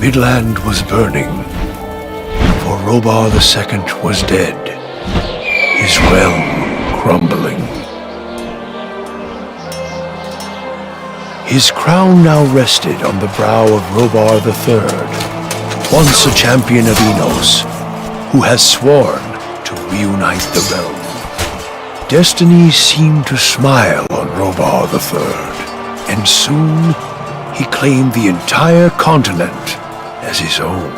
Midland was burning, for Robar II was dead, his realm crumbling. His crown now rested on the brow of Robar III, once a champion of Enos, who has sworn to reunite the realm. Destiny seemed to smile on Robar III, and soon he claimed the entire continent as his own.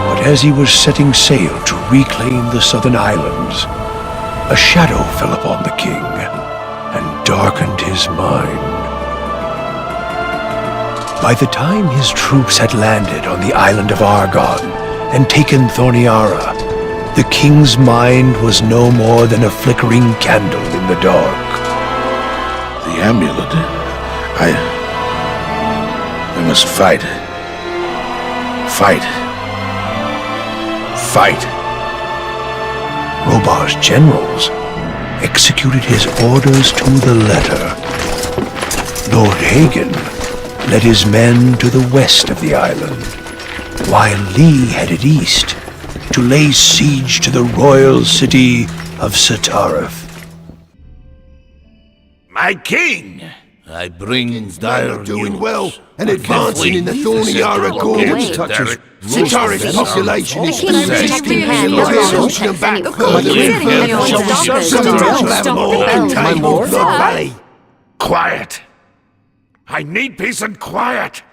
But as he was setting sail to reclaim the southern islands, a shadow fell upon the king and darkened his mind. By the time his troops had landed on the island of Argon and taken Thorniara, the king's mind was no more than a flickering candle in the dark. The amulet. I must fight. Fight. Fight. Robar's generals executed his orders to the letter. Lord Hagen led his men to the west of the island, while Lee headed east to lay siege to the royal city of Satarif. My king! I bring dire doing news. well and advancing in the Thorniara Gorge. Satarif's population is persisting and pushing them back further infield. Satarif will have more than tabled the valley. Quiet! I need peace and quiet!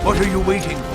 What are you waiting for?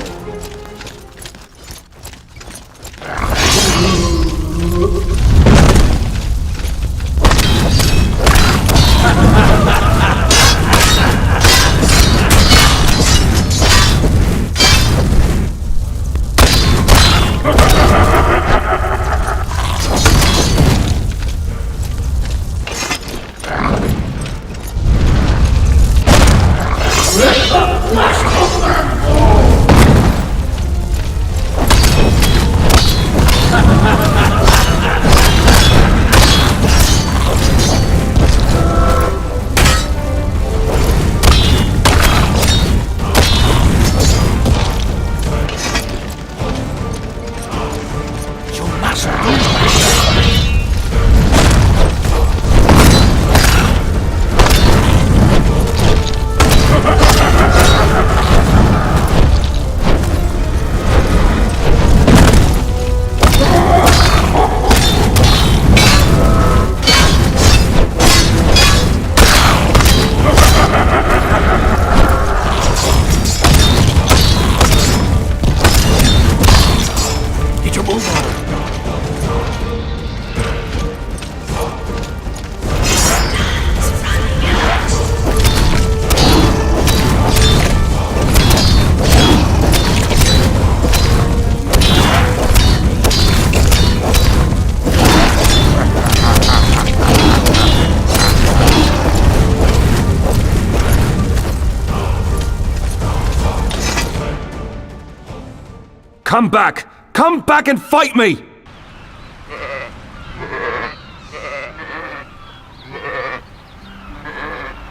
Come back! Come back and fight me!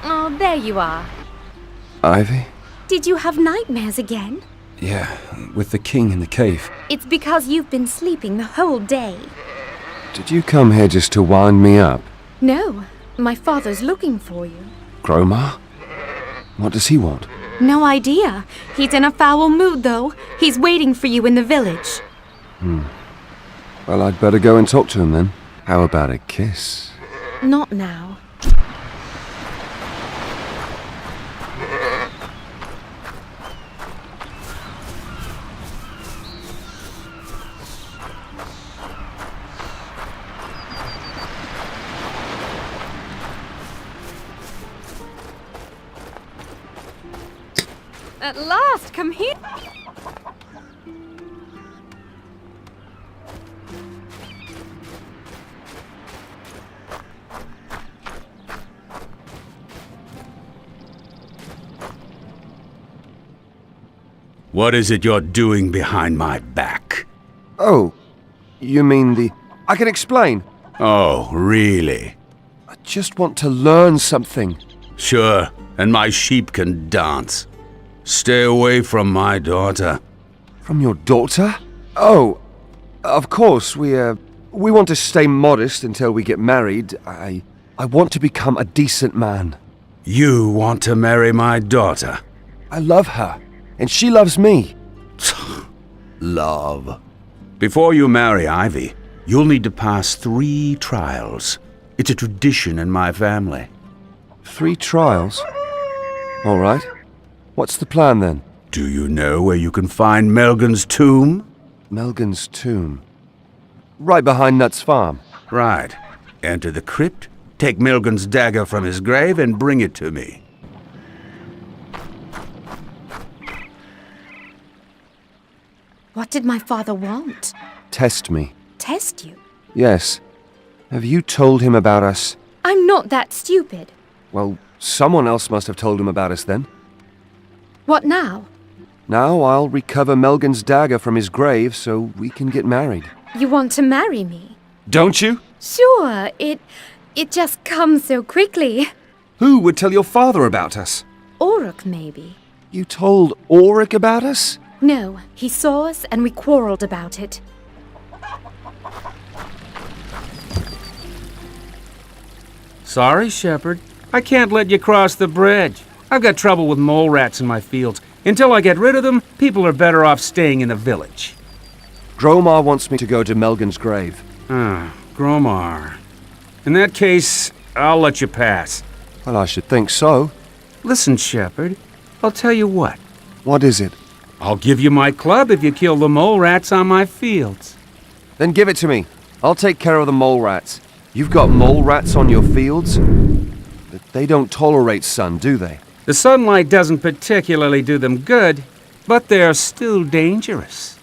Oh, there you are. Ivy? Did you have nightmares again? Yeah, with the king in the cave. It's because you've been sleeping the whole day. Did you come here just to wind me up? No, my father's looking for you. Gromar? What does he want? No idea. He's in a foul mood, though. He's waiting for you in the village. Well, I'd better go and talk to him then. How about a kiss? Not now. At last, come here. What is it you're doing behind my back? Oh, you mean the... I can explain. Oh, really? I just want to learn something. Sure, and my sheep can dance. Stay away from my daughter. From your daughter? Oh, of course, we want to stay modest until we get married. I want to become a decent man. You want to marry my daughter? I love her, and she loves me. Love. Before you marry Ivy, you'll need to pass 3 trials. It's a tradition in my family. 3 trials? All right. What's the plan then? Do you know where you can find Melgan's tomb? Melgan's tomb. Right behind Nut's farm. Right. Enter the crypt, take Melgan's dagger from his grave, and bring it to me. What did my father want? Test me. Test you? Yes. Have you told him about us? I'm not that stupid. Well, someone else must have told him about us then. What now? Now I'll recover Melgan's dagger from his grave so we can get married. You want to marry me? Don't you? Sure, it just comes so quickly. Who would tell your father about us? Oruk, maybe. You told Auric about us? No, he saw us and we quarreled about it. Sorry, Shepherd. I can't let you cross the bridge. I've got trouble with mole rats in my fields. Until I get rid of them, people are better off staying in the village. Gromar wants me to go to Melgan's grave. Gromar. In that case, I'll let you pass. Well, I should think so. Listen, Shepherd, I'll tell you what. What is it? I'll give you my club if you kill the mole rats on my fields. Then give it to me. I'll take care of the mole rats. You've got mole rats on your fields? But they don't tolerate sun, do they? The sunlight doesn't particularly do them good, but they're still dangerous.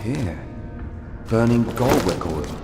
here? Burning Galwick oil.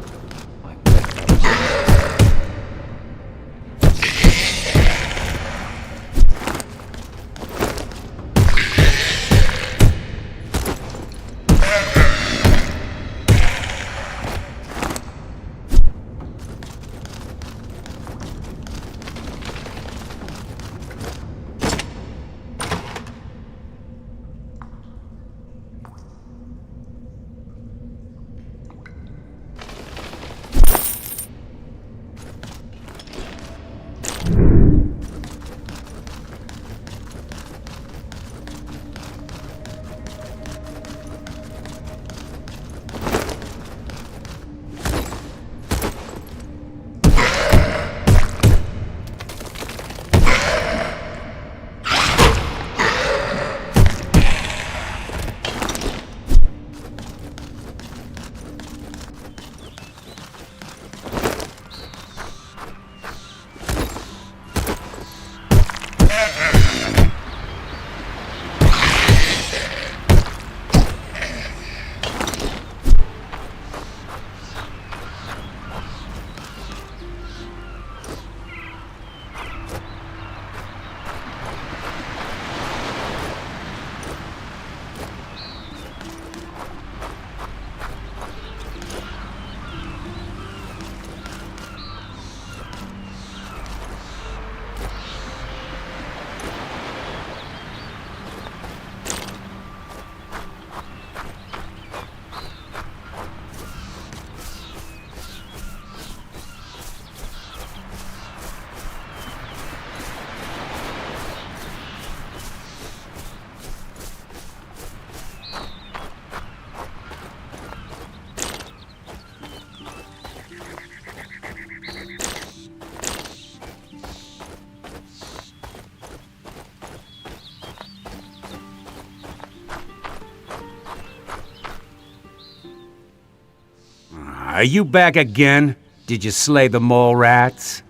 Are you back again? Did you slay the mole rats?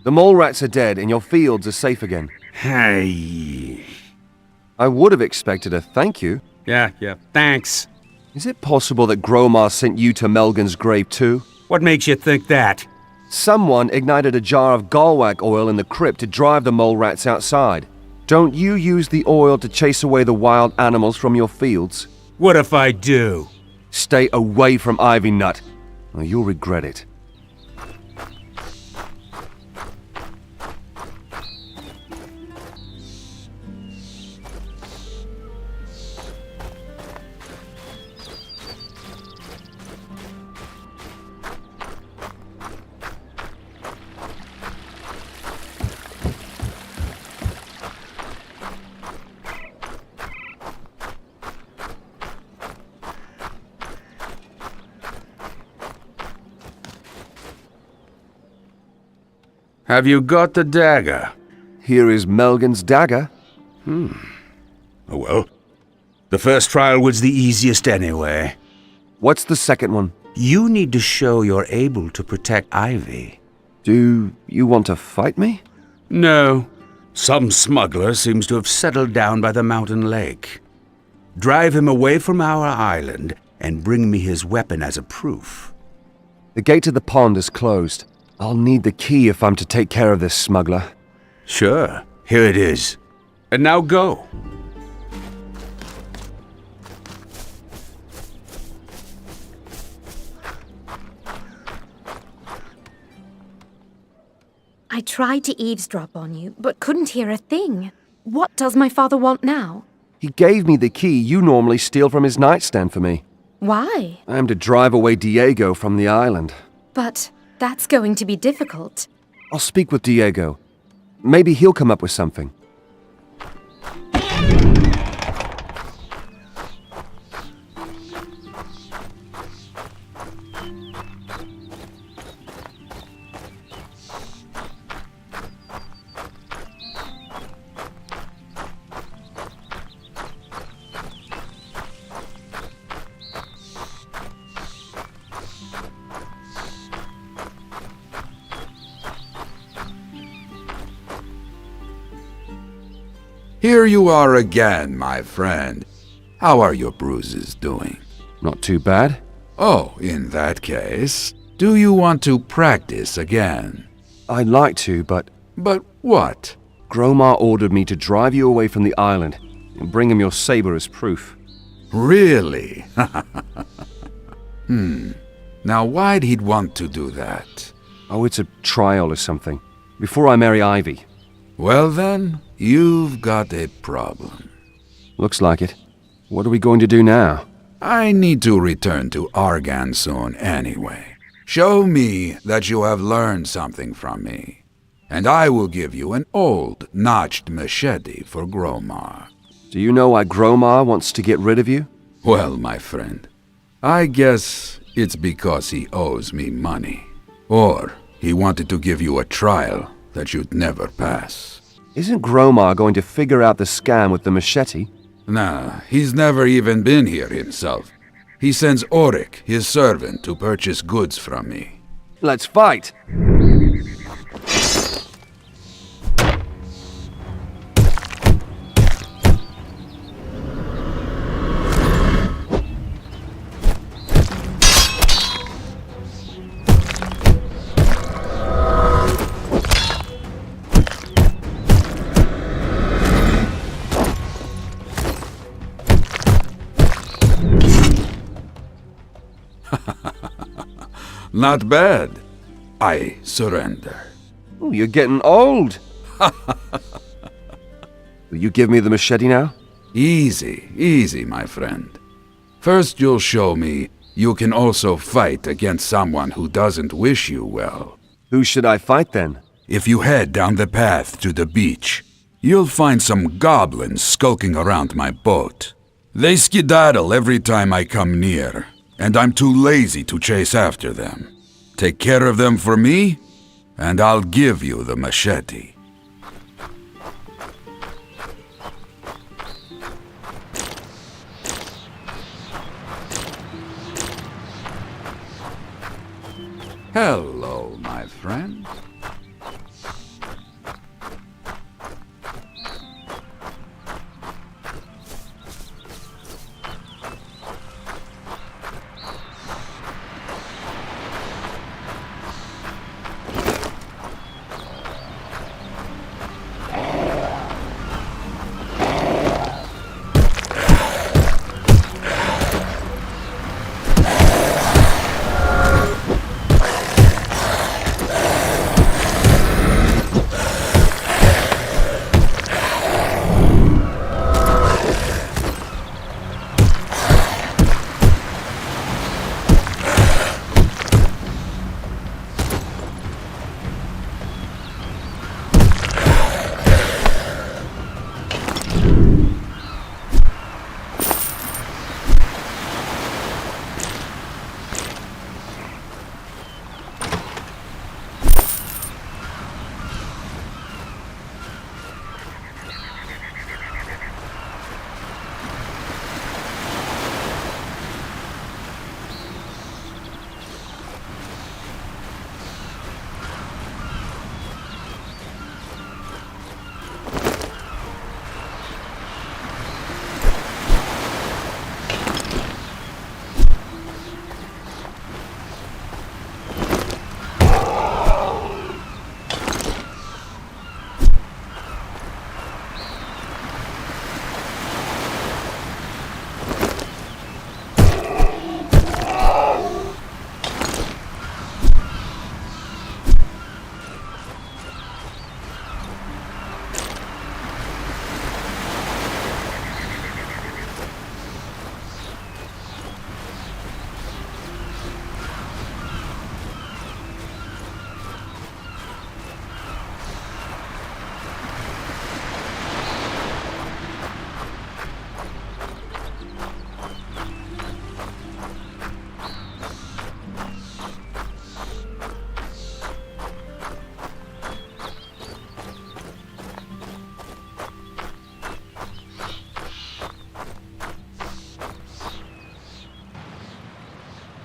The mole rats are dead and your fields are safe again. Hey. I would have expected a thank you. Yeah, thanks. Is it possible that Gromar sent you to Melgan's grave too? What makes you think that? Someone ignited a jar of Galwak oil in the crypt to drive the mole rats outside. Don't you use the oil to chase away the wild animals from your fields? What if I do? Stay away from Ivy Nut, or you'll regret it. Have you got the dagger? Here is Melgan's dagger. Oh well. The first trial was the easiest anyway. What's the second one? You need to show you're able to protect Ivy. Do you want to fight me? No. Some smuggler seems to have settled down by the mountain lake. Drive him away from our island and bring me his weapon as a proof. The gate to the pond is closed. I'll need the key if I'm to take care of this smuggler. Sure. Here it is. And now go. I tried to eavesdrop on you, but couldn't hear a thing. What does my father want now? He gave me the key you normally steal from his nightstand for me. Why? I am to drive away Diego from the island. But that's going to be difficult. I'll speak with Diego. Maybe he'll come up with something. Here you are again, my friend. How are your bruises doing? Not too bad. Oh, in that case, do you want to practice again? I'd like to, but But what? Gromar ordered me to drive you away from the island and bring him your saber as proof. Really? Now why'd he want to do that? Oh, it's a trial or something. Before I marry Ivy. Well then, you've got a problem. Looks like it. What are we going to do now? I need to return to Argan soon anyway. Show me that you have learned something from me, and I will give you an old, notched machete for Gromar. Do you know why Gromar wants to get rid of you? Well, my friend, I guess it's because he owes me money. Or he wanted to give you a trial that you'd never pass. Isn't Gromar going to figure out the scam with the machete? Nah, he's never even been here himself. He sends Auric, his servant, to purchase goods from me. Let's fight! Not bad. I surrender. Oh, you're getting old. Will you give me the machete now? Easy, easy, my friend. First you'll show me you can also fight against someone who doesn't wish you well. Who should I fight then? If you head down the path to the beach, you'll find some goblins skulking around my boat. They skedaddle every time I come near, and I'm too lazy to chase after them. Take care of them for me, and I'll give you the machete. Hello, my friend.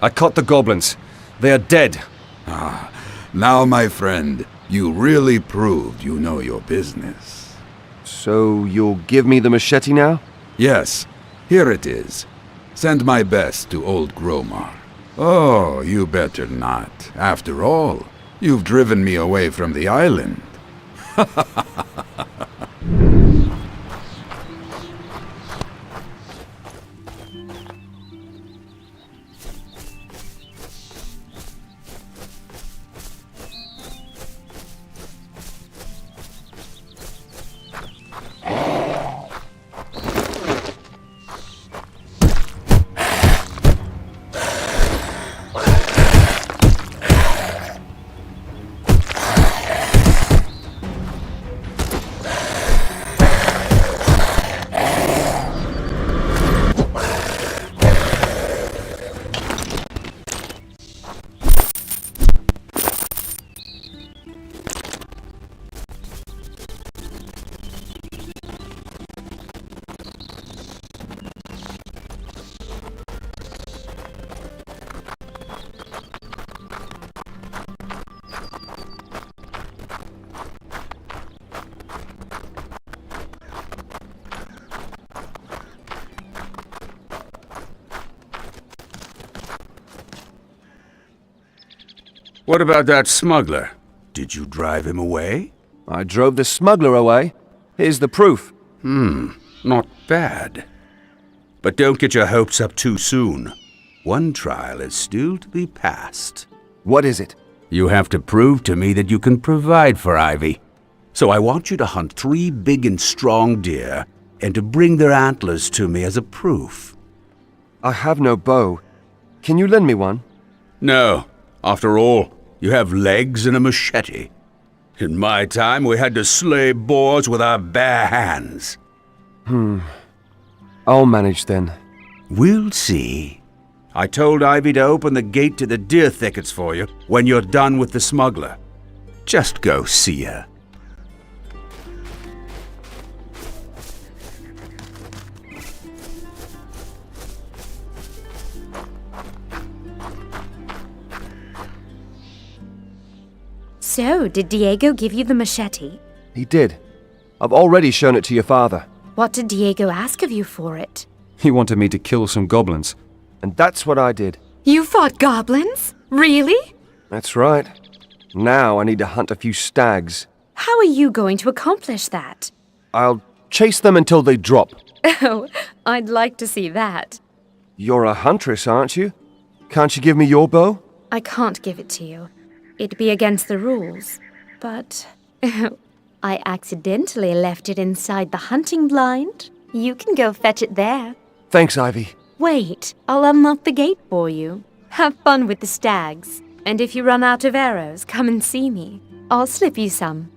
I caught the goblins. They are dead. Now, my friend, you really proved you know your business. So you'll give me the machete now? Yes, here it is. Send my best to old Gromar. Oh, you better not. After all, you've driven me away from the island. What about that smuggler? Did you drive him away? I drove the smuggler away. Here's the proof. Not bad. But don't get your hopes up too soon. One trial is still to be passed. What is it? You have to prove to me that you can provide for Ivy. So I want you to hunt 3 big and strong deer, and to bring their antlers to me as a proof. I have no bow. Can you lend me one? No. After all, you have legs and a machete. In my time, we had to slay boars with our bare hands. I'll manage then. We'll see. I told Ivy to open the gate to the deer thickets for you when you're done with the smuggler. Just go see her. So, did Diego give you the machete? He did. I've already shown it to your father. What did Diego ask of you for it? He wanted me to kill some goblins. And that's what I did. You fought goblins? Really? That's right. Now I need to hunt a few stags. How are you going to accomplish that? I'll chase them until they drop. Oh, I'd like to see that. You're a huntress, aren't you? Can't you give me your bow? I can't give it to you. It'd be against the rules. But I accidentally left it inside the hunting blind. You can go fetch it there. Thanks, Ivy. Wait, I'll unlock the gate for you. Have fun with the stags. And if you run out of arrows, come and see me. I'll slip you some.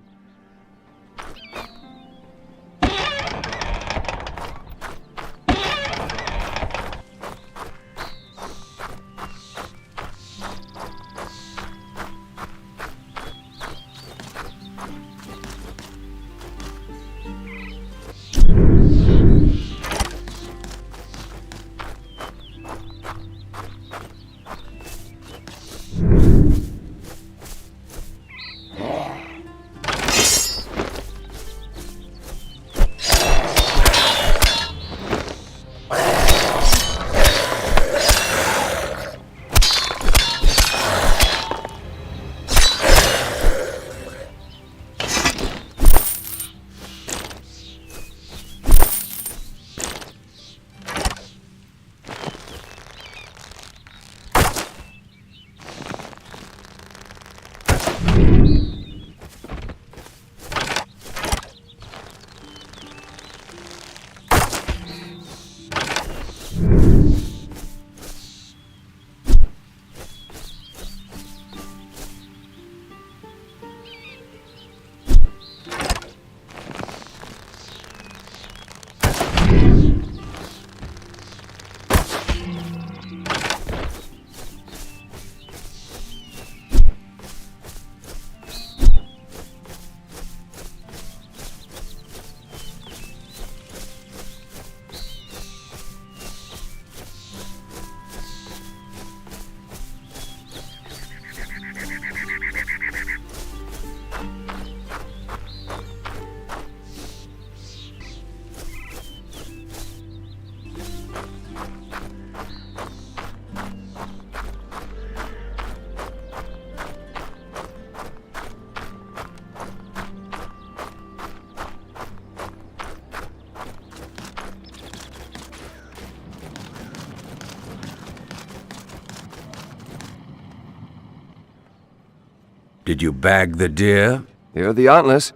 Did you bag the deer? Here are the antlers.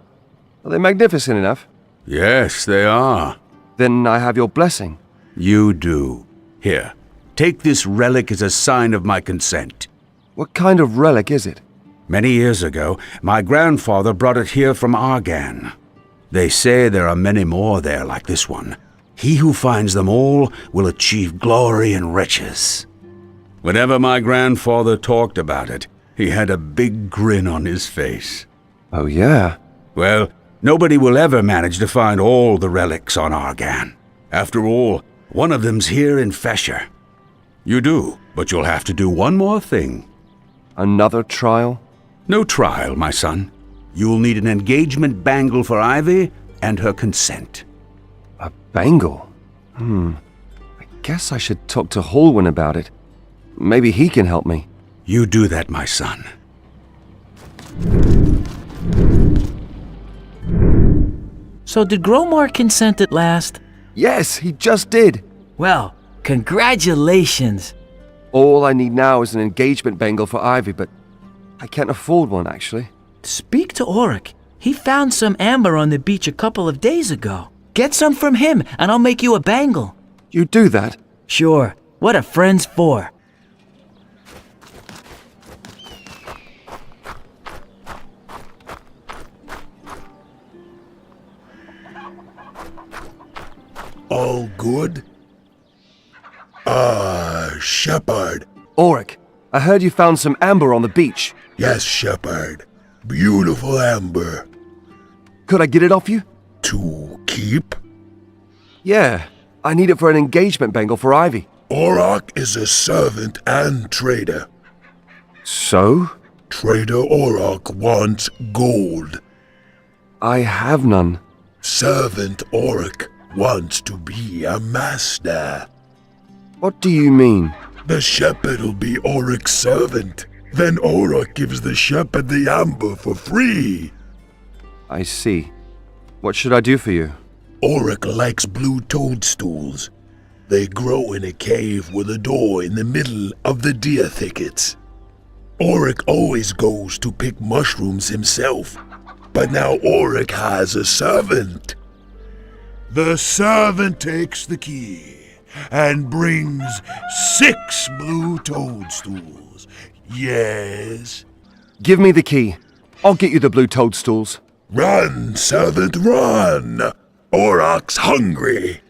Are they magnificent enough? Yes, they are. Then I have your blessing. You do. Here, take this relic as a sign of my consent. What kind of relic is it? Many years ago, my grandfather brought it here from Argan. They say there are many more there like this one. He who finds them all will achieve glory and riches. Whenever my grandfather talked about it, he had a big grin on his face. Oh, yeah? Well, nobody will ever manage to find all the relics on Argan. After all, one of them's here in Fesher. You do, but you'll have to do one more thing. Another trial? No trial, my son. You'll need an engagement bangle for Ivy and her consent. A bangle? I guess I should talk to Hallwyn about it. Maybe he can help me. You do that, my son. So did Gromar consent at last? Yes, he just did. Well, congratulations. All I need now is an engagement bangle for Ivy, but I can't afford one, actually. Speak to Auric. He found some amber on the beach a couple of days ago. Get some from him, and I'll make you a bangle. You do that? Sure. What are friends for? All good? Shepard. Auric, I heard you found some amber on the beach. Yes, Shepard. Beautiful amber. Could I get it off you? To keep? Yeah, I need it for an engagement bangle for Ivy. Auroch is a servant and trader. So? Trader Auroch wants gold. I have none. Servant Auroch wants to be a master. What do you mean? The shepherd'll be Auroch's servant. Then Auroch gives the shepherd the amber for free. I see. What should I do for you? Auroch likes blue toadstools. They grow in a cave with a door in the middle of the deer thickets. Auroch always goes to pick mushrooms himself, but now Auroch has a servant. The servant takes the key and brings 6 blue toadstools. Yes. Give me the key. I'll get you the blue toadstools. Run, servant, run! Auroch's hungry.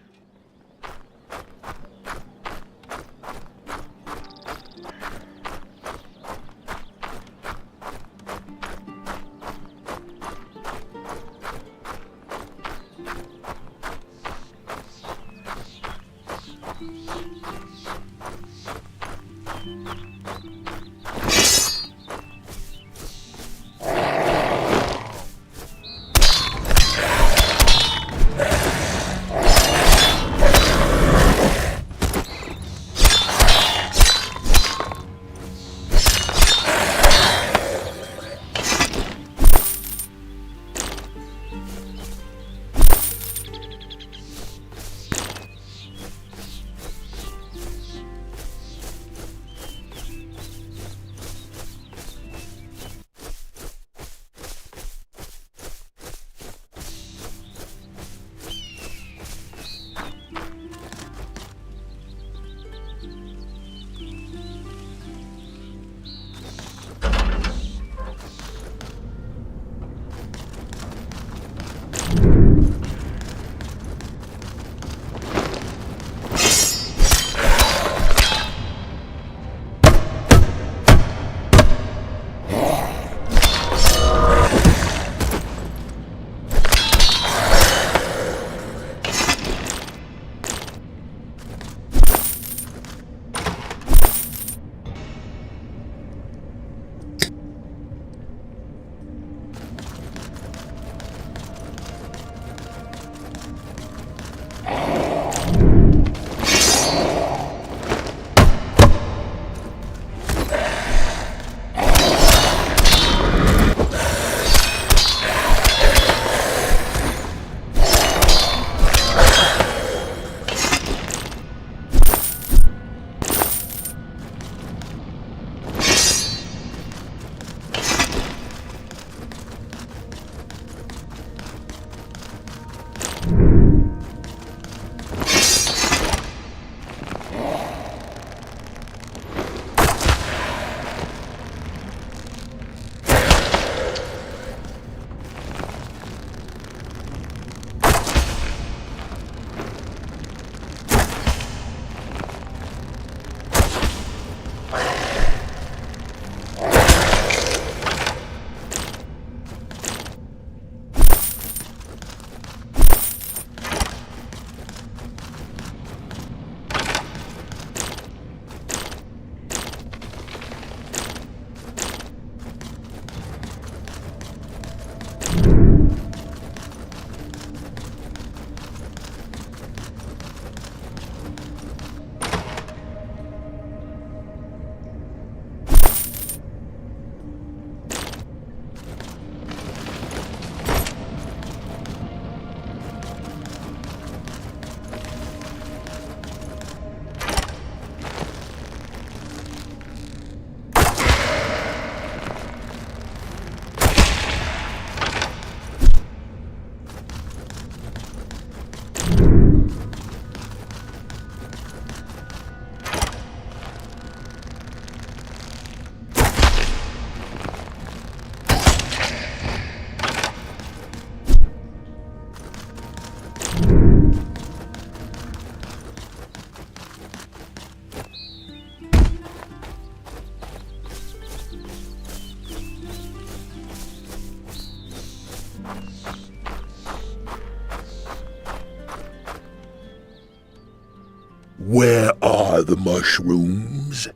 Where are the mushrooms?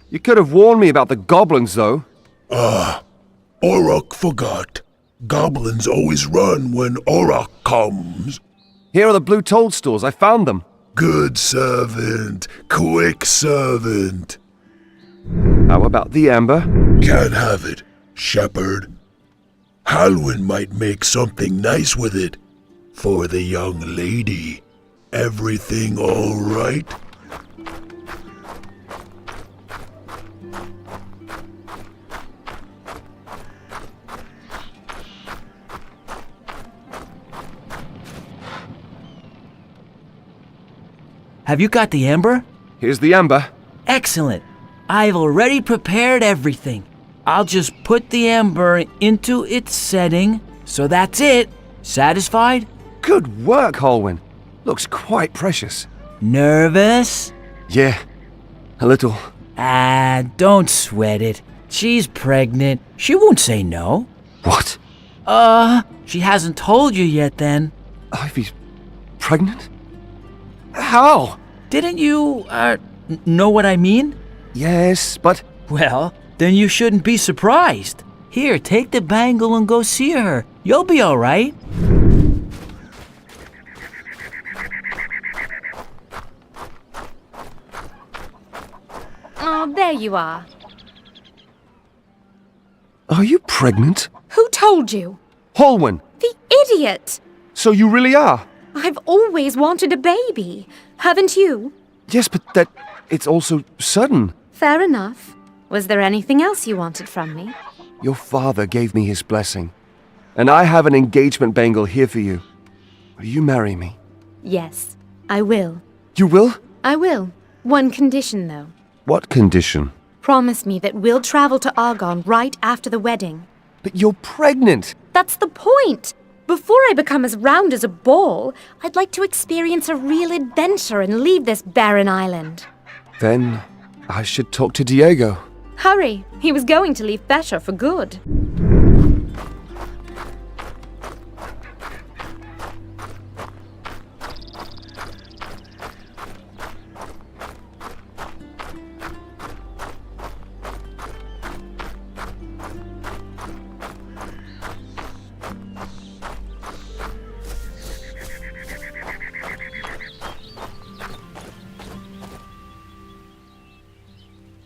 You could have warned me about the goblins, though. Auroch forgot. Goblins always run when Auroch comes. Here are the blue toadstools. I found them. Good servant, quick servant. How about the amber? Can't have it, shepherd. Halwyn might make something nice with it. For the young lady. Everything all right? Have you got the amber? Here's the amber. Excellent. I've already prepared everything. I'll just put the amber into its setting. So that's it. Satisfied? Good work, Halwyn. Looks quite precious. Nervous? Yeah, a little. Don't sweat it. She's pregnant. She won't say no. What? She hasn't told you yet then. Ivy's pregnant? How? Didn't you, know what I mean? Yes, but... Well, then you shouldn't be surprised. Here, take the bangle and go see her. You'll be all right. Oh, there you are. Are you pregnant? Who told you? Halwyn! The idiot! So you really are? I've always wanted a baby. Haven't you? Yes, but that... it's also sudden. Fair enough. Was there anything else you wanted from me? Your father gave me his blessing. And I have an engagement bangle here for you. Will you marry me? Yes, I will. You will? I will. One condition, though. What condition? Promise me that we'll travel to Argon right after the wedding. But you're pregnant! That's the point! Before I become as round as a ball, I'd like to experience a real adventure and leave this barren island. Then I should talk to Diego. Hurry, he was going to leave Better for good.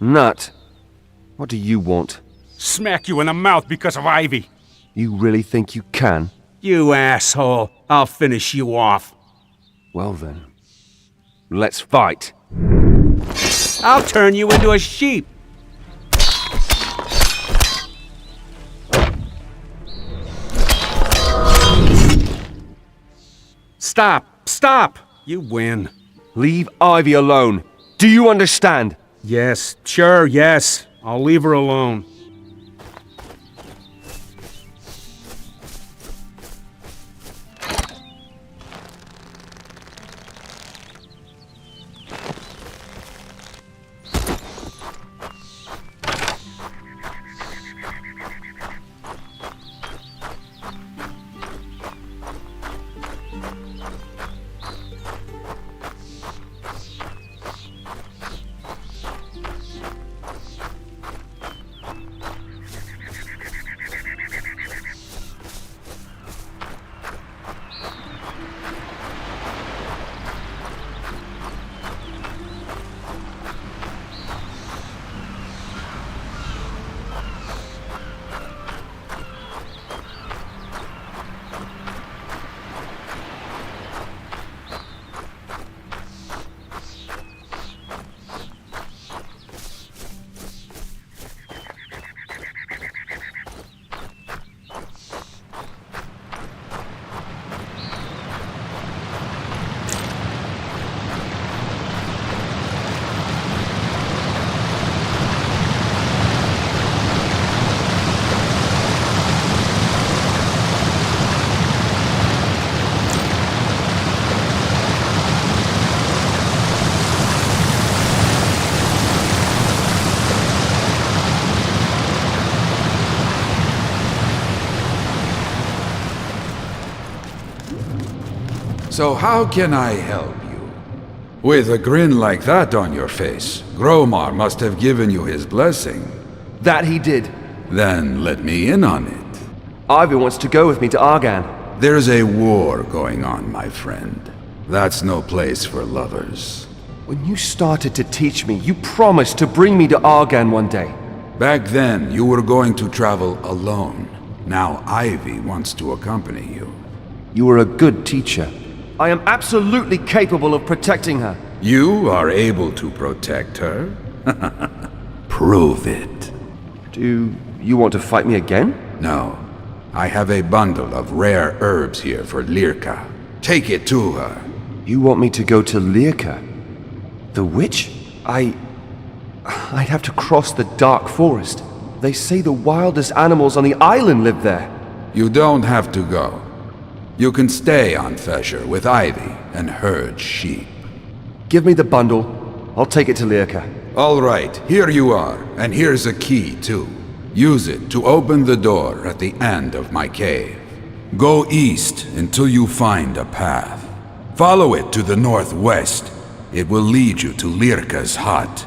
Nut, what do you want? Smack you in the mouth because of Ivy. You really think you can? You asshole. I'll finish you off. Well then, let's fight. I'll turn you into a sheep. Stop! Stop! You win. Leave Ivy alone. Do you understand? Yes, sure, yes. I'll leave her alone. So how can I help you? With a grin like that on your face, Gromar must have given you his blessing. That he did. Then let me in on it. Ivy wants to go with me to Argan. There's a war going on, my friend. That's no place for lovers. When you started to teach me, you promised to bring me to Argan one day. Back then, you were going to travel alone. Now Ivy wants to accompany you. You were a good teacher. I am absolutely capable of protecting her. You are able to protect her? Prove it. Do you want to fight me again? No. I have a bundle of rare herbs here for Lirka. Take it to her. You want me to go to Lirka? The witch? I'd have to cross the dark forest. They say the wildest animals on the island live there. You don't have to go. You can stay on Thesher with Ivy and herd sheep. Give me the bundle. I'll take it to Lirka. All right, here you are, and here's a key, too. Use it to open the door at the end of my cave. Go east until you find a path. Follow it to the northwest. It will lead you to Lirka's hut.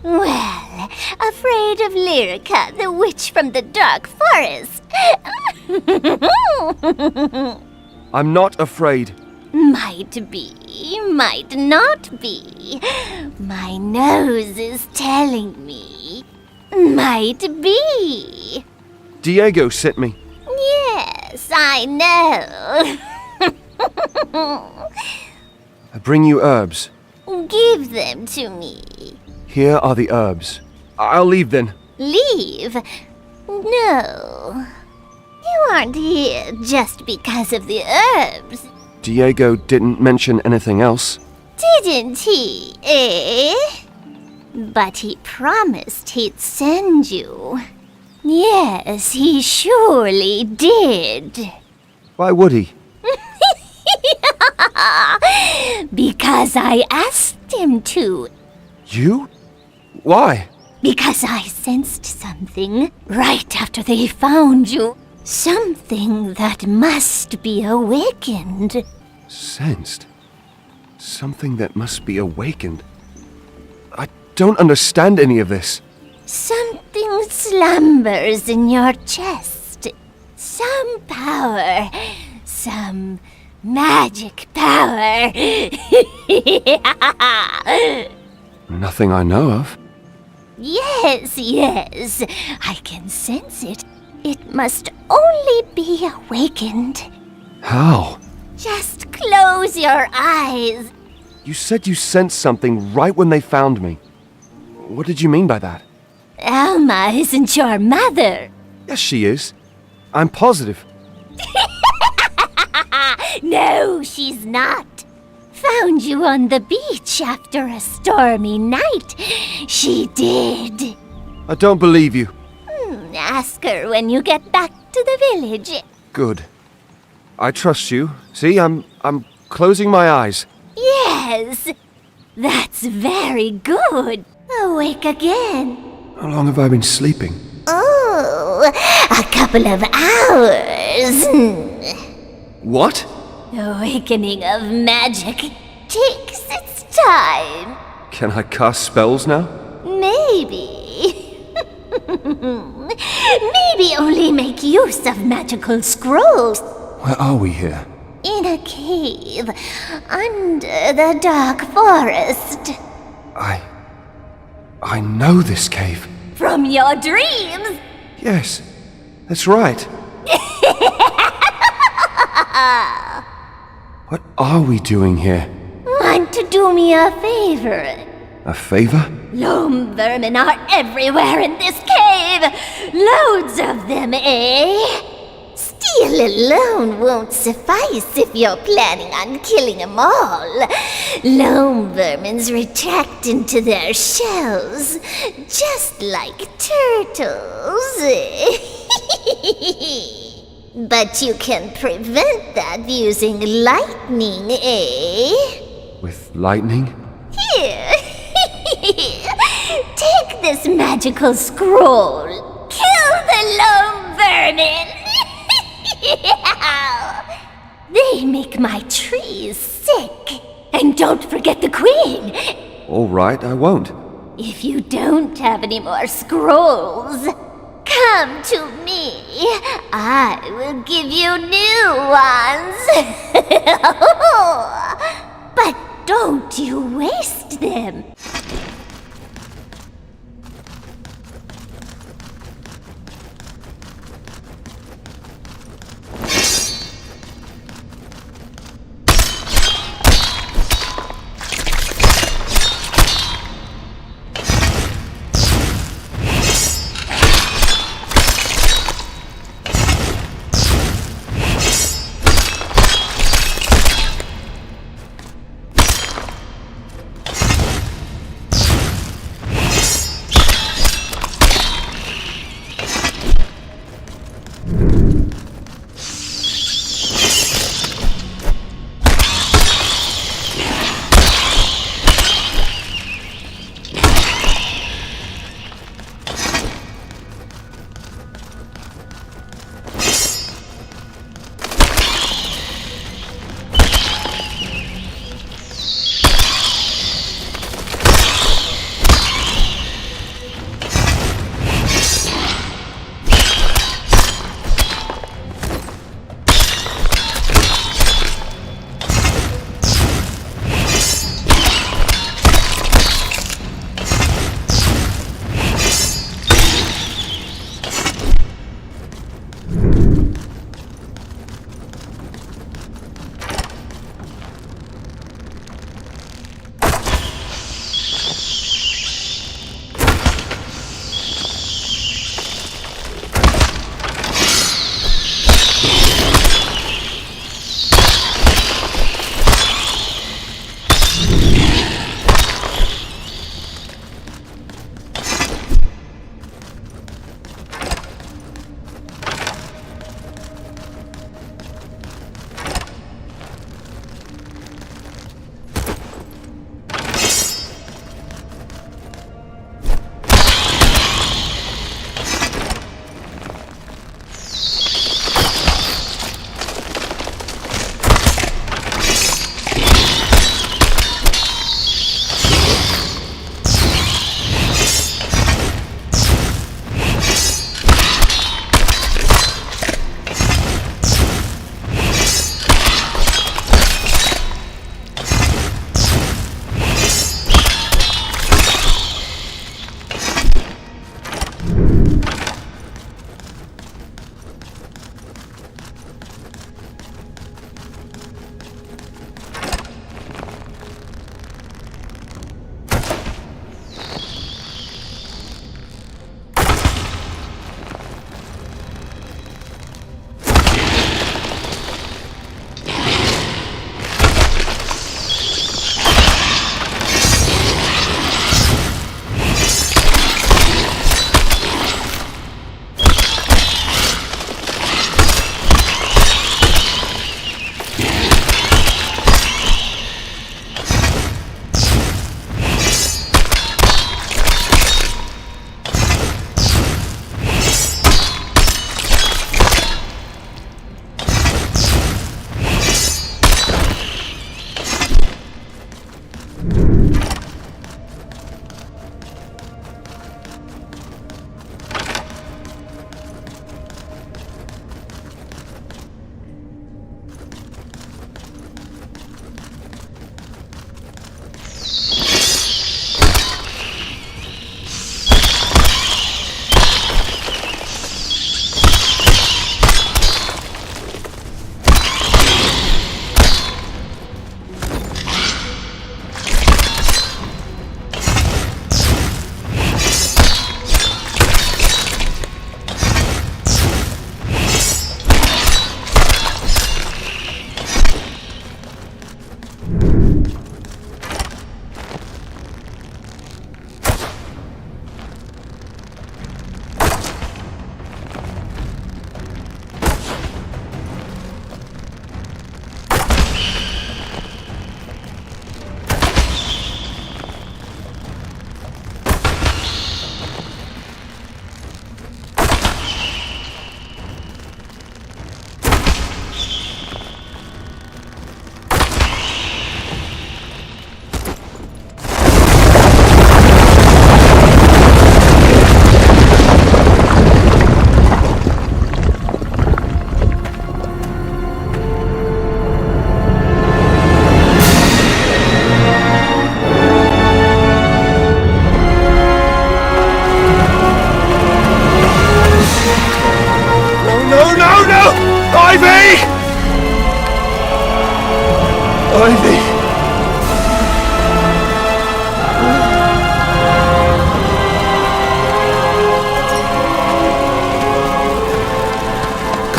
Well, afraid of Lirka, the witch from the dark forest. I'm not afraid. Might be, might not be. My nose is telling me. Might be. Diego sent me. Yes, I know. I bring you herbs. Give them to me. Here are the herbs. I'll leave then. Leave? No. You aren't here just because of the herbs. Diego didn't mention anything else. Didn't he, eh? But he promised he'd send you. Yes, he surely did. Why would he? Because I asked him to. You? Why? Because I sensed something right after they found you. Something that must be awakened. Sensed? Something that must be awakened. I don't understand any of this. Something slumbers in your chest. Some power. Some magic power. Nothing I know of. Yes. I can sense it. It must only be awakened. How? Just close your eyes. You said you sensed something right when they found me. What did you mean by that? Alma isn't your mother. Yes, she is. I'm positive. No, she's not. Found you on the beach after a stormy night. She did. I don't believe you. Ask her when you get back to the village. Good. I trust you. See, I'm closing my eyes. Yes, that's very good. Awake again. How long have I been sleeping? Oh, a couple of hours. What? Awakening of magic takes its time. Can I cast spells now? Maybe. Maybe only make use of magical scrolls. Where are we here? In a cave under the dark forest. I know this cave. From your dreams. Yes, that's right. What are we doing here? Want to do me a favor? A favor? Loam vermin are everywhere in this cave. Loads of them, eh? Steel alone won't suffice if you're planning on killing them all. Loam vermins retract into their shells, just like turtles. But you can prevent that using lightning, eh? With lightning? Here. Take this magical scroll. Kill the loam vermin. They make my trees sick. And don't forget the queen. All right, I won't. If you don't have any more scrolls, come to me. I will give you new ones. But don't you waste them.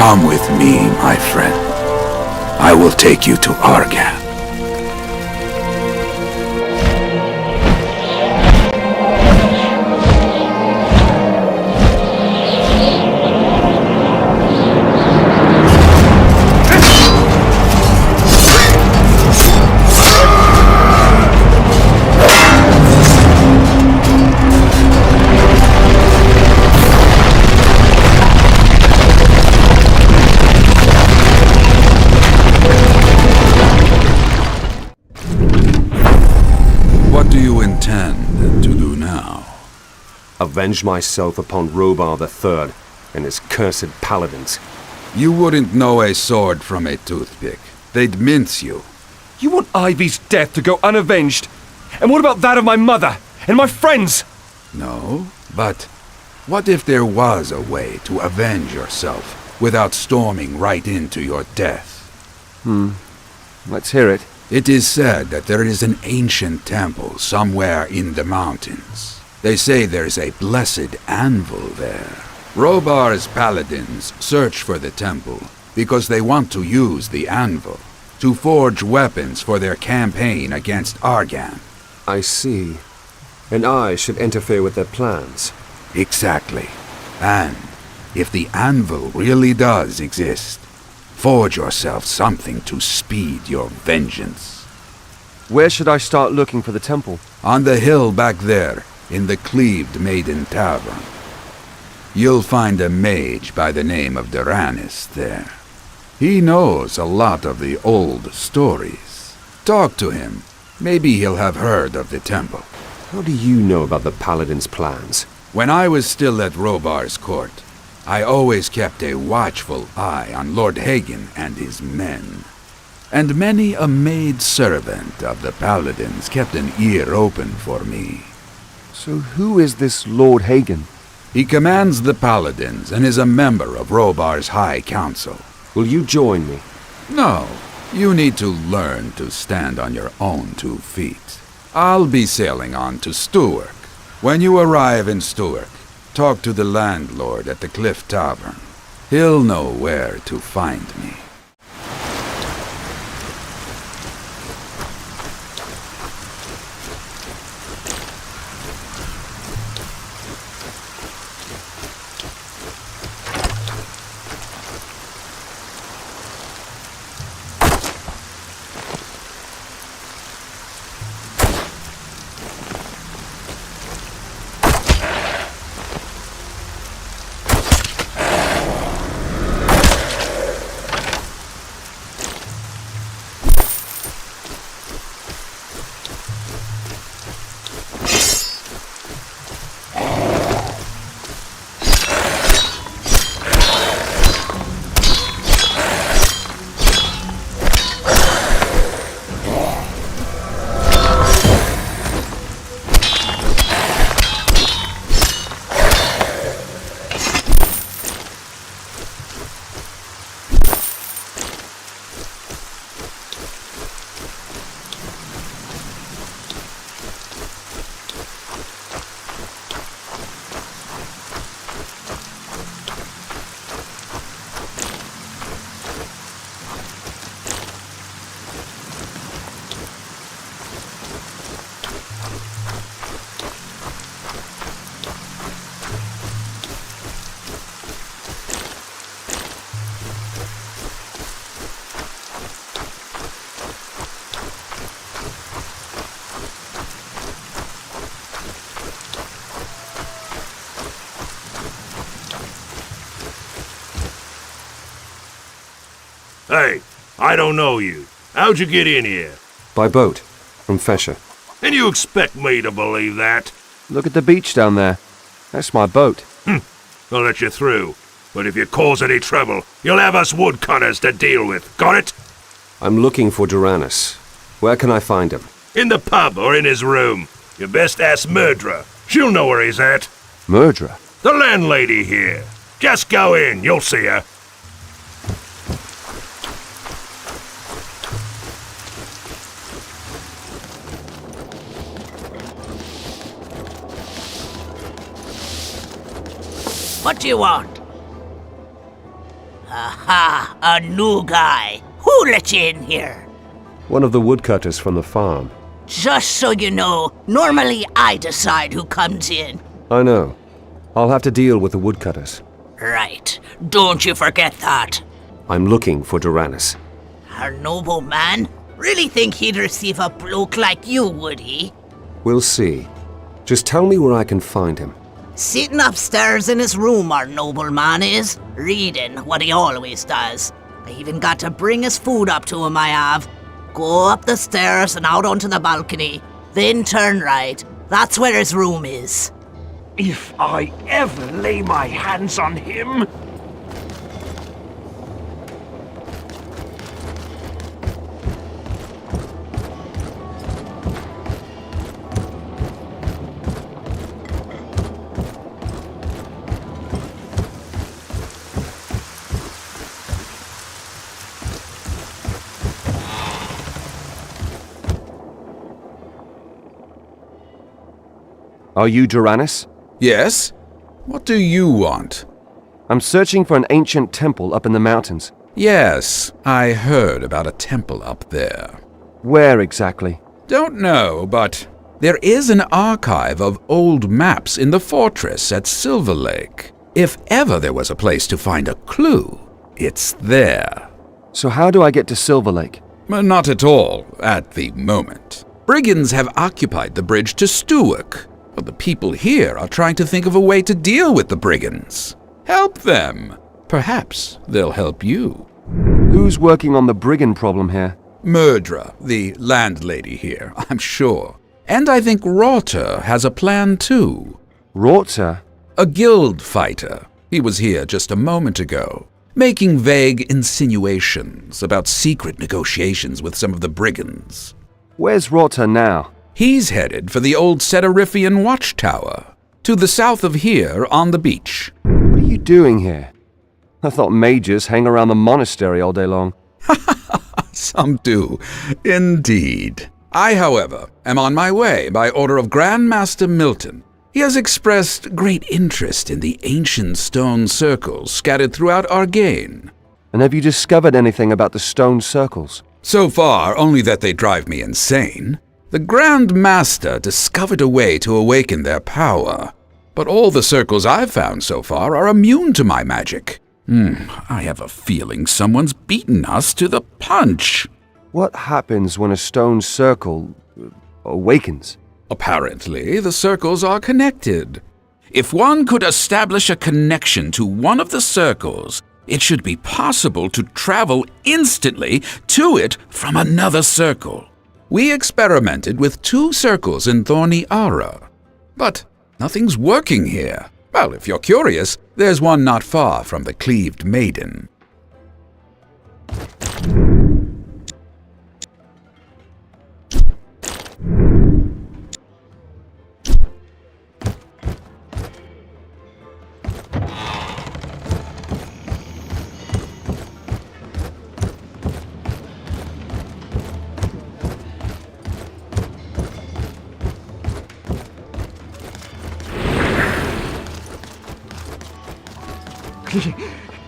Come with me, my friend. I will take you to Argan. What do you intend to do now? Avenge myself upon Robar III and his cursed paladins. You wouldn't know a sword from a toothpick. They'd mince you. You want Ivy's death to go unavenged? And what about that of my mother and my friends? No, but what if there was a way to avenge yourself without storming right into your death? Let's hear it. It is said that there is an ancient temple somewhere in the mountains. They say there's a blessed anvil there. Robar's paladins search for the temple because they want to use the anvil to forge weapons for their campaign against Argan. I see. And I should interfere with their plans. Exactly. And if the anvil really does exist, forge yourself something to speed your vengeance. Where should I start looking for the temple? On the hill back there, in the Cleaved Maiden Tavern. You'll find a mage by the name of Duranis there. He knows a lot of the old stories. Talk to him. Maybe he'll have heard of the temple. How do you know about the paladin's plans? When I was still at Robar's court, I always kept a watchful eye on Lord Hagen and his men. And many a maid servant of the paladins kept an ear open for me. So who is this Lord Hagen? He commands the paladins and is a member of Robar's High Council. Will you join me? No, you need to learn to stand on your own 2 feet. I'll be sailing on to Stuark. When you arrive in Stuark, talk to the landlord at the Cliff Tavern. He'll know where to find me. Hey, I don't know you. How'd you get in here? By boat, from Fesher. And you expect me to believe that? Look at the beach down there. That's my boat. I'll let you through. But if you cause any trouble, you'll have us woodcutters to deal with. Got it? I'm looking for Duranis. Where can I find him? In the pub or in his room. You best ask Murdra. She'll know where he's at. Murdra? The landlady here. Just go in, you'll see her. What do you want? Aha! Ha, a new guy. Who let you in here? One of the woodcutters from the farm. Just so you know, normally I decide who comes in. I know. I'll have to deal with the woodcutters. Right. Don't you forget that. I'm looking for Tyrannus. Our noble man? Really think he'd receive a bloke like you, would he? We'll see. Just tell me where I can find him. Sitting upstairs in his room, our noble man is, reading what he always does. I even got to bring his food up to him, I have. Go up the stairs and out onto the balcony, then turn right. That's where his room is. If I ever lay my hands on him... Are you Tyrannus? Yes? What do you want? I'm searching for an ancient temple up in the mountains. Yes, I heard about a temple up there. Where exactly? Don't know, but there is an archive of old maps in the fortress at Silver Lake. If ever there was a place to find a clue, it's there. So how do I get to Silver Lake? Not at all, at the moment. Brigands have occupied the bridge to Stuart, but the people here are trying to think of a way to deal with the brigands. Help them. Perhaps they'll help you. Who's working on the brigand problem here? Murdra, the landlady here, I'm sure. And I think Rorter has a plan too. Rorter? A guild fighter. He was here just a moment ago, making vague insinuations about secret negotiations with some of the brigands. Where's Rorter now? He's headed for the old Setarifian watchtower, to the south of here on the beach. What are you doing here? I thought mages hang around the monastery all day long. Some do, indeed. I, however, am on my way by order of Grand Master Milton. He has expressed great interest in the ancient stone circles scattered throughout Arcania. And have you discovered anything about the stone circles? So far, only that they drive me insane. The Grand Master discovered a way to awaken their power, but all the circles I've found so far are immune to my magic. I have a feeling someone's beaten us to the punch. What happens when a stone circle awakens? Apparently, the circles are connected. If one could establish a connection to one of the circles, it should be possible to travel instantly to it from another circle. We experimented with 2 circles in Thorny Ara, but nothing's working here. Well, if you're curious, there's one not far from the Cleaved Maiden.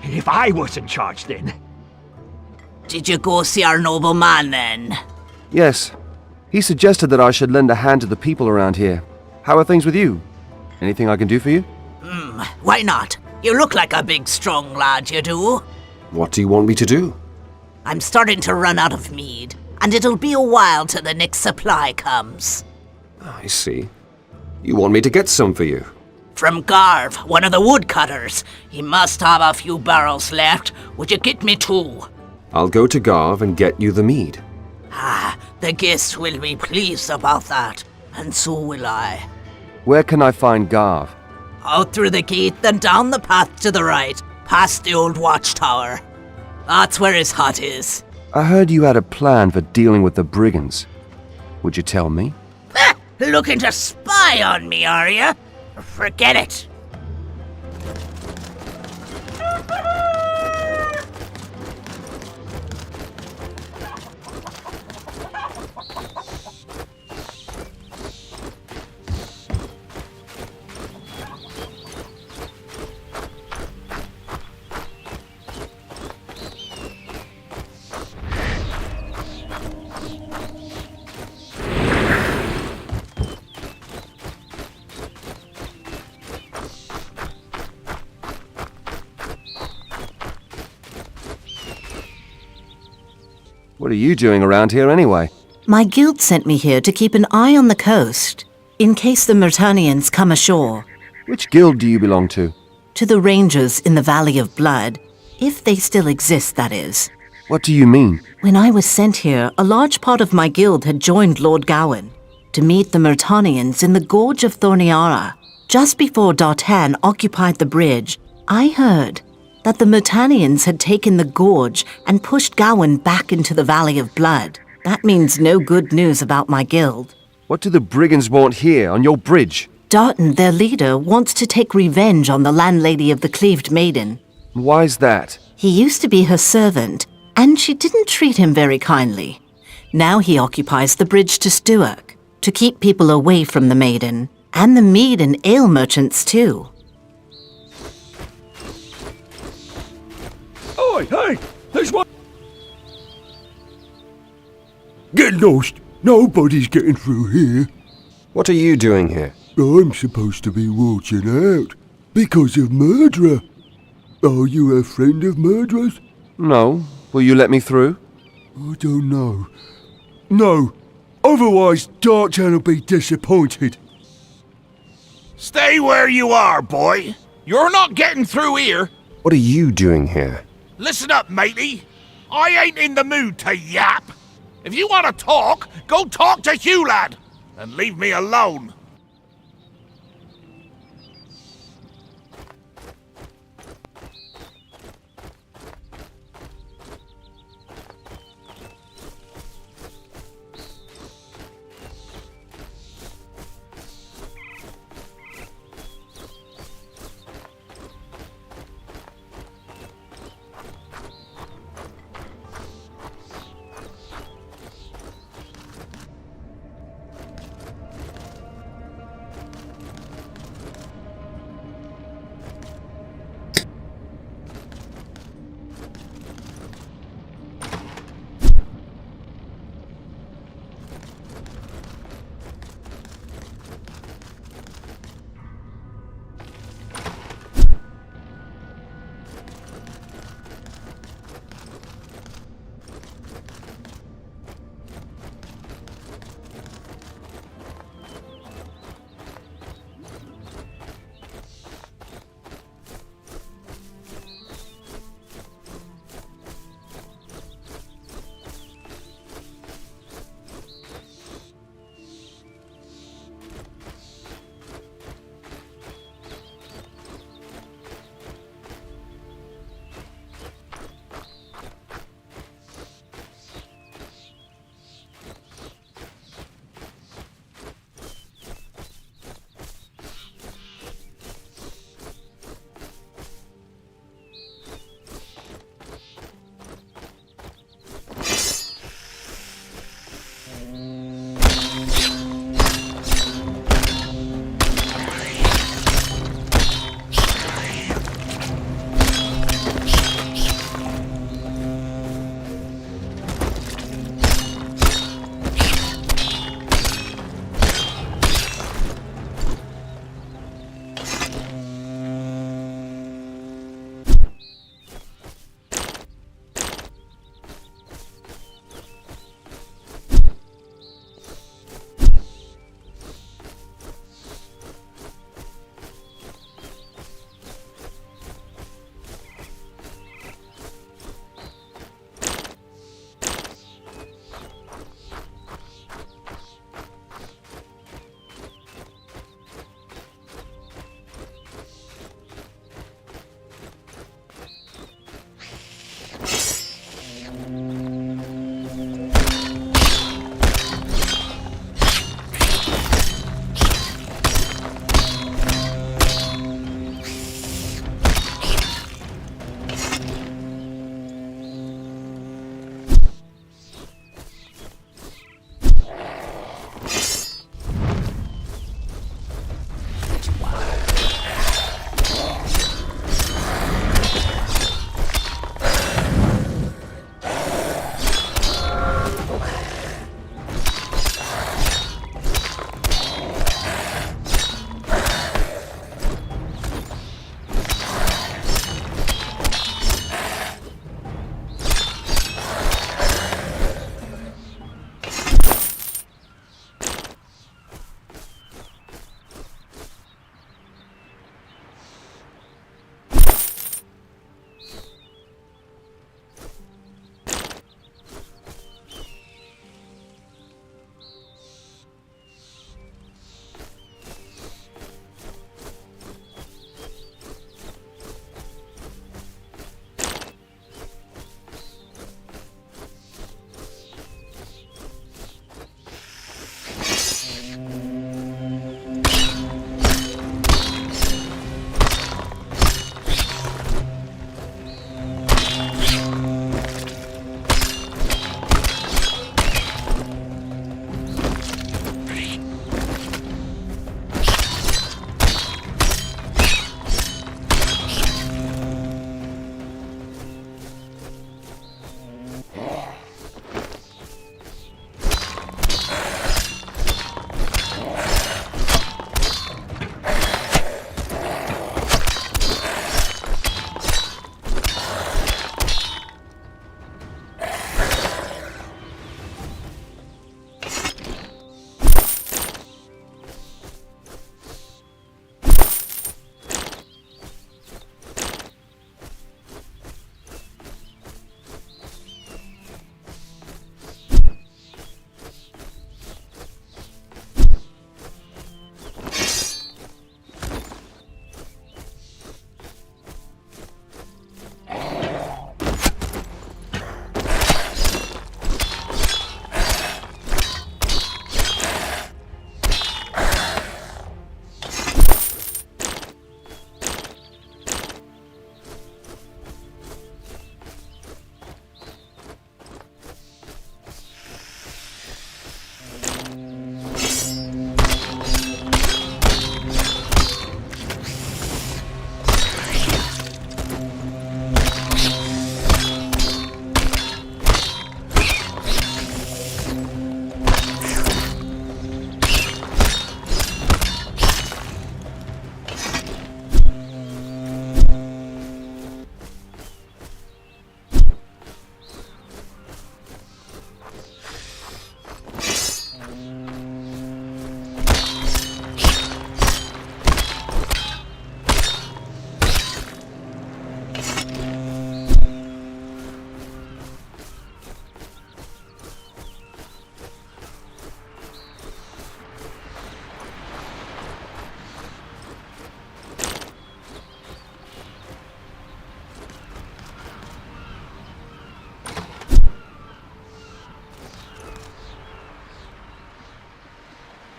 If I was in charge then. Did you go see our noble man then? Yes. He suggested that I should lend a hand to the people around here. How are things with you? Anything I can do for you? Why not? You look like a big, strong lad, you do. What do you want me to do? I'm starting to run out of mead, and it'll be a while till the next supply comes. I see. You want me to get some for you? From Garv, one of the woodcutters. He must have a few barrels left. Would you get me 2? I'll go to Garv and get you the mead. The guests will be pleased about that, and so will I. Where can I find Garv? Out through the gate, then down the path to the right, past the old watchtower. That's where his hut is. I heard you had a plan for dealing with the brigands. Would you tell me? Looking to spy on me, are you? Forget it. What are you doing around here anyway? My guild sent me here to keep an eye on the coast, in case the Myrtanians come ashore. Which guild do you belong to? To the Rangers in the Valley of Blood, if they still exist, that is. What do you mean? When I was sent here, a large part of my guild had joined Lord Gawain to meet the Myrtanians in the Gorge of Thorniara. Just before Dartan occupied the bridge, I heard that the Myrtanians had taken the gorge and pushed Gawain back into the Valley of Blood. That means no good news about my guild. What do the brigands want here, on your bridge? Dartan, their leader, wants to take revenge on the landlady of the Cleaved Maiden. Why's that? He used to be her servant, and she didn't treat him very kindly. Now he occupies the bridge to Stuart, to keep people away from the Maiden, and the mead and ale merchants too. Oi, hey! There's one! Get lost! Nobody's getting through here. What are you doing here? I'm supposed to be watching out, because of murderer. Are you a friend of murderers? No. Will you let me through? I don't know. No. Otherwise, Darkchan will be disappointed. Stay where you are, boy. You're not getting through here. What are you doing here? Listen up, matey. I ain't in the mood to yap. If you want to talk, go talk to Hugh, lad. And leave me alone.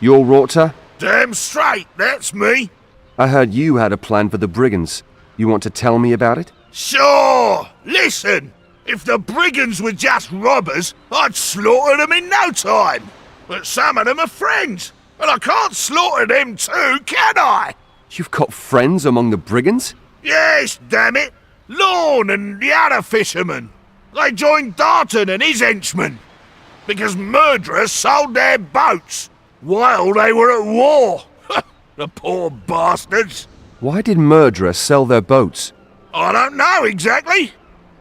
You're Rorta? Damn straight, that's me. I heard you had a plan for the brigands. You want to tell me about it? Sure! Listen! If the brigands were just robbers, I'd slaughter them in no time. But some of them are friends, and I can't slaughter them too, can I? You've got friends among the brigands? Yes, damn it! Lorne and the other fishermen. They joined Darton and his henchmen. Because murderers sold their boats while they were at war. The poor bastards. Why did murderers sell their boats? I don't know exactly.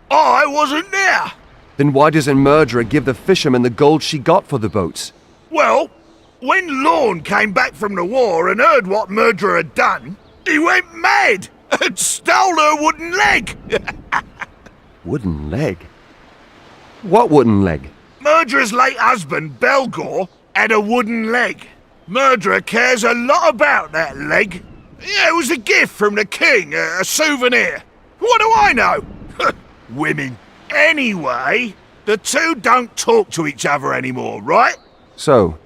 I wasn't there. Then why doesn't murderer give the fishermen the gold she got for the boats? Well, when Lorne came back from the war and heard what murderer had done, he went mad and stole her wooden leg. Wooden leg? What wooden leg? Murderer's late husband, Belgor, had a wooden leg. Murderer cares a lot about that leg. Yeah, it was a gift from the king, a souvenir. What do I know? Women. Anyway, the two don't talk to each other anymore, right? So,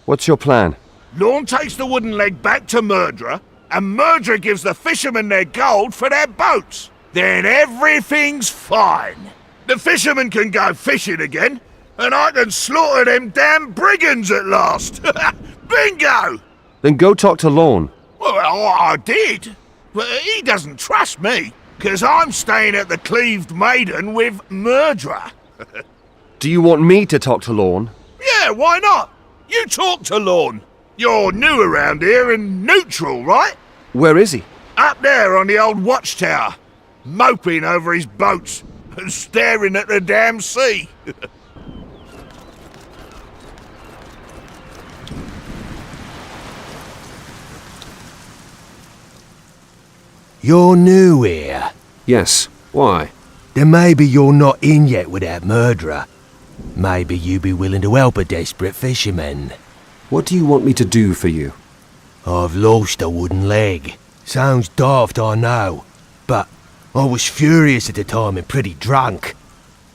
what's your plan? Lorne takes the wooden leg back to Murderer, and Murderer gives the fishermen their gold for their boats. Then everything's fine. The fishermen can go fishing again, and I can slaughter them damn brigands at last. Bingo! Then go talk to Lorne. Well, I did. But he doesn't trust me, because I'm staying at the Cleaved Maiden with Murderer. Do you want me to talk to Lorne? Yeah, why not? You talk to Lorne. You're new around here and neutral, right? Where is he? Up there on the old watchtower, moping over his boats and staring at the damn sea. You're new here? Yes, why? Then maybe you're not in yet with that murderer. Maybe you be willing to help a desperate fisherman. What do you want me to do for you? I've lost a wooden leg. Sounds daft, I know, but I was furious at the time and pretty drunk.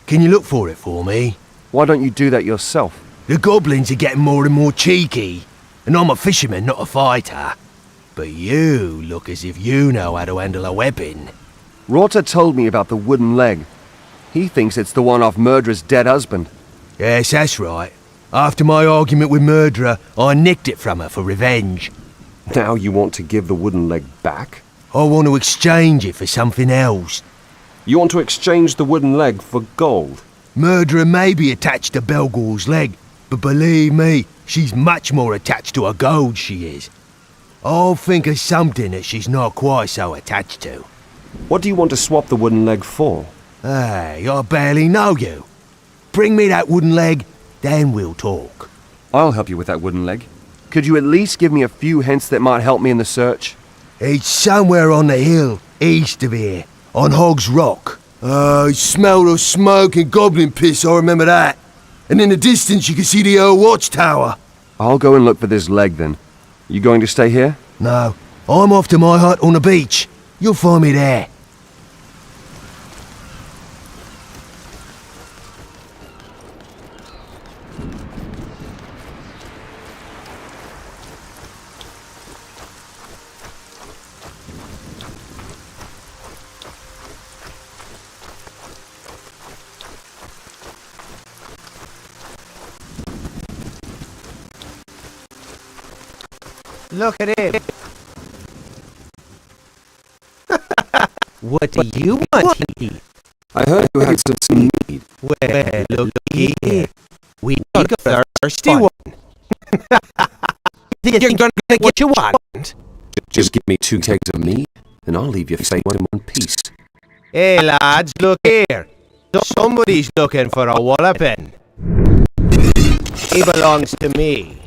Can you look for it for me? Why don't you do that yourself? The goblins are getting more and more cheeky, and I'm a fisherman, not a fighter. But you look as if you know how to handle a weapon. Rorta told me about the wooden leg. He thinks it's the one off Murderer's dead husband. Yes, that's right. After my argument with Murderer, I nicked it from her for revenge. Now you want to give the wooden leg back? I want to exchange it for something else. You want to exchange the wooden leg for gold? Murderer may be attached to Belgor's leg, but believe me, she's much more attached to her gold, she is. I'll think of something that she's not quite so attached to. What do you want to swap the wooden leg for? Hey, I barely know you. Bring me that wooden leg, then we'll talk. I'll help you with that wooden leg. Could you at least give me a few hints that might help me in the search? It's somewhere on the hill, east of here, on Hog's Rock. I smelled of smoke and goblin piss, I remember that. And in the distance you can see the old watchtower. I'll go and look for this leg then. You going to stay here? No, I'm off to my hut on the beach. You'll find me there. Look at him. What do you want here? I heard you had some need. Well, look here. We need a thirsty one. You're gonna get what you want. Just give me 2 kegs of meat, and I'll leave you safe in one piece. Hey lads, look here. Somebody's looking for a walloping. He belongs to me.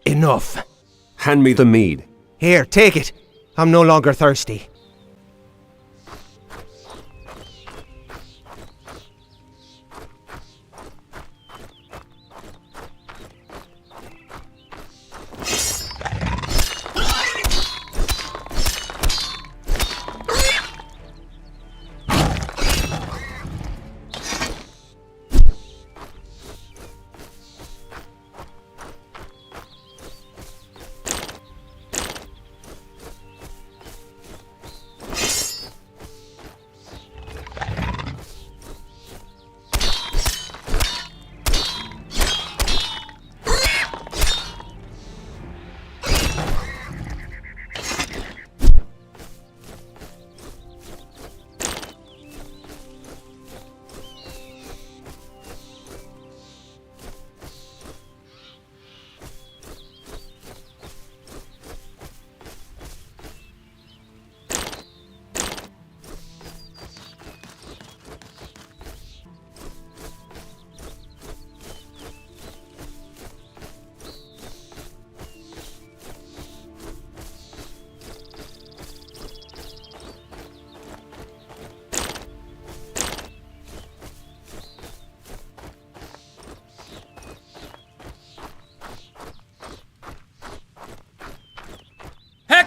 Enough. Hand me the mead. Here, take it. I'm no longer thirsty.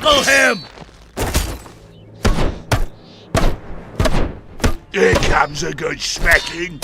Tackle him! Here comes a good smacking.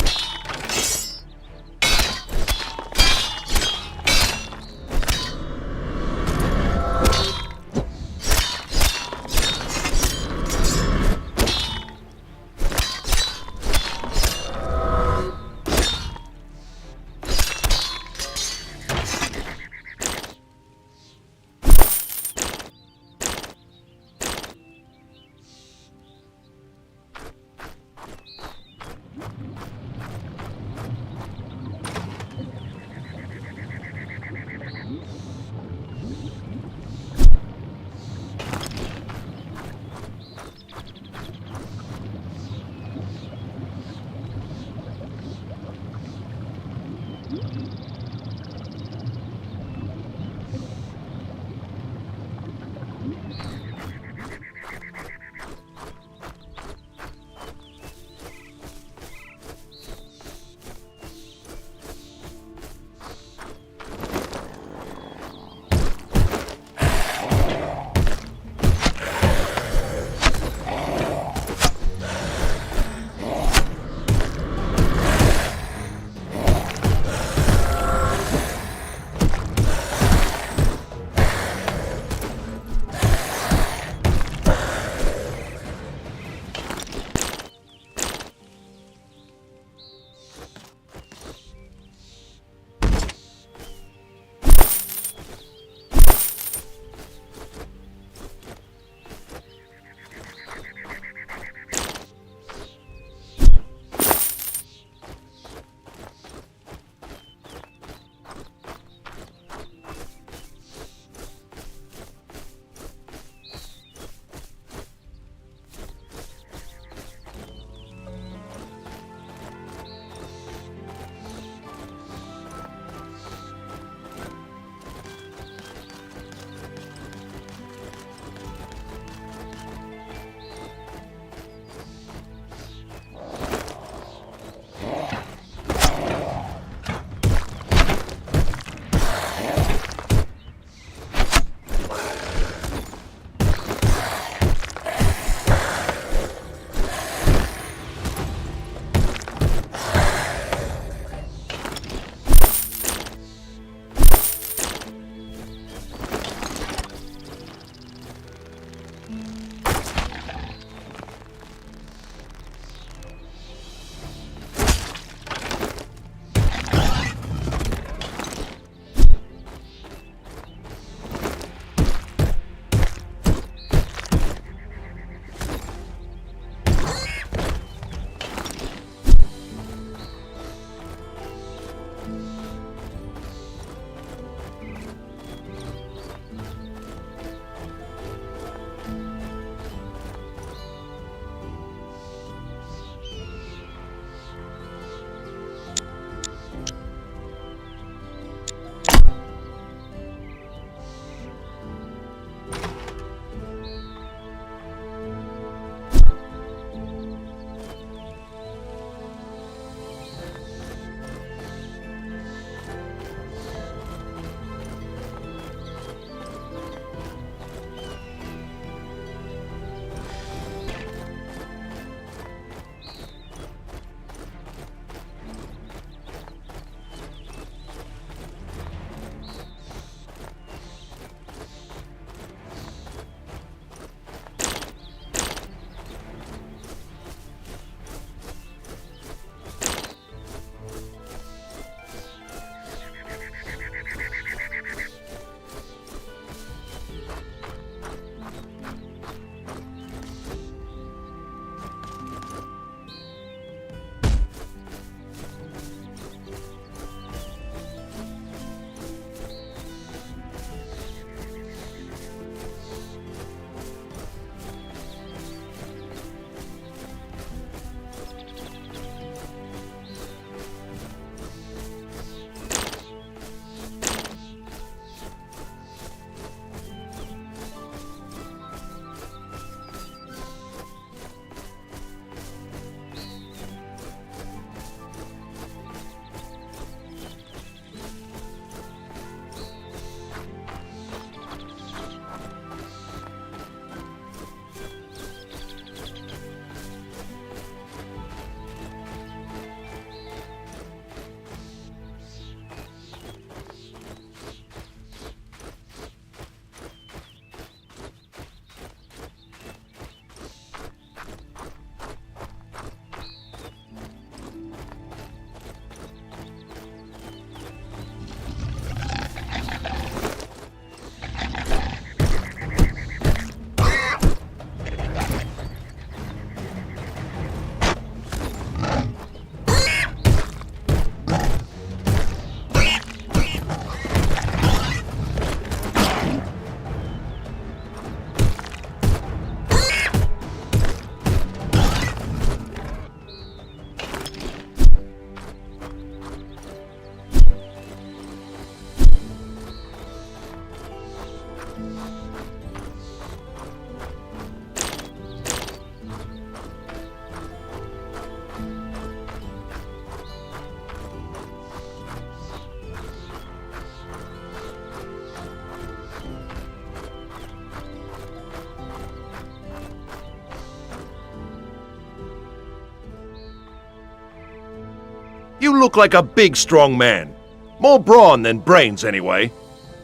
You look like a big, strong man. More brawn than brains, anyway.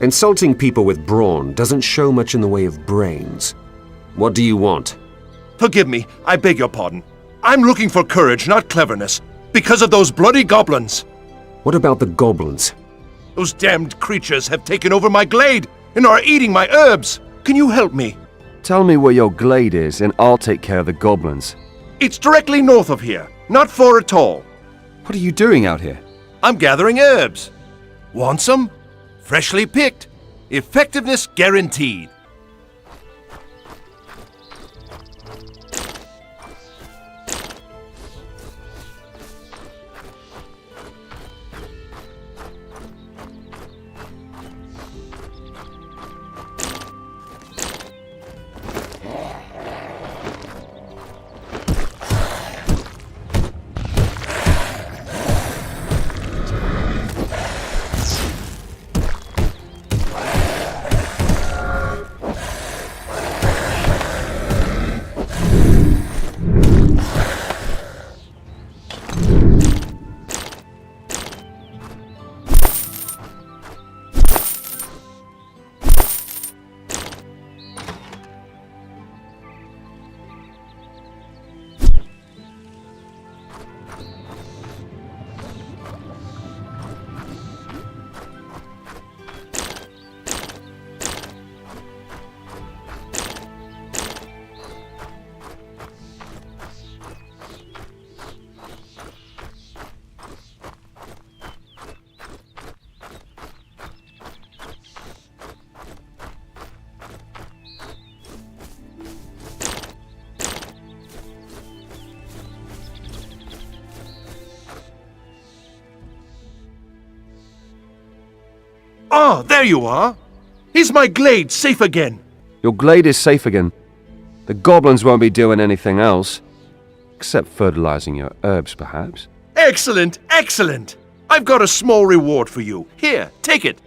Insulting people with brawn doesn't show much in the way of brains. What do you want? Forgive me, I beg your pardon. I'm looking for courage, not cleverness, because of those bloody goblins. What about the goblins? Those damned creatures have taken over my glade and are eating my herbs. Can you help me? Tell me where your glade is, and I'll take care of the goblins. It's directly north of here, not far at all. What are you doing out here? I'm gathering herbs. Want some? Freshly picked. Effectiveness guaranteed. Ah, there you are. Is my glade safe again? Your glade is safe again. The goblins won't be doing anything else. Except fertilizing your herbs, perhaps. Excellent, excellent. I've got a small reward for you. Here, take it.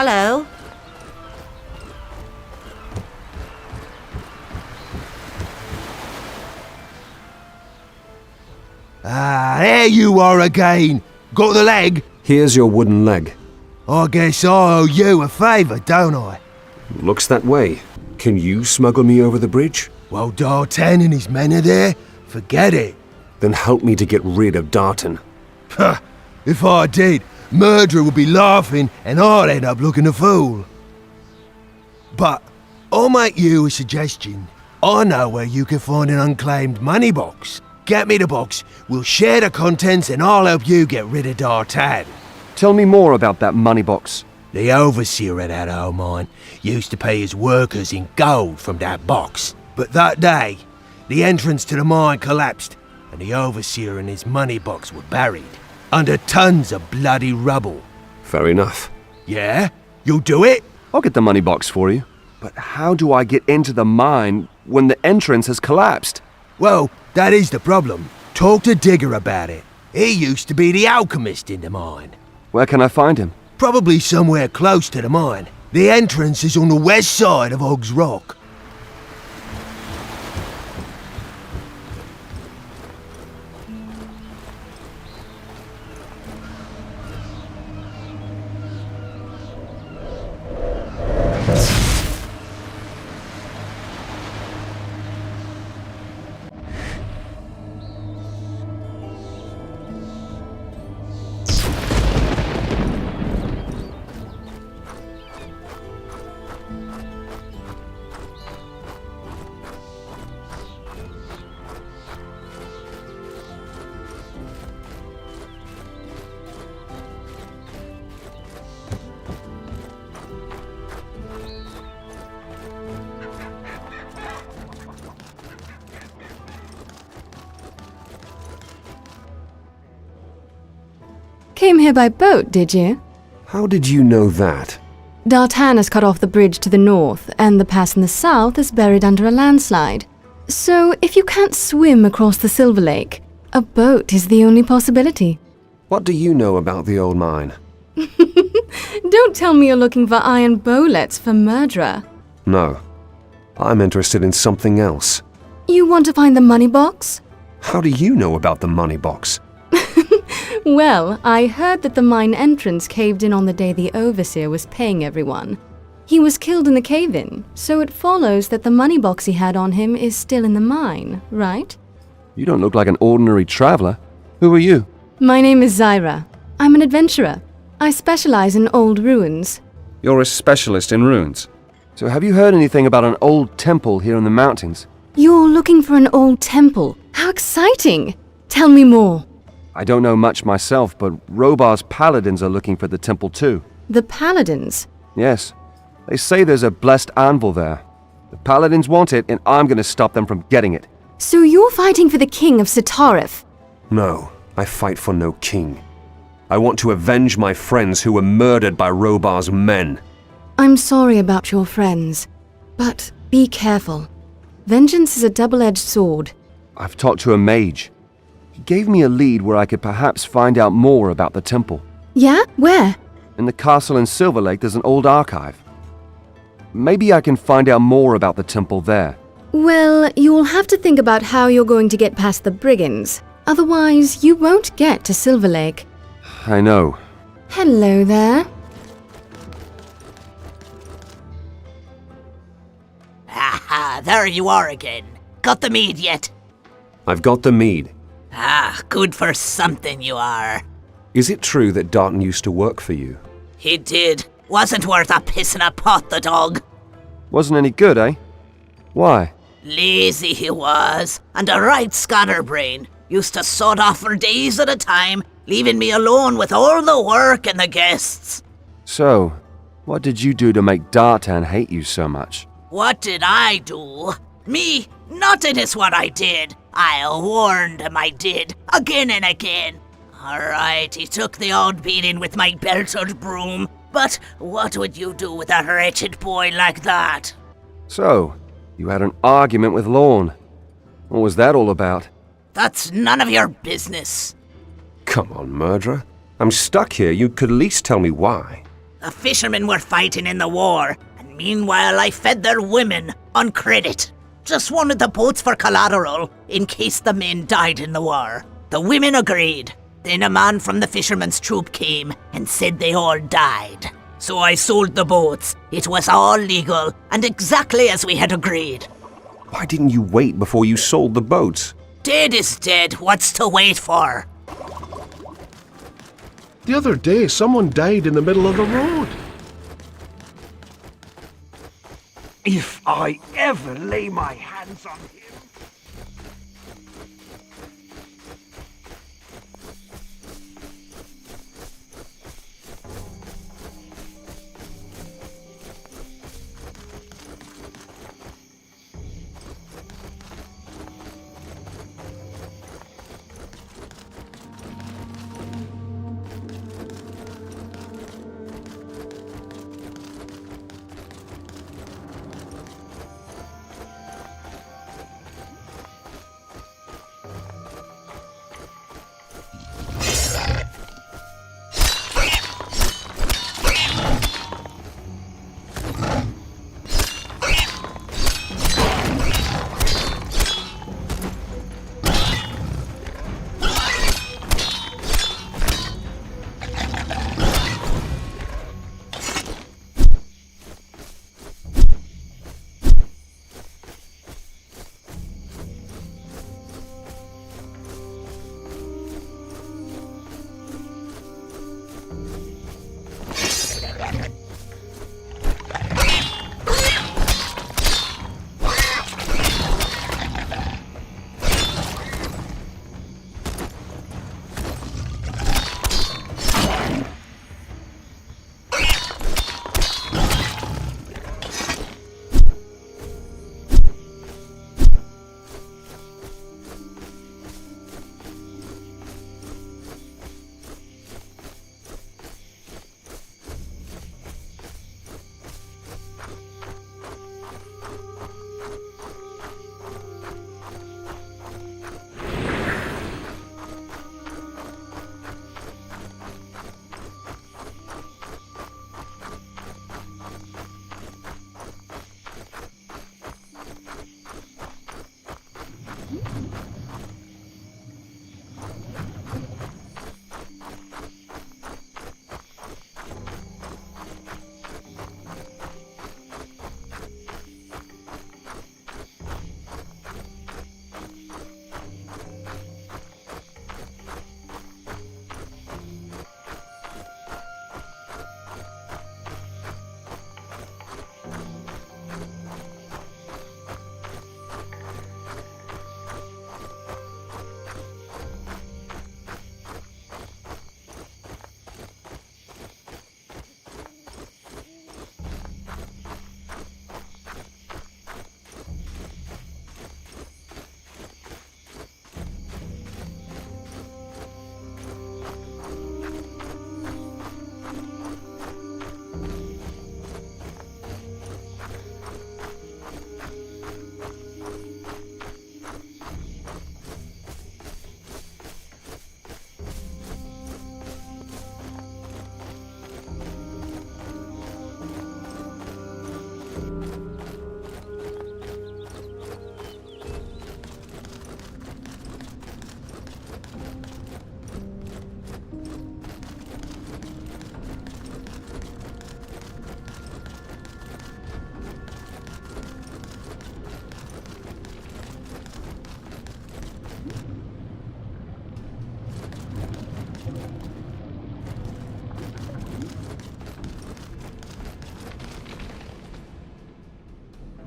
Hello? Ah, there you are again. Got the leg? Here's your wooden leg. I guess I owe you a favour, don't I? Looks that way. Can you smuggle me over the bridge? Well, D'Artan and his men are there. Forget it. Then help me to get rid of Dartan. Ha! If I did, Murderer would be laughing and I'd end up looking a fool. But I'll make you a suggestion. I know where you can find an unclaimed money box. Get me the box, we'll share the contents and I'll help you get rid of D'Artan. Tell me more about that money box. The overseer of that old mine used to pay his workers in gold from that box. But that day, the entrance to the mine collapsed and the overseer and his money box were buried under tons of bloody rubble. Fair enough. Yeah? You'll do it? I'll get the money box for you. But how do I get into the mine when the entrance has collapsed? Well, that is the problem. Talk to Digger about it. He used to be the alchemist in the mine. Where can I find him? Probably somewhere close to the mine. The entrance is on the west side of Hog's Rock. Came here by boat, did you? How did you know that? D'Artan has cut off the bridge to the north, and the pass in the south is buried under a landslide. So, if you can't swim across the Silver Lake, a boat is the only possibility. What do you know about the old mine? Don't tell me you're looking for iron bolets for Murderer. No. I'm interested in something else. You want to find the money box? How do you know about the money box? Well, I heard that the mine entrance caved in on the day the overseer was paying everyone. He was killed in the cave-in, so it follows that the money box he had on him is still in the mine, right? You don't look like an ordinary traveler. Who are you? My name is Zyra. I'm an adventurer. I specialize in old ruins. You're a specialist in ruins. So have you heard anything about an old temple here in the mountains? You're looking for an old temple. How exciting! Tell me more. I don't know much myself, but Robar's paladins are looking for the temple too. The paladins? Yes. They say there's a blessed anvil there. The paladins want it, and I'm going to stop them from getting it. So you're fighting for the king of Sitarif? No, I fight for no king. I want to avenge my friends who were murdered by Robar's men. I'm sorry about your friends, but be careful. Vengeance is a double-edged sword. I've talked to a mage. He gave me a lead where I could perhaps find out more about the temple. Yeah? Where? In the castle in Silver Lake, there's an old archive. Maybe I can find out more about the temple there. Well, you'll have to think about how you're going to get past the brigands. Otherwise, you won't get to Silver Lake. I know. Hello there. Aha, there you are again. Got the mead yet? I've got the mead. Ah, good for something you are. Is it true that Darton used to work for you? He did. Wasn't worth a piss in a pot, the dog. Wasn't any good, eh? Why? Lazy he was, and a right scatterbrain. Used to sod off for days at a time, leaving me alone with all the work and the guests. So, what did you do to make D'Artan hate you so much? What did I do? Me? Nothing is what I did. I warned him I did, again and again. Alright, he took the odd beating with my belted broom, but what would you do with a wretched boy like that? So, you had an argument with Lorne. What was that all about? That's none of your business. Come on, murderer. I'm stuck here. You could at least tell me why. The fishermen were fighting in the war, and meanwhile I fed their women on credit. Just wanted the boats for collateral in case the men died in the war. The women agreed. Then a man from the fishermen's troop came and said they all died. So I sold the boats. It was all legal and exactly as we had agreed. Why didn't you wait before you sold the boats? Dead is dead. What's to wait for? The other day, someone died in the middle of the road. If I ever lay my hands on him...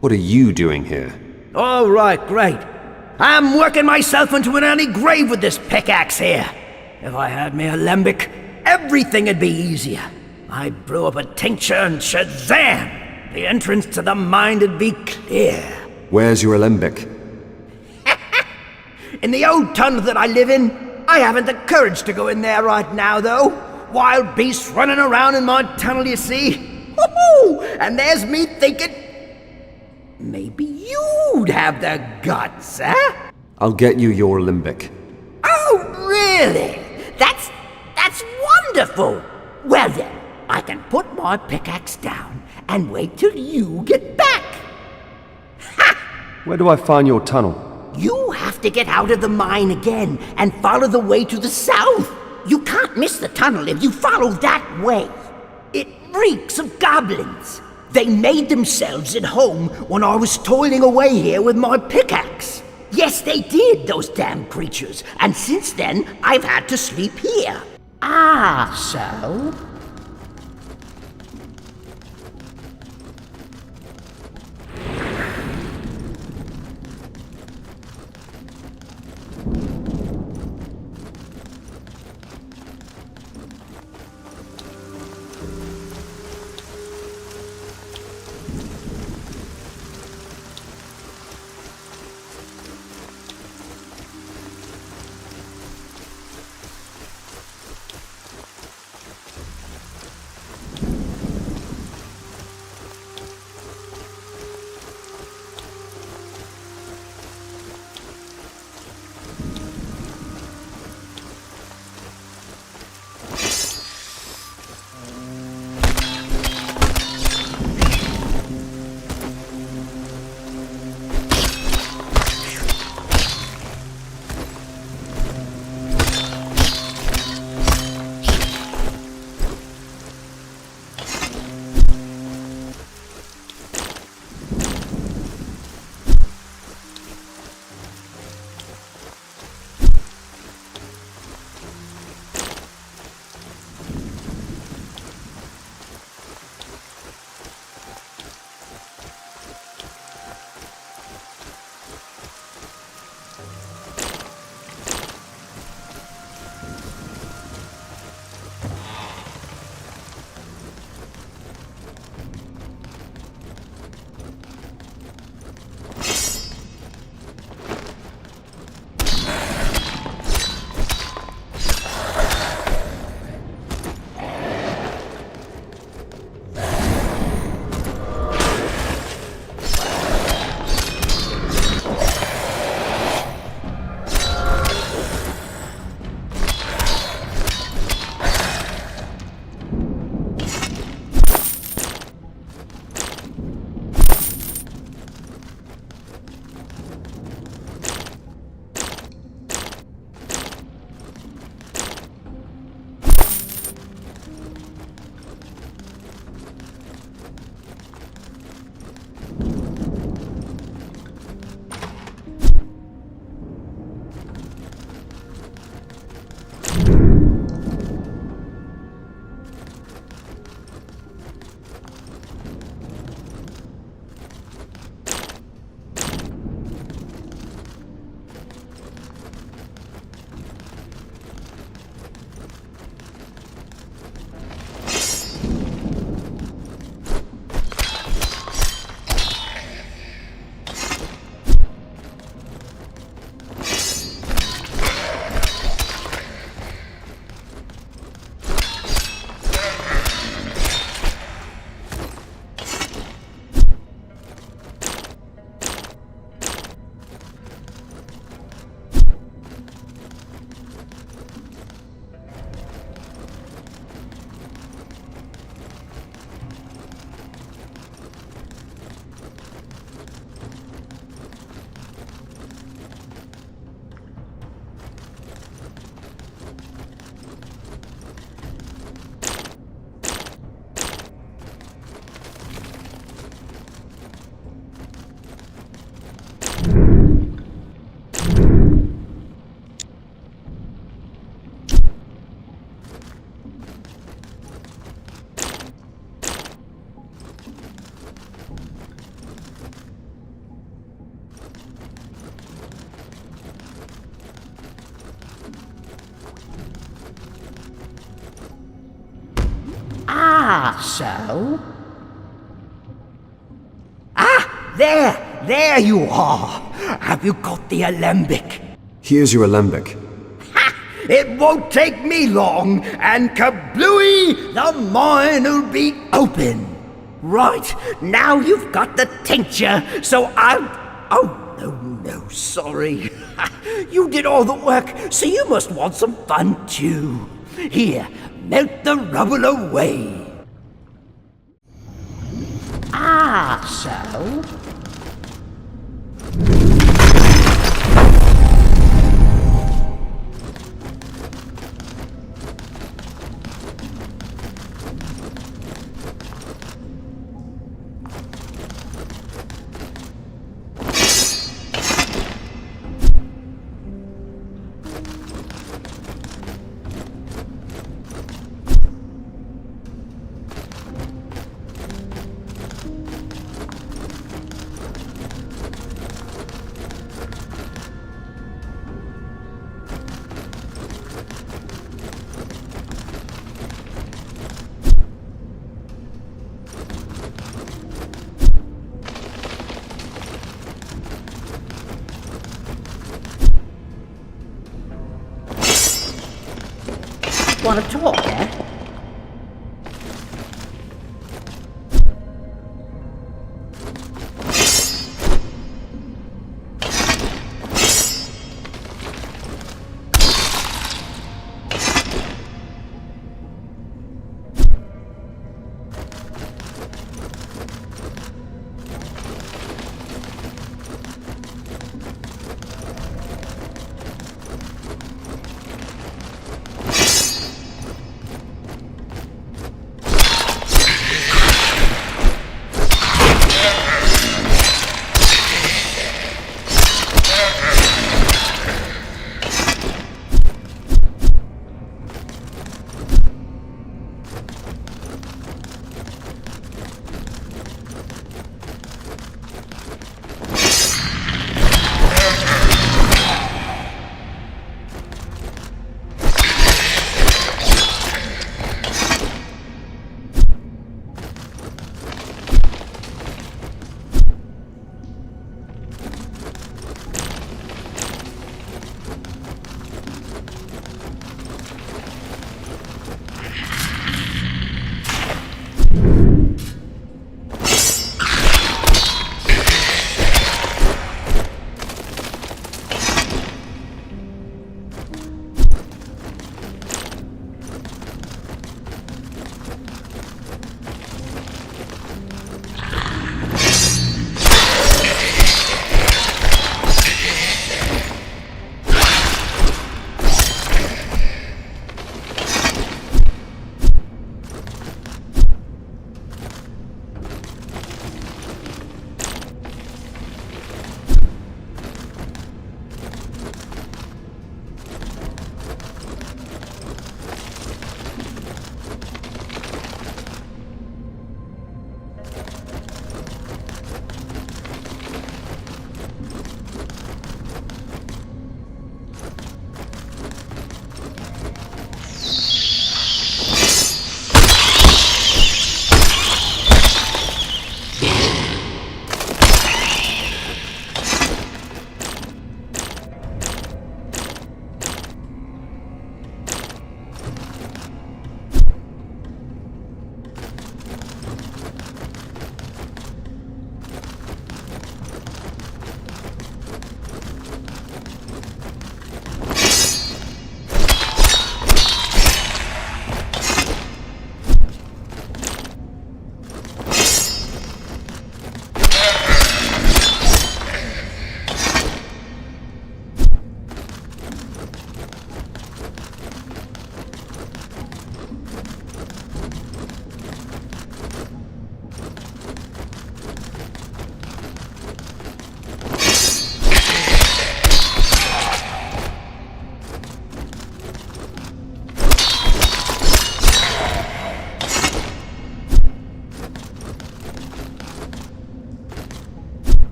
What are you doing here? All right, great. I'm working myself into an early grave with this pickaxe here. If I had me alembic, everything'd be easier. I'd brew up a tincture and shazam! The entrance to the mine'd be clear. Where's your alembic? In the old tunnel that I live in. I haven't the courage to go in there right now, though. Wild beasts running around in my tunnel, you see. Woo-hoo! And there's me thinking... maybe you'd have the guts, huh? I'll get you your alembic. Oh, really? That's wonderful! Well then, I can put my pickaxe down and wait till you get back. Where do I find your tunnel? You have to get out of the mine again and follow the way to the south. You can't miss the tunnel if you follow that way. It reeks of goblins. They made themselves at home when I was toiling away here with my pickaxe. Yes, they did, those damn creatures. And since then, I've had to sleep here. Ah, so? Ah, so? Ah, there you are. Have you got the alembic? Here's your alembic. It won't take me long, and kablooey, the mine'll be open. Right, now you've got the tincture, so Oh, no, sorry. You did all the work, so you must want some fun too. Here, melt the rubble away. So? Want to talk, eh?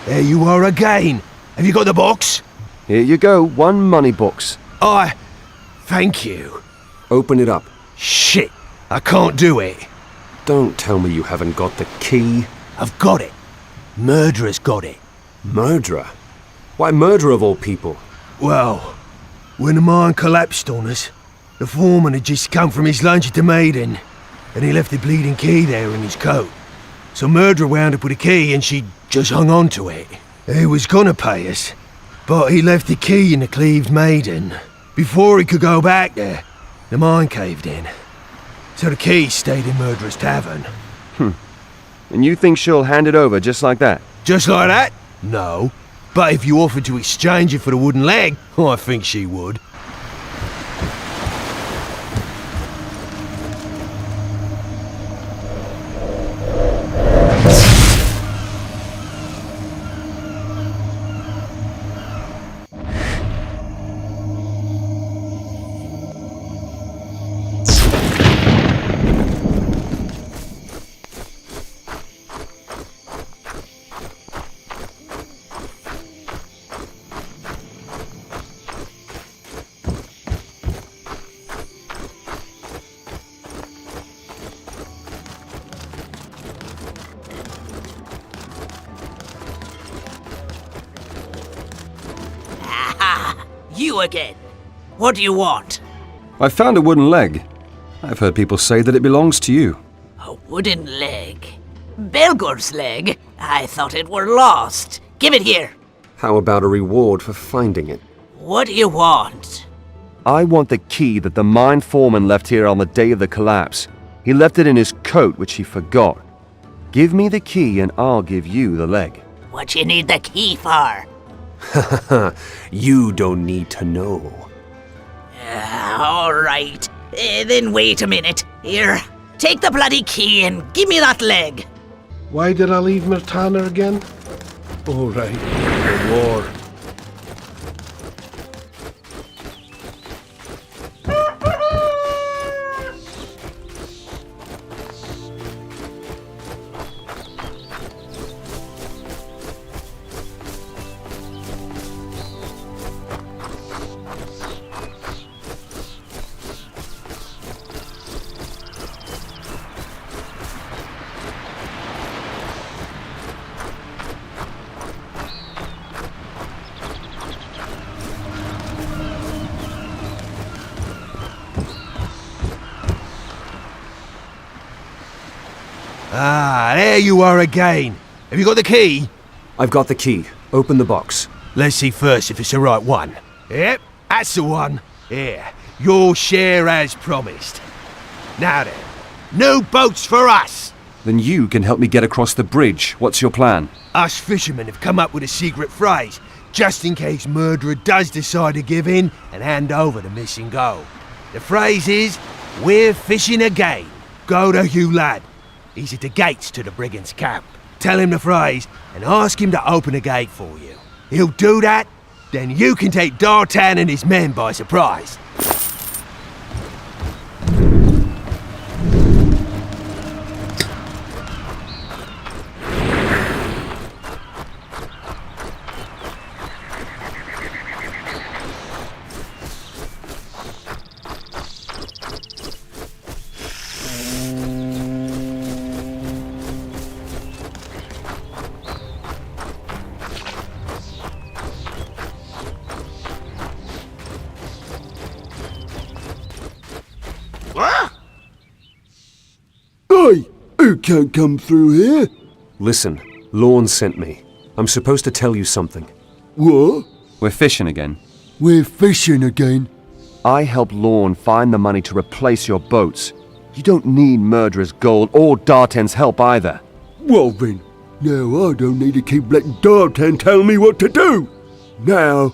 There you are again. Have you got the box? Here you go, 1 money box. Thank you. Open it up. Shit, I can't do it. Don't tell me you haven't got the key. I've got it. Murderer's got it. Murderer? Why murderer of all people? Well, when the mine collapsed on us, the foreman had just come from his lunch at the Maiden, and he left the bleeding key there in his coat. So murderer wound up with the key and she just hung on to it. He was gonna pay us, but he left the key in the cleaved Maiden. Before he could go back there, the mine caved in. So the key stayed in Murderer's tavern. And you think she'll hand it over just like that? Just like that? No. But if you offered to exchange it for the wooden leg, I think she would. You again. What do you want? I found a wooden leg. I've heard people say that it belongs to you. A wooden leg? Belgor's leg? I thought it were lost. Give it here. How about a reward for finding it? What do you want? I want the key that the mine foreman left here on the day of the collapse. He left it in his coat, which he forgot. Give me the key and I'll give you the leg. What you need the key for? You don't need to know. All right. Then wait a minute. Here, take the bloody key and give me that leg. Why did I leave Mirtana again? All right, the war. There you are again. Have you got the key? I've got the key. Open the box. Let's see first if it's the right one. Yep, that's the one. Here, your share as promised. Now then, no boats for us. Then you can help me get across the bridge. What's your plan? Us fishermen have come up with a secret phrase, just in case murderer does decide to give in and hand over the missing gold. The phrase is, we're fishing again. Go to Hugh Lad. He's at the gates to the brigands' camp. Tell him the phrase and ask him to open a gate for you. He'll do that, then you can take D'Artan and his men by surprise. Hey, you can't come through here. Listen, Lorne sent me. I'm supposed to tell you something. What? We're fishing again. We're fishing again. I helped Lorne find the money to replace your boats. You don't need murderer's gold or D'Artan's help either. Well then, now I don't need to keep letting D'Artan tell me what to do. Now,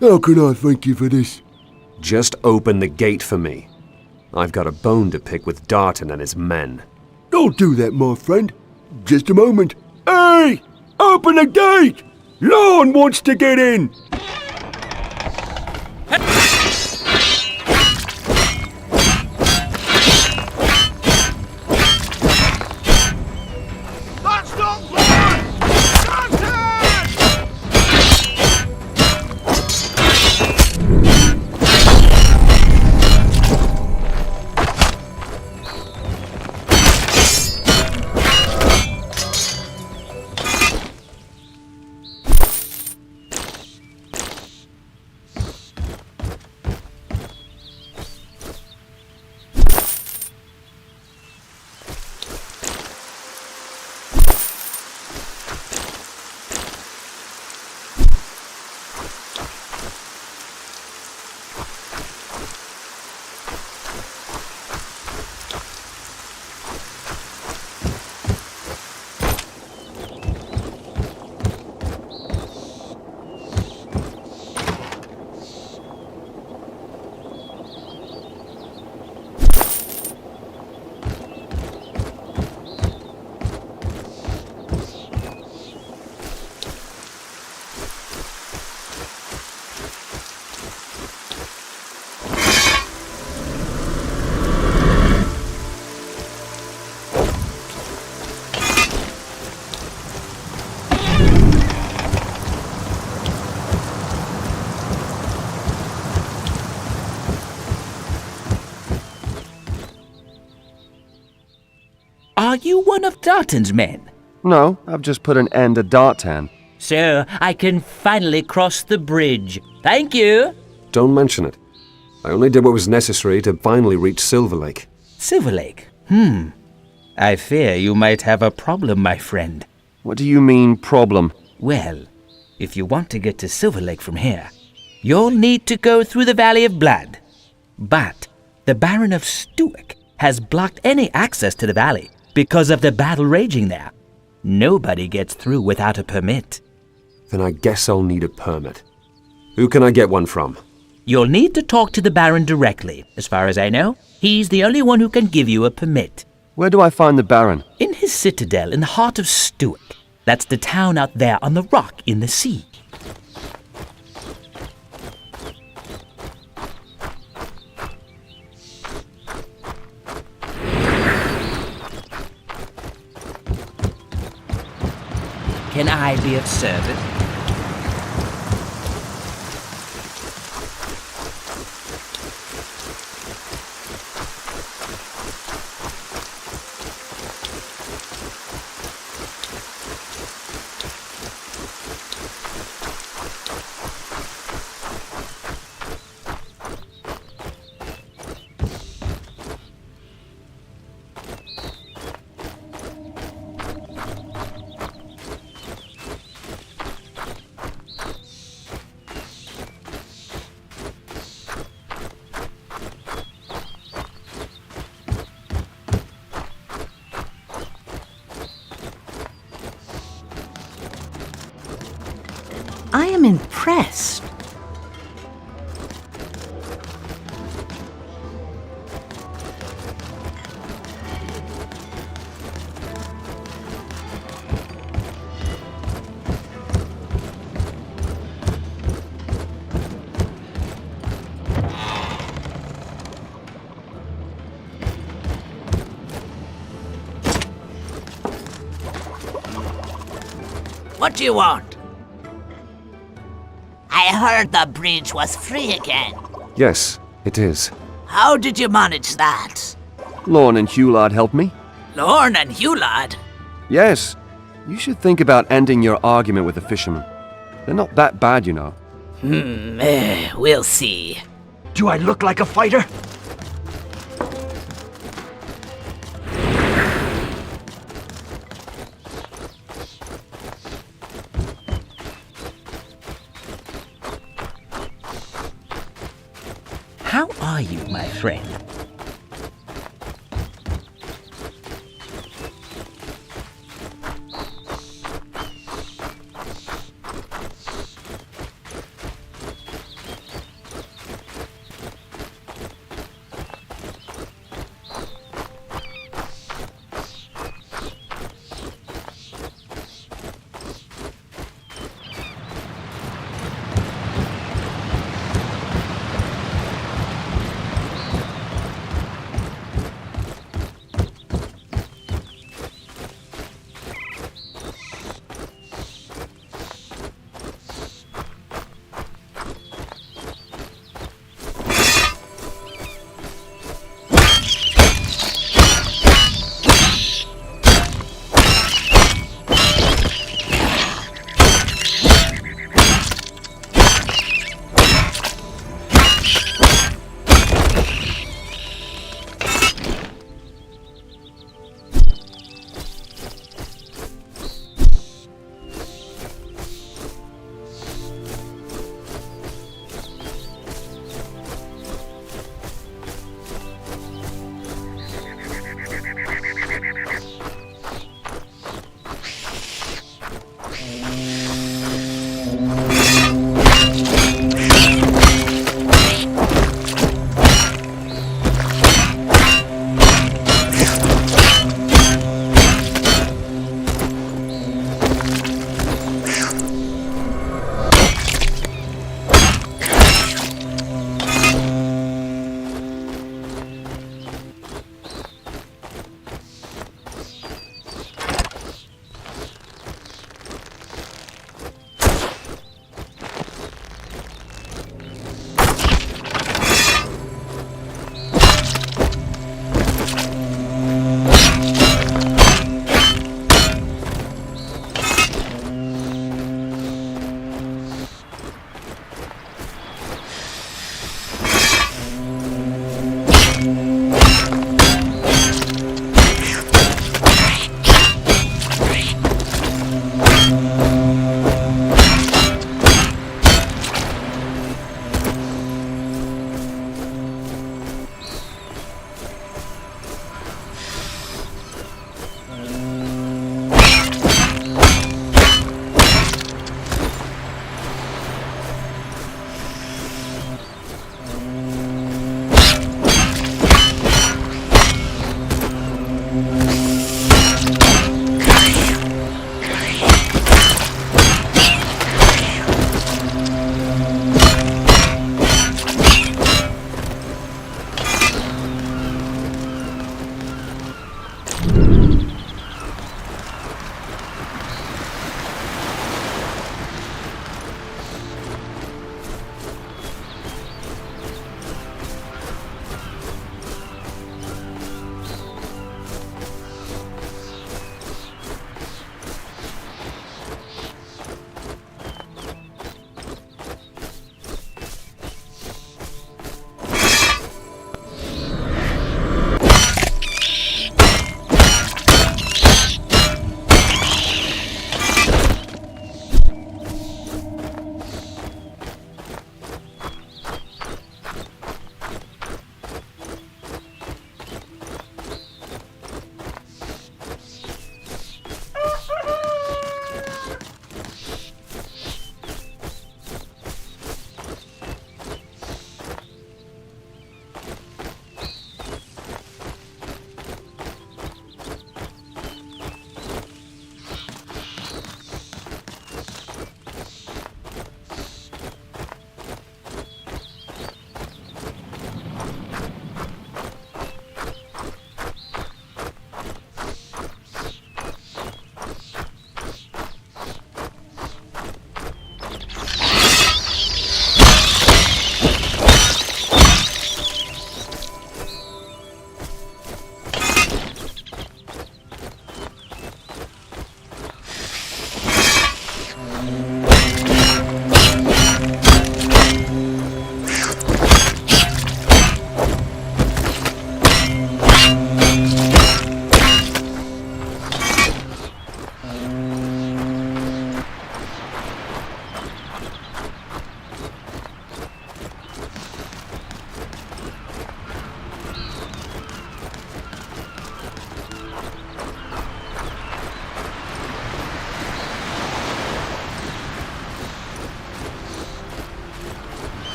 how can I thank you for this? Just open the gate for me. I've got a bone to pick with D'Artan and his men. Don't do that, my friend. Just a moment. Hey! Open the gate! Lorne wants to get in! That's not Lorne! D'Artan! Are you one of Dartan's men? No, I've just put an end to Dartan. So I can finally cross the bridge. Thank you. Don't mention it. I only did what was necessary to finally reach Silver Lake. Silver Lake? I fear you might have a problem, my friend. What do you mean, problem? Well, if you want to get to Silver Lake from here, you'll need to go through the Valley of Blood. But the Baron of Stuart has blocked any access to the valley because of the battle raging there. Nobody gets through without a permit. Then I guess I'll need a permit. Who can I get one from? You'll need to talk to the Baron directly. As far as I know, he's the only one who can give you a permit. Where do I find the Baron? In his citadel in the heart of Stuart. That's the town out there on the rock in the sea. Can I be of service? I am impressed. What do you want? I heard the bridge was free again. Yes, it is. How did you manage that? Lorne and Hewlard helped me. Lorne and Hewlard? Yes. You should think about ending your argument with the fishermen. They're not that bad, you know. We'll see. Do I look like a fighter? How are you, my friend?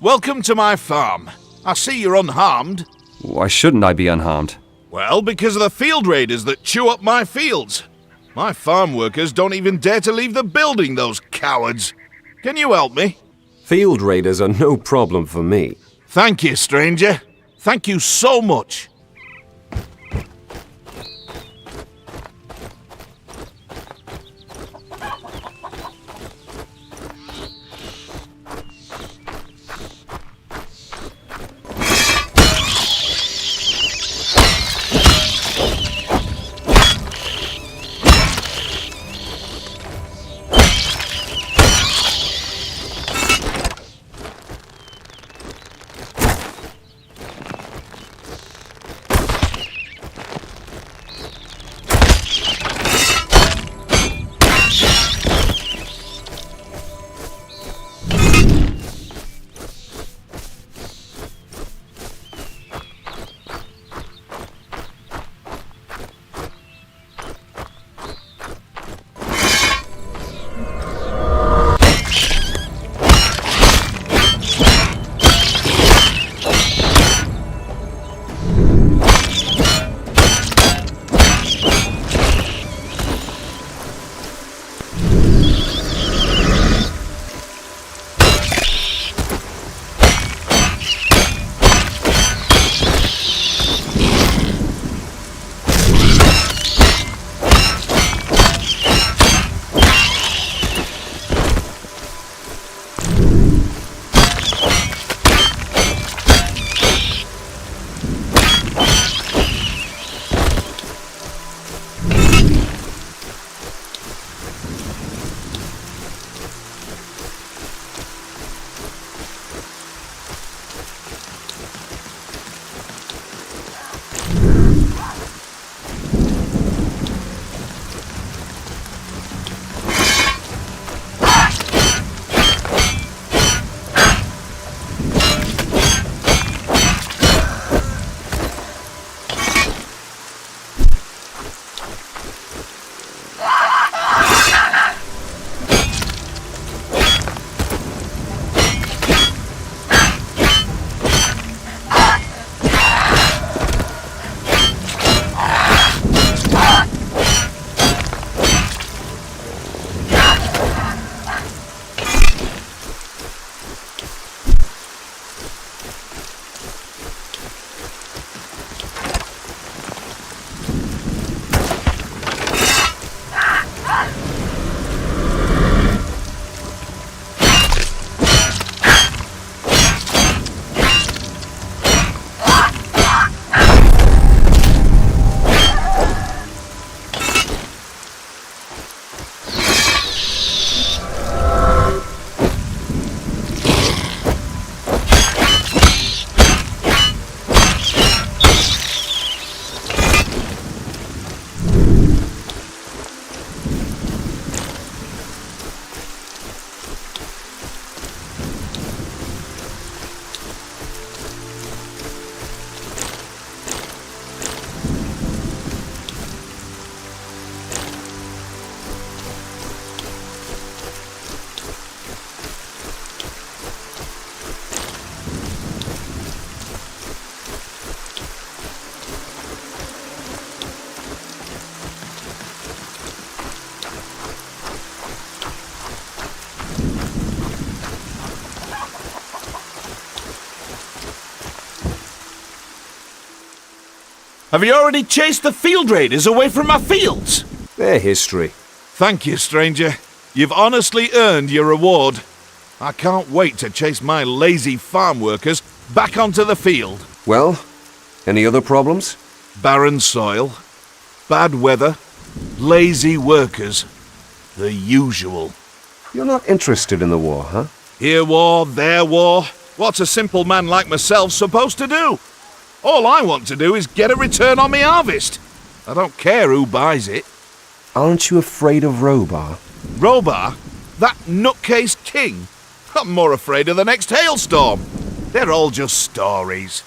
Welcome to my farm. I see you're unharmed. Why shouldn't I be unharmed? Well, because of the field raiders that chew up my fields. My farm workers don't even dare to leave the building, those cowards. Can you help me? Field raiders are no problem for me. Thank you, stranger. Thank you so much. Have you already chased the field raiders away from my fields? They're history. Thank you, stranger. You've honestly earned your reward. I can't wait to chase my lazy farm workers back onto the field. Well, any other problems? Barren soil, bad weather, lazy workers. The usual. You're not interested in the war, huh? Here war, there war. What's a simple man like myself supposed to do? All I want to do is get a return on my harvest. I don't care who buys it. Aren't you afraid of Robar? Robar? That nutcase king? I'm more afraid of the next hailstorm. They're all just stories.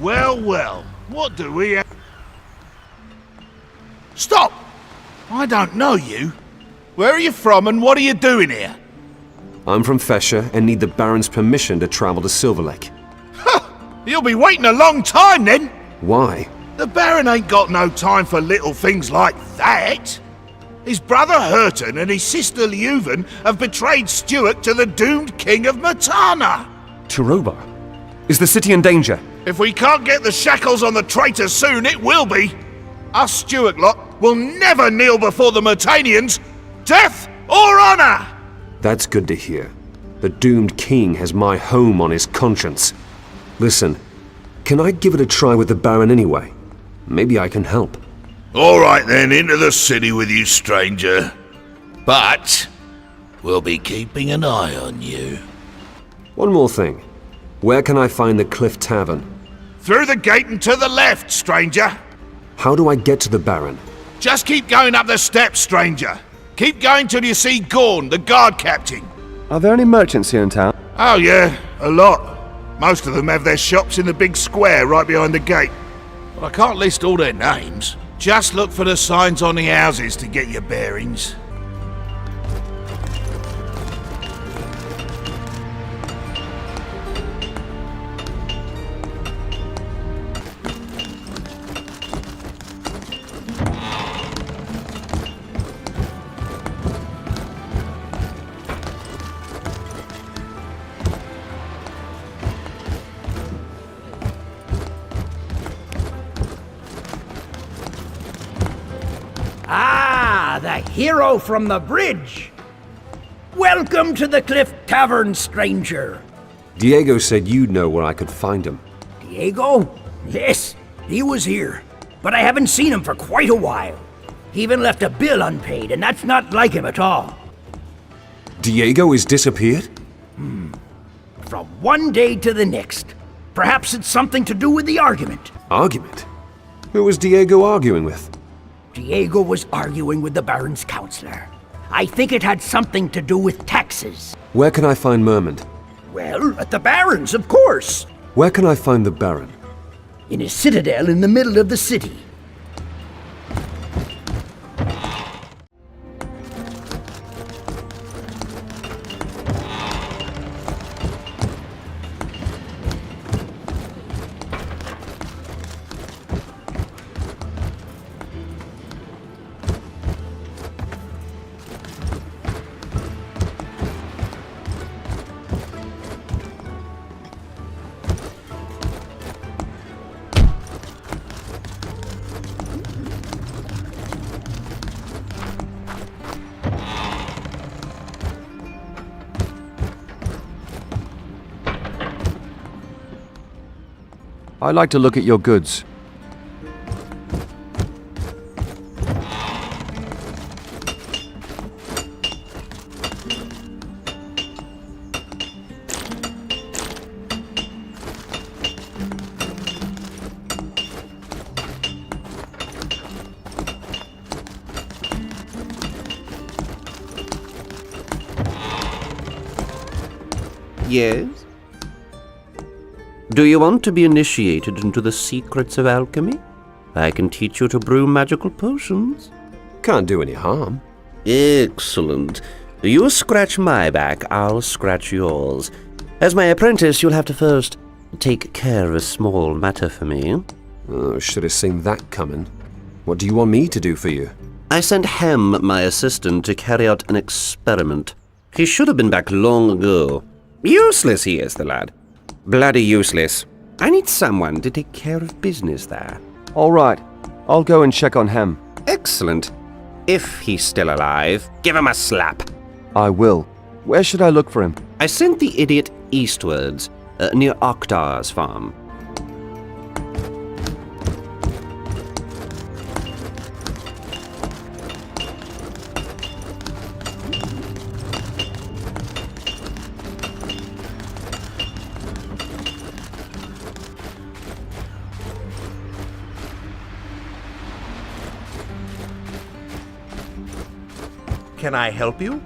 Well, well, what do we have? Stop! I don't know you. Where are you from and what are you doing here? I'm from Fesher and need the Baron's permission to travel to Silver Lake. You'll be waiting a long time then! Why? The Baron ain't got no time for little things like that. His brother Hurton and his sister Leuven have betrayed Stuart to the doomed King of Murtana. To Robar? Is the city in danger? If we can't get the shackles on the traitors soon, it will be. Us Stuart lot will never kneel before the Murtanians. Death or honor! That's good to hear. The doomed king has my home on his conscience. Listen, can I give it a try with the Baron anyway? Maybe I can help. All right then, into the city with you, stranger. But we'll be keeping an eye on you. One more thing. Where can I find the Cliff Tavern? Through the gate and to the left, stranger. How do I get to the Baron? Just keep going up the steps, stranger. Keep going till you see Gorn, the guard captain. Are there any merchants here in town? Oh yeah, a lot. Most of them have their shops in the big square right behind the gate. But I can't list all their names. Just look for the signs on the houses to get your bearings. Ah, the hero from the bridge! Welcome to the Cliff Tavern, stranger. Diego said you'd know where I could find him. Diego? Yes, he was here. But I haven't seen him for quite a while. He even left a bill unpaid, and that's not like him at all. Diego is disappeared? From one day to the next. Perhaps it's something to do with the argument. Argument? Who was Diego arguing with? Diego was arguing with the Baron's counselor. I think it had something to do with taxes. Where can I find Mermond? Well, at the Baron's, of course. Where can I find the Baron? In his citadel in the middle of the city. I'd like to look at your goods. Yes? Do you want to be initiated into the secrets of alchemy? I can teach you to brew magical potions. Can't do any harm. Excellent. You scratch my back, I'll scratch yours. As my apprentice, you'll have to first take care of a small matter for me. Oh, should have seen that coming. What do you want me to do for you? I sent Hem, my assistant, to carry out an experiment. He should have been back long ago. Useless he is, the lad. Bloody useless. I need someone to take care of business there. All right. I'll go and check on Hem. Excellent. If he's still alive, give him a slap. I will. Where should I look for him? I sent the idiot eastwards, near Oktar's farm. Can I help you?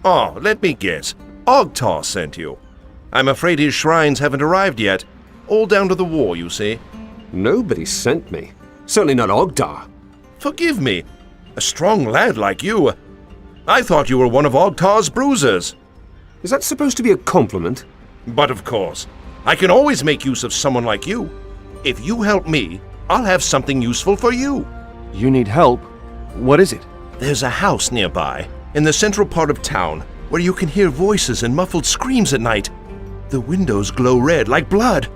Oh, let me guess. Ogtar sent you. I'm afraid his shrines haven't arrived yet. All down to the war, you see. Nobody sent me. Certainly not Ogdar. Forgive me. A strong lad like you. I thought you were one of Ogtar's bruisers. Is that supposed to be a compliment? But of course. I can always make use of someone like you. If you help me, I'll have something useful for you. You need help? What is it? There's a house nearby, in the central part of town, where you can hear voices and muffled screams at night. The windows glow red like blood.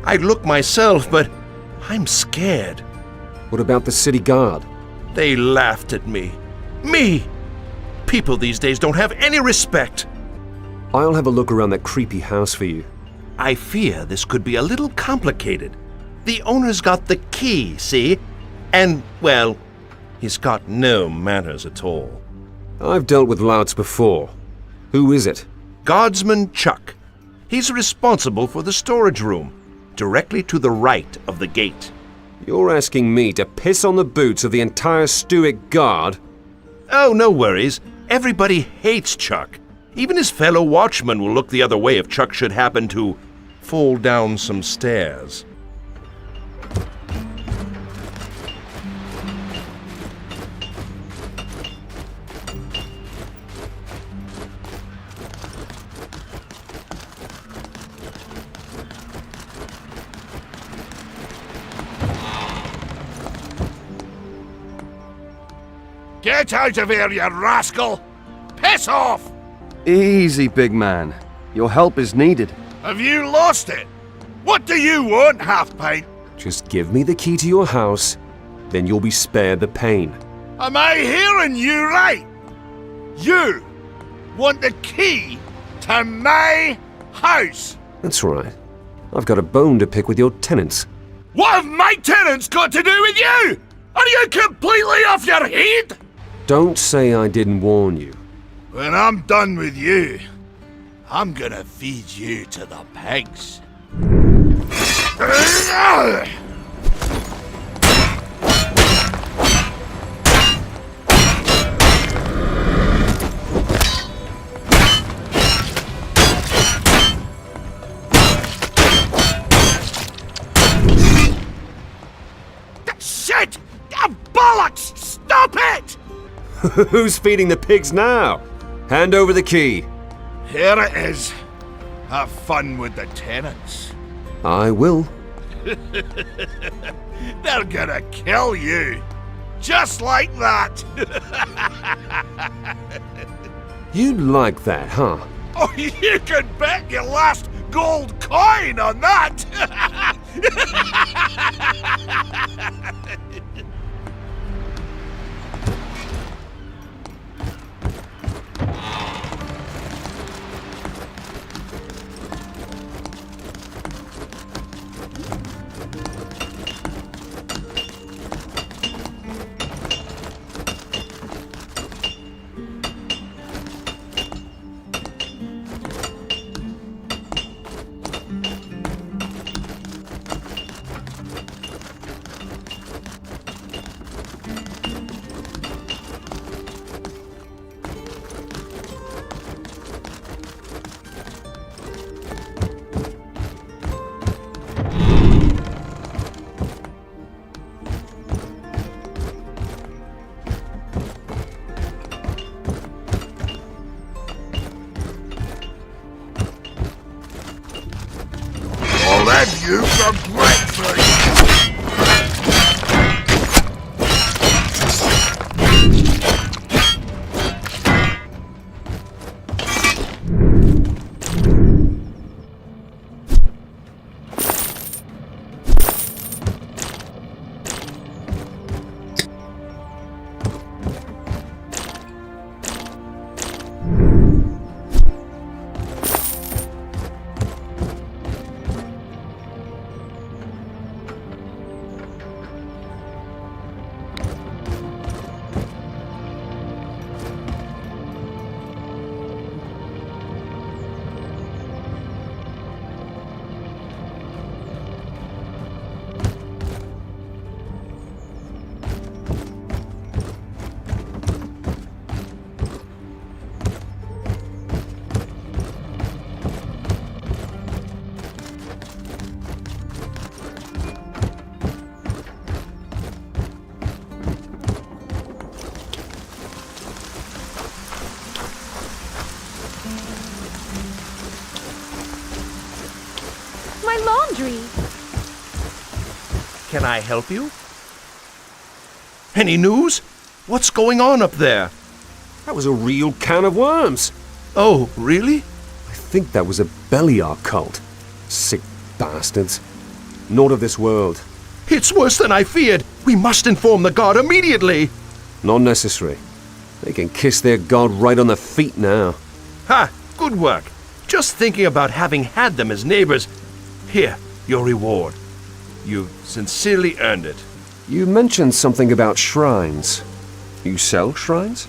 I'd look myself, but I'm scared. What about the city guard? They laughed at me. Me! People these days don't have any respect. I'll have a look around that creepy house for you. I fear this could be a little complicated. The owner's got the key, see? And, well, he's got no manners at all. I've dealt with louts before. Who is it? Guardsman Chuck. He's responsible for the storage room, directly to the right of the gate. You're asking me to piss on the boots of the entire Stuic Guard? Oh, no worries. Everybody hates Chuck. Even his fellow watchmen will look the other way if Chuck should happen to fall down some stairs. Get out of here, you rascal! Piss off! Easy, big man. Your help is needed. Have you lost it? What do you want, half-pint? Just give me the key to your house, then you'll be spared the pain. Am I hearing you right? You want the key to my house? That's right. I've got a bone to pick with your tenants. What have my tenants got to do with you? Are you completely off your head? Don't say I didn't warn you. When I'm done with you, I'm gonna feed you to the pigs. Shit! Bollocks! Stop it! Who's feeding the pigs now? Hand over the key. Here it is. Have fun with the tenants. I will. They're gonna kill you. Just like that. You'd like that, huh? Oh, you can bet your last gold coin on that. I'll have you for breakfast! victory. Can I help you? Any news? What's going on up there? That was a real can of worms. Oh, really? I think that was a Beliar cult. Sick bastards. Not of this world. It's worse than I feared. We must inform the god immediately. Not necessary. They can kiss their god right on the feet now. Ha! Good work. Just thinking about having had them as neighbors. Here, your reward. You've sincerely earned it. You mentioned something about shrines. You sell shrines?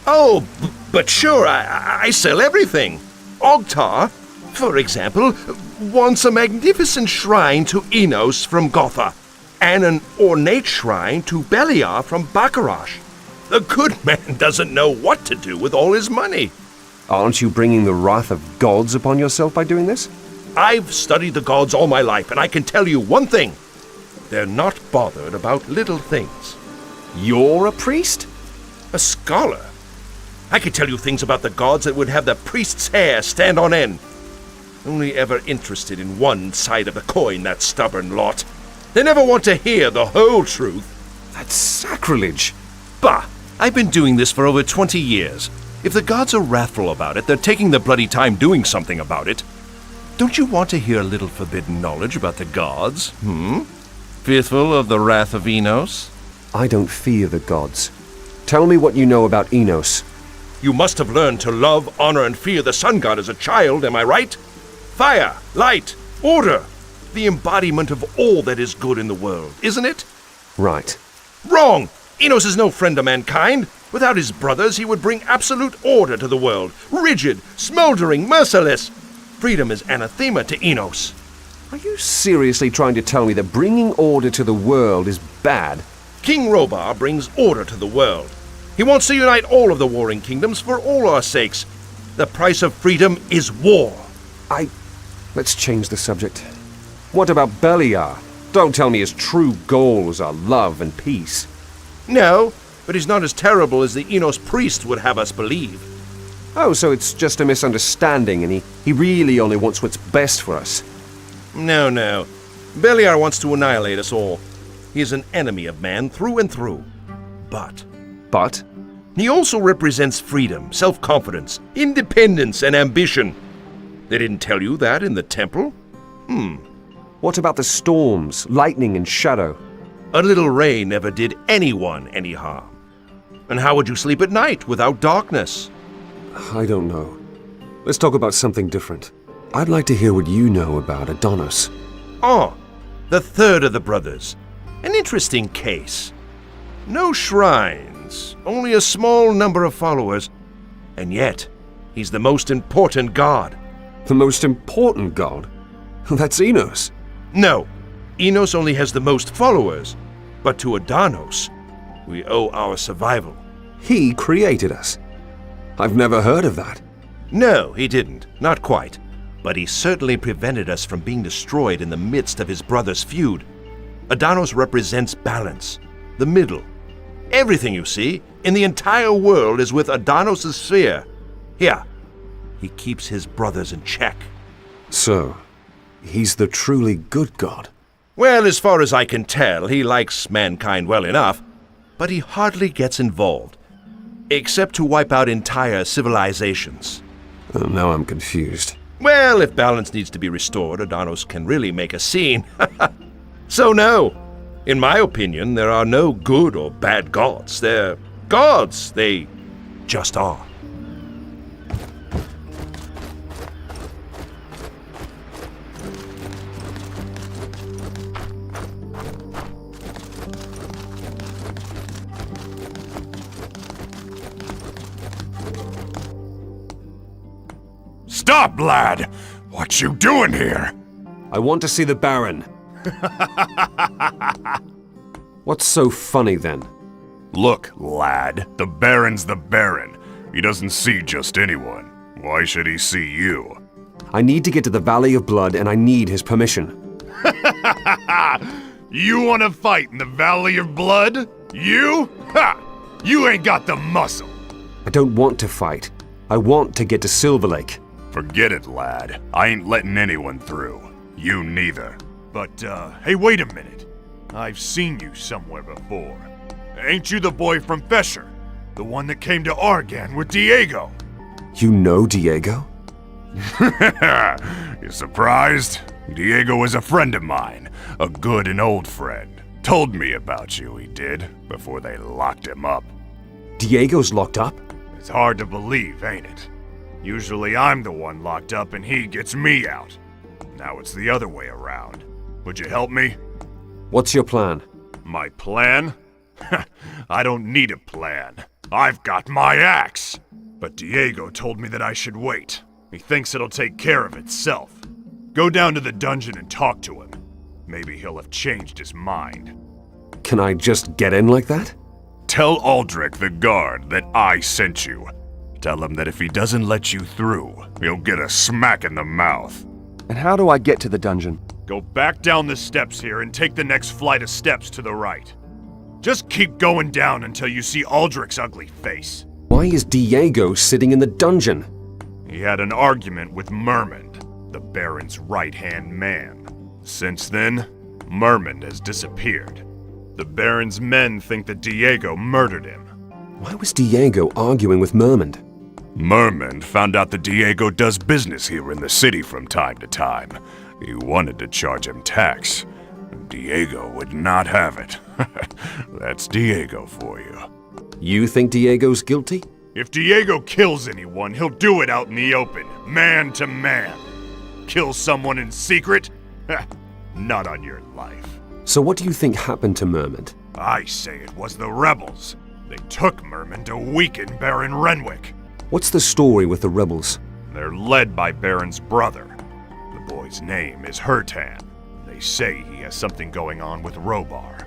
Oh, but sure, I sell everything. Ogtar, for example, wants a magnificent shrine to Enos from Gotha, and an ornate shrine to Beliar from Bacarash. The good man doesn't know what to do with all his money. Aren't you bringing the wrath of gods upon yourself by doing this? I've studied the gods all my life, and I can tell you one thing. They're not bothered about little things. You're a priest? A scholar. I could tell you things about the gods that would have the priest's hair stand on end. Only ever interested in one side of the coin, that stubborn lot. They never want to hear the whole truth. That's sacrilege. Bah! I've been doing this for over 20 years. If the gods are wrathful about it, they're taking the bloody time doing something about it. Don't you want to hear a little forbidden knowledge about the gods? Fearful of the wrath of Enos? I don't fear the gods. Tell me what you know about Enos. You must have learned to love, honor, and fear the sun god as a child, am I right? Fire, light, order. The embodiment of all that is good in the world, isn't it? Right. Wrong! Enos is no friend of mankind. Without his brothers, he would bring absolute order to the world. Rigid, smoldering, merciless. Freedom is anathema to Enos. Are you seriously trying to tell me that bringing order to the world is bad? King Robar brings order to the world. He wants to unite all of the warring kingdoms for all our sakes. The price of freedom is war. Let's change the subject. What about Beliar? Don't tell me his true goals are love and peace. No, but he's not as terrible as the Enos priest would have us believe. Oh, so it's just a misunderstanding and he really only wants what's best for us. No. Beliar wants to annihilate us all. He is an enemy of man through and through. But? He also represents freedom, self-confidence, independence, and ambition. They didn't tell you that in the temple? What about the storms, lightning, and shadow? A little rain never did anyone any harm. And how would you sleep at night without darkness? I don't know. Let's talk about something different. I'd like to hear what you know about Adonis. Oh, the third of the brothers. An interesting case. No shrines, only a small number of followers. And yet, he's the most important god. The most important god? That's Enos. No, Enos only has the most followers. But to Adonis, we owe our survival. He created us. I've never heard of that. No, he didn't. Not quite. But he certainly prevented us from being destroyed in the midst of his brother's feud. Adonis represents balance, the middle. Everything you see in the entire world is with Adonis' sphere. Here, he keeps his brothers in check. So, he's the truly good god? Well, as far as I can tell, he likes mankind well enough, but he hardly gets involved, except to wipe out entire civilizations. Now I'm confused. Well, if balance needs to be restored, Adonis can really make a scene. So no. In my opinion, there are no good or bad gods. They're gods. They just are. Stop, lad! What you doing here? I want to see the Baron. What's so funny then? Look, lad, the Baron's the Baron. He doesn't see just anyone. Why should he see you? I need to get to the Valley of Blood and I need his permission. You want to fight in the Valley of Blood? You? Ha! You ain't got the muscle. I don't want to fight. I want to get to Silver Lake. Forget it, lad. I ain't letting anyone through. You neither. But, hey, wait a minute. I've seen you somewhere before. Ain't you the boy from Fesher? The one that came to Argan with Diego? You know Diego? You surprised? Diego is a friend of mine. A good and old friend. Told me about you, he did, before they locked him up. Diego's locked up? It's hard to believe, ain't it? Usually I'm the one locked up and he gets me out. Now it's the other way around. Would you help me? What's your plan? My plan? I don't need a plan. I've got my axe. But Diego told me that I should wait. He thinks it'll take care of itself. Go down to the dungeon and talk to him. Maybe he'll have changed his mind. Can I just get in like that? Tell Aldrich the guard that I sent you. Tell him that if he doesn't let you through, he'll get a smack in the mouth. And how do I get to the dungeon? Go back down the steps here and take the next flight of steps to the right. Just keep going down until you see Aldrich's ugly face. Why is Diego sitting in the dungeon? He had an argument with Mermund, the Baron's right-hand man. Since then, Mermund has disappeared. The Baron's men think that Diego murdered him. Why was Diego arguing with Mermund? Mermund found out that Diego does business here in the city from time to time. He wanted to charge him tax. Diego would not have it. That's Diego for you. You think Diego's guilty? If Diego kills anyone, he'll do it out in the open, man to man. Kill someone in secret? Not on your life. So what do you think happened to Mermund? I say it was the rebels. They took Mermund to weaken Baron Renwick. What's the story with the rebels? They're led by Baron's brother. The boy's name is Hertan. They say he has something going on with Robar.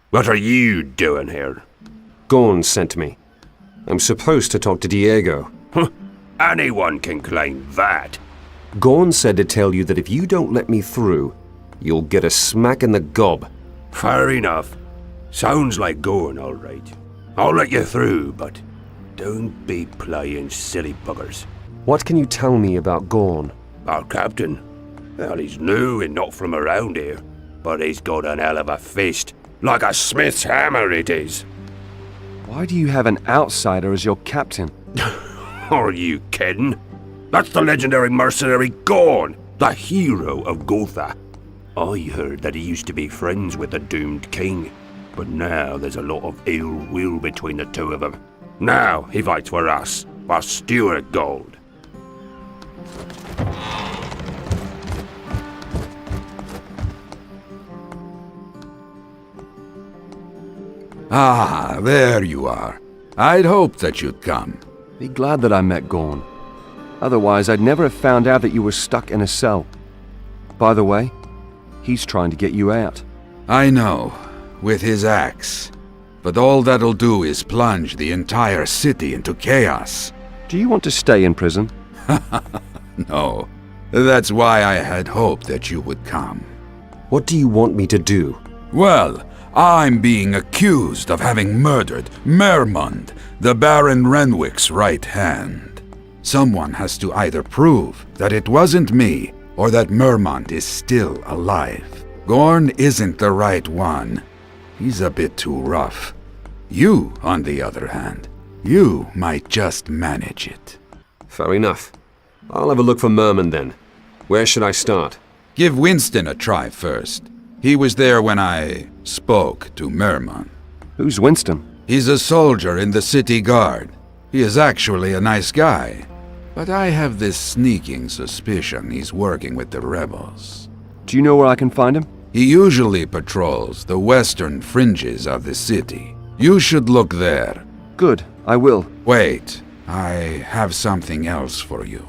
What are you doing here? Gorn sent me. I'm supposed to talk to Diego. Anyone can claim that. Gorn said to tell you that if you don't let me through, you'll get a smack in the gob. Fair enough. Sounds like Gorn, all right. I'll let you through, but don't be playing silly buggers. What can you tell me about Gorn? Our captain? Well, he's new and not from around here, but he's got an hell of a fist. Like a smith's hammer it is. Why do you have an outsider as your captain? Are you kidding? That's the legendary mercenary Gorn, the hero of Gotha. I heard that he used to be friends with the doomed king, but now there's a lot of ill will between the two of them. Now he fights for us, for Stuart Gold. Ah, there you are. I'd hoped that you'd come. Be glad that I met Gorn. Otherwise, I'd never have found out that you were stuck in a cell. By the way, he's trying to get you out. I know, with his axe. But all that'll do is plunge the entire city into chaos. Do you want to stay in prison? No. That's why I had hoped that you would come. What do you want me to do? Well, I'm being accused of having murdered Mermund, the Baron Renwick's right hand. Someone has to either prove that it wasn't me, or that Mermund is still alive. Gorn isn't the right one. He's a bit too rough. You, on the other hand, you might just manage it. Fair enough. I'll have a look for Mermund then. Where should I start? Give Winston a try first. He was there when I spoke to Mermund. Who's Winston? He's a soldier in the city guard. He is actually a nice guy. But I have this sneaking suspicion he's working with the rebels. Do you know where I can find him? He usually patrols the western fringes of the city. You should look there. Good, I will. Wait, I have something else for you.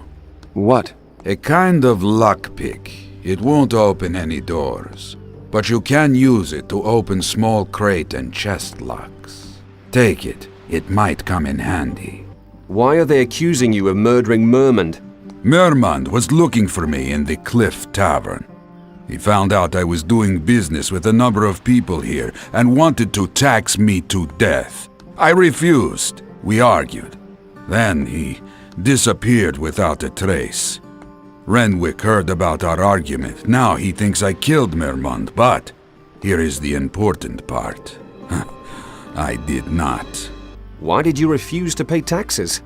What? A kind of lockpick. It won't open any doors, but you can use it to open small crate and chest locks. Take it. It might come in handy. Why are they accusing you of murdering Mermund? Mermund was looking for me in the Cliff Tavern. He found out I was doing business with a number of people here and wanted to tax me to death. I refused. We argued. Then he disappeared without a trace. Renwick heard about our argument. Now he thinks I killed Mermund, but here is the important part. I did not. Why did you refuse to pay taxes?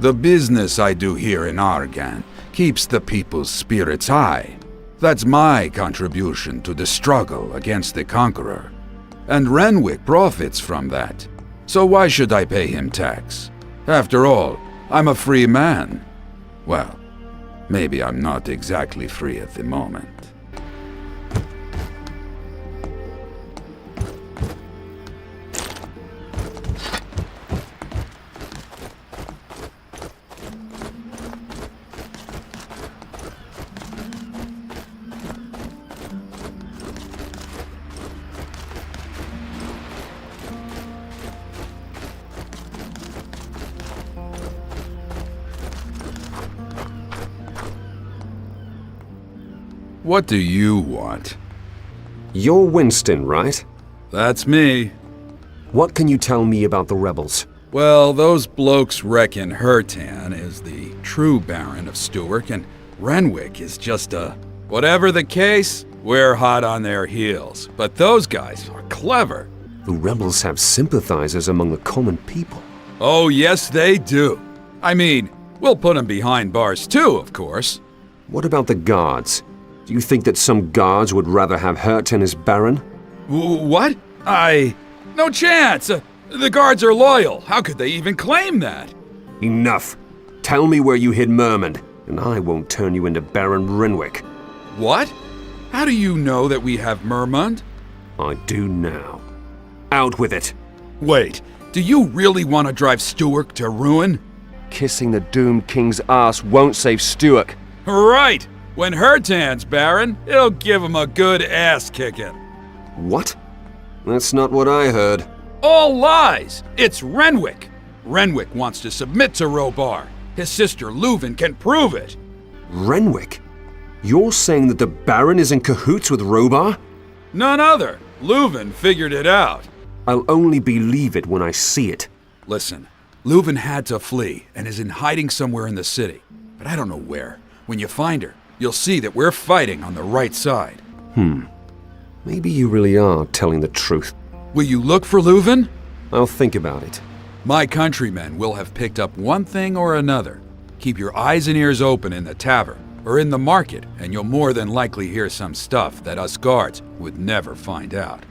The business I do here in Argan keeps the people's spirits high. That's my contribution to the struggle against the Conqueror. And Renwick profits from that. So why should I pay him tax? After all, I'm a free man. Well, maybe I'm not exactly free at the moment. What do you want? You're Winston, right? That's me. What can you tell me about the rebels? Well, those blokes reckon Hertan is the true Baron of Stuart, and Renwick is just a... Whatever the case, we're hot on their heels. But those guys are clever. The rebels have sympathizers among the common people. Oh, yes, they do. I mean, we'll put them behind bars too, of course. What about the guards? Do you think that some guards would rather have Hertan as Baron? What? No chance! The guards are loyal. How could they even claim that? Enough. Tell me where you hid Mermund, and I won't turn you into Baron Renwick. What? How do you know that we have Mermund? I do now. Out with it. Wait, do you really want to drive Stuart to ruin? Kissing the doomed king's ass won't save Stuart. Right! When Hertan's Baron, it'll give him a good ass-kicking. What? That's not what I heard. All lies! It's Renwick! Renwick wants to submit to Robar. His sister Leuven can prove it. Renwick? You're saying that the Baron is in cahoots with Robar? None other. Leuven figured it out. I'll only believe it when I see it. Listen, Leuven had to flee and is in hiding somewhere in the city. But I don't know where. When you find her, you'll see that we're fighting on the right side. Maybe you really are telling the truth. Will you look for Leuven? I'll think about it. My countrymen will have picked up one thing or another. Keep your eyes and ears open in the tavern or in the market, and you'll more than likely hear some stuff that us guards would never find out.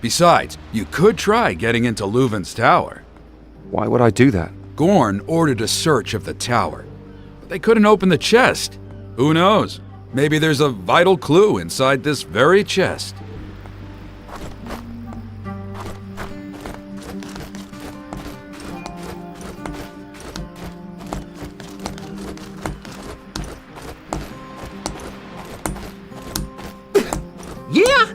Besides, you could try getting into Leuven's tower. Why would I do that? Gorn ordered a search of the tower, but they couldn't open the chest. Who knows? Maybe there's a vital clue inside this very chest. Yeah?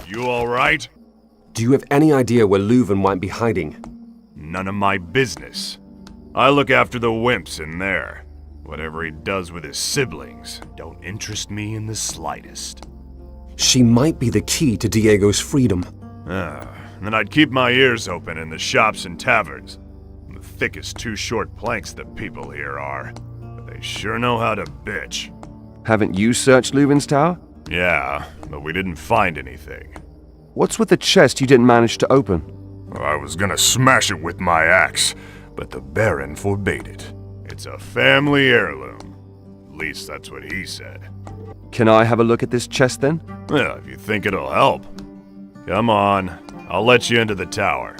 You all right? Do you have any idea where Leuven might be hiding? None of my business. I look after the wimps in there. Whatever he does with his siblings don't interest me in the slightest. She might be the key to Diego's freedom. Then I'd keep my ears open in the shops and taverns. The thick as two short planks the people here are. But they They sure know how to bitch. Haven't you searched Leuven's tower? Yeah, but we didn't find anything. What's with the chest you didn't manage to open? I was gonna smash it with my axe, but the Baron forbade it. It's a family heirloom. At least that's what he said. Can I have a look at this chest then? Well, if you think it'll help. Come on, I'll let you into the tower.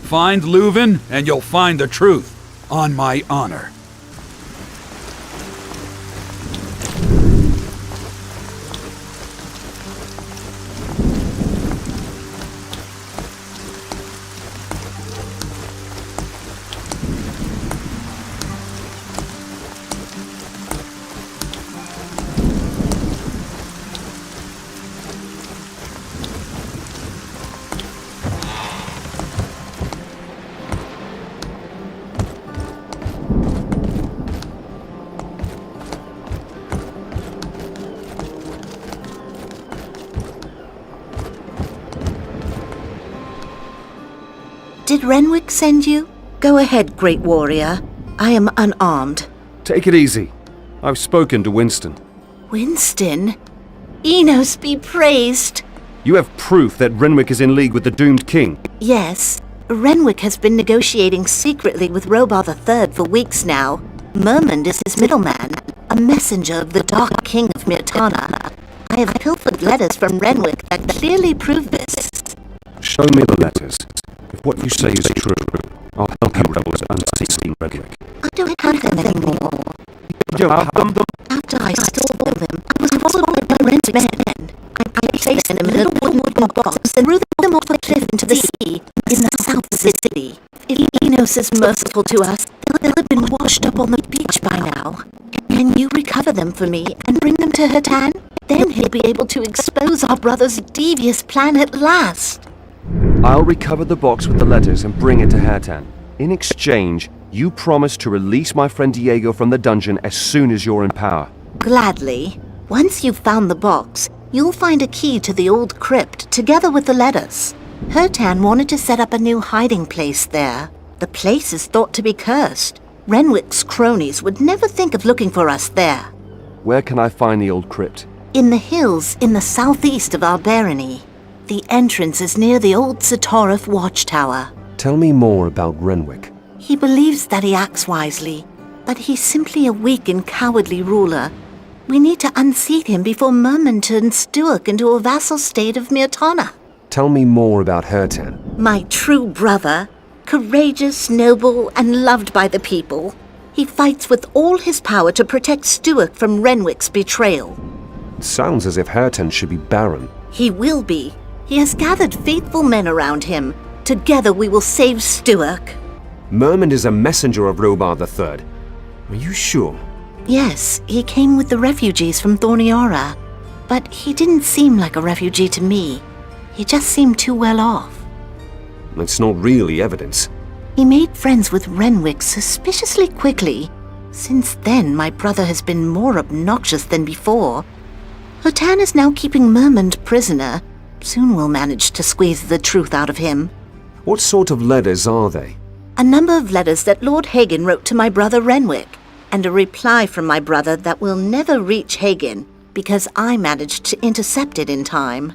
Find Leuven, and you'll find the truth. On my honor. Did Renwick send you? Go ahead, great warrior. I am unarmed. Take it easy. I've spoken to Winston. Winston? Enos be praised. You have proof that Renwick is in league with the doomed king. Yes. Renwick has been negotiating secretly with Robar III for weeks now. Mermund is his middleman, a messenger of the Dark King of Myrtana. I have pilfered letters from Renwick that clearly prove this. Show me the letters. If what you say is true, I'll help you rebels unseen Renwick. I don't have them anymore. You have them? After I stole them, I was followed by Renwick's men. I placed them in a little wooden box and threw them off a cliff into the sea in the south of the city. If Enos is merciful to us, they'll have been washed up on the beach by now. Can you recover them for me and bring them to Hertan? Then he'll be able to expose our brother's devious plan at last. I'll recover the box with the letters and bring it to Hertan. In exchange, you promise to release my friend Diego from the dungeon as soon as you're in power. Gladly. Once you've found the box, you'll find a key to the old crypt together with the letters. Hertan wanted to set up a new hiding place there. The place is thought to be cursed. Renwick's cronies would never think of looking for us there. Where can I find the old crypt? In the hills in the southeast of our barony. The entrance is near the old Satorif watchtower. Tell me more about Renwick. He believes that he acts wisely, but he's simply a weak and cowardly ruler. We need to unseat him before Mermund turns Stuart into a vassal state of Myrtana. Tell me more about Hertan. My true brother, courageous, noble, and loved by the people. He fights with all his power to protect Stuart from Renwick's betrayal. It sounds as if Hertan should be Baron. He will be. He has gathered faithful men around him. Together we will save Stuart. Mermund is a messenger of Robar III. Are you sure? Yes, he came with the refugees from Thorniara. But he didn't seem like a refugee to me. He just seemed too well off. It's not really evidence. He made friends with Renwick suspiciously quickly. Since then, my brother has been more obnoxious than before. Hotan is now keeping Mermond prisoner. Soon we'll manage to squeeze the truth out of him. What sort of letters are they? A number of letters that Lord Hagen wrote to my brother Renwick, and a reply from my brother that will never reach Hagen because I managed to intercept it in time.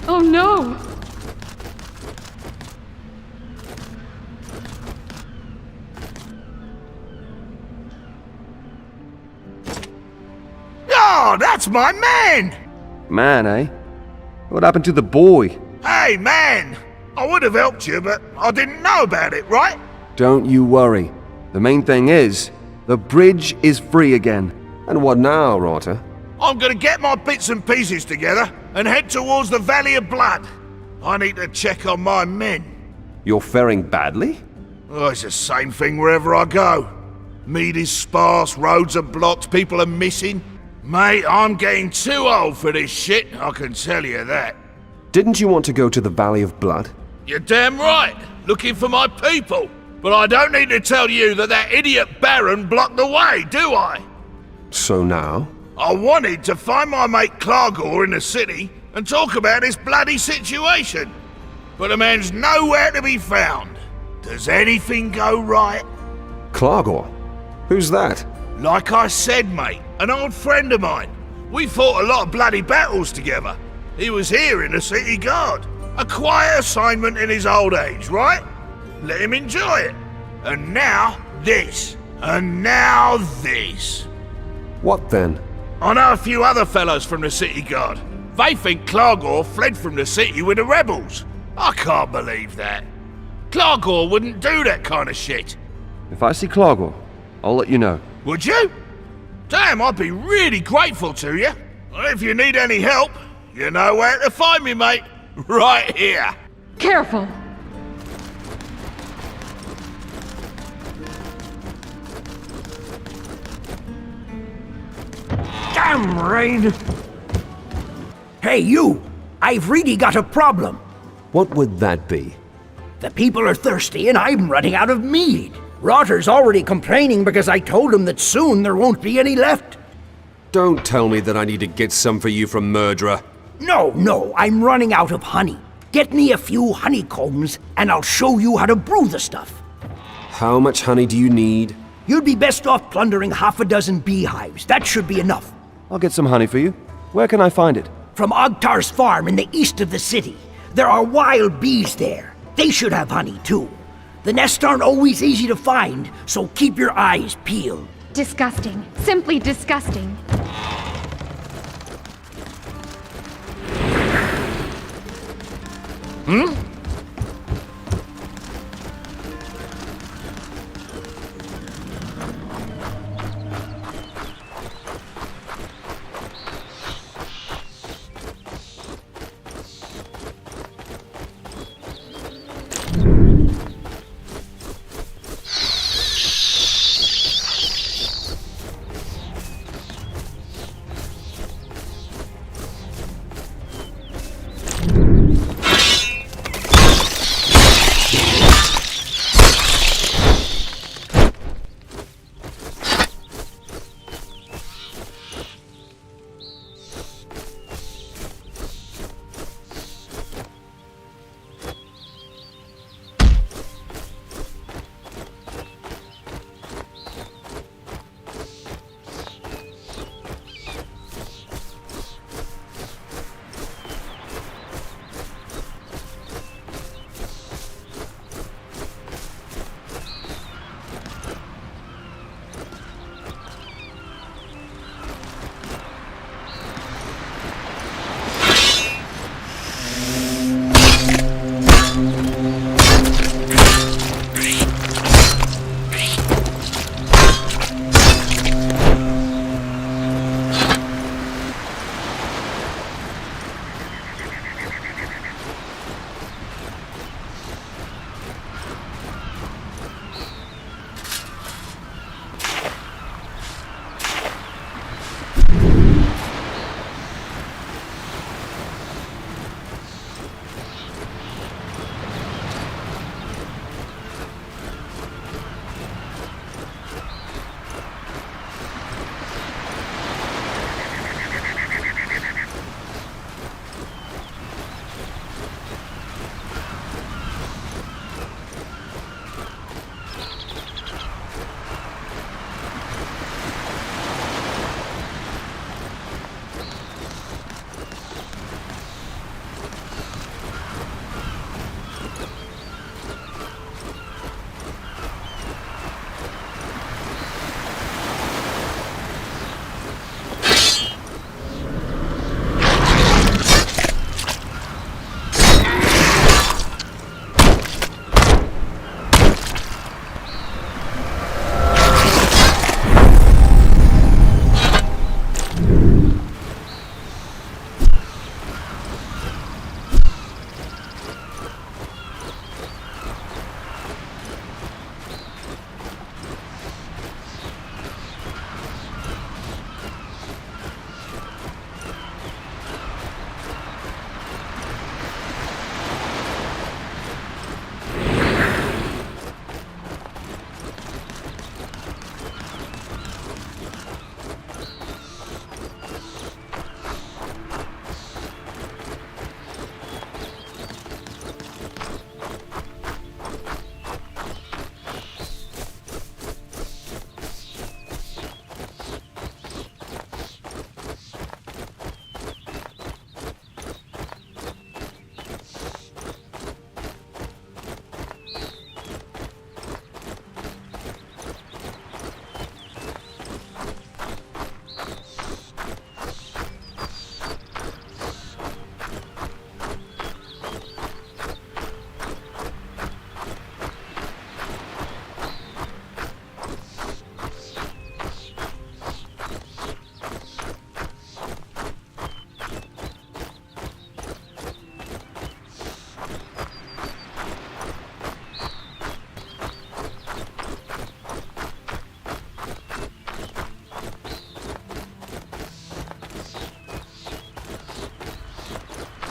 Oh no! Oh, that's my man! Man, eh? What happened to the boy? Hey, man! I would have helped you, but I didn't know about it, right? Don't you worry. The main thing is, the bridge is free again. And what now, Rotter? I'm gonna get my bits and pieces together and head towards the Valley of Blood. I need to check on my men. You're faring badly? Oh, it's the same thing wherever I go. Mead is sparse, roads are blocked, people are missing. Mate, I'm getting too old for this shit, I can tell you that. Didn't you want to go to the Valley of Blood? You're damn right, looking for my people. But I don't need to tell you that idiot Baron blocked the way, do I? So now? I wanted to find my mate Clargor in the city and talk about this bloody situation. But the man's nowhere to be found. Does anything go right? Clargor? Who's that? Like I said, mate, an old friend of mine. We fought a lot of bloody battles together. He was here in the city guard. A quiet assignment in his old age, right? Let him enjoy it. And now this. And now this. What then? I know a few other fellows from the city guard. They think Clargor fled from the city with the rebels. I can't believe that. Clargor wouldn't do that kind of shit. If I see Clargor, I'll let you know. Would you? Damn, I'd be really grateful to you. If you need any help, you know where to find me, mate. Right here. Careful! Damn rain! Hey, you! I've really got a problem. What would that be? The people are thirsty and I'm running out of mead. Rotter's already complaining because I told him that soon there won't be any left. Don't tell me that I need to get some for you from Murderer. No, I'm running out of honey. Get me a few honeycombs and I'll show you how to brew the stuff. How much honey do you need? You'd be best off plundering half a dozen beehives. That should be enough. I'll get some honey for you. Where can I find it? From Ogtar's farm in the east of the city. There are wild bees there. They should have honey too. The nests aren't always easy to find, so keep your eyes peeled. Disgusting. Simply disgusting.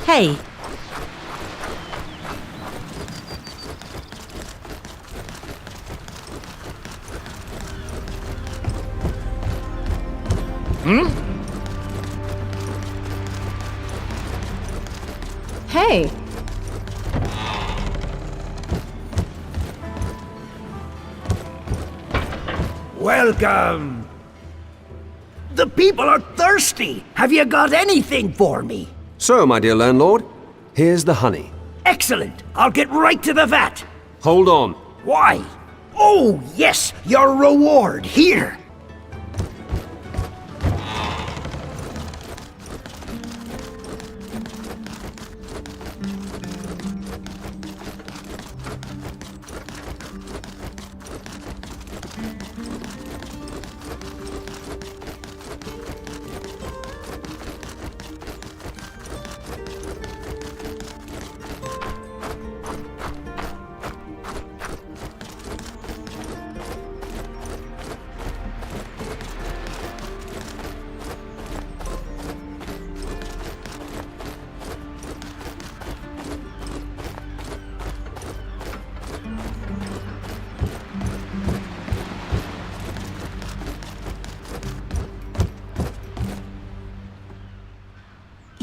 Hey, Hey, Welcome. The people are thirsty. Have you got anything for me? So, my dear landlord, here's the honey. Excellent. I'll get right to the vat. Hold on. Why? Oh, yes, your reward. Here.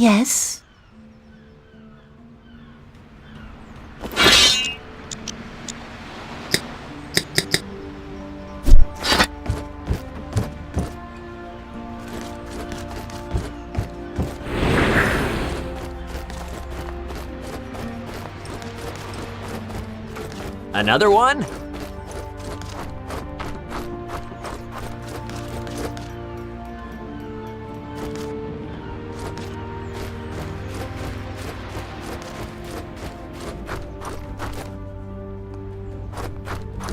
yes? Another one?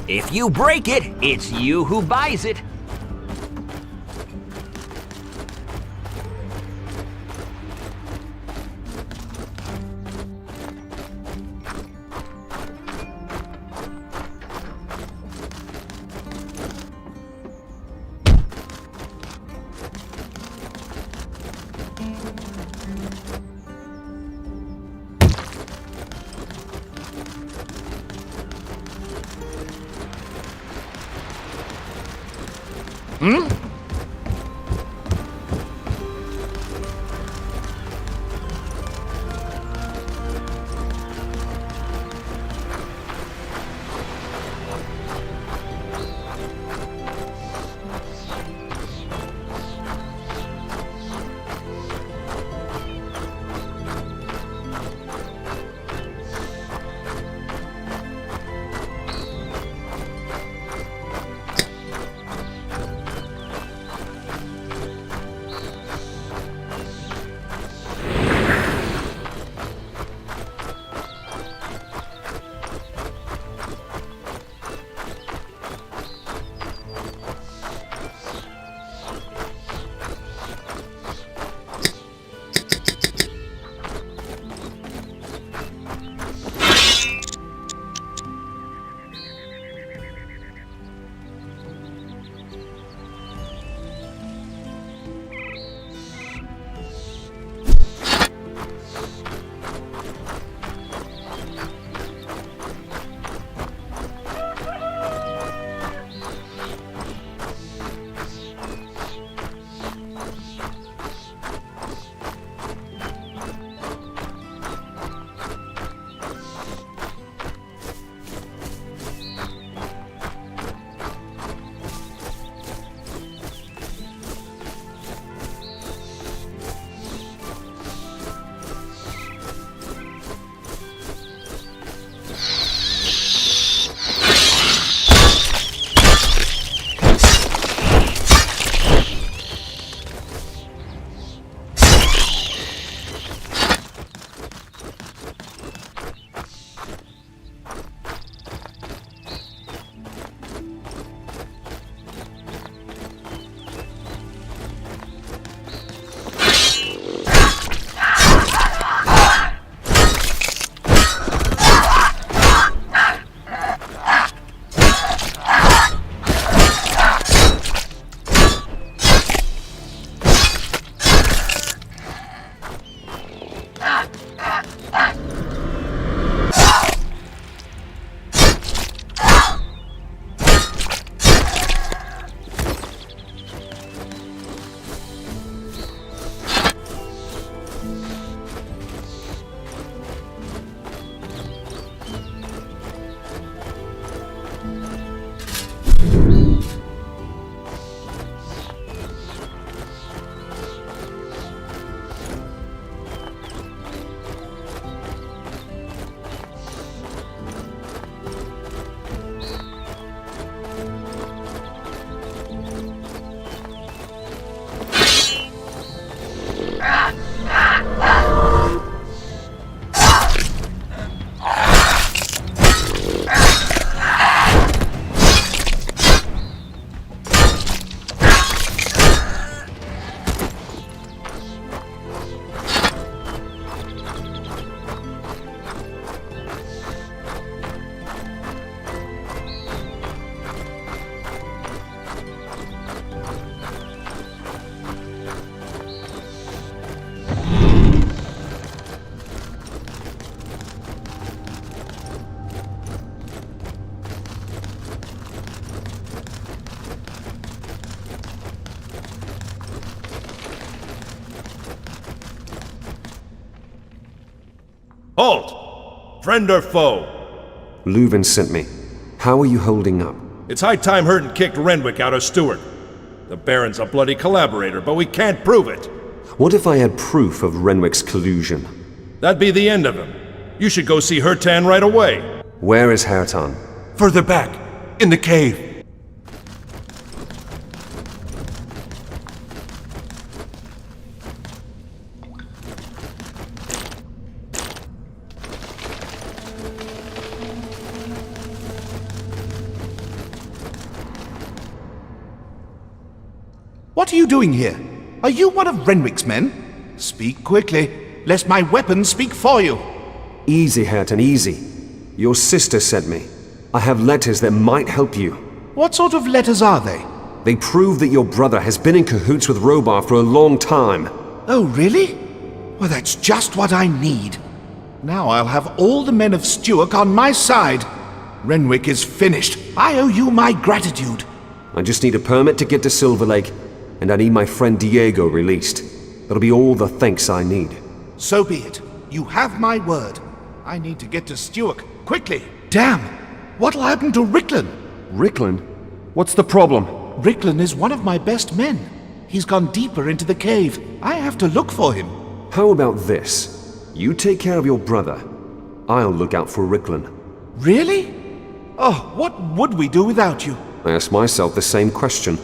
If you break it, it's you who buys it. Halt! Friend or foe? Leuven sent me. How are you holding up? It's high time Hurton kicked Renwick out of Stewart. The Baron's a bloody collaborator, but we can't prove it. What if I had proof of Renwick's collusion? That'd be the end of him. You should go see Hertan right away. Where is Hertan? Further back, in the cave. What are you doing here? Are you one of Renwick's men? Speak quickly, lest my weapons speak for you. Easy, Hertan, easy. Your sister sent me. I have letters that might help you. What sort of letters are they? They prove that your brother has been in cahoots with Robar for a long time. Oh, really? Well, that's just what I need. Now I'll have all the men of Stewart on my side. Renwick is finished. I owe you my gratitude. I just need a permit to get to Silver Lake, and I need my friend Diego released. That'll be all the thanks I need. So be it. You have my word. I need to get to Stewart, quickly. Damn! What'll happen to Ricklin? Ricklin? What's the problem? Ricklin is one of my best men. He's gone deeper into the cave. I have to look for him. How about this? You take care of your brother. I'll look out for Ricklin. Really? Oh, what would we do without you? I ask myself the same question.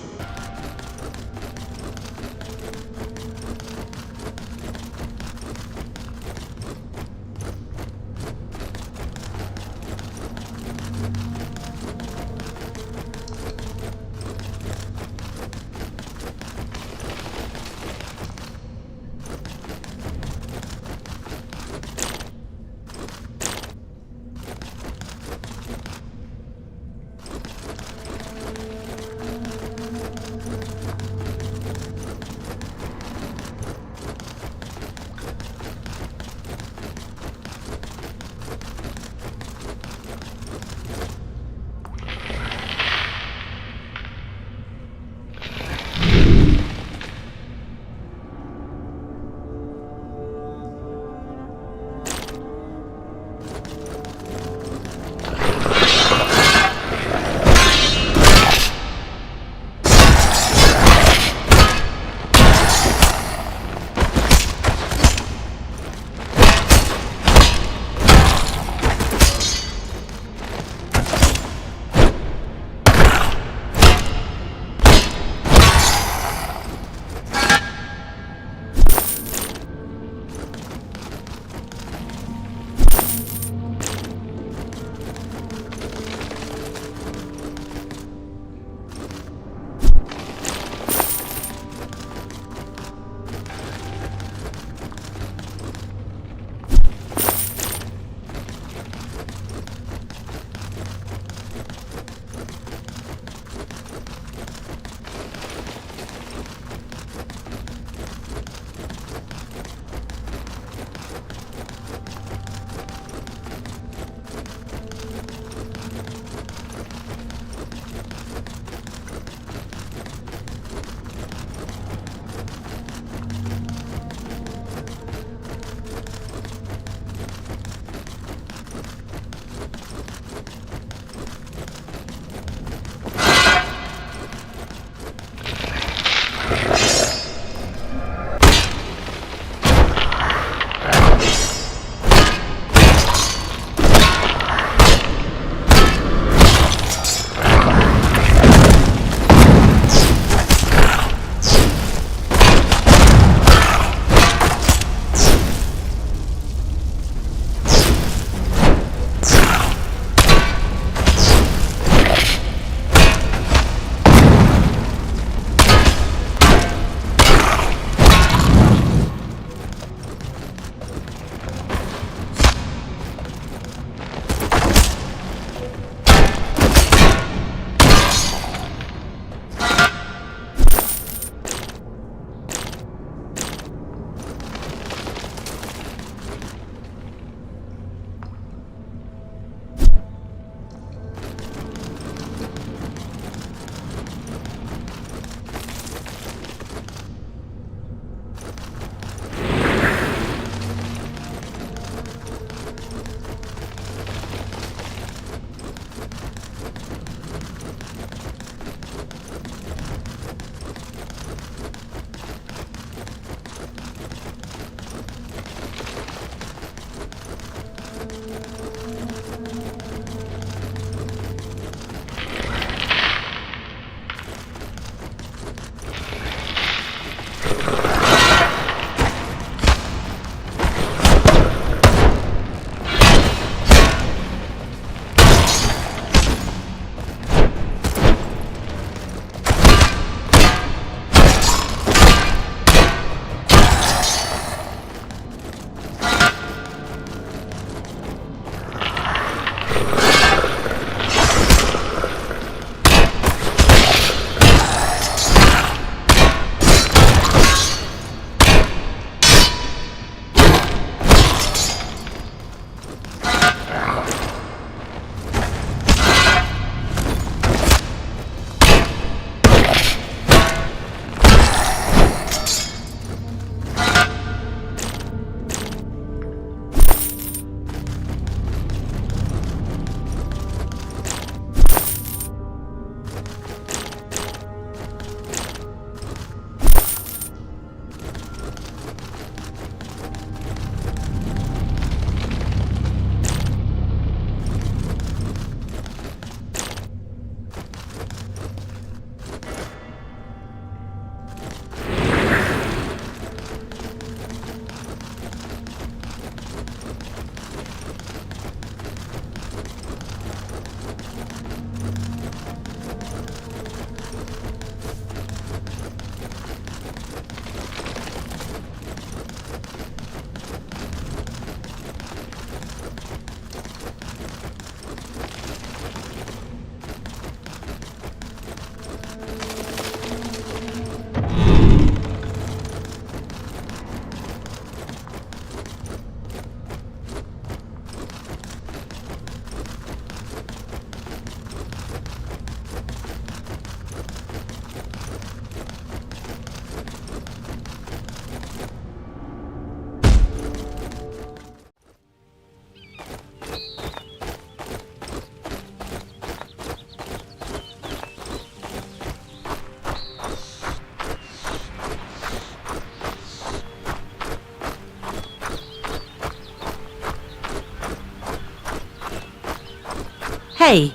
Hey,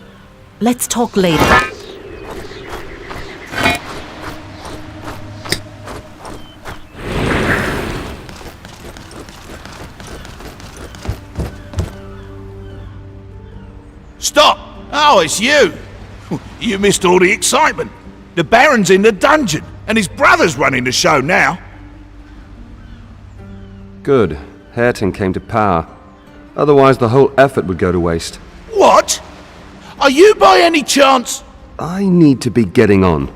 let's talk later. Stop! Oh, it's you! You missed all the excitement. The Baron's in the dungeon, and his brother's running the show now. Good. Hareton came to power. Otherwise, the whole effort would go to waste. What? Are you by any chance? I need to be getting on.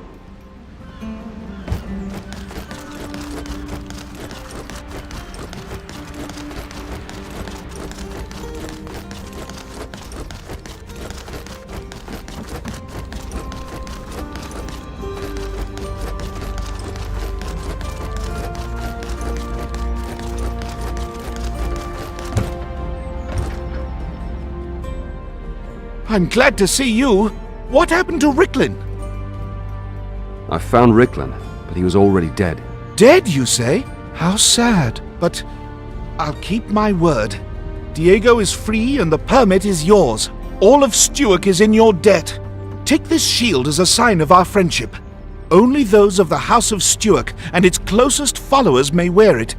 I'm glad to see you. What happened to Ricklin? I found Ricklin, but he was already dead. Dead, you say? How sad. But I'll keep my word. Diego is free and the permit is yours. All of Stuart is in your debt. Take this shield as a sign of our friendship. Only those of the House of Stuart and its closest followers may wear it.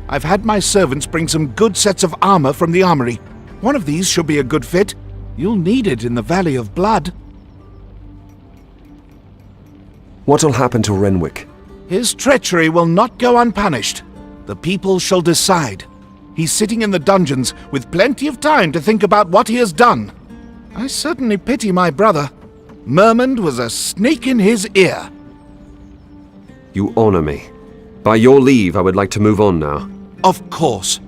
I've had my servants bring some good sets of armor from the armory. One of these should be a good fit. You'll need it in the Valley of Blood. What'll happen to Renwick? His treachery will not go unpunished. The people shall decide. He's sitting in the dungeons with plenty of time to think about what he has done. I certainly pity my brother. Mermond was a snake in his ear. You honor me. By your leave, I would like to move on now. Of course.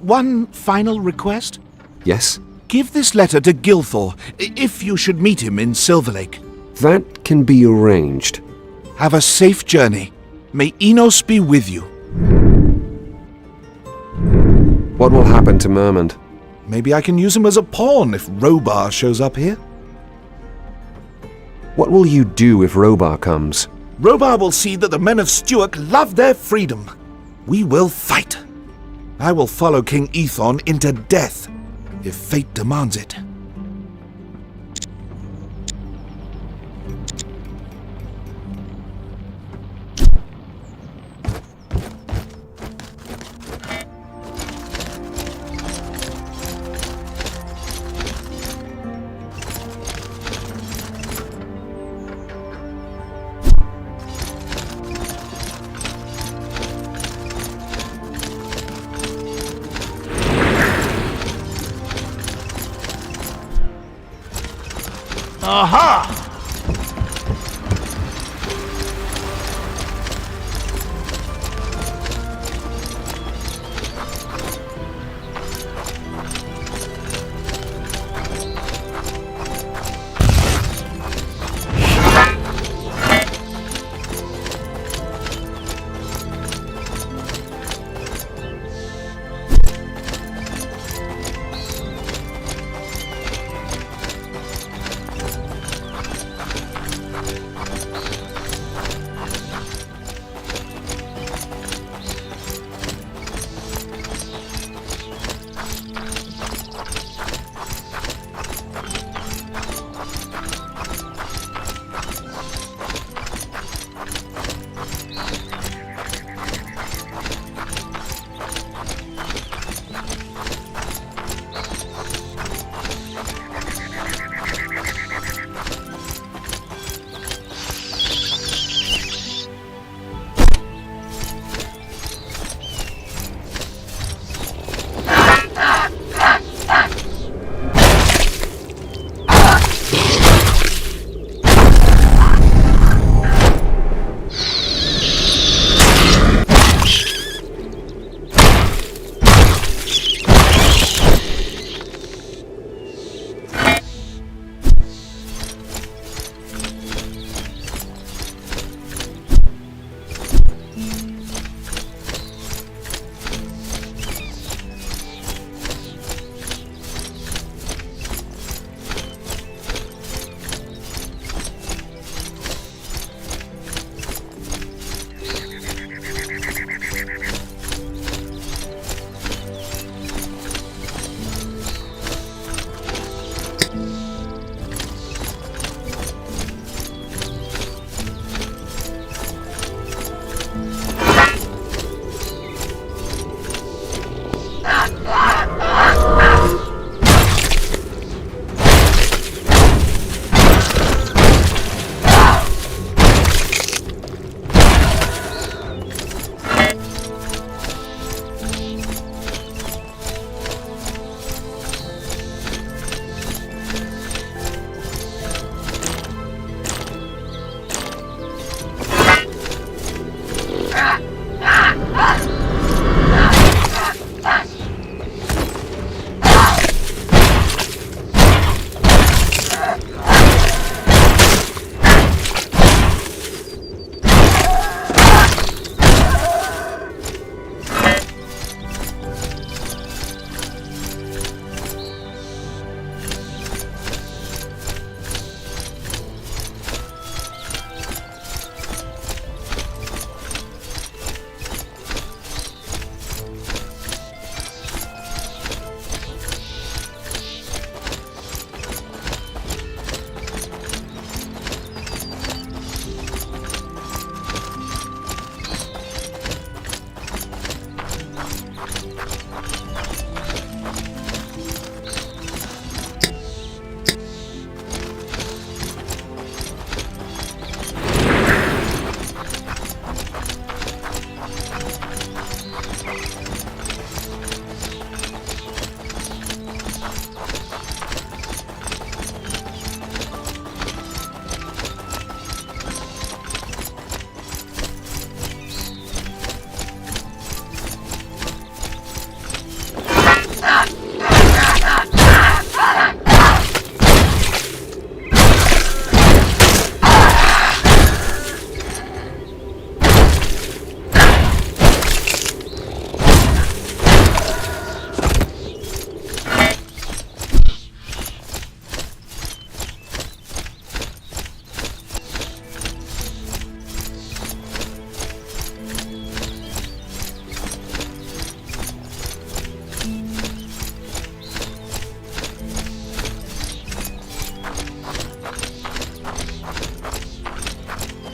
One final request? Yes? Give this letter to Gilthor, if you should meet him in Silver Lake. That can be arranged. Have a safe journey. May Enos be with you. What will happen to Mermond? Maybe I can use him as a pawn if Robar shows up here. What will you do if Robar comes? Robar will see that the men of Stuart love their freedom. We will fight. I will follow King Ethon into death, if fate demands it. Aha!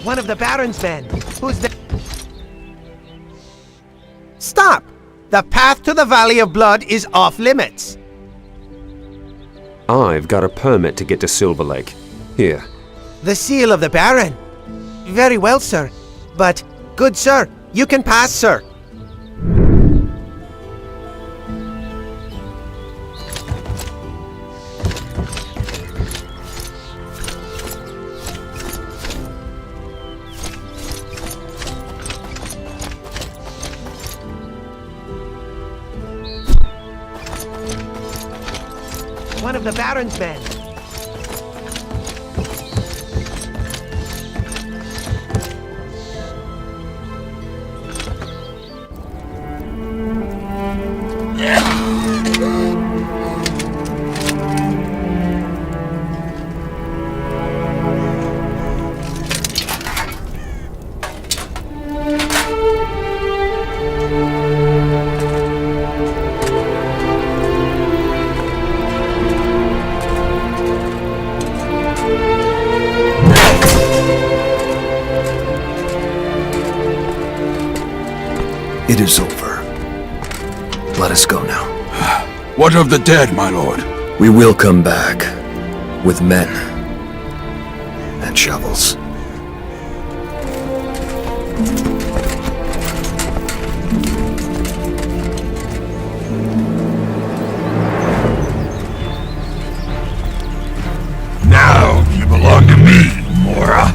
One of the Baron's men. Who's the... Stop! The path to the Valley of Blood is off limits. I've got a permit to get to Silver Lake. Here. The seal of the Baron. Very well, sir. But, good sir, you can pass, sir. One of the Baron's men. It is over. Let us go now. What of the dead, my lord? We will come back with men and shovels. Now you belong to me, Mora.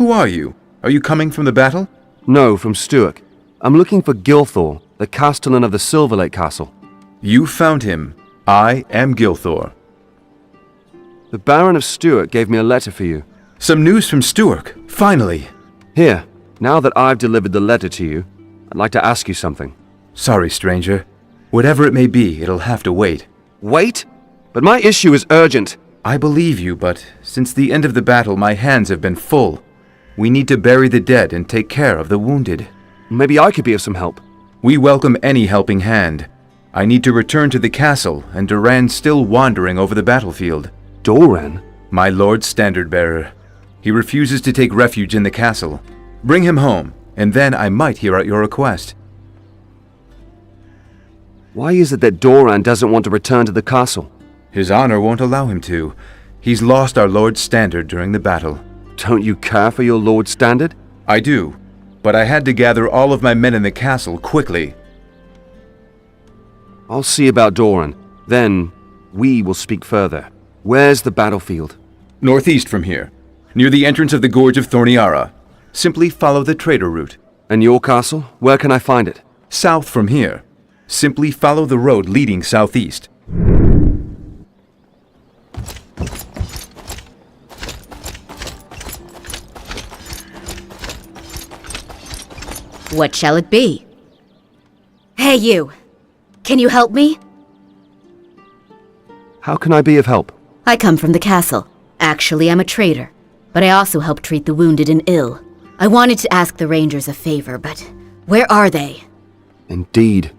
Who are you? Are you coming from the battle? No, from Stuart. I'm looking for Gilthor, the castellan of the Silver Lake Castle. You found him. I am Gilthor. The Baron of Stuart gave me a letter for you. Some news from Stuart, finally. Here, now that I've delivered the letter to you, I'd like to ask you something. Sorry, stranger. Whatever it may be, it'll have to wait. Wait? But my issue is urgent. I believe you, but since the end of the battle, my hands have been full. We need to bury the dead and take care of the wounded. Maybe I could be of some help. We welcome any helping hand. I need to return to the castle, and Doran's still wandering over the battlefield. Doran? My lord's standard-bearer. He refuses to take refuge in the castle. Bring him home, and then I might hear out your request. Why is it that Doran doesn't want to return to the castle? His honor won't allow him to. He's lost our lord's standard during the battle. Don't you care for your lord's standard? I do, but I had to gather all of my men in the castle quickly. I'll see about Doran. Then, we will speak further. Where's the battlefield? Northeast from here, near the entrance of the Gorge of Thorniara. Simply follow the trader route. And your castle? Where can I find it? South from here. Simply follow the road leading southeast. What shall it be? Hey, you! Can you help me? How can I be of help? I come from the castle. Actually, I'm a trader, but I also help treat the wounded and ill. I wanted to ask the rangers a favor, but where are they? Indeed.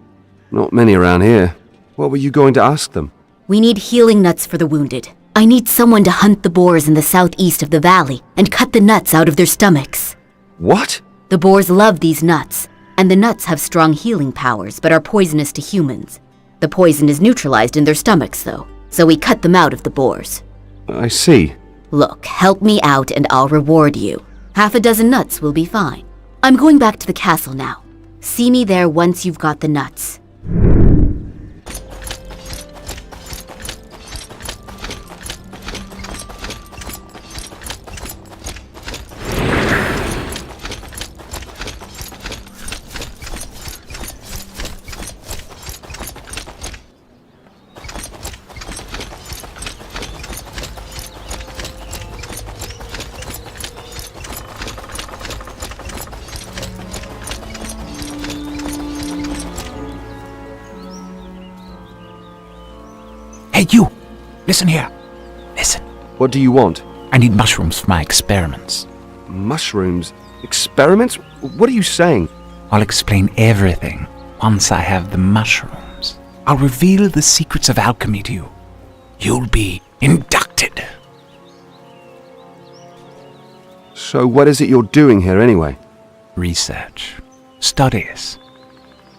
Not many around here. What were you going to ask them? We need healing nuts for the wounded. I need someone to hunt the boars in the southeast of the valley and cut the nuts out of their stomachs. What? The boars love these nuts, and the nuts have strong healing powers but are poisonous to humans. The poison is neutralized in their stomachs, though, so we cut them out of the boars. I see. Look, help me out and I'll reward you. 6 nuts will be fine. I'm going back to the castle now. See me there once you've got the nuts. Hey, you! Listen here. Listen. What do you want? I need mushrooms for my experiments. Mushrooms? Experiments? What are you saying? I'll explain everything once I have the mushrooms. I'll reveal the secrets of alchemy to you. You'll be inducted. So what is it you're doing here anyway? Research. Studies.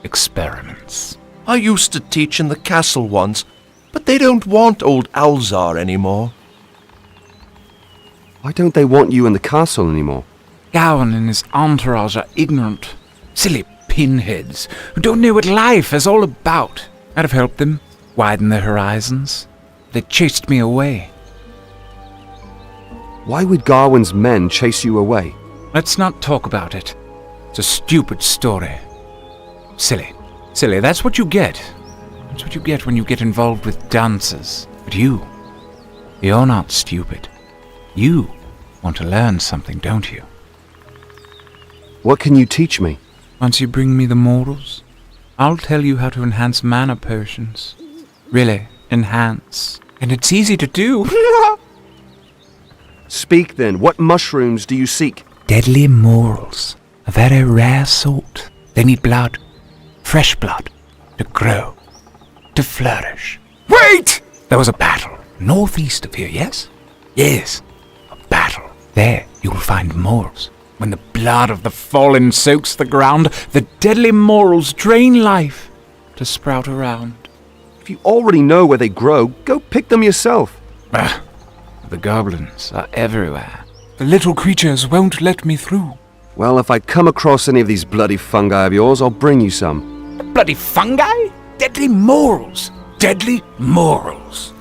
Experiments. I used to teach in the castle once, but they don't want old Alzar anymore. Why don't they want you in the castle anymore? Gawain and his entourage are ignorant. Silly pinheads who don't know what life is all about. I'd have helped them widen their horizons. They chased me away. Why would Gawain's men chase you away? Let's not talk about it. It's a stupid story. Silly. Silly, that's what you get. That's what you get when you get involved with dancers. But you're not stupid. You want to learn something, don't you? What can you teach me? Once you bring me the morals, I'll tell you how to enhance mana potions. Really, enhance. And it's easy to do. Speak then. What mushrooms do you seek? Deadly morals. A very rare sort. They need blood. Fresh blood. To grow. To flourish. Wait! There was a battle. Northeast of here, yes? Yes. A battle. There you will find morals. When the blood of the fallen soaks the ground, the deadly morals drain life to sprout around. If you already know where they grow, go pick them yourself. The goblins are everywhere. The little creatures won't let me through. Well, if I come across any of these bloody fungi of yours, I'll bring you some. Bloody fungi? Deadly morals. Deadly morals.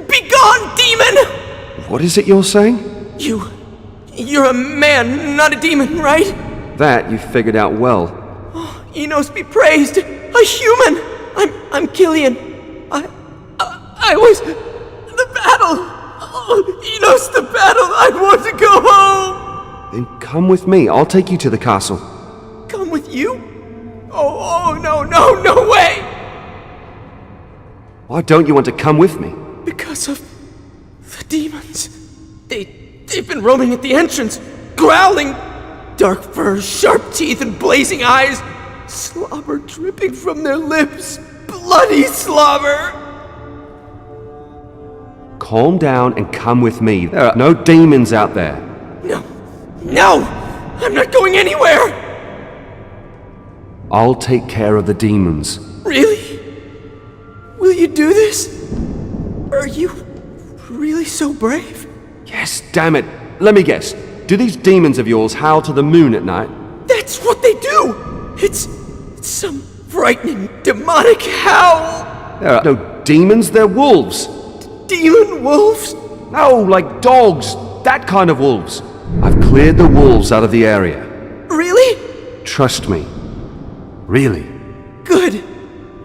Begone, demon! What is it you're saying? You're a man, not a demon, right? That you figured out well. Enos be praised! A human! I'm Killian. I was... The battle! Oh, Enos, the battle! I want to go home! Then come with me. I'll take you to the castle. Come with you? Oh, no way! Why don't you want to come with me? Because of the demons. They've been roaming at the entrance, growling. Dark fur, sharp teeth, and blazing eyes. Slobber dripping from their lips. Bloody slobber! Calm down and come with me. There are no demons out there. No! I'm not going anywhere! I'll take care of the demons. Really? Will you do this? Are you really so brave? Yes, damn it. Let me guess. Do these demons of yours howl to the moon at night? That's what they do! It's some frightening, demonic howl! There are no demons, they're wolves. Demon wolves? No, like dogs. That kind of wolves. I've cleared the wolves out of the area. Really? Trust me. Really. Good.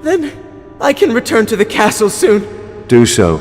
Then I can return to the castle soon. Do so.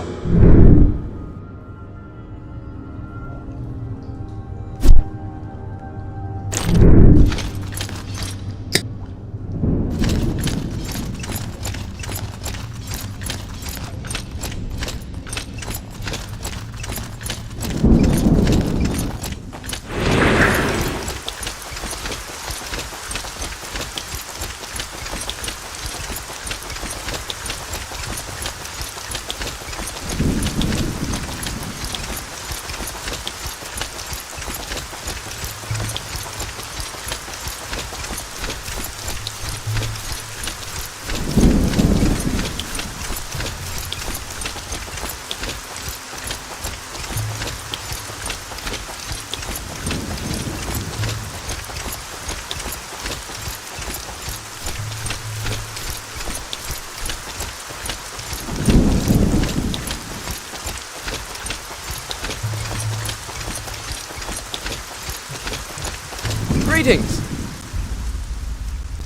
Greetings!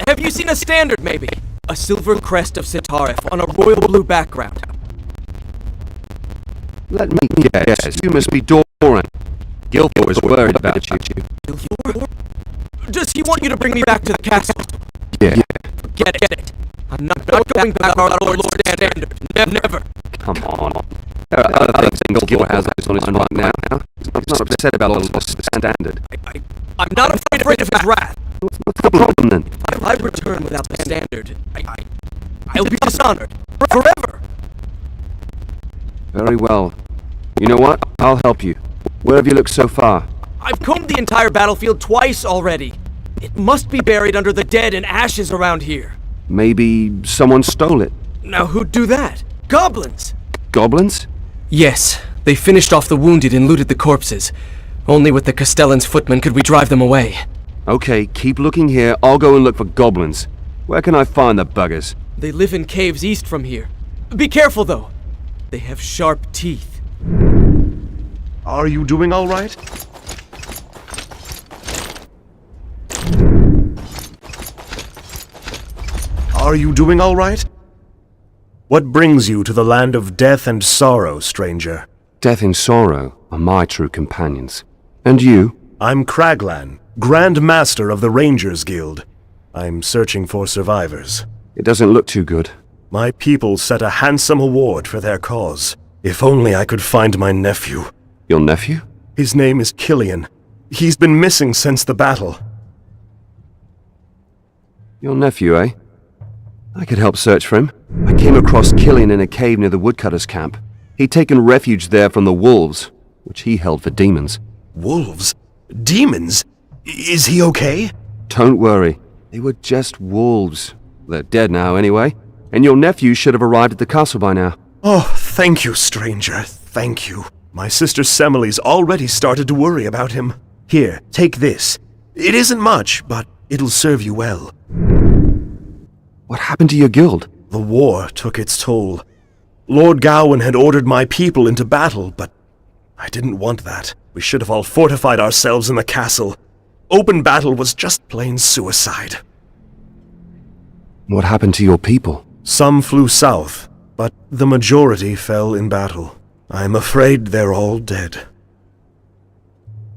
Have you seen a standard, maybe? A silver crest of Sitarif on a royal blue background. Let me guess. You must be Doran. Gilfor is worried about you. Gilfor? Does he want you to bring me back to the castle? Yeah. Get it. I'm not going back our Lord's standard. Never. Come on. There are other things Gilfor has on his mind now. He's not upset about all the standard. I'm not afraid of his wrath. What's the problem then? If I return without the standard, I'll be dishonored. Forever. Very well. You know what? I'll help you. Where have you looked so far? I've combed the entire battlefield twice already. It must be buried under the dead and ashes around here. Maybe someone stole it. Now who'd do that? Goblins! Goblins? Yes. They finished off the wounded and looted the corpses. Only with the Castellan's footmen could we drive them away. Okay, keep looking here. I'll go and look for goblins. Where can I find the buggers? They live in caves east from here. Be careful, though. They have sharp teeth. Are you doing all right? Are you doing all right? What brings you to the land of death and sorrow, stranger? Death and sorrow are my true companions. And you? I'm Craglan, Grand Master of the Rangers Guild. I'm searching for survivors. It doesn't look too good. My people set a handsome award for their cause. If only I could find my nephew. Your nephew? His name is Killian. He's been missing since the battle. Your nephew, eh? I could help search for him. I came across Killian in a cave near the woodcutter's camp. He'd taken refuge there from the wolves, which he held for demons. Wolves? Demons? Is he okay? Don't worry. They were just wolves. They're dead now, anyway. And your nephew should have arrived at the castle by now. Oh, thank you, stranger. Thank you. My sister Semile's already started to worry about him. Here, take this. It isn't much, but it'll serve you well. What happened to your guild? The war took its toll. Lord Gawain had ordered my people into battle, but I didn't want that. We should have all fortified ourselves in the castle. Open battle was just plain suicide. What happened to your people? Some flew south, but the majority fell in battle. I'm afraid they're all dead.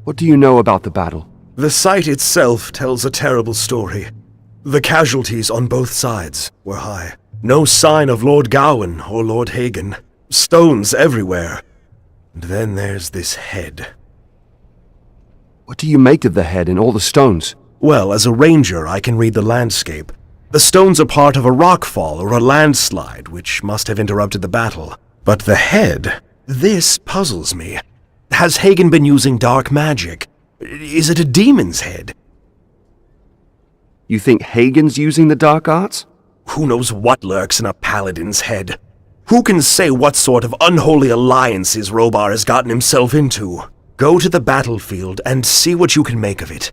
What do you know about the battle? The site itself tells a terrible story. The casualties on both sides were high. No sign of Lord Gawain or Lord Hagen. Stones everywhere. And then there's this head. What do you make of the head and all the stones? Well, as a ranger, I can read the landscape. The stones are part of a rockfall or a landslide, which must have interrupted the battle. But the head, this puzzles me. Has Hagen been using dark magic? Is it a demon's head? You think Hagen's using the dark arts? Who knows what lurks in a paladin's head? Who can say what sort of unholy alliances Robar has gotten himself into? Go to the battlefield and see what you can make of it.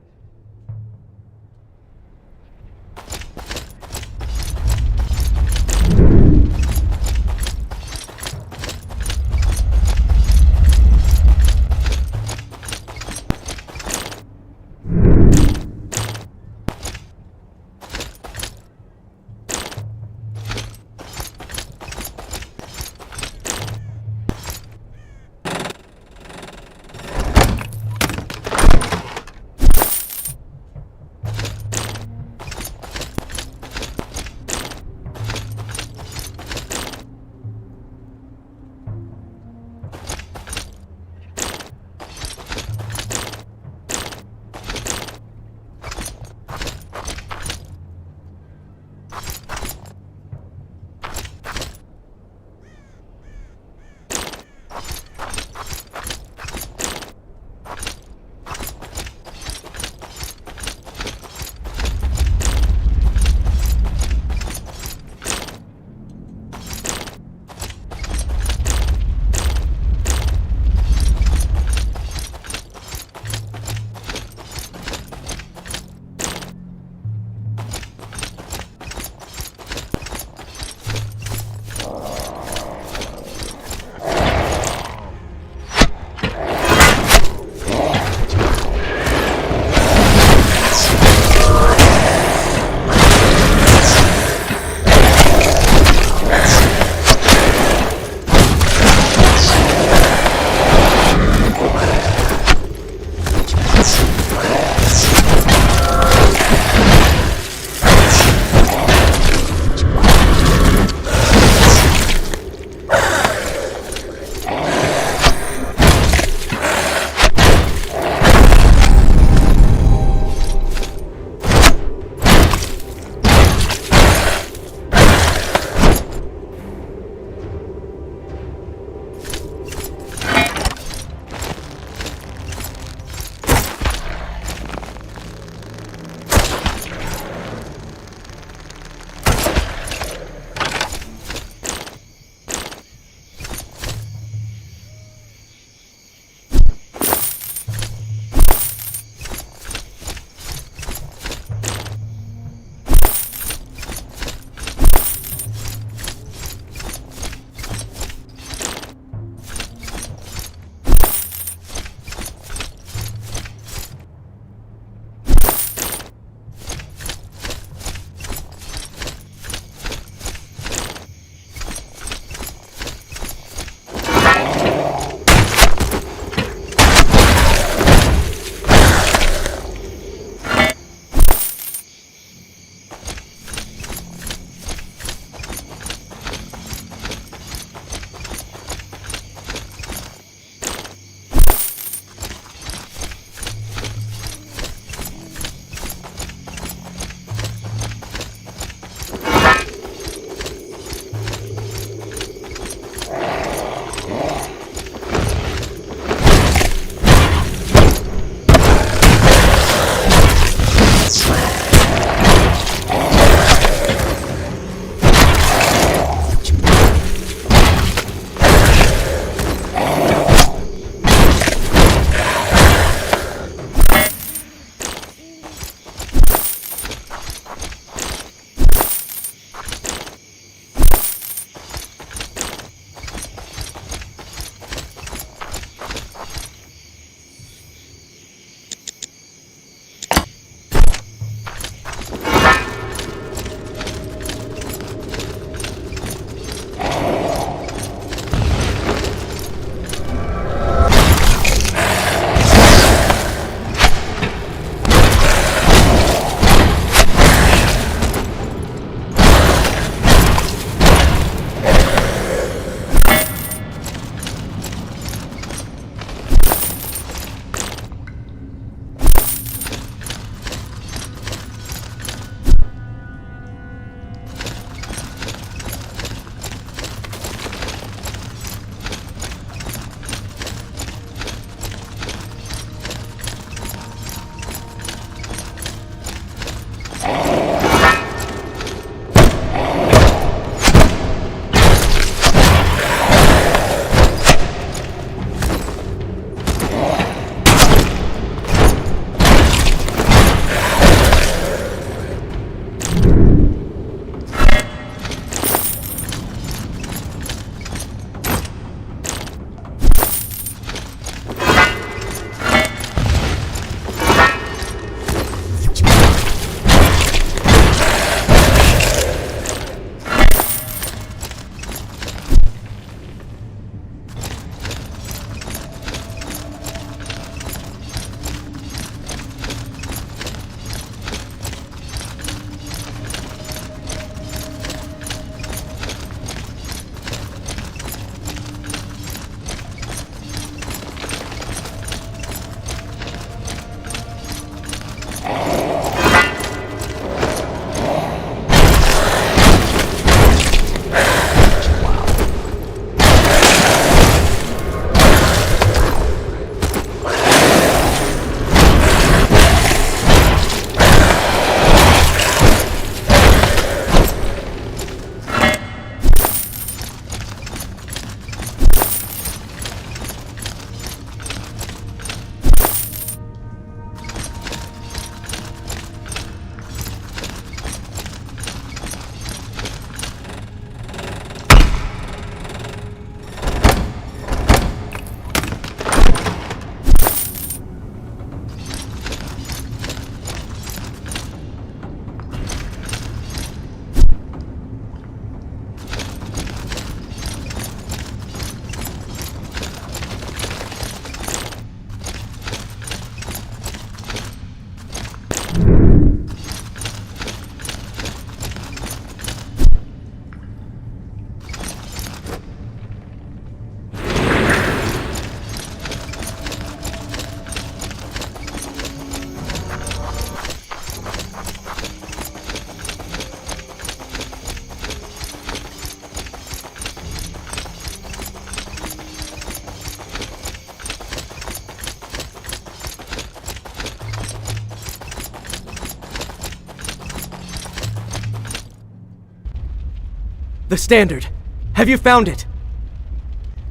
The standard. Have you found it?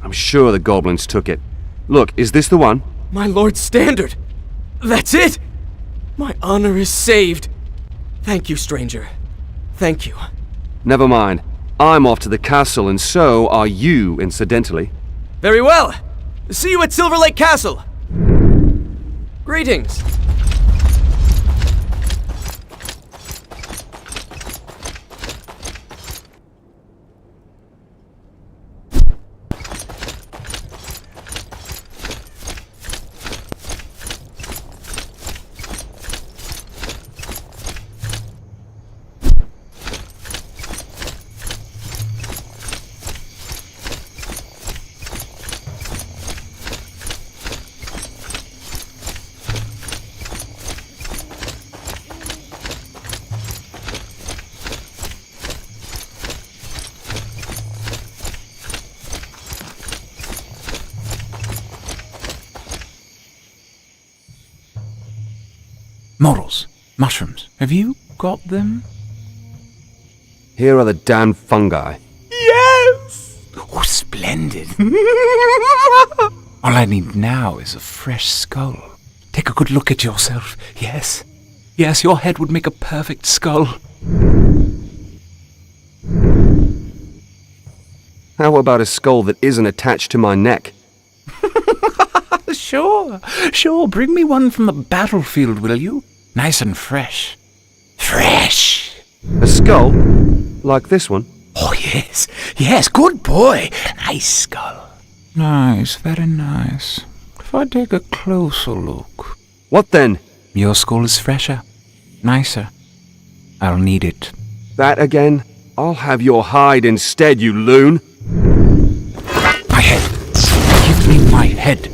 I'm sure the goblins took it. Look, is this the one? My lord's standard! That's it! My honor is saved. Thank you, stranger. Thank you. Never mind. I'm off to the castle, and so are you, incidentally. Very well! See you at Silver Lake Castle! Greetings! Morals, mushrooms, have you got them? Here are the damned fungi. Yes! Oh, splendid. All I need now is a fresh skull. Take a good look at yourself. Yes. Yes, your head would make a perfect skull. How about a skull that isn't attached to my neck? Sure. Bring me one from the battlefield, will you? Nice and fresh. Fresh! A skull? Like this one? Oh, yes, good boy. Nice skull. Nice, very nice. If I take a closer look... What then? Your skull is fresher, nicer. I'll need it. That again? I'll have your hide instead, you loon! My head. Give me my head.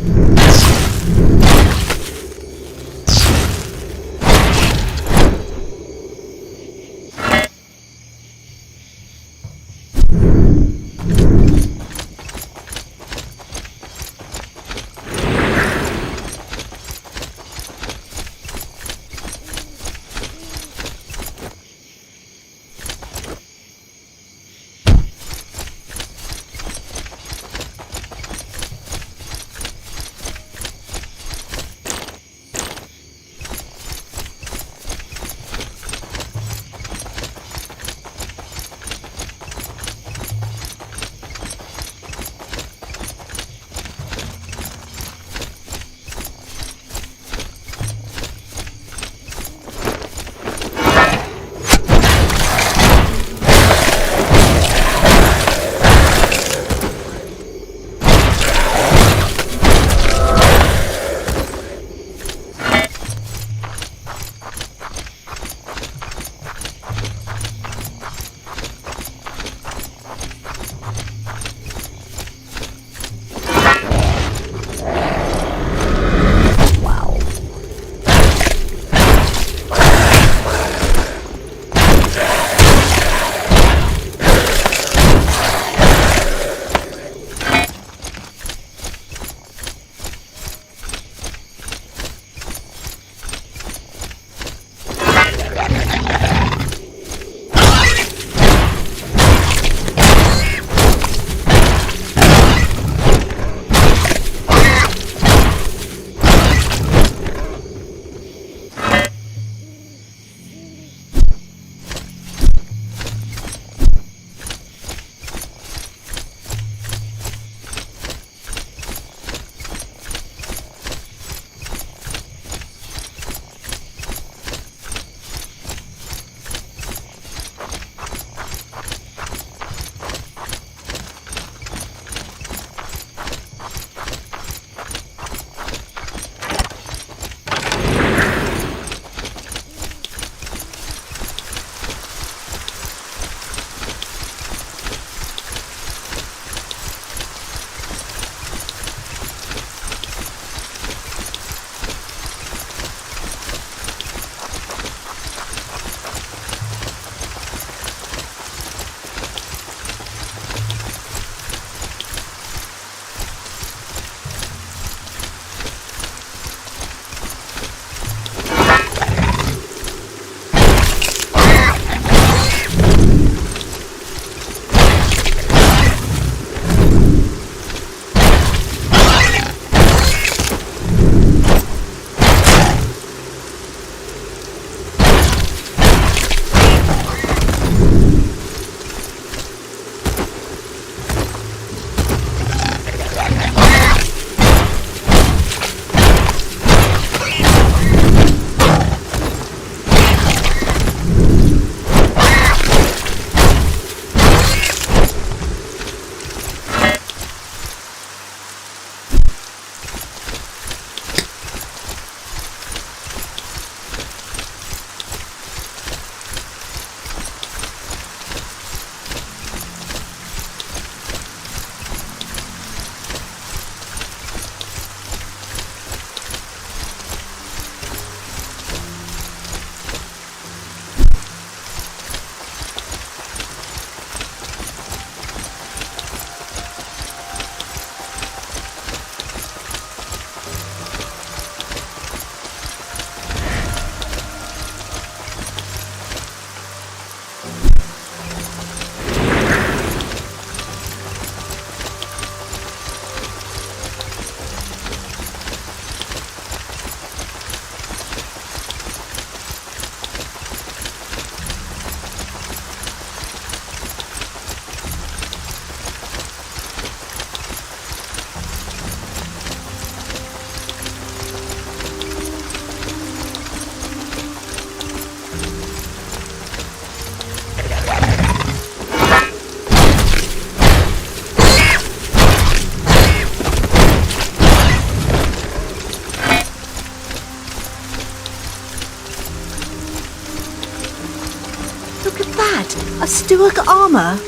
Stuart armor?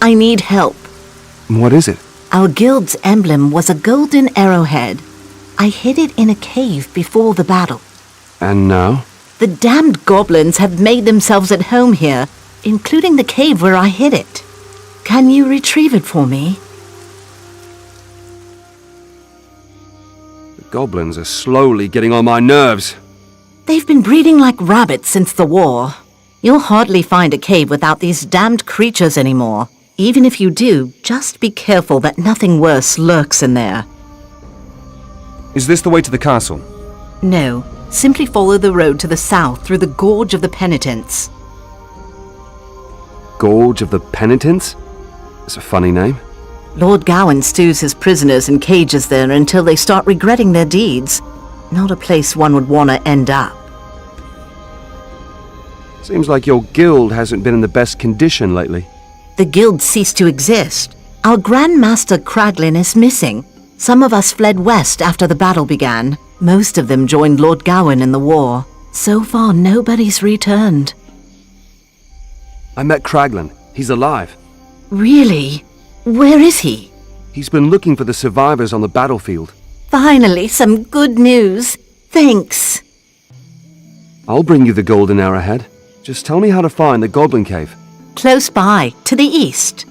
I need help. What is it? Our guild's emblem was a golden arrowhead. I hid it in a cave before the battle. And now? The damned goblins have made themselves at home here, including the cave where I hid it. Can you retrieve it for me? The goblins are slowly getting on my nerves. They've been breeding like rabbits since the war. You'll hardly find a cave without these damned creatures anymore. Even if you do, just be careful that nothing worse lurks in there. Is this the way to the castle? No, simply follow the road to the south through the Gorge of the Penitents. Gorge of the Penitents? It's a funny name. Lord Gawain stews his prisoners in cages there until they start regretting their deeds. Not a place one would want to end up. Seems like your guild hasn't been in the best condition lately. The guild ceased to exist. Our Grand Master Kraglin is missing. Some of us fled west after the battle began. Most of them joined Lord Gawain in the war. So far, nobody's returned. I met Kraglin. He's alive. Really? Where is he? He's been looking for the survivors on the battlefield. Finally, some good news. Thanks. I'll bring you the golden arrowhead. Just tell me how to find the Goblin Cave. Close by, to the east.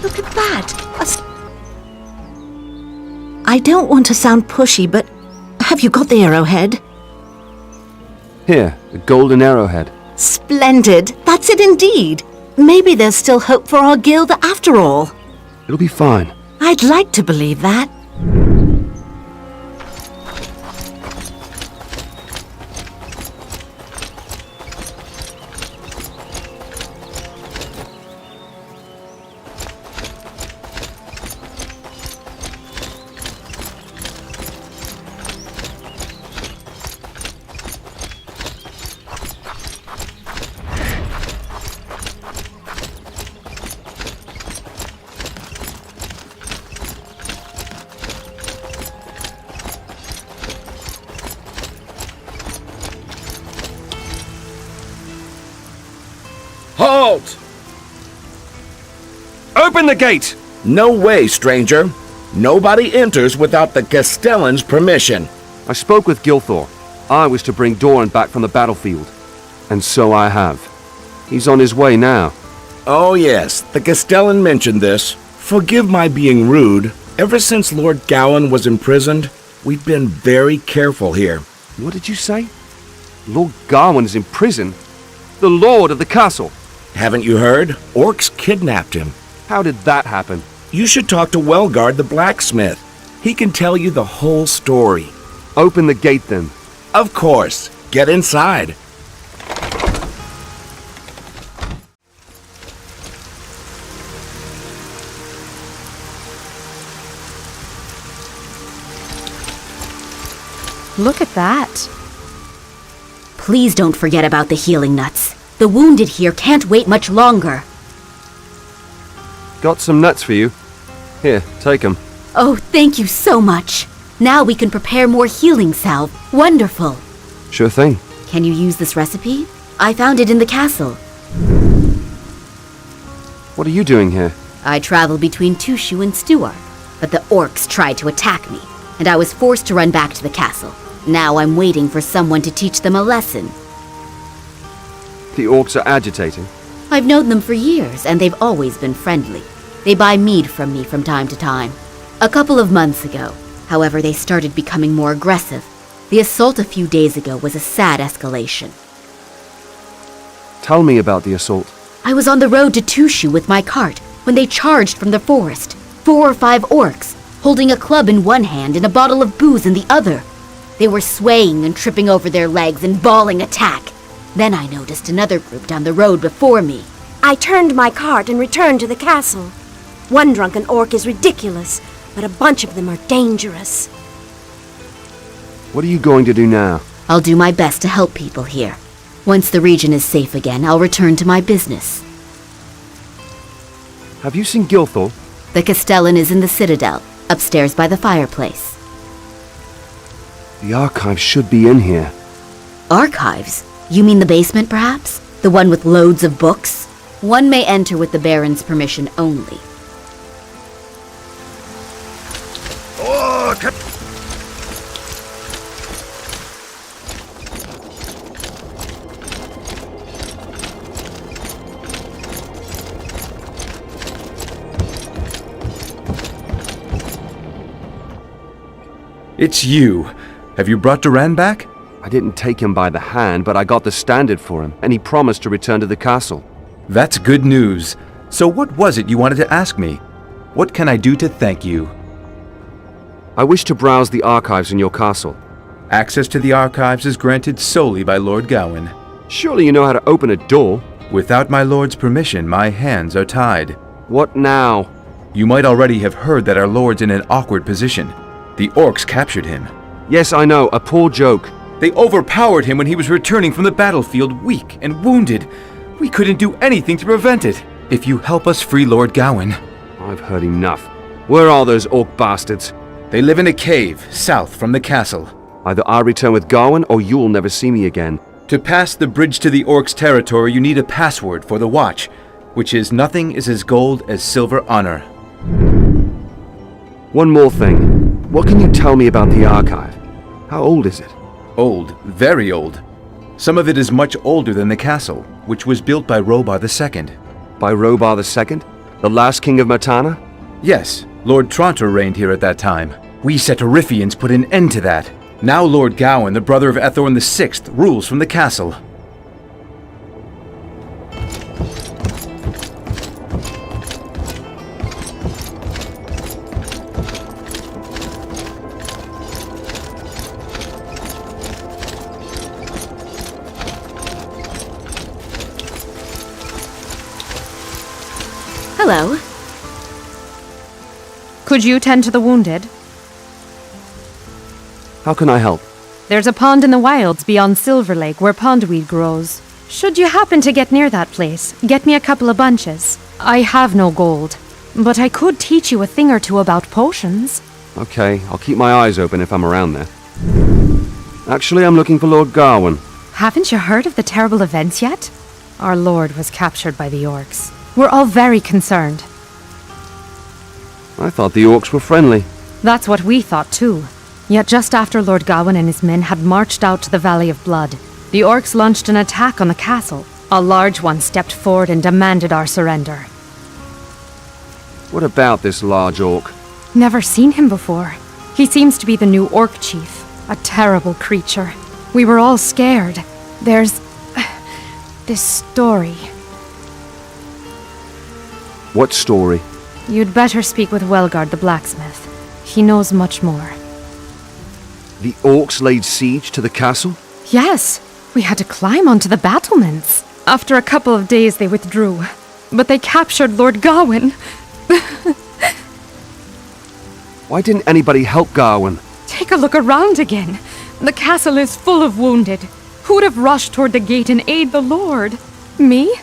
Look at that! I don't want to sound pushy, but have you got the arrowhead? Here, a golden arrowhead. Splendid! That's it indeed! Maybe there's still hope for our guild after all. It'll be fine. I'd like to believe that. Halt! Open the gate! No way, stranger. Nobody enters without the Castellan's permission. I spoke with Gilthor. I was to bring Doran back from the battlefield. And so I have. He's on his way now. Oh yes, the Castellan mentioned this. Forgive my being rude. Ever since Lord Gawain was imprisoned, we've been very careful here. What did you say? Lord Gawain is in prison? The lord of the castle? Haven't you heard? Orcs kidnapped him. How did that happen? You should talk to Welgard the blacksmith. He can tell you the whole story. Open the gate then. Of course. Get inside. Look at that. Please don't forget about the healing nuts. The wounded here can't wait much longer. Got some nuts for you. Here, take 'em. Oh, thank you so much. Now we can prepare more healing salve. Wonderful. Sure thing. Can you use this recipe? I found it in the castle. What are you doing here? I traveled between Tushu and Stuart, but the orcs tried to attack me, and I was forced to run back to the castle. Now I'm waiting for someone to teach them a lesson. The orcs are agitating. I've known them for years, and they've always been friendly. They buy mead from me from time to time. A couple of months ago, however, they started becoming more aggressive. The assault a few days ago was a sad escalation. Tell me about the assault. I was on the road to Tushu with my cart when they charged from the forest. 4 or 5 orcs, holding a club in one hand and a bottle of booze in the other. They were swaying and tripping over their legs and bawling attack. Then I noticed another group down the road before me. I turned my cart and returned to the castle. One drunken orc is ridiculous, but a bunch of them are dangerous. What are you going to do now? I'll do my best to help people here. Once the region is safe again, I'll return to my business. Have you seen Gilthor? The Castellan is in the citadel, upstairs by the fireplace. The archives should be in here. Archives? You mean the basement, perhaps? The one with loads of books? One may enter with the Baron's permission only. It's you. Have you brought Duran back? I didn't take him by the hand, but I got the standard for him, and he promised to return to the castle. That's good news. So what was it you wanted to ask me? What can I do to thank you? I wish to browse the archives in your castle. Access to the archives is granted solely by Lord Gawain. Surely you know how to open a door? Without my lord's permission, my hands are tied. What now? You might already have heard that our lord's in an awkward position. The orcs captured him. Yes, I know, a poor joke. They overpowered him when he was returning from the battlefield, weak and wounded. We couldn't do anything to prevent it. If you help us free Lord Gawain. I've heard enough. Where are those orc bastards? They live in a cave, south from the castle. Either I return with Gawain, or you'll never see me again. To pass the bridge to the orcs' territory, you need a password for the watch, which is nothing is as gold as silver honor. One more thing. What can you tell me about the archive? How old is it? Old, very old. Some of it is much older than the castle, which was built by Robar II. By Robar II? The last king of Myrtana? Yes, Lord Tronter reigned here at that time. We Setarifians put an end to that. Now Lord Gawain, the brother of Ethorn VI, rules from the castle. Hello. Could you tend to the wounded? How can I help? There's a pond in the wilds beyond Silver Lake where pondweed grows. Should you happen to get near that place, get me a couple of bunches. I have no gold, but I could teach you a thing or two about potions. Okay, I'll keep my eyes open if I'm around there. Actually, I'm looking for Lord Gawain. Haven't you heard of the terrible events yet? Our lord was captured by the orcs. We're all very concerned. I thought the orcs were friendly. That's what we thought too. Yet just after Lord Gawain and his men had marched out to the Valley of Blood, the orcs launched an attack on the castle. A large one stepped forward and demanded our surrender. What about this large orc? Never seen him before. He seems to be the new orc chief. A terrible creature. We were all scared. There's this story. What story? You'd better speak with Welgard the blacksmith. He knows much more. The orcs laid siege to the castle? Yes, we had to climb onto the battlements. After a couple of days they withdrew, but they captured Lord Gawain. Why didn't anybody help Gawain? Take a look around again. The castle is full of wounded. Who would have rushed toward the gate and aid the Lord? Me?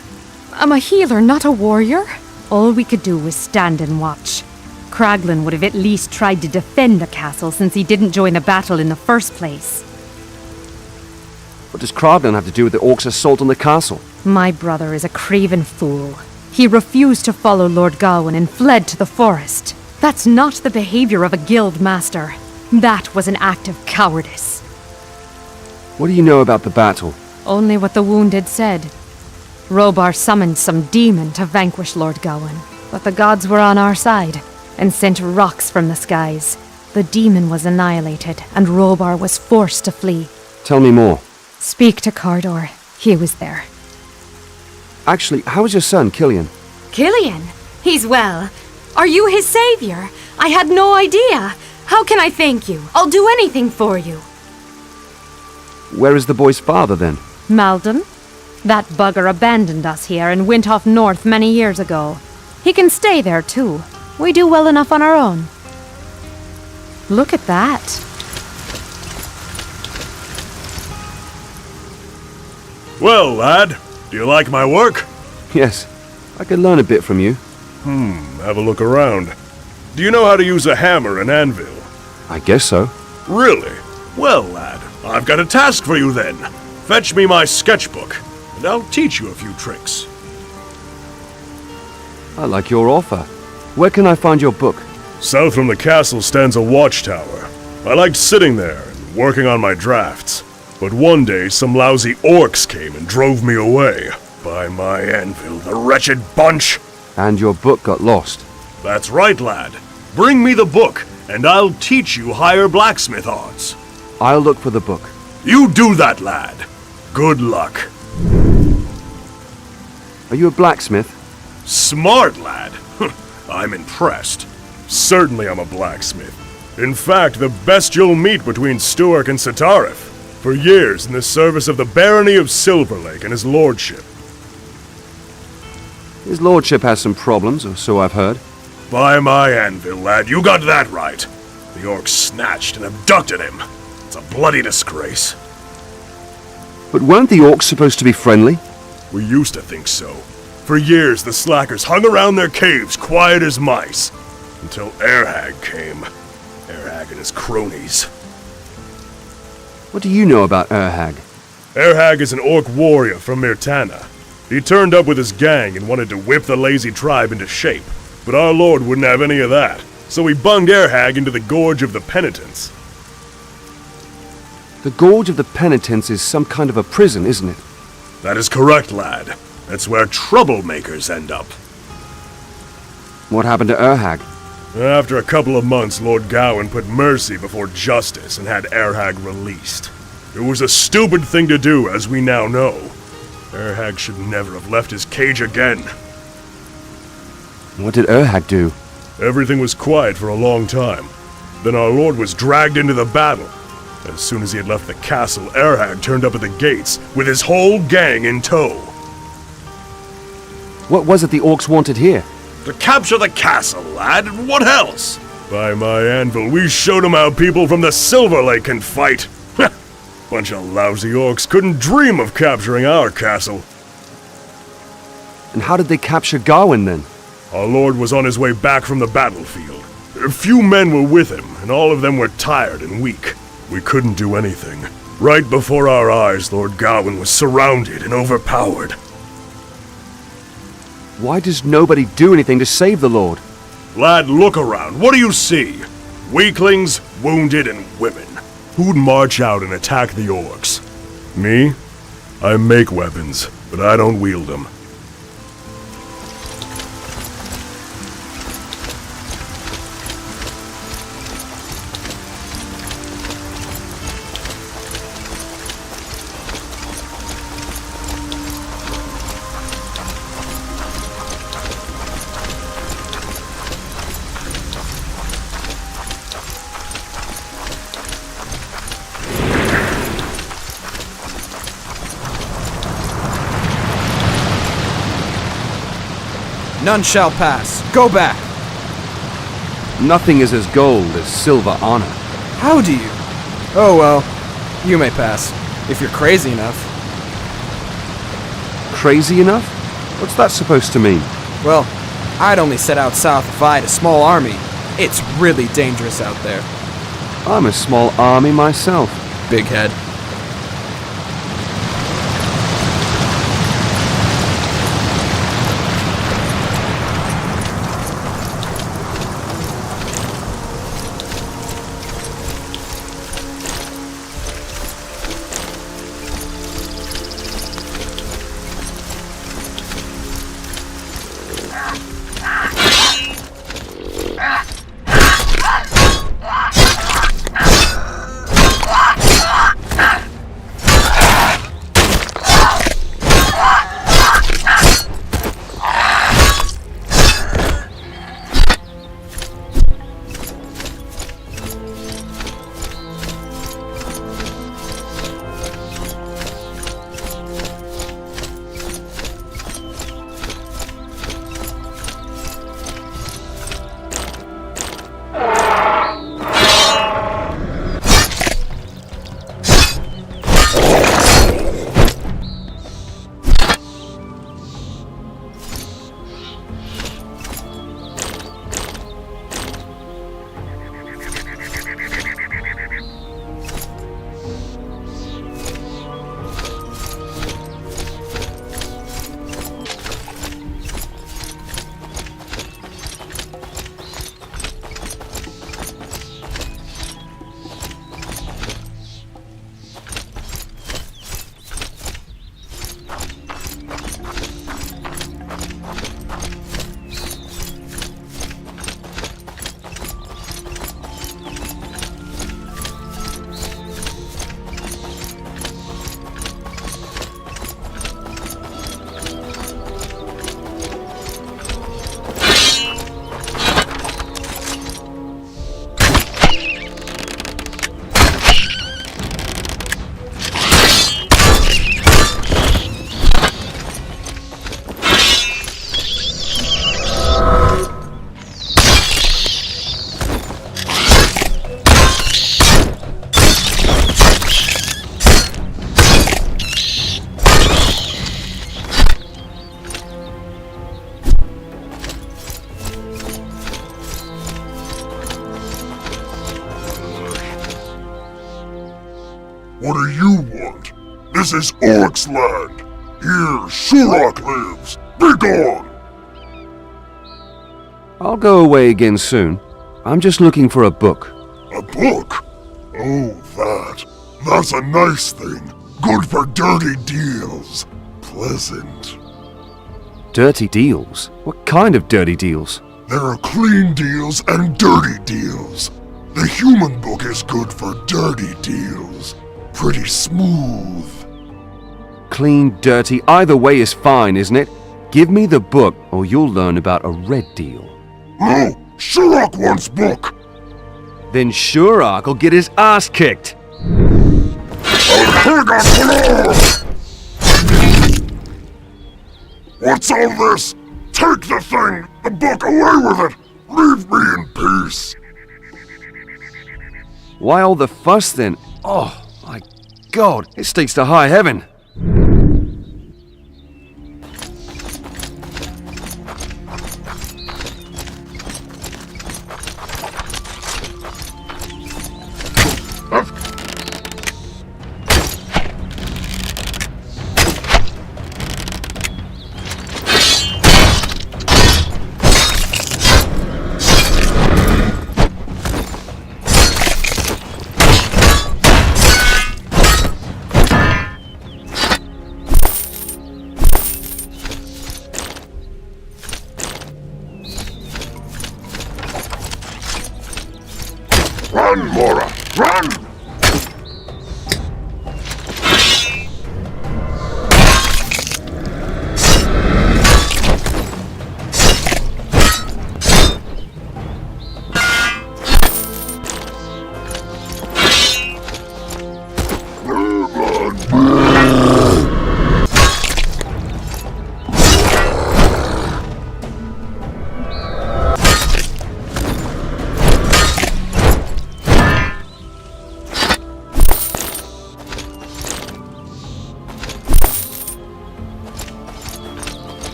I'm a healer, not a warrior. All we could do was stand and watch. Kraglin would have at least tried to defend the castle since he didn't join the battle in the first place. What does Kraglin have to do with the orcs' assault on the castle? My brother is a craven fool. He refused to follow Lord Gawain and fled to the forest. That's not the behavior of a guild master. That was an act of cowardice. What do you know about the battle? Only what the wounded said. Robar summoned some demon to vanquish Lord Gawain, but the gods were on our side and sent rocks from the skies. The demon was annihilated, and Robar was forced to flee. Tell me more. Speak to Cardor. He was there. Actually, how is your son, Killian? Killian? He's well. Are you his savior? I had no idea. How can I thank you? I'll do anything for you. Where is the boy's father, then? Maldon? That bugger abandoned us here and went off north many years ago. He can stay there, too. We do well enough on our own. Look at that. Well, lad, do you like my work? Yes, I could learn a bit from you. Have a look around. Do you know how to use a hammer and anvil? I guess so. Really? Well, lad, I've got a task for you then. Fetch me my sketchbook, and I'll teach you a few tricks. I like your offer. Where can I find your book? South from the castle stands a watchtower. I liked sitting there and working on my drafts. But one day some lousy orcs came and drove me away. By my anvil, the wretched bunch! And your book got lost. That's right, lad. Bring me the book, and I'll teach you higher blacksmith arts. I'll look for the book. You do that, lad. Good luck. Are you a blacksmith? Smart, lad. I'm impressed. Certainly I'm a blacksmith. In fact, the best you'll meet between Stuart and Satarif. For years in the service of the barony of Silver Lake and his lordship. His lordship has some problems, or so I've heard. By my anvil, lad, you got that right. The orcs snatched and abducted him. It's a bloody disgrace. But weren't the orcs supposed to be friendly? We used to think so. For years, the slackers hung around their caves quiet as mice. Until Erhag came. Erhag and his cronies. What do you know about Erhag? Erhag is an orc warrior from Myrtana. He turned up with his gang and wanted to whip the lazy tribe into shape. But our lord wouldn't have any of that, so he bunged Erhag into the Gorge of the Penitents. The Gorge of the Penitents is some kind of a prison, isn't it? That is correct, lad. That's where troublemakers end up. What happened to Erhag? After a couple of months, Lord Gawain put mercy before justice and had Erhag released. It was a stupid thing to do, as we now know. Erhag should never have left his cage again. What did Erhag do? Everything was quiet for a long time. Then our lord was dragged into the battle. As soon as he had left the castle, Erhag turned up at the gates with his whole gang in tow. What was it the orcs wanted here? To capture the castle, lad, and what else? By my anvil, we showed them how people from the Silver Lake can fight. Bunch of lousy orcs couldn't dream of capturing our castle. And how did they capture Gawain then? Our lord was on his way back from the battlefield. A few men were with him, and all of them were tired and weak. We couldn't do anything. Right before our eyes, Lord Gawain was surrounded and overpowered. Why does nobody do anything to save the Lord? Lad, look around. What do you see? Weaklings, wounded, and women. Who'd march out and attack the orcs? Me? I make weapons, but I don't wield them. None shall pass. Go back. Nothing is as gold as silver honor. How do you? Oh well, you may pass, if you're crazy enough. Crazy enough? What's that supposed to mean? Well, I'd only set out south if I had a small army. It's really dangerous out there. I'm a small army myself. Big head. What do you want? This is Orc's land. Here, Shurok lives. Be gone! I'll go away again soon. I'm just looking for a book. A book? Oh, that. That's a nice thing. Good for dirty deals. Pleasant. Dirty deals? What kind of dirty deals? There are clean deals and dirty deals. The human book is good for dirty deals. Pretty smooth. Clean, dirty, either way is fine, isn't it? Give me the book, or you'll learn about a red deal. Oh, Sherlock wants book. Then Sherlock will get his ass kicked. What's all this? Take the thing, the book, away with it. Leave me in peace. Why all the fuss then? Oh, my God, it stinks to high heaven. Run, Mora! Run!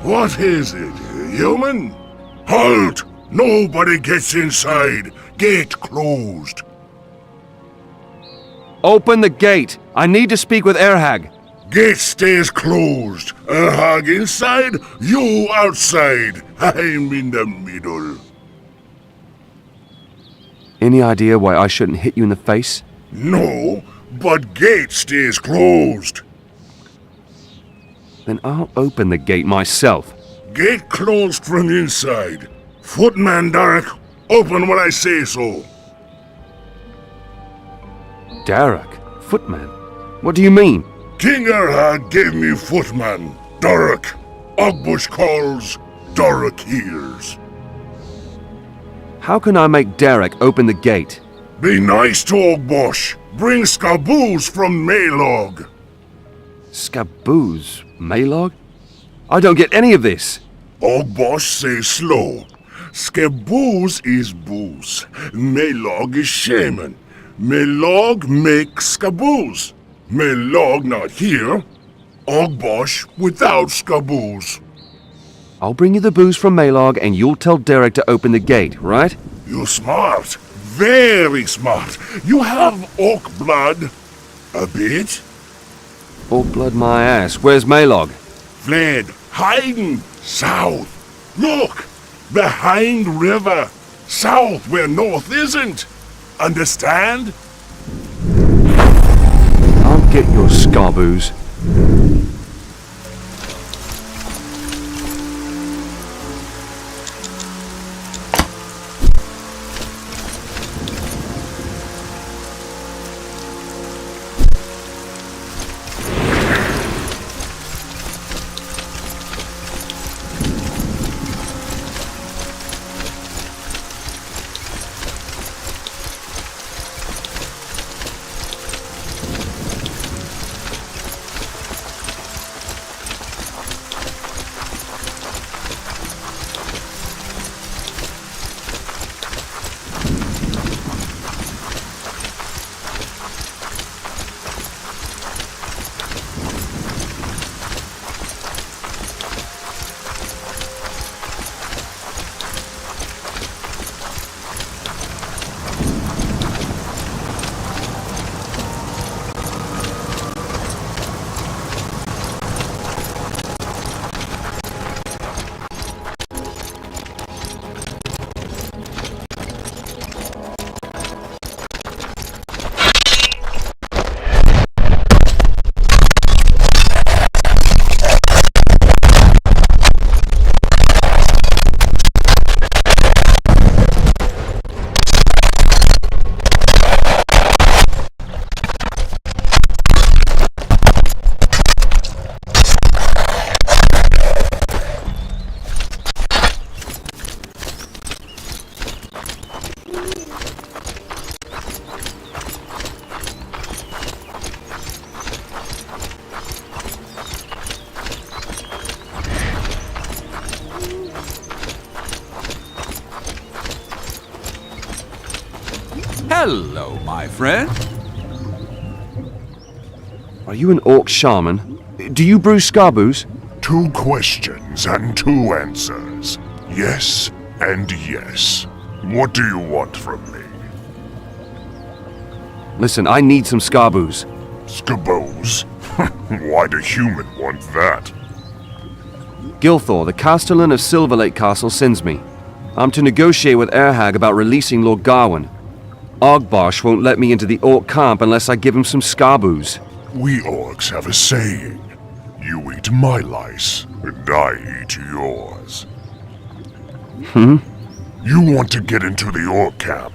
What is it, human? Halt! Nobody gets inside. Gate closed. Open the gate. I need to speak with Erhag. Gate stays closed. Erhag inside, you outside. I'm in the middle. Any idea why I shouldn't hit you in the face? No, but gate stays closed. Then I'll open the gate myself. Gate closed from inside. Footman Derek, open when I say so. Derek? Footman? What do you mean? King Erhard gave me footman, Derek. Ogbush calls, Derek hears. How can I make Derek open the gate? Be nice to Ogbush. Bring scaboose from Maylog. Scaboose? Maylog? I don't get any of this. Ogbush say slow. Scaboose is booze. Maylog is shaman. Maylog make scaboose. Maylog not here. Ogbush without scaboose. I'll bring you the booze from Maylog and you'll tell Derek to open the gate, right? You smart. Very smart. You have orc blood. A bit? Orc blood my ass. Where's Maylog? Fled. Hiding. South. Look! Behind river. South where north isn't. Understand? I'll get your scaboose. Hello, my friend. Are you an orc shaman? Do you brew scarboos? 2 questions and 2 answers. Yes and yes. What do you want from me? Listen, I need some scarboos. Scaboos? Why do human want that? Gilthor, the Castellan of Silver Lake Castle, sends me. I'm to negotiate with Erhag about releasing Lord Gawain. Ogbosh won't let me into the orc camp unless I give him some scarboos. We orcs have a saying. You eat my lice, and I eat yours. You want to get into the orc camp.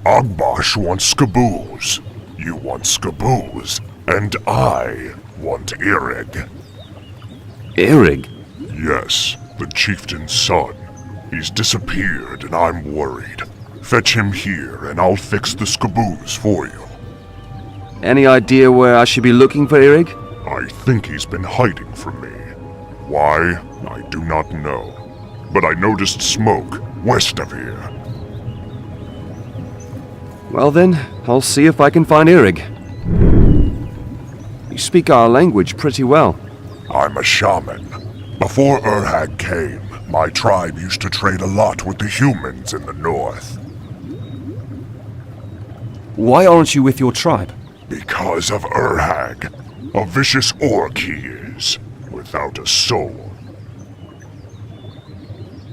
Ogbosh wants scaboos. You want scaboos, and I want Irig. Irig? Yes, the chieftain's son. He's disappeared, and I'm worried. Fetch him here, and I'll fix the scaboos for you. Any idea where I should be looking for Irig? I think he's been hiding from me. Why, I do not know. But I noticed smoke west of here. Well then, I'll see if I can find Irig. You speak our language pretty well. I'm a shaman. Before Erhag came, my tribe used to trade a lot with the humans in the north. Why aren't you with your tribe? Because of Erhag. A vicious orc he is, without a soul.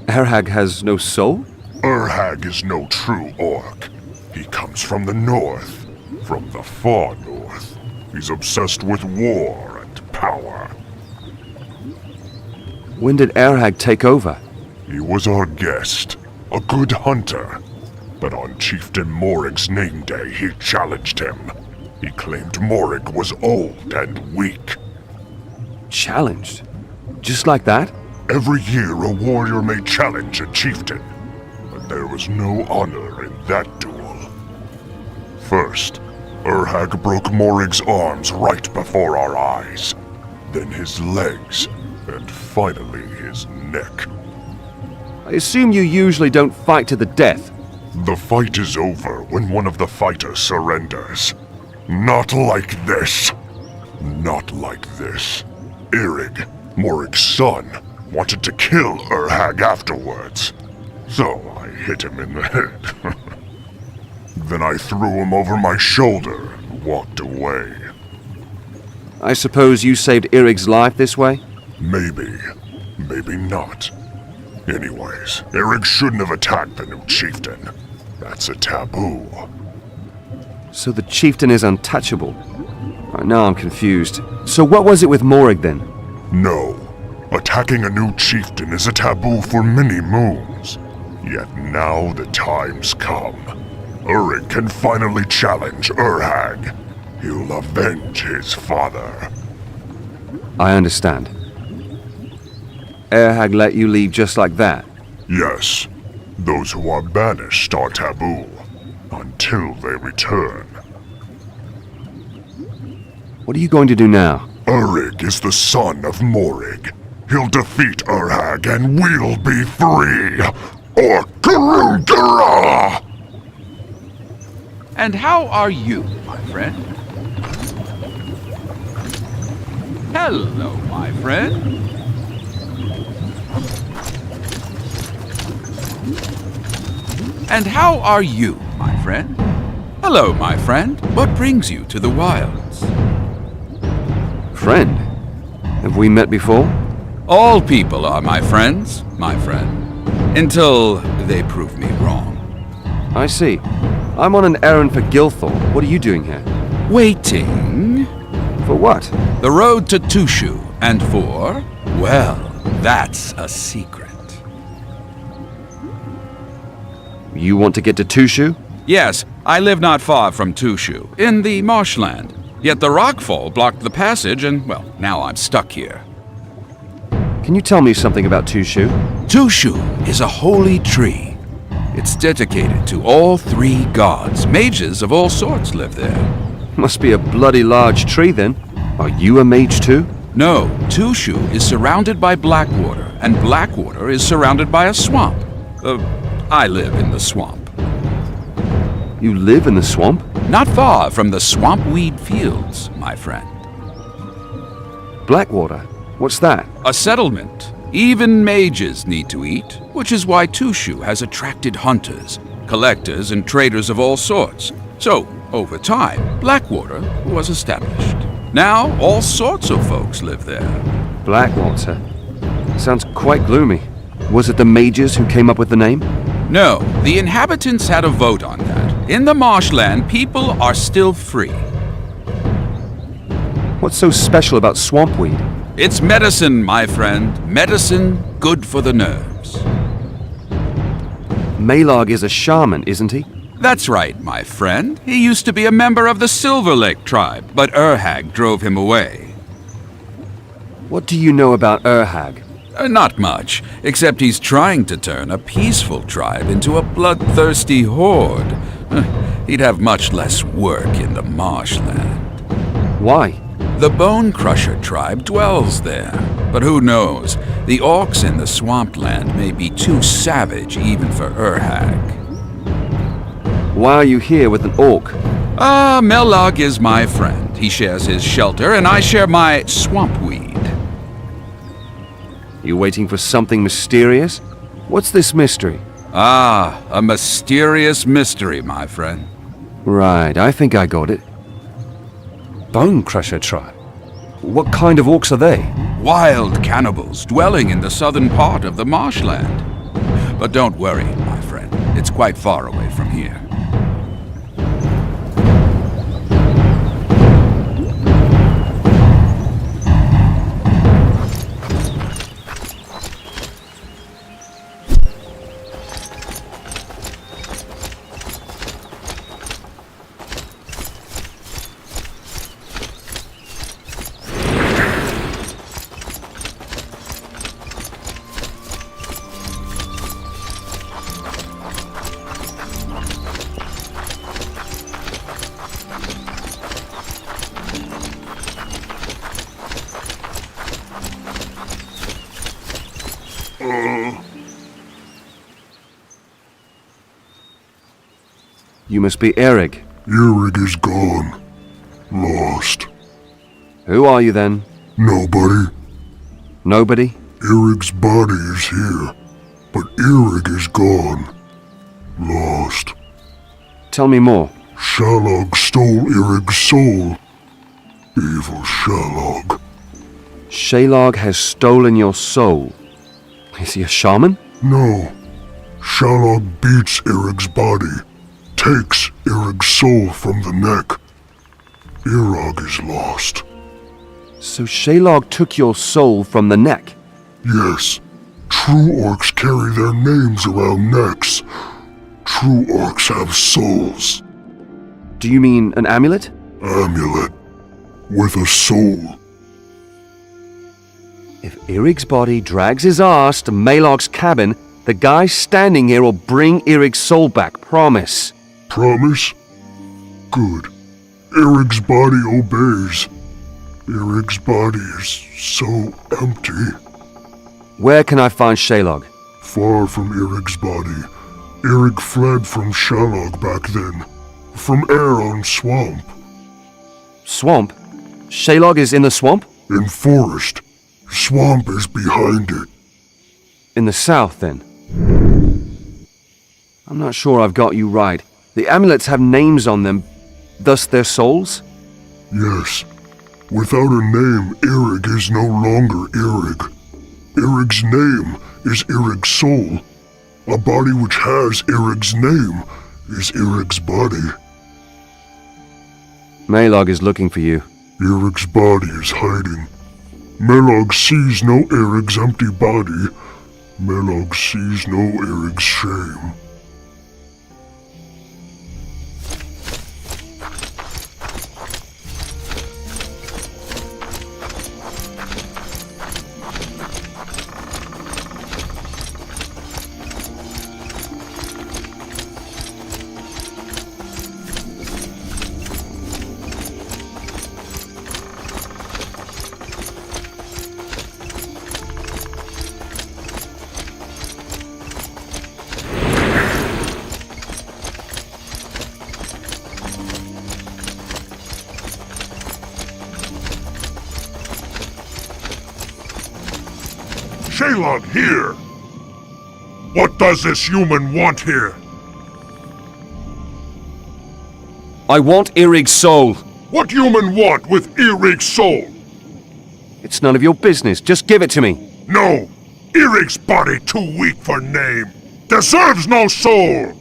Erhag has no soul? Erhag is no true orc. He comes from the north, from the far north. He's obsessed with war and power. When did Erhag take over? He was our guest, a good hunter. But on Chieftain Morig's name day, he challenged him. He claimed Morig was old and weak. Challenged? Just like that? Every year a warrior may challenge a chieftain, but there was no honor in that duel. First, Erhag broke Morig's arms right before our eyes, then his legs, and finally his neck. I assume you usually don't fight to the death. The fight is over when one of the fighters surrenders. Not like this. Not like this. Irig, Morig's son, wanted to kill Erhag afterwards. So I hit him in the head. Then I threw him over my shoulder and walked away. I suppose you saved Irig's life this way? Maybe. Maybe not. Anyways, Irig shouldn't have attacked the new chieftain. That's a taboo. So the chieftain is untouchable. Now I'm confused. So what was it with Morig then? No. Attacking a new chieftain is a taboo for many moons. Yet now the time's come. Irig can finally challenge Erhag. He'll avenge his father. I understand. Erhag let you leave just like that? Yes. Those who are banished are taboo. Until they return. What are you going to do now? Irig is the son of Morig. He'll defeat Erhag and we'll be free! Or Garugara! And how are you, my friend? Hello, my friend. And how are you, my friend? Hello, my friend. What brings you to the wilds? Friend? Have we met before? All people are my friends, my friend. Until they prove me wrong. I see. I'm on an errand for Gilthor. What are you doing here? Waiting. For what? The road to Tushu. And for, well, that's a secret. You want to get to Tushu? Yes, I live not far from Tushu, in the marshland. Yet the rockfall blocked the passage and, well, now I'm stuck here. Can you tell me something about Tushu? Tushu is a holy tree. It's dedicated to all 3 gods. Mages of all sorts live there. Must be a bloody large tree then. Are you a mage too? No, Tushu is surrounded by Blackwater, and Blackwater is surrounded by a swamp. I live in the swamp. You live in the swamp? Not far from the swampweed fields, my friend. Blackwater? What's that? A settlement. Even mages need to eat, which is why Tushu has attracted hunters, collectors, and traders of all sorts. So, over time, Blackwater was established. Now, all sorts of folks live there. Blackwater? Sounds quite gloomy. Was it the mages who came up with the name? No, the inhabitants had a vote on that. In the marshland, people are still free. What's so special about swampweed? It's medicine, my friend. Medicine good for the nerves. Maelog is a shaman, isn't he? That's right, my friend. He used to be a member of the Silver Lake tribe, but Urhag drove him away. What do you know about Urhag? Not much, except he's trying to turn a peaceful tribe into a bloodthirsty horde. He'd have much less work in the marshland. Why? The Bone Crusher tribe dwells there. But who knows? The orcs in the swampland may be too savage even for Urhag. Why are you here with an orc? Melog is my friend. He shares his shelter, and I share my swampweed. You waiting for something mysterious? What's this mystery? A mysterious mystery, my friend. Right, I think I got it. Bone Crusher tribe? What kind of orcs are they? Wild cannibals dwelling in the southern part of the marshland. But don't worry, my friend. It's quite far away from here. You must be Eric. Eric is gone. Lost. Who are you then? Nobody. Nobody? Eric's body is here, but Eric is gone. Lost. Tell me more. Shalog stole Eric's soul. Evil Shalog. Shalog has stolen your soul. Is he a shaman? No. Shalog beats Eric's body, takes Eric's soul from the neck. Erog is lost. So Shalog took your soul from the neck? Yes. True orcs carry their names around necks. True orcs have souls. Do you mean an amulet? Amulet. With a soul. If Eric's body drags his ass to Maelog's cabin, the guy standing here will bring Eric's soul back, promise. Promise? Good. Eric's body obeys. Eric's body is so empty. Where can I find Shalog? Far from Eric's body. Eric fled from Shalog back then. From Aeron Swamp. Swamp? Shalog is in the swamp? In forest. Swamp is behind it. In the south, then? I'm not sure I've got you right. The amulets have names on them, thus their souls? Yes. Without a name, Eric is no longer Eric. Eric's name is Eric's soul. A body which has Eric's name is Eric's body. Maelog is looking for you. Eric's body is hiding. Maelog sees no Eric's empty body. Maelog sees no Eric's shame. Shelog here? What does this human want here? I want Irig's soul. What human want with Irig's soul? It's none of your business. Just give it to me. No! Irig's body too weak for name. Deserves no soul!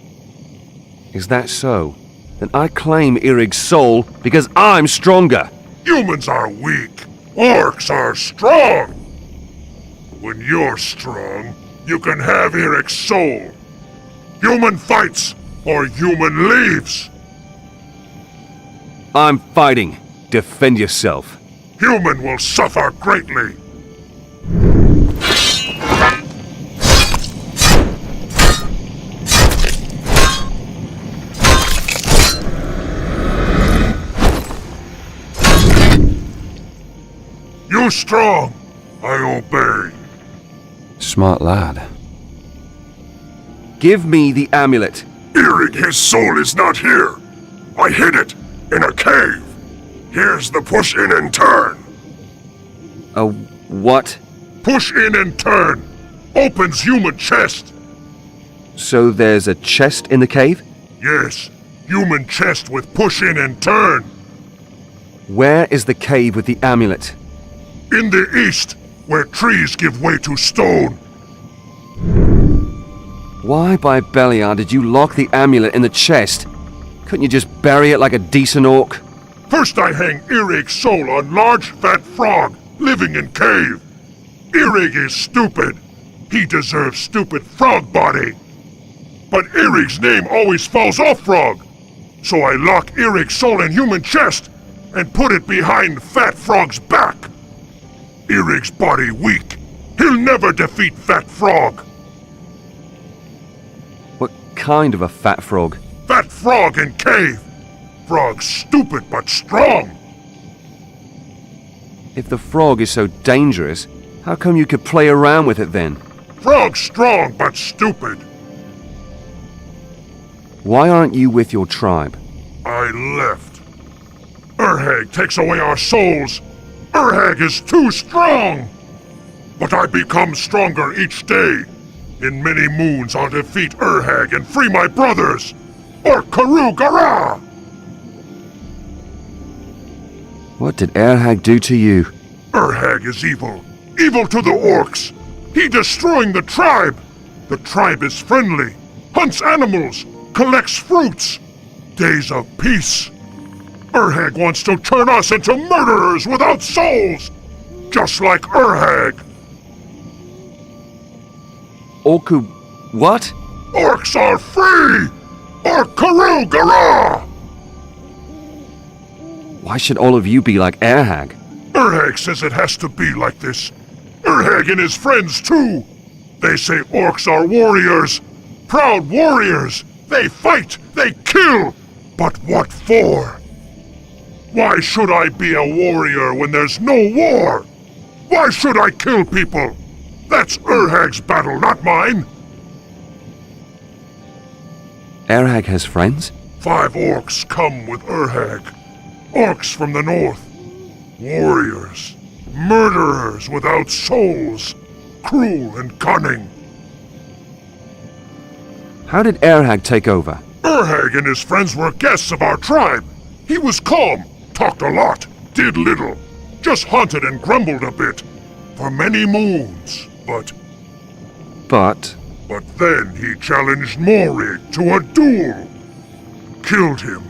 Is that so? Then I claim Irig's soul because I'm stronger. Humans are weak. Orcs are strong. When you're strong, you can have Irig's soul. Human fights or human leaves. I'm fighting. Defend yourself. Human will suffer greatly. You strong. I obey. Smart lad. Give me the amulet. Irig, his soul is not here. I hid it in a cave. Here's the push in and turn. A what? Push in and turn. Opens human chest. So there's a chest in the cave? Yes. Human chest with push in and turn. Where is the cave with the amulet? In the east, where trees give way to stone. Why by Beliar did you lock the amulet in the chest? Couldn't you just bury it like a decent orc? First I hang Irig's soul on large fat frog living in cave. Irig is stupid. He deserves stupid frog body. But Irig's name always falls off frog. So I lock Irig's soul in human chest and put it behind fat frog's back. Irig's body weak. He'll never defeat fat frog. What kind of a fat frog? Fat frog in cave. Frog stupid but strong. If the frog is so dangerous, how come you could play around with it then? Frog strong but stupid. Why aren't you with your tribe? I left. Urhag takes away our souls. Urhag is too strong! But I become stronger each day. In many moons I'll defeat Urhag and free my brothers! Or Karu Gara! What did Erhag do to you? Urhag is evil. Evil to the orcs. He destroying the tribe. The tribe is friendly. Hunts animals. Collects fruits. Days of peace. Urhag wants to turn us into murderers without souls! Just like Urhag! Orku... what? Orcs are free! Or Karu Gara! Why should all of you be like Erhag? Urhag says it has to be like this. Urhag and his friends too! They say orcs are warriors! Proud warriors! They fight! They kill! But what for? Why should I be a warrior when there's no war? Why should I kill people? That's Urhag's battle, not mine! Erhag has friends? 5 orcs come with Urhag. Orcs from the north. Warriors. Murderers without souls. Cruel and cunning. How did Erhag take over? Urhag and his friends were guests of our tribe. He was calm. Talked a lot, did little, just hunted and grumbled a bit, for many moons, but then he challenged Morig to a duel. Killed him.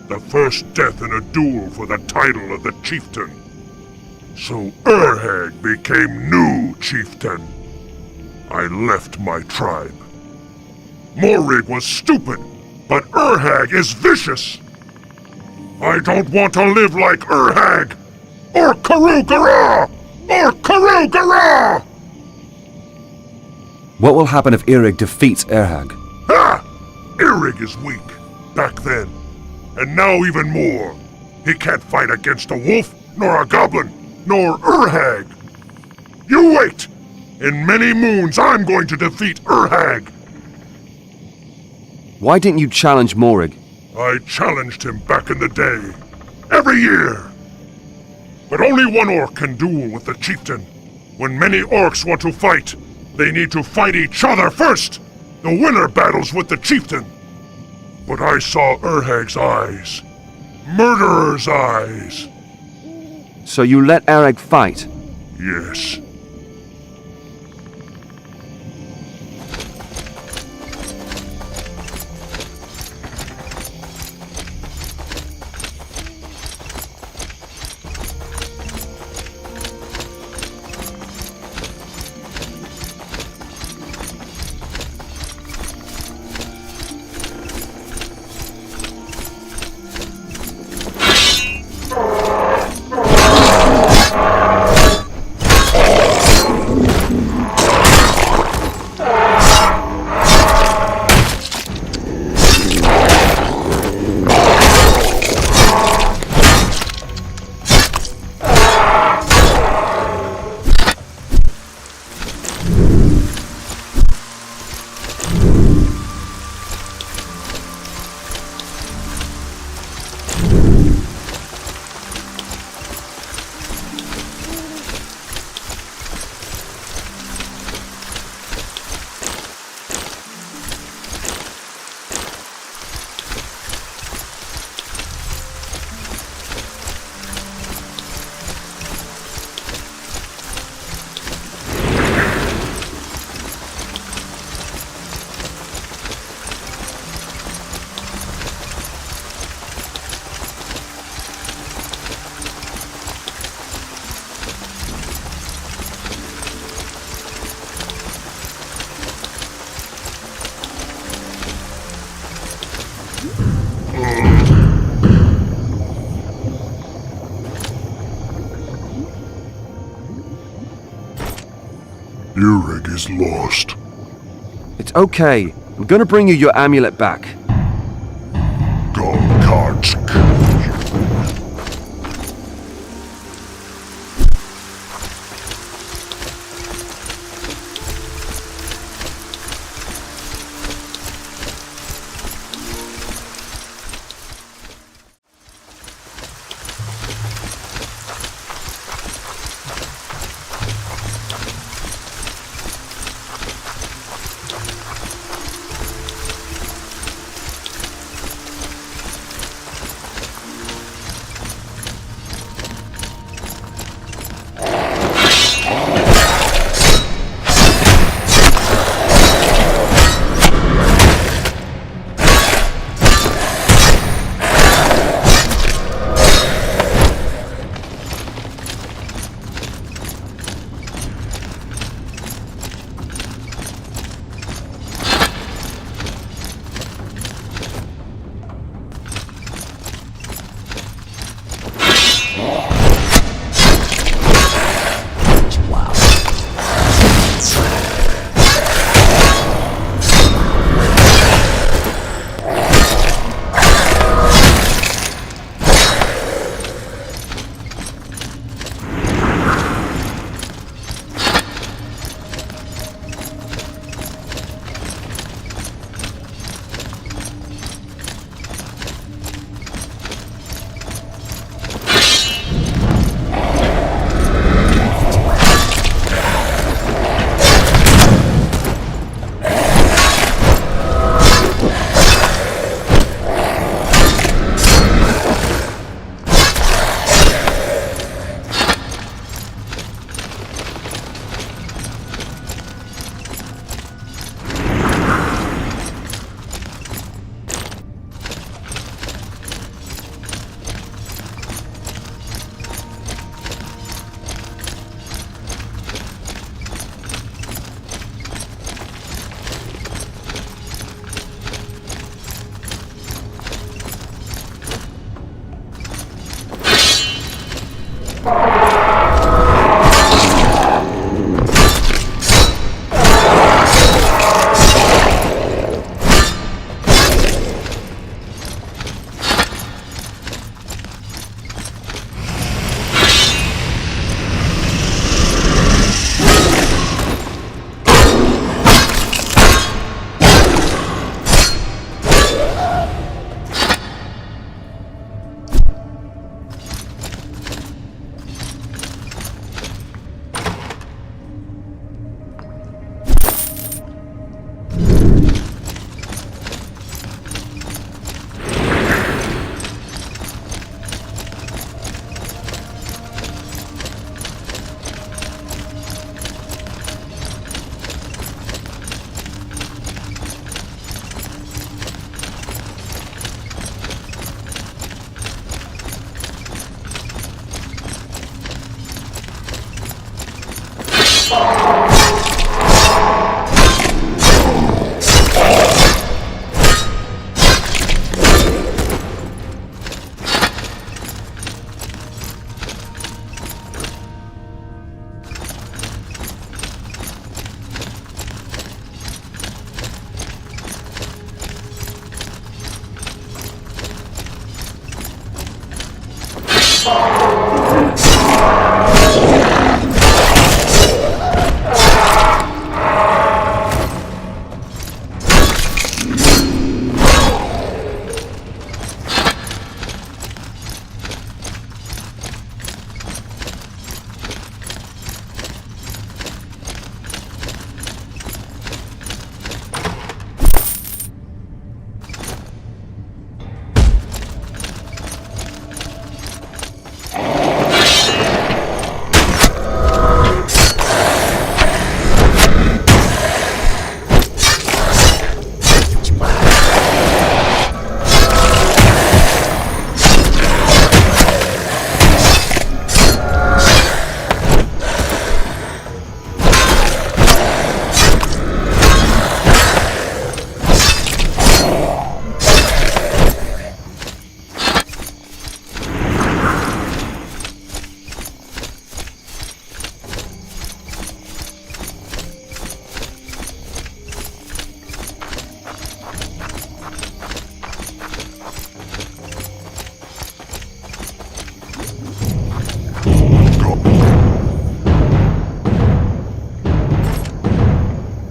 The first death in a duel for the title of the chieftain. So Urhag became new chieftain. I left my tribe. Morig was stupid, but Urhag is vicious. I don't want to live like Urhag! Or Karu Gara! Or Karu Gara! What will happen if Irig defeats Erhag? Ha! Irig is weak, back then. And now even more. He can't fight against a wolf, nor a goblin, nor Urhag. You wait! In many moons I'm going to defeat Urhag! Why didn't you challenge Morig? I challenged him back in the day. Every year. But only one orc can duel with the chieftain. When many orcs want to fight, they need to fight each other first! The winner battles with the chieftain! But I saw Erhag's eyes. Murderer's eyes! So you let Erhag fight? Yes. Erhag is lost. It's okay. I'm gonna bring you your amulet back.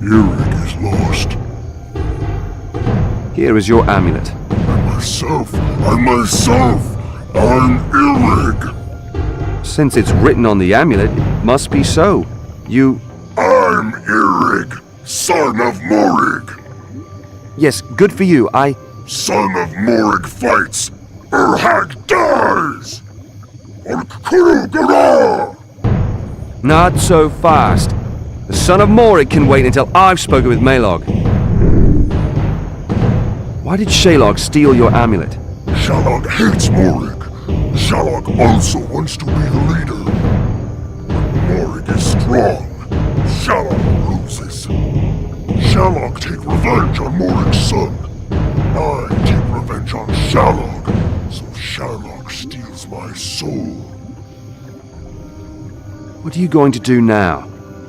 Irig is lost. Here is your amulet. I'm Irig! Since it's written on the amulet, it must be so. I'm Irig, son of Morig. Yes, good for you. Son of Morig fights. Urhag dies! On Kurugara! Not so fast. The son of Morig can wait until I've spoken with Maelog. Why did Shalog steal your amulet? Shalog hates Morig. Shalog also wants to be the leader. But Morig is strong. Shalog loses. Shalog take revenge on Morig's son. I take revenge on Shalog. So Shalog steals my soul. What are you going to do now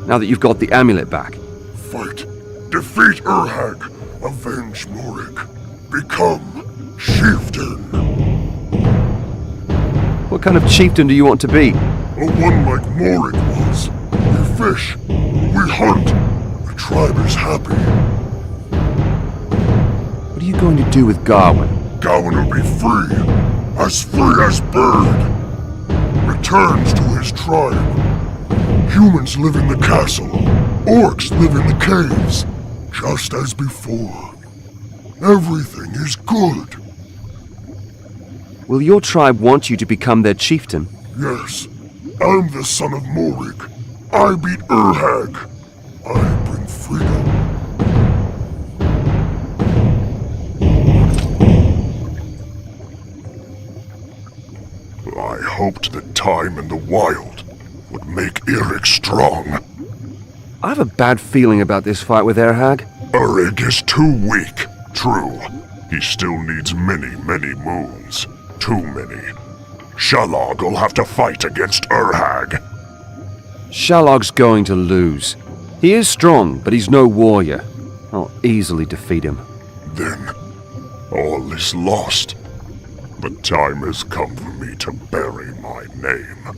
that you've got the amulet back? Fight. Defeat Urhag. Avenge Morig. Become chieftain. What kind of chieftain do you want to be? A one like Morig was. We fish. We hunt. The tribe is happy. What are you going to do with Garwin? Garwin will be free as bird. Returns to his tribe. Humans live in the castle. Orcs live in the caves. Just as before. Everything is good. Will your tribe want you to become their chieftain? Yes. I'm the son of Morig. I beat Urhag. I bring freedom. I hoped that time in the wild would make Irig strong. I have a bad feeling about this fight with Urhag. Irig is too weak. True. He still needs many moons. Too many. Shalog will have to fight against Urhag. Shalog's going to lose. He is strong, but he's no warrior. I'll easily defeat him. Then, all is lost. But time has come for me to bury my name.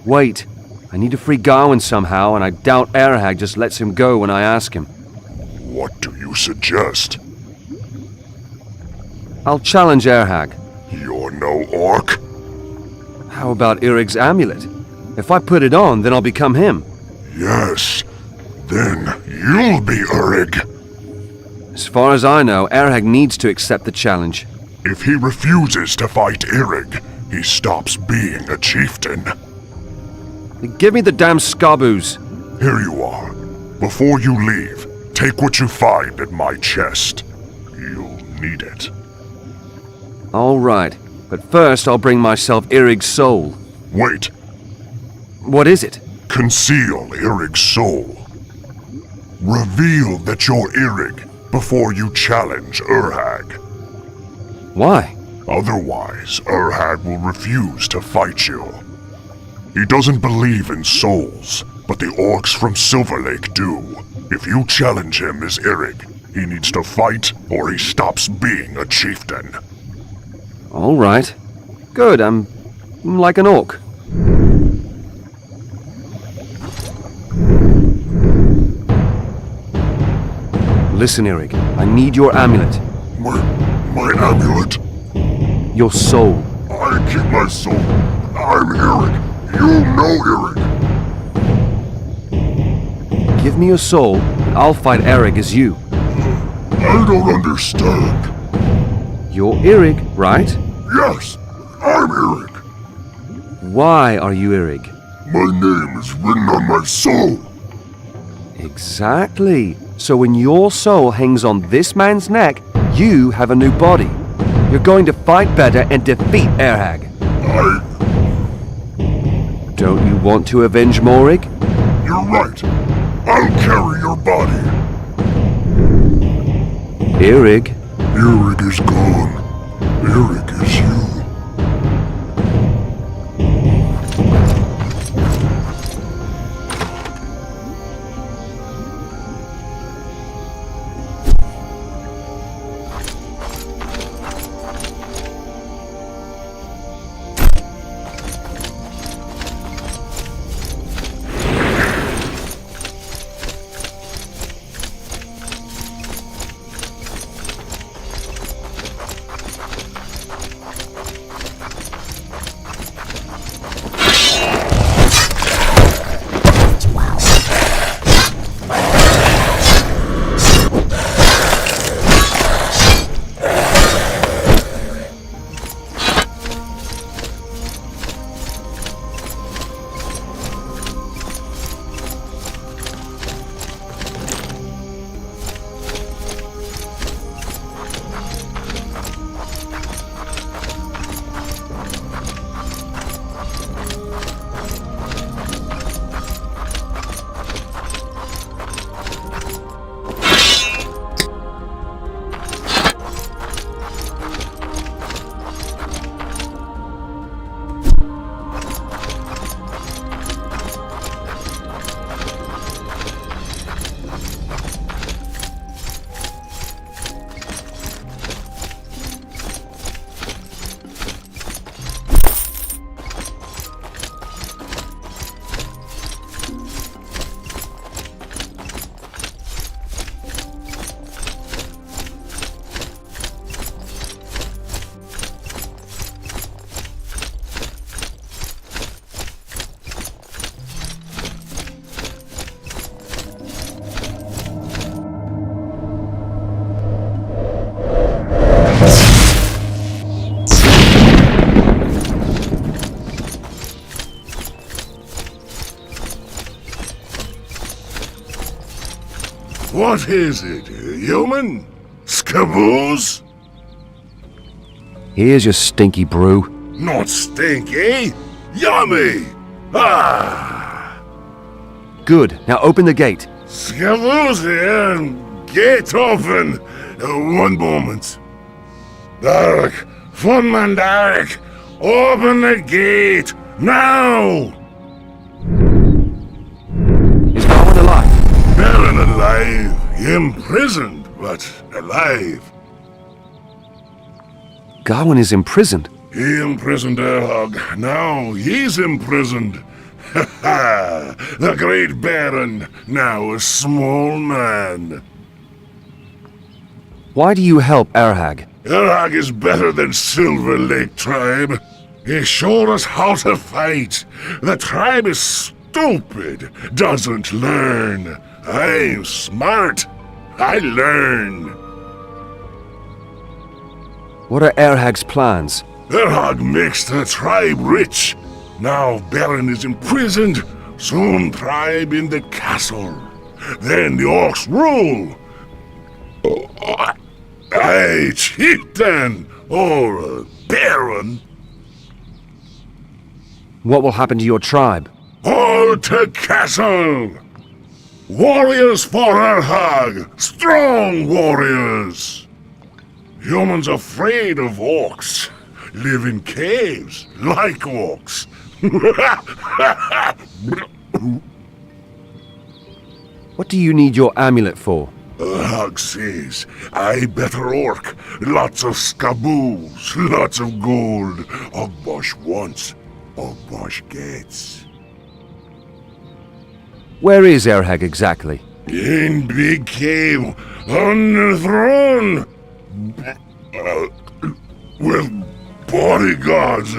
Wait. I need to free Garwin somehow, and I doubt Urhag just lets him go when I ask him. What do you suggest? I'll challenge Urhag. You're no orc. How about Irig's amulet? If I put it on, then I'll become him. Yes. Then you'll be Irig. As far as I know, Urhag needs to accept the challenge. If he refuses to fight Irig, he stops being a chieftain. Give me the damn scaboos. Here you are. Before you leave, take what you find in my chest. You'll need it. All right, but first I'll bring myself Irig's soul. Wait. What is it? Conceal Irig's soul. Reveal that you're Irig before you challenge Urhag. Why? Otherwise, Urhag will refuse to fight you. He doesn't believe in souls, but the orcs from Silver Lake do. If you challenge him as Irig, he needs to fight or he stops being a chieftain. All right. Good, I'm Like an orc. Listen, Eric, I need your amulet. My amulet? Your soul. I keep my soul. I'm Eric. You know Eric. Give me your soul, and I'll fight Eric as you. I don't understand. You're Eric, right? Yes, I'm Eric. Why are you Eric? My name is written on my soul. Exactly. So when your soul hangs on this man's neck, you have a new body. You're going to fight better and defeat Erhag. Don't you want to avenge Morig? You're right. I'll carry your body. Eric. Eric is gone. Eric is you. What is it, human? Scaboose? Here's your stinky brew. Not stinky. Yummy. Ah. Good. Now open the gate. Scaboose here. Gate open. One moment. Dark. Funman Dark. Open the gate. Now. Is Gawain alive? Baron alive. Imprisoned, but alive. Gawain is imprisoned. He imprisoned Erhog. Now he's imprisoned. Ha ha! The great Baron, now a small man. Why do you help Erhag? Erhog is better than Silver Lake Tribe. He showed us how to fight. The tribe is stupid, doesn't learn. I'm smart. I learn. What are Erhag's plans? Erhog makes the tribe rich. Now Baron is imprisoned, soon tribe in the castle. Then the orcs rule. Aye, chieftain, or Baron. What will happen to your tribe? All to castle! Warriors for Erhog! Strong warriors! Humans afraid of orcs. Live in caves, like orcs. What do you need your amulet for? Erhog says, I better orc. Lots of scaboos, lots of gold. Ogbosh wants. Ogbosh gets. Where is Erhag exactly? In big cave on the throne. With bodyguards,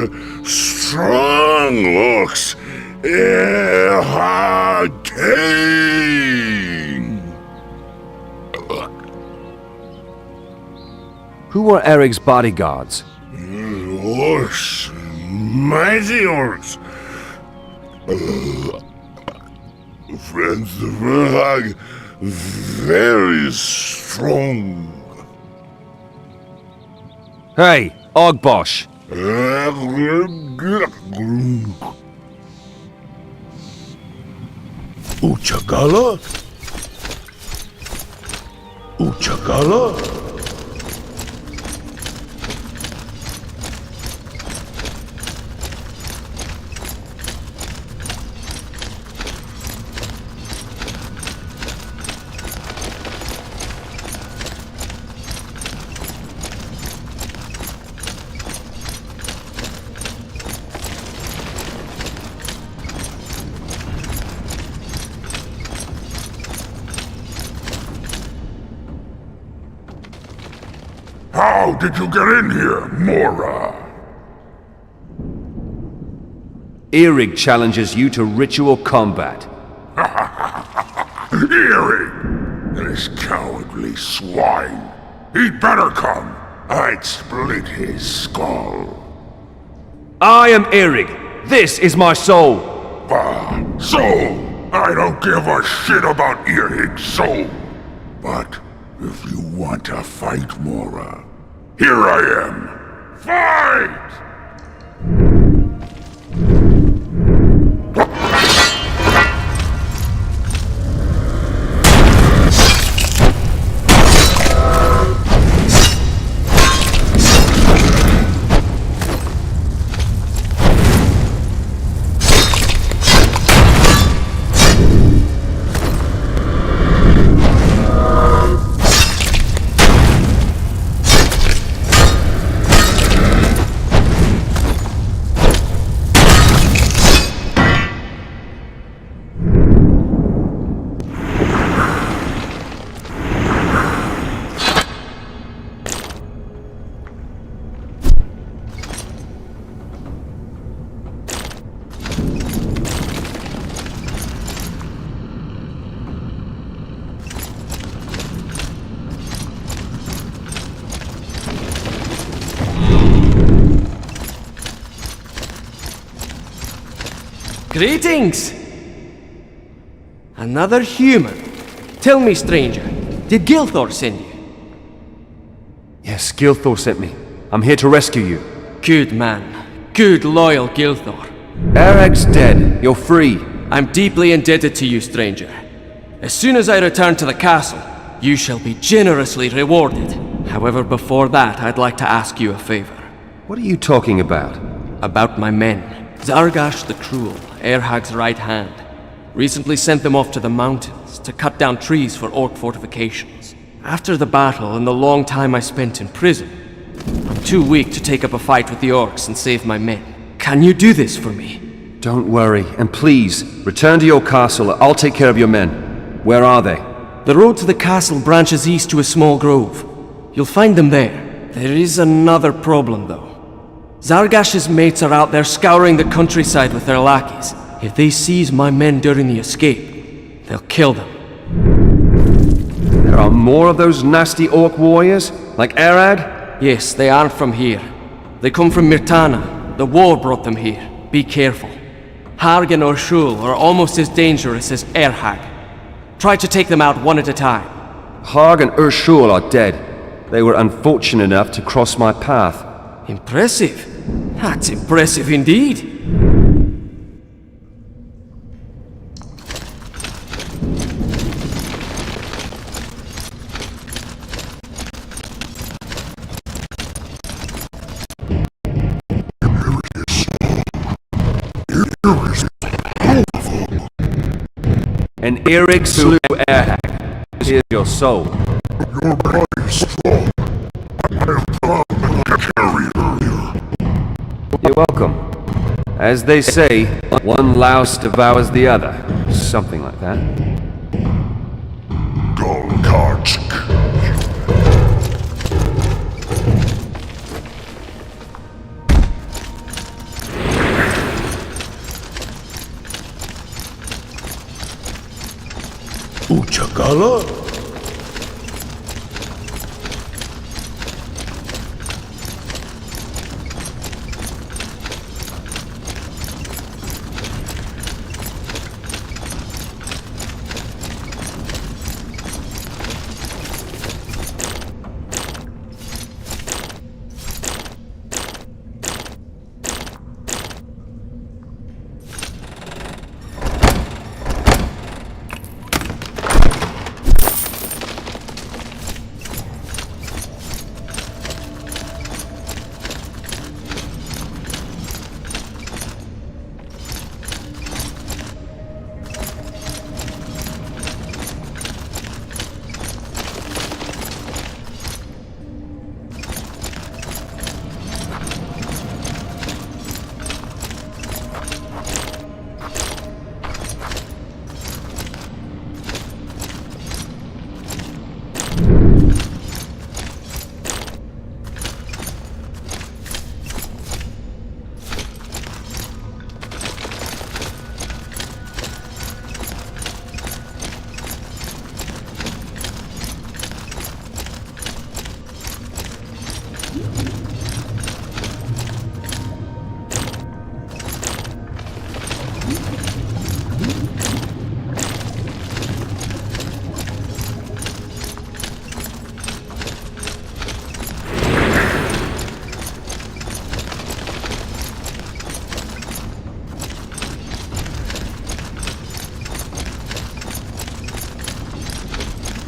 strong looks, Erhag King. Who are Eric's bodyguards? Orcs, mighty orcs. Friends of Erhag, very strong. Hey, Ogbosh! Uchagala? Uchagala? How did you get in here, Mora? Erig challenges you to ritual combat. Erig! This cowardly swine. He'd better come. I'd split his skull. I am Erig. This is my soul. Soul! I don't give a shit about Erig's soul. But if you want to fight, Mora, here I am. Fight! Greetings! Another human. Tell me, stranger, did Gilthor send you? Yes, Gilthor sent me. I'm here to rescue you. Good man. Good, loyal Gilthor. Erag's dead. You're free. I'm deeply indebted to you, stranger. As soon as I return to the castle, you shall be generously rewarded. However, before that, I'd like to ask you a favor. What are you talking about? About my men. Zargash the Cruel, Erhag's right hand, recently sent them off to the mountains to cut down trees for orc fortifications. After the battle and the long time I spent in prison, I'm too weak to take up a fight with the orcs and save my men. Can you do this for me? Don't worry, and please, return to your castle. I'll take care of your men. Where are they? The road to the castle branches east to a small grove. You'll find them there. There is another problem, though. Zargash's mates are out there scouring the countryside with their lackeys. If they seize my men during the escape, they'll kill them. There are more of those nasty orc warriors? Like Erag? Yes, they aren't from here. They come from Mirtana. The war brought them here. Be careful. Harg and Urshul are almost as dangerous as Erhag. Try to take them out one at a time. Harg and Urshul are dead. They were unfortunate enough to cross my path. Impressive. That's impressive indeed. And Eric slew Erhag. Here's your soul. Your body is strong. I have come to carry her here. You're welcome. As they say, one louse devours the other. Something like that. Golkarsk. Uchakala?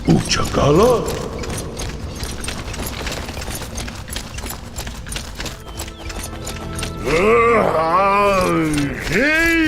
Uchakala? Hey!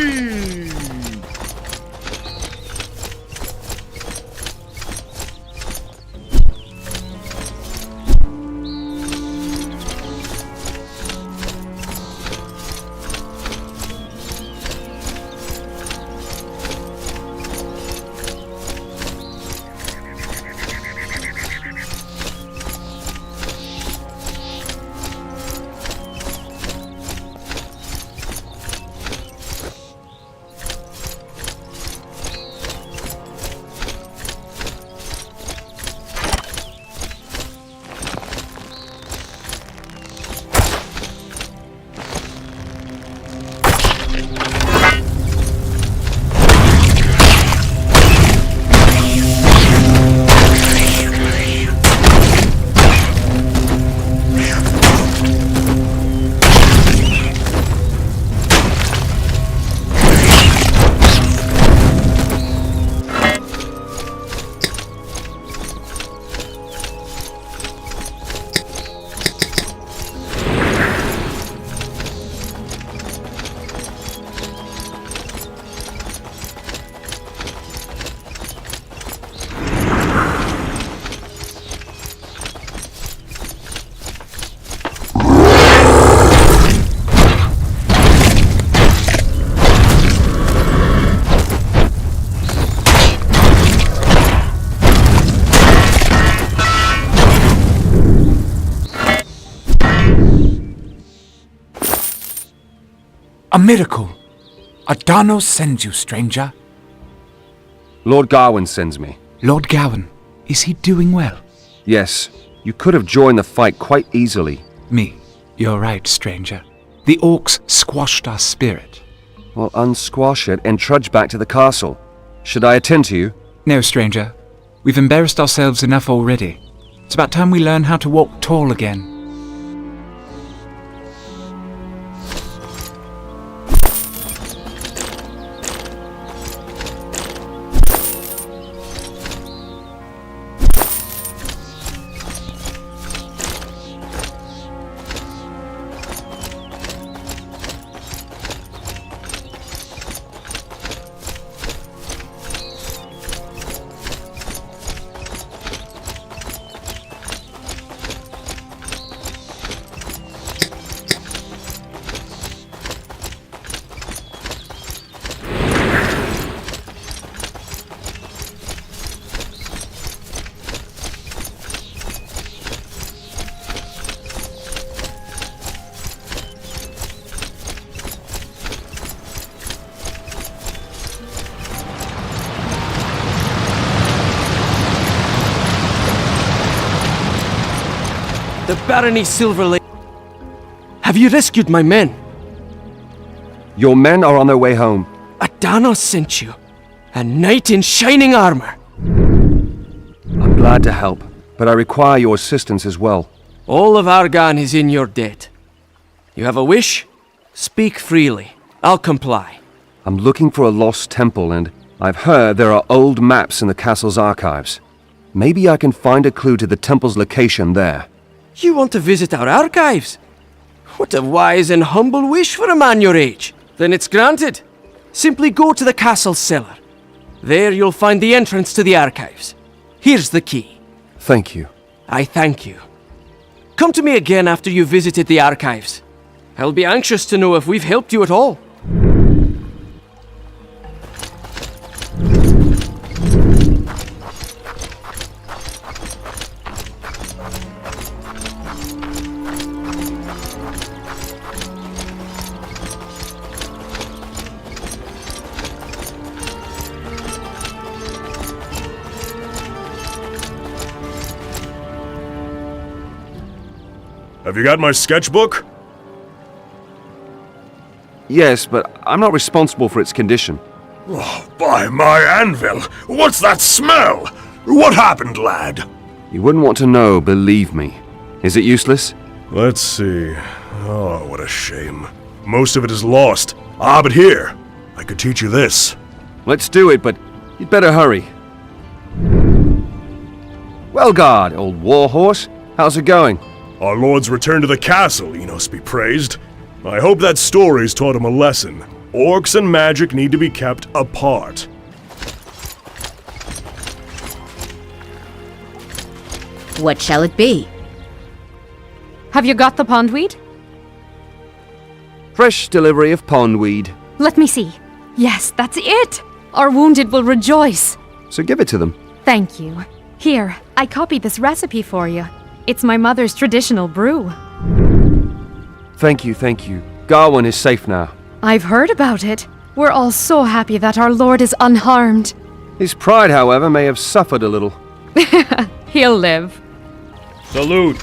A miracle! Adano sends you, stranger. Lord Gawain sends me. Lord Gawain, is he doing well? Yes, you could have joined the fight quite easily. You're right, stranger. The orcs squashed our spirit. Well, unsquash it and trudge back to the castle. Should I attend to you? No, stranger. We've embarrassed ourselves enough already. It's about time we learn how to walk tall again. The Barony Silver Lake. Have you rescued my men? Your men are on their way home. Adanos sent you. A knight in shining armor. I'm glad to help, but I require your assistance as well. All of Argon is in your debt. You have a wish? Speak freely. I'll comply. I'm looking for a lost temple, and I've heard there are old maps in the castle's archives. Maybe I can find a clue to the temple's location there. You want to visit our archives? What a wise and humble wish for a man your age. Then it's granted. Simply go to the castle cellar. There you'll find the entrance to the archives. Here's the key. Thank you. I thank you. Come to me again after you've visited the archives. I'll be anxious to know if we've helped you at all. Have you got my sketchbook? Yes, but I'm not responsible for its condition. Oh, by my anvil! What's that smell? What happened, lad? You wouldn't want to know, believe me. Is it useless? Let's see. Oh, what a shame. Most of it is lost. Ah, but here. I could teach you this. Let's do it, but you'd better hurry. Well, guard, old warhorse. How's it going? Our lord's return to the castle, Enos be praised. I hope that story's taught him a lesson. Orcs and magic need to be kept apart. What shall it be? Have you got the pondweed? Fresh delivery of pondweed. Let me see. Yes, that's it! Our wounded will rejoice. So give it to them. Thank you. Here, I copied this recipe for you. It's my mother's traditional brew. Thank you, thank you. Gawain is safe now. I've heard about it. We're all so happy that our lord is unharmed. His pride, however, may have suffered a little. He'll live. Salute!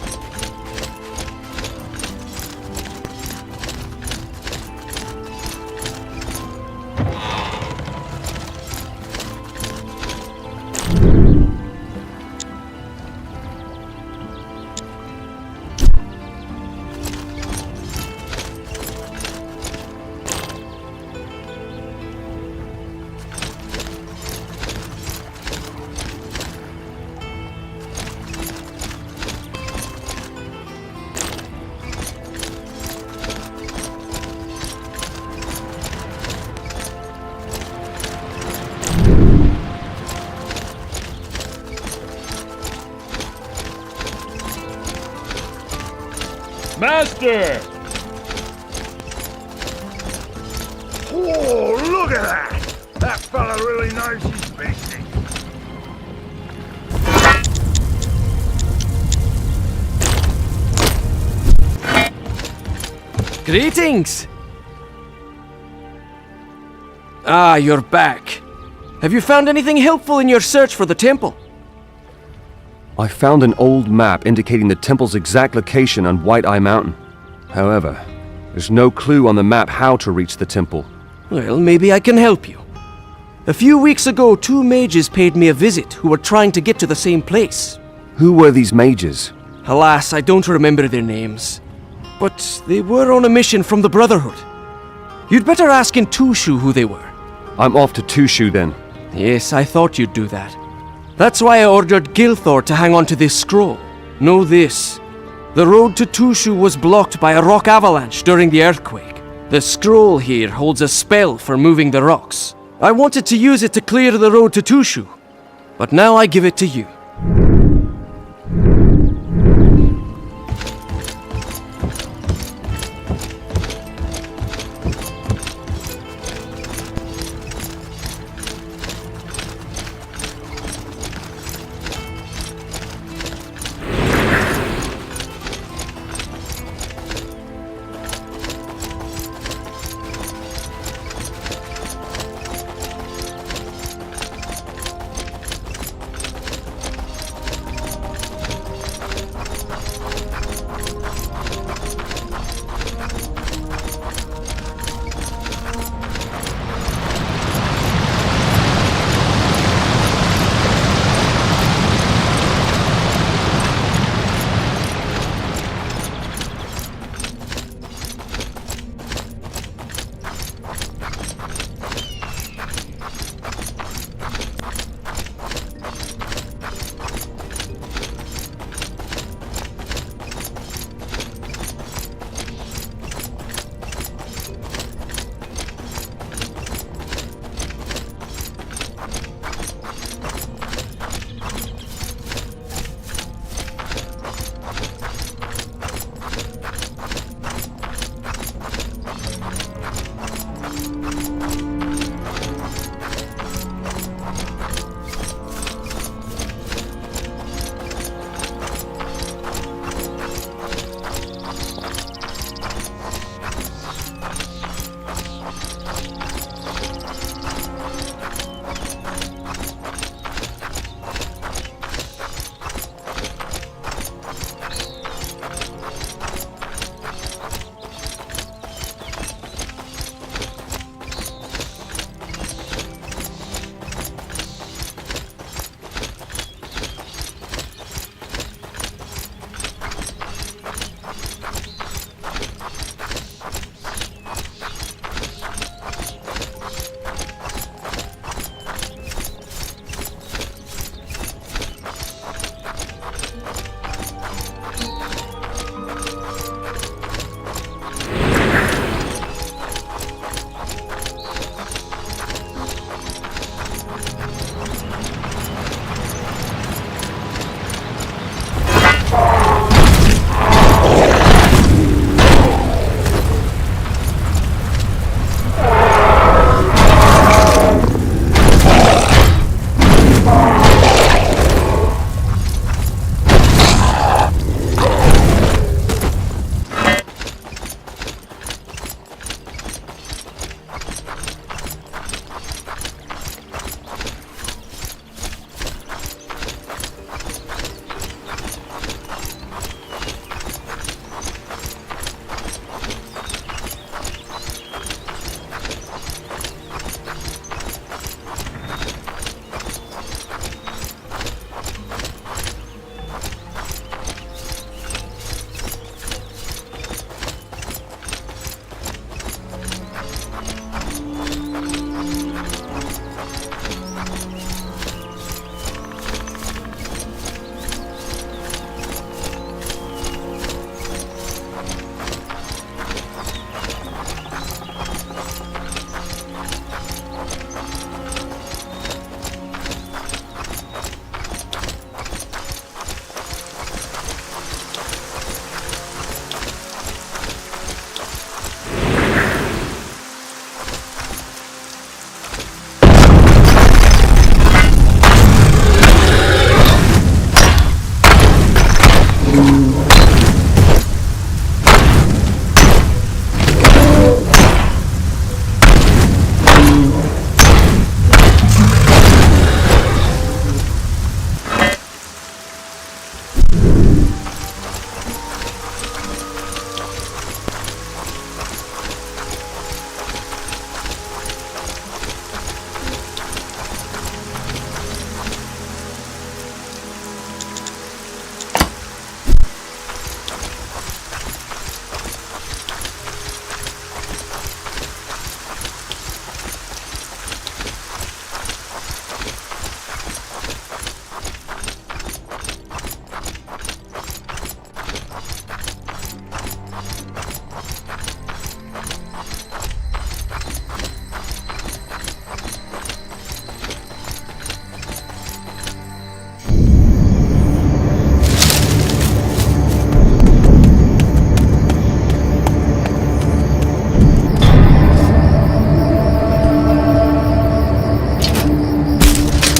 Master! Oh, look at that! That fella really knows his business. Greetings! Ah, you're back. Have you found anything helpful in your search for the temple? I found an old map indicating the temple's exact location on White Eye Mountain. However, there's no clue on the map how to reach the temple. Well, maybe I can help you. A few weeks ago, 2 mages paid me a visit who were trying to get to the same place. Who were these mages? Alas, I don't remember their names. But they were on a mission from the Brotherhood. You'd better ask in Tushu who they were. I'm off to Tushu then. Yes, I thought you'd do that. That's why I ordered Gilthor to hang on to this scroll. Know this. The road to Tushu was blocked by a rock avalanche during the earthquake. The scroll here holds a spell for moving the rocks. I wanted to use it to clear the road to Tushu, but now I give it to you.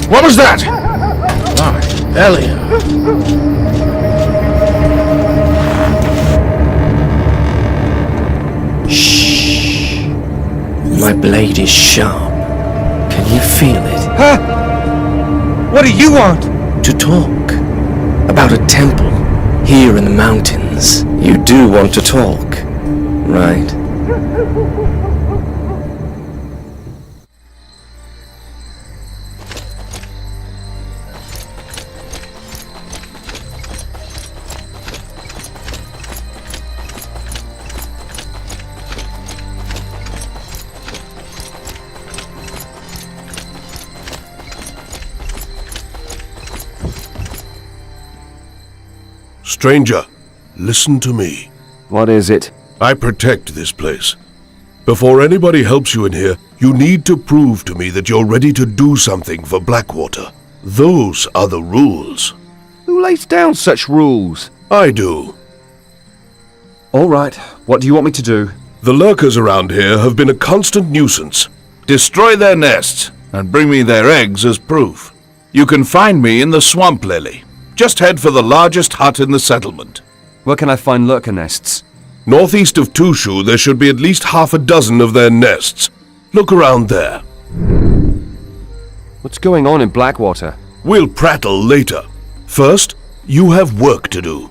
What was that? Elia. Shh. My blade is sharp. Can you feel it? Huh? What do you want? To talk. About a temple. Here in the mountains. You do want to talk, right? Stranger, listen to me. What is it? I protect this place. Before anybody helps you in here, you need to prove to me that you're ready to do something for Blackwater. Those are the rules. Who lays down such rules? I do. All right. What do you want me to do? The lurkers around here have been a constant nuisance. Destroy their nests and bring me their eggs as proof. You can find me in the Swamp Lily. Just head for the largest hut in the settlement. Where can I find lurker nests? Northeast of Tushu, there should be at least half a dozen of their nests. Look around there. What's going on in Blackwater? We'll prattle later. First, you have work to do.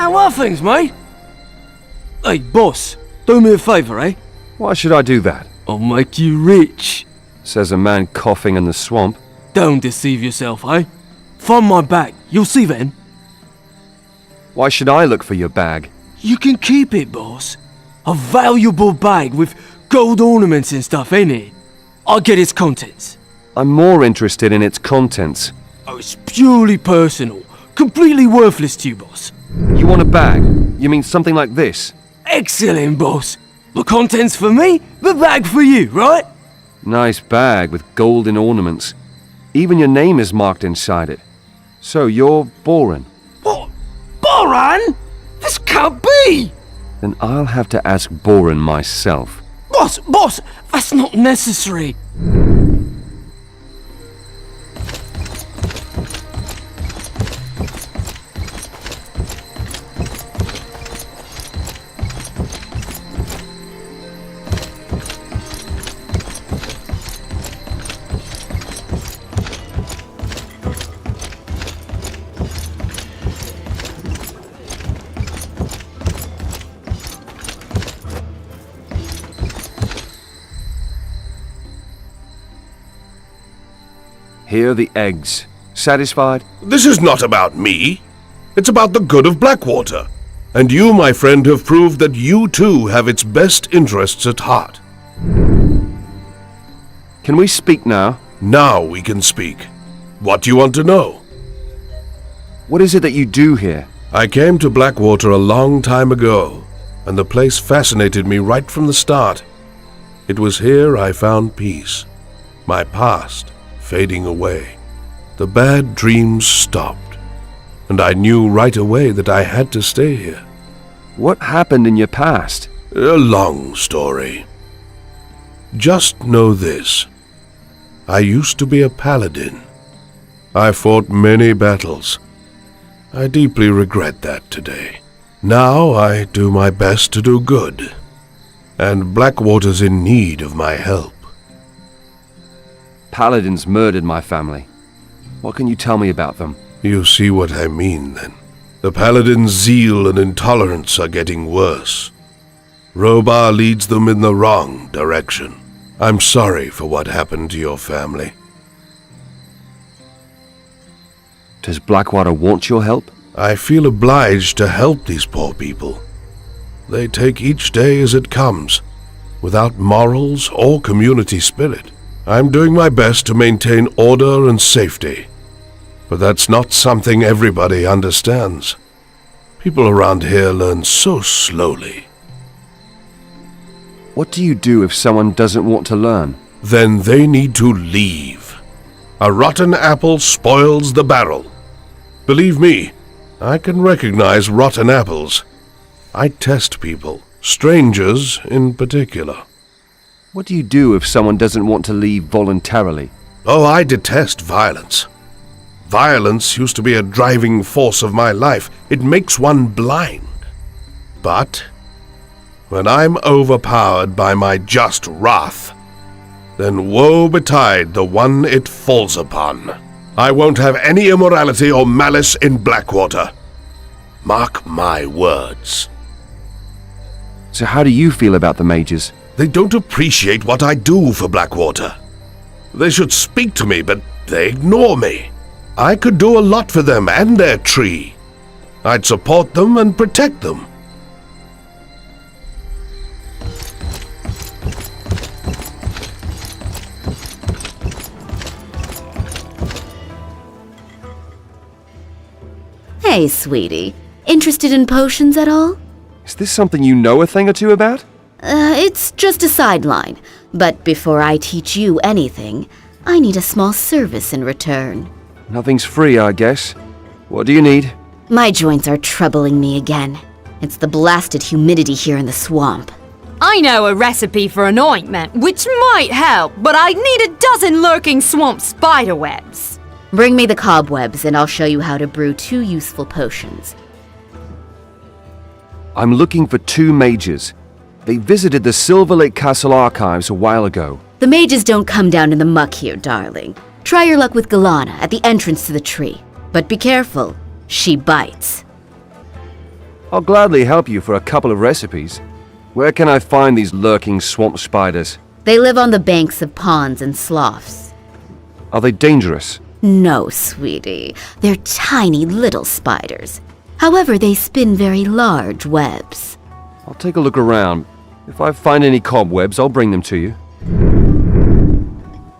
How are things, mate? Hey, boss, do me a favour, eh? Why should I do that? I'll make you rich, says a man coughing in the swamp. Don't deceive yourself, eh? Find my bag, you'll see then. Why should I look for your bag? You can keep it, boss. A valuable bag with gold ornaments and stuff in it. I'll get its contents. I'm more interested in its contents. Oh, it's purely personal. Completely worthless to you, boss. You want a bag? You mean something like this? Excellent, boss. The contents for me, the bag for you, right? Nice bag with golden ornaments. Even your name is marked inside it. So you're Boran. What? Boran? This can't be! Then I'll have to ask Boran myself. Boss, that's not necessary. Here are the eggs. Satisfied? This is not about me. It's about the good of Blackwater. And you, my friend, have proved that you too have its best interests at heart. Can we speak now? Now we can speak. What do you want to know? What is it that you do here? I came to Blackwater a long time ago, and the place fascinated me right from the start. It was here I found peace. My past fading away. The bad dreams stopped, and I knew right away that I had to stay here. What happened in your past? A long story. Just know this. I used to be a paladin. I fought many battles. I deeply regret that today. Now I do my best to do good, and Blackwater's in need of my help. Paladins murdered my family. What can you tell me about them? You see what I mean, then. The Paladins' zeal and intolerance are getting worse. Robar leads them in the wrong direction. I'm sorry for what happened to your family. Does Blackwater want your help? I feel obliged to help these poor people. They take each day as it comes, without morals or community spirit. I'm doing my best to maintain order and safety, but that's not something everybody understands. People around here learn so slowly. What do you do if someone doesn't want to learn? Then they need to leave. A rotten apple spoils the barrel. Believe me, I can recognize rotten apples. I test people, strangers in particular. What do you do if someone doesn't want to leave voluntarily? Oh, I detest violence. Violence used to be a driving force of my life. It makes one blind. But when I'm overpowered by my just wrath, then woe betide the one it falls upon. I won't have any immorality or malice in Blackwater. Mark my words. So how do you feel about the mages? They don't appreciate what I do for Blackwater. They should speak to me, but they ignore me. I could do a lot for them and their tree. I'd support them and protect them. Hey, sweetie. Interested in potions at all? Is this something you know a thing or two about? It's just a sideline. But before I teach you anything, I need a small service in return. Nothing's free, I guess. What do you need? My joints are troubling me again. It's the blasted humidity here in the swamp. I know a recipe for an ointment, which might help, but I need a dozen lurking swamp spiderwebs. Bring me the cobwebs and I'll show you how to brew 2 useful potions. I'm looking for 2 mages. They visited the Silver Lake Castle archives a while ago. The mages don't come down in the muck here, darling. Try your luck with Galana at the entrance to the tree. But be careful, she bites. I'll gladly help you for a couple of recipes. Where can I find these lurking swamp spiders? They live on the banks of ponds and sloughs. Are they dangerous? No, sweetie. They're tiny little spiders. However, they spin very large webs. I'll take a look around. If I find any cobwebs, I'll bring them to you.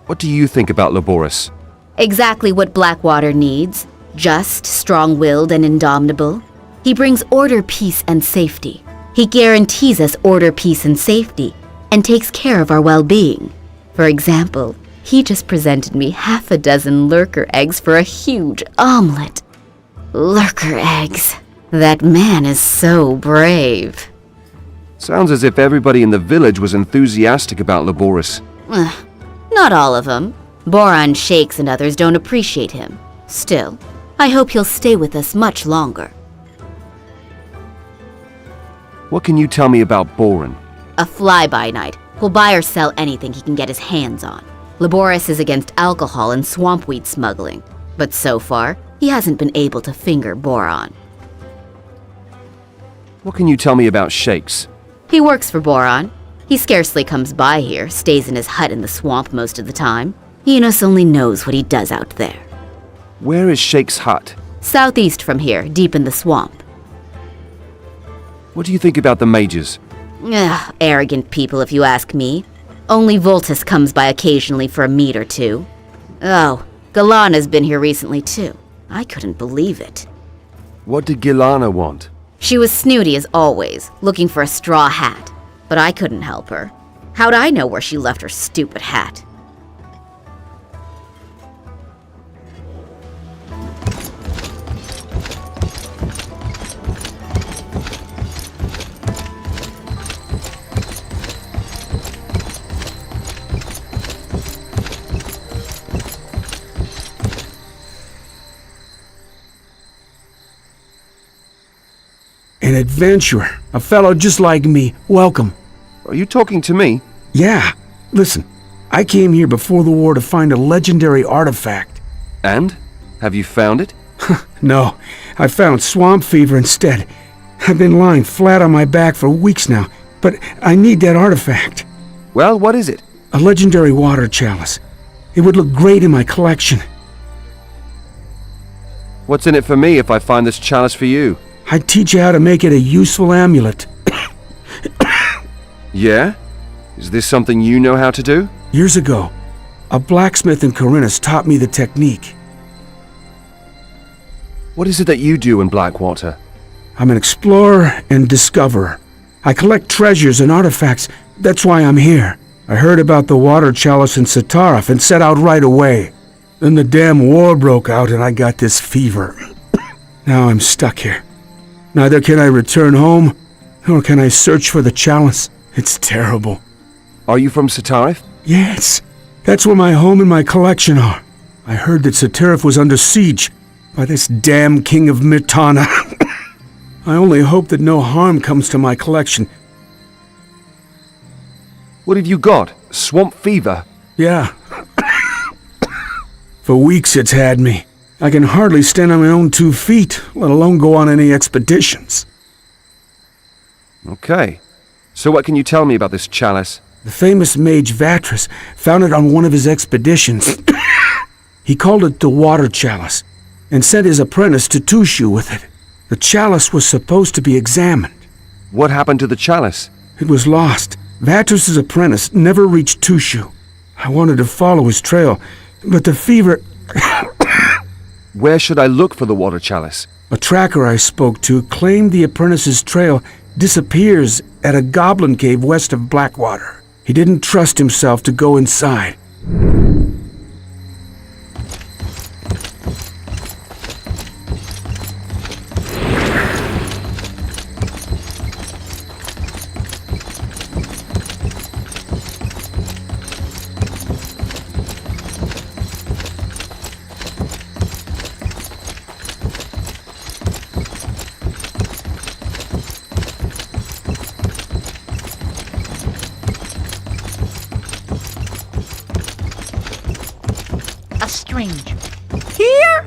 What do you think about Laboris? Exactly what Blackwater needs. Just, strong-willed, and indomitable. He brings order, peace, and safety. He guarantees us order, peace, and safety, and takes care of our well-being. For example, he just presented me 6 lurker eggs for a huge omelet. Lurker eggs. That man is so brave. Sounds as if everybody in the village was enthusiastic about Laboris. Not all of them. Boron Shakes and others don't appreciate him. Still, I hope he'll stay with us much longer. What can you tell me about Boron? A fly-by-night who'll buy or sell anything he can get his hands on. Laboris is against alcohol and swampweed smuggling, but so far, he hasn't been able to finger Boron. What can you tell me about Shakes? He works for Boron. He scarcely comes by here, stays in his hut in the swamp most of the time. Enos only knows what he does out there. Where is Shakes' hut? Southeast from here, deep in the swamp. What do you think about the mages? Arrogant people, if you ask me. Only Voltus comes by occasionally for a meat or two. Oh, Galana's been here recently too. I couldn't believe it. What did Gilana want? She was snooty as always, looking for a straw hat. But I couldn't help her. How'd I know where she left her stupid hat? An adventurer, a fellow just like me. Welcome. Are you talking to me? Yeah. Listen, I came here before the war to find a legendary artifact. And? Have you found it? No, I found swamp fever instead. I've been lying flat on my back for weeks now, but I need that artifact. Well, what is it? A legendary water chalice. It would look great in my collection. What's in it for me if I find this chalice for you? I'd teach you how to make it a useful amulet. Yeah? Is this something you know how to do? Years ago, a blacksmith in Corinthus taught me the technique. What is it that you do in Blackwater? I'm an explorer and discoverer. I collect treasures and artifacts. That's why I'm here. I heard about the water chalice in Satarif and set out right away. Then the damn war broke out and I got this fever. Now I'm stuck here. Neither can I return home, nor can I search for the chalice. It's terrible. Are you from Satarif? Yes. That's where my home and my collection are. I heard that Satarif was under siege by this damn king of Mirtana. I only hope that no harm comes to my collection. What have you got? Swamp fever? Yeah. For weeks it's had me. I can hardly stand on my own 2 feet, let alone go on any expeditions. Okay. So what can you tell me about this chalice? The famous mage Vatras found it on one of his expeditions. He called it the water chalice, and sent his apprentice to Tushu with it. The chalice was supposed to be examined. What happened to the chalice? It was lost. Vatras' apprentice never reached Tushu. I wanted to follow his trail, but the fever... Where should I look for the water chalice? A tracker I spoke to claimed the apprentice's trail disappears at a goblin cave west of Blackwater. He didn't trust himself to go inside. Stranger. Here?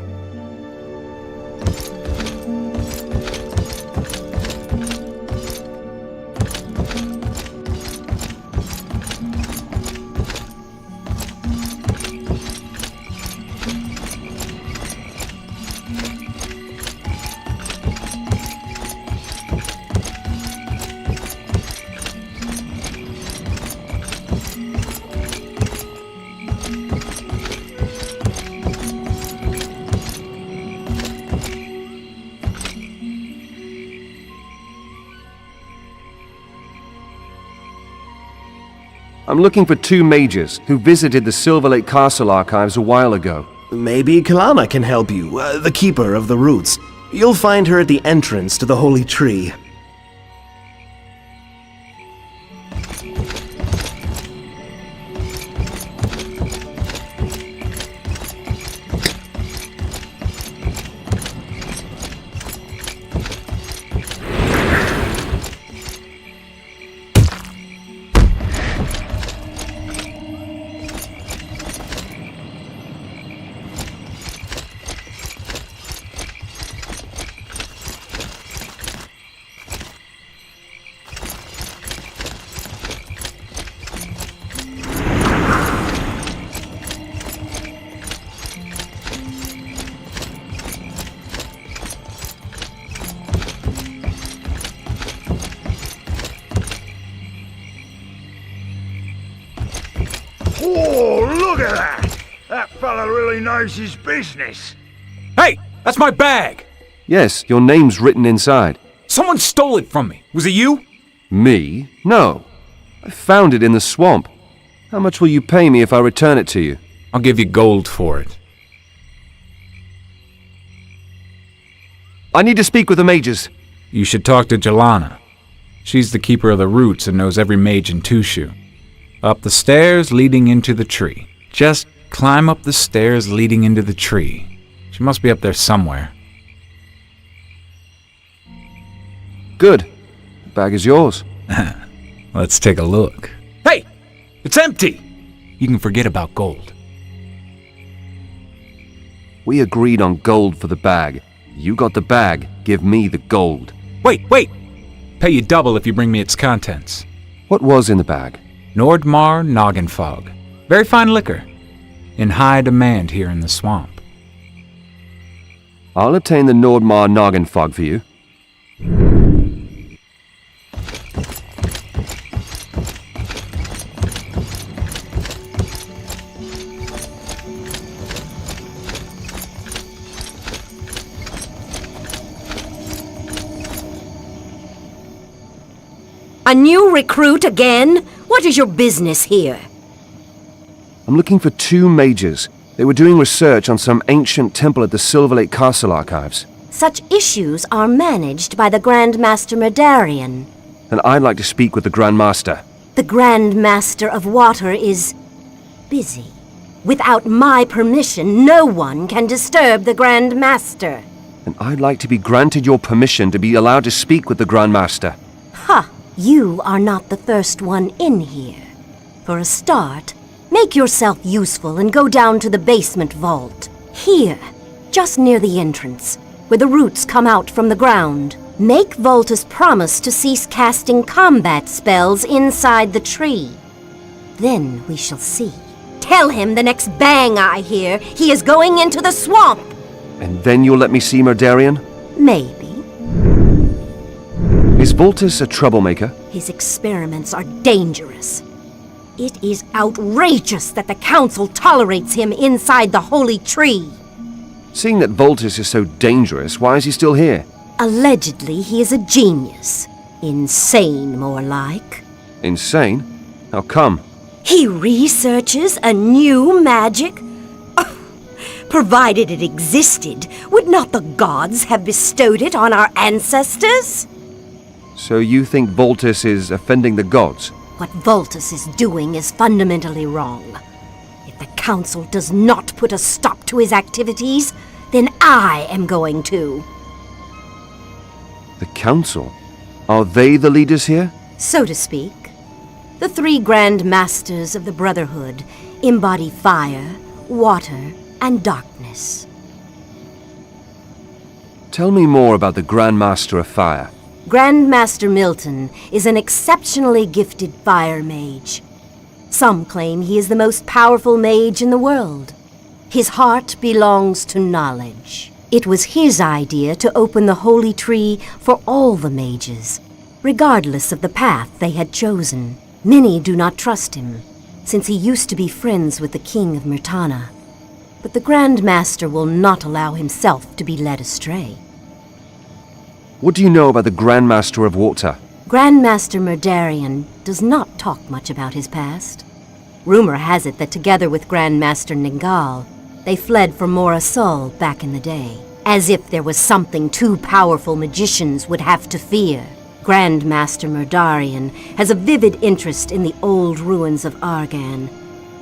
I'm looking for two mages who visited the Silver Lake Castle archives a while ago. Maybe Kalana can help you, the keeper of the roots. You'll find her at the entrance to the holy tree. Oh, look at that! That fella really knows his business. Hey, that's my bag! Yes, your name's written inside. Someone stole it from me. Was it you? Me? No. I found it in the swamp. How much will you pay me if I return it to you? I'll give you gold for it. I need to speak with the mages. You should talk to Jelana. She's the keeper of the roots and knows every mage in Tushu. Up the stairs leading into the tree. Just climb up the stairs leading into the tree. She must be up there somewhere. Good. The bag is yours. Let's take a look. Hey! It's empty! You can forget about gold. We agreed on gold for the bag. You got the bag, give me the gold. Wait! Pay you double if you bring me its contents. What was in the bag? Nordmar Noggenfog. Very fine liquor. In high demand here in the swamp. I'll obtain the Nordmar Noggenfog for you. A new recruit again? What is your business here? I'm looking for two mages. They were doing research on some ancient temple at the Silver Lake Castle archives. Such issues are managed by the Grand Master Merdarian. And I'd like to speak with the Grand Master. The Grand Master of Water is busy. Without my permission, no one can disturb the Grand Master. And I'd like to be granted your permission to be allowed to speak with the Grand Master. Ha! You are not the first one in here. For a start, make yourself useful and go down to the basement vault. Here, just near the entrance, where the roots come out from the ground. Make Voltus promise to cease casting combat spells inside the tree. Then we shall see. Tell him the next bang I hear, he is going into the swamp! And then you'll let me see Merdarian? Maybe. Is Voltus a troublemaker? His experiments are dangerous. It is outrageous that the Council tolerates him inside the holy tree. Seeing that Voltus is so dangerous, why is he still here? Allegedly, he is a genius. Insane, more like. Insane? How come? He researches a new magic? Provided it existed, would not the gods have bestowed it on our ancestors? So you think Voltus is offending the gods? What Voltus is doing is fundamentally wrong. If the Council does not put a stop to his activities, then I am going to. The Council? Are they the leaders here? So to speak. The three Grand Masters of the Brotherhood embody fire, water, and darkness. Tell me more about the Grand Master of Fire. Grand Master Milton is an exceptionally gifted fire mage. Some claim he is the most powerful mage in the world. His heart belongs to knowledge. It was his idea to open the holy tree for all the mages, regardless of the path they had chosen. Many do not trust him, since he used to be friends with the King of Myrtana. But the Grand Master will not allow himself to be led astray. What do you know about the Grand Master of Water? Grandmaster Murdarian does not talk much about his past. Rumor has it that together with Grandmaster Ningal, they fled from Mora Sol back in the day. As if there was something two powerful magicians would have to fear. Grandmaster Murdarian has a vivid interest in the old ruins of Argan,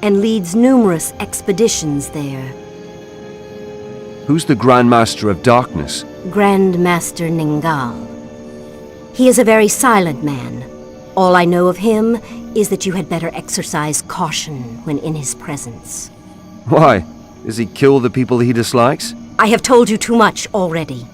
and leads numerous expeditions there. Who's the Grandmaster of Darkness? Grandmaster Ningal. He is a very silent man. All I know of him is that you had better exercise caution when in his presence. Why? Does he kill the people he dislikes? I have told you too much already.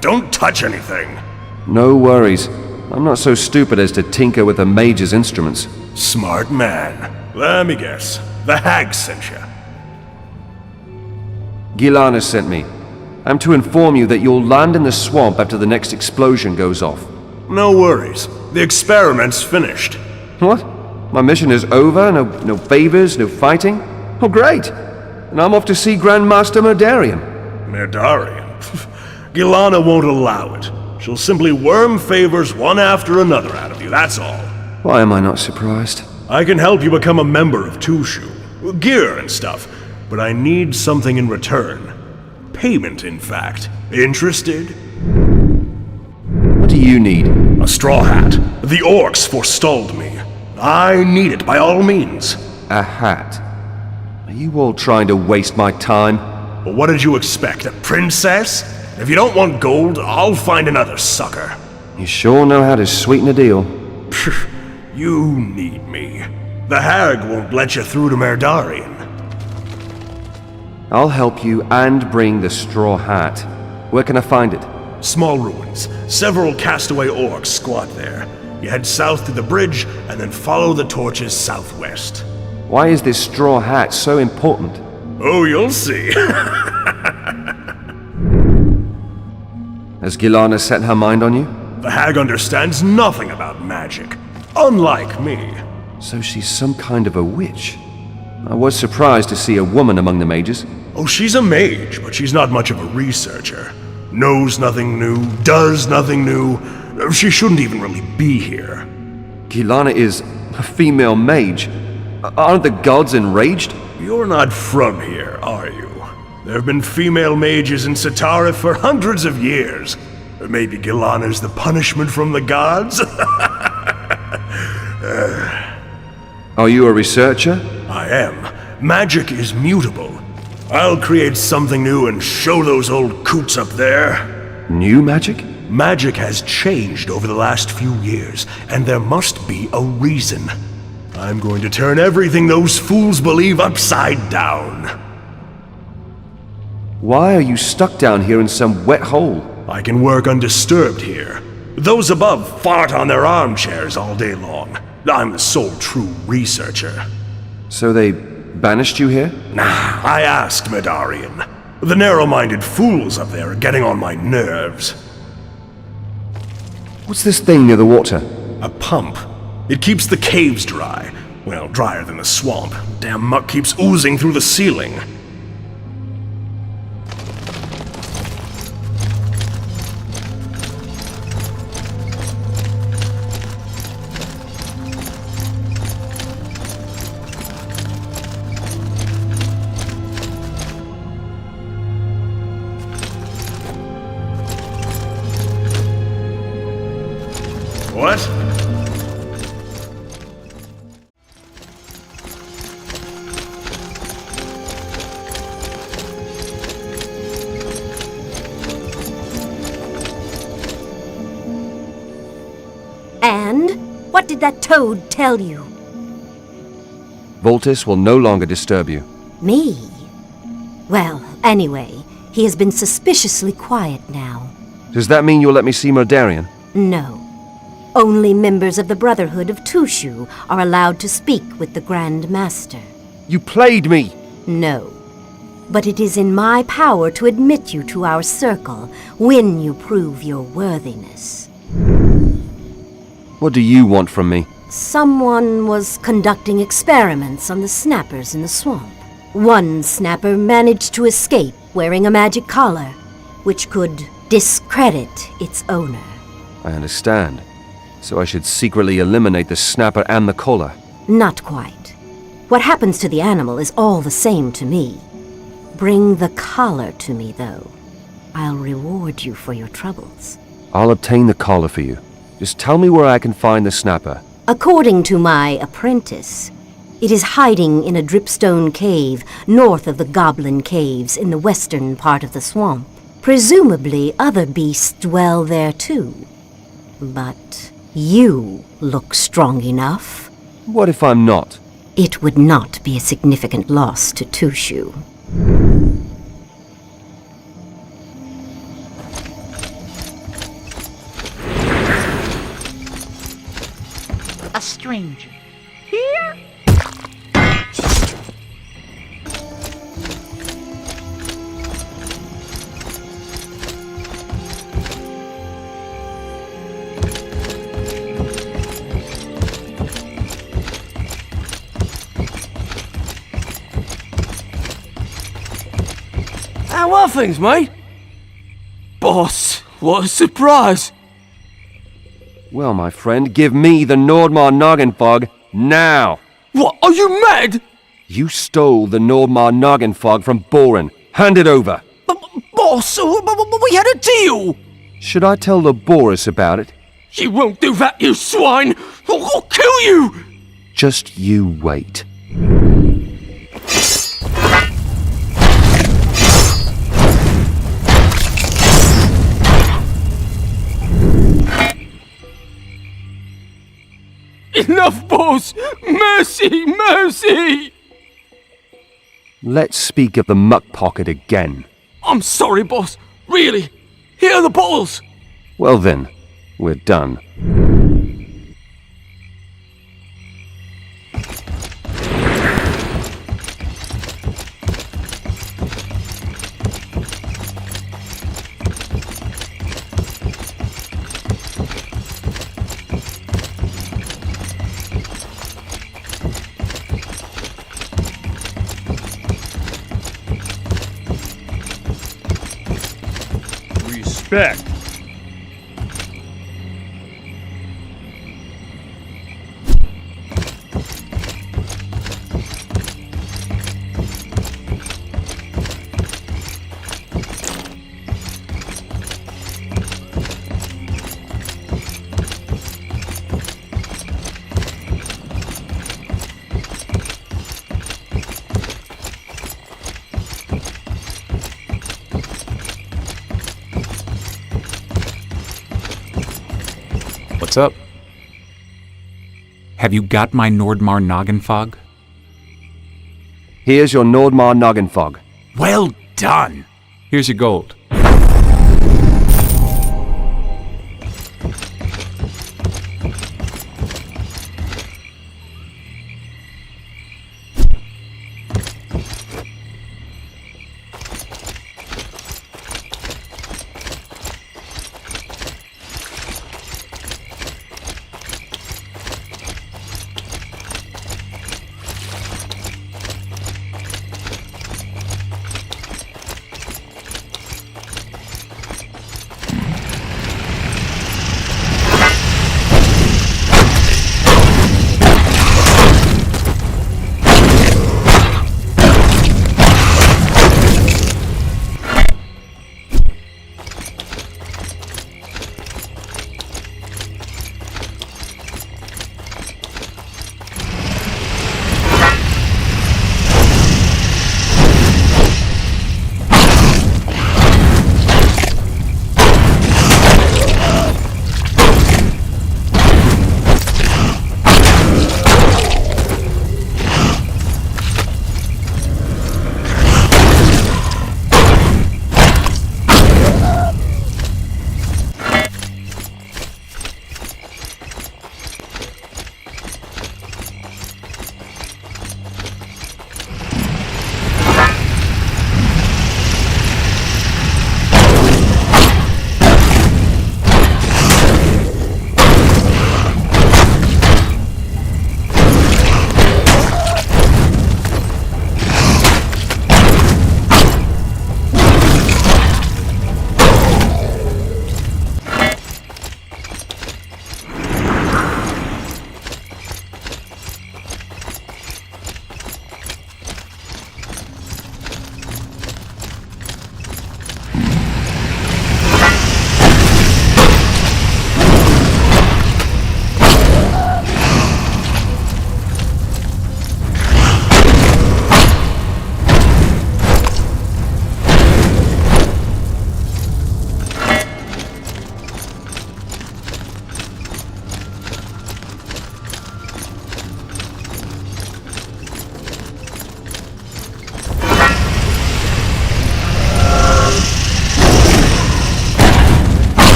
Don't touch anything. No worries. I'm not so stupid as to tinker with a mage's instruments. Smart man. Let me guess. The hag sent you. Gilana sent me. I'm to inform you that you'll land in the swamp after the next explosion goes off. No worries. The experiment's finished. What? My mission is over? No favors, no fighting? Oh, great! And I'm off to see Grandmaster Murdarian. Murdarian? Gilana won't allow it. She'll simply worm favors one after another out of you, that's all. Why am I not surprised? I can help you become a member of Tushu. Gear and stuff. But I need something in return. Payment, in fact. Interested? What do you need? A straw hat. The orcs forestalled me. I need it by all means. A hat? Are you all trying to waste my time? Well, what did you expect? A princess? If you don't want gold, I'll find another sucker. You sure know how to sweeten a deal. You need me. The hag won't let you through to Murdarian. I'll help you and bring the straw hat. Where can I find it? Small ruins. Several castaway orcs squat there. You head south to the bridge, and then follow the torches southwest. Why is this straw hat so important? Oh, you'll see. Has Gilana set her mind on you? The hag understands nothing about magic. Unlike me. So she's some kind of a witch. I was surprised to see a woman among the mages. Oh, she's a mage, but she's not much of a researcher. Knows nothing new, does nothing new. She shouldn't even really be here. Gilana is a female mage. Aren't the gods enraged? You're not from here, are you? There have been female mages in Satarif for hundreds of years. Maybe Gilana's the punishment from the gods? Are you a researcher? I am. Magic is mutable. I'll create something new and show those old coots up there. New magic? Magic has changed over the last few years, and there must be a reason. I'm going to turn everything those fools believe upside down. Why are you stuck down here in some wet hole? I can work undisturbed here. Those above fart on their armchairs all day long. I'm the sole true researcher. So they banished you here? Nah, I asked Murdarian. The narrow-minded fools up there are getting on my nerves. What's this thing near the water? A pump. It keeps the caves dry. Well, drier than the swamp. Damn muck keeps oozing through the ceiling. What? And what did that toad tell you? Voltus will no longer disturb you. Me? Well, anyway, he has been suspiciously quiet now. Does that mean you'll let me see Murdarian? No. Only members of the Brotherhood of Tushu are allowed to speak with the Grand Master. You played me! No. But it is in my power to admit you to our circle when you prove your worthiness. What do you want from me? Someone was conducting experiments on the snappers in the swamp. One snapper managed to escape wearing a magic collar, which could discredit its owner. I understand. So I should secretly eliminate the snapper and the collar. Not quite. What happens to the animal is all the same to me. Bring the collar to me, though. I'll reward you for your troubles. I'll obtain the collar for you. Just tell me where I can find the snapper. According to my apprentice, it is hiding in a dripstone cave north of the Goblin Caves in the western part of the swamp. Presumably other beasts dwell there too. But you look strong enough. What if I'm not? It would not be a significant loss to Tushu. A stranger. Here? How are things, mate? Boss, what a surprise! Well, my friend, give me the Nordmar Noggenfog now! What, are you mad? You stole the Nordmar Noggenfog from Boren. Hand it over! Boss, we had a deal! Should I tell the Boris about it? You won't do that, you swine! I'll kill you! Just you wait. Enough, boss! Mercy, mercy! Let's speak of the muck pocket again. I'm sorry, boss. Really. Here are the bottles. Well then, we're done. Respect. What's up? Have you got my Nordmar Noggenfog? Here's your Nordmar Noggenfog. Well done! Here's your gold.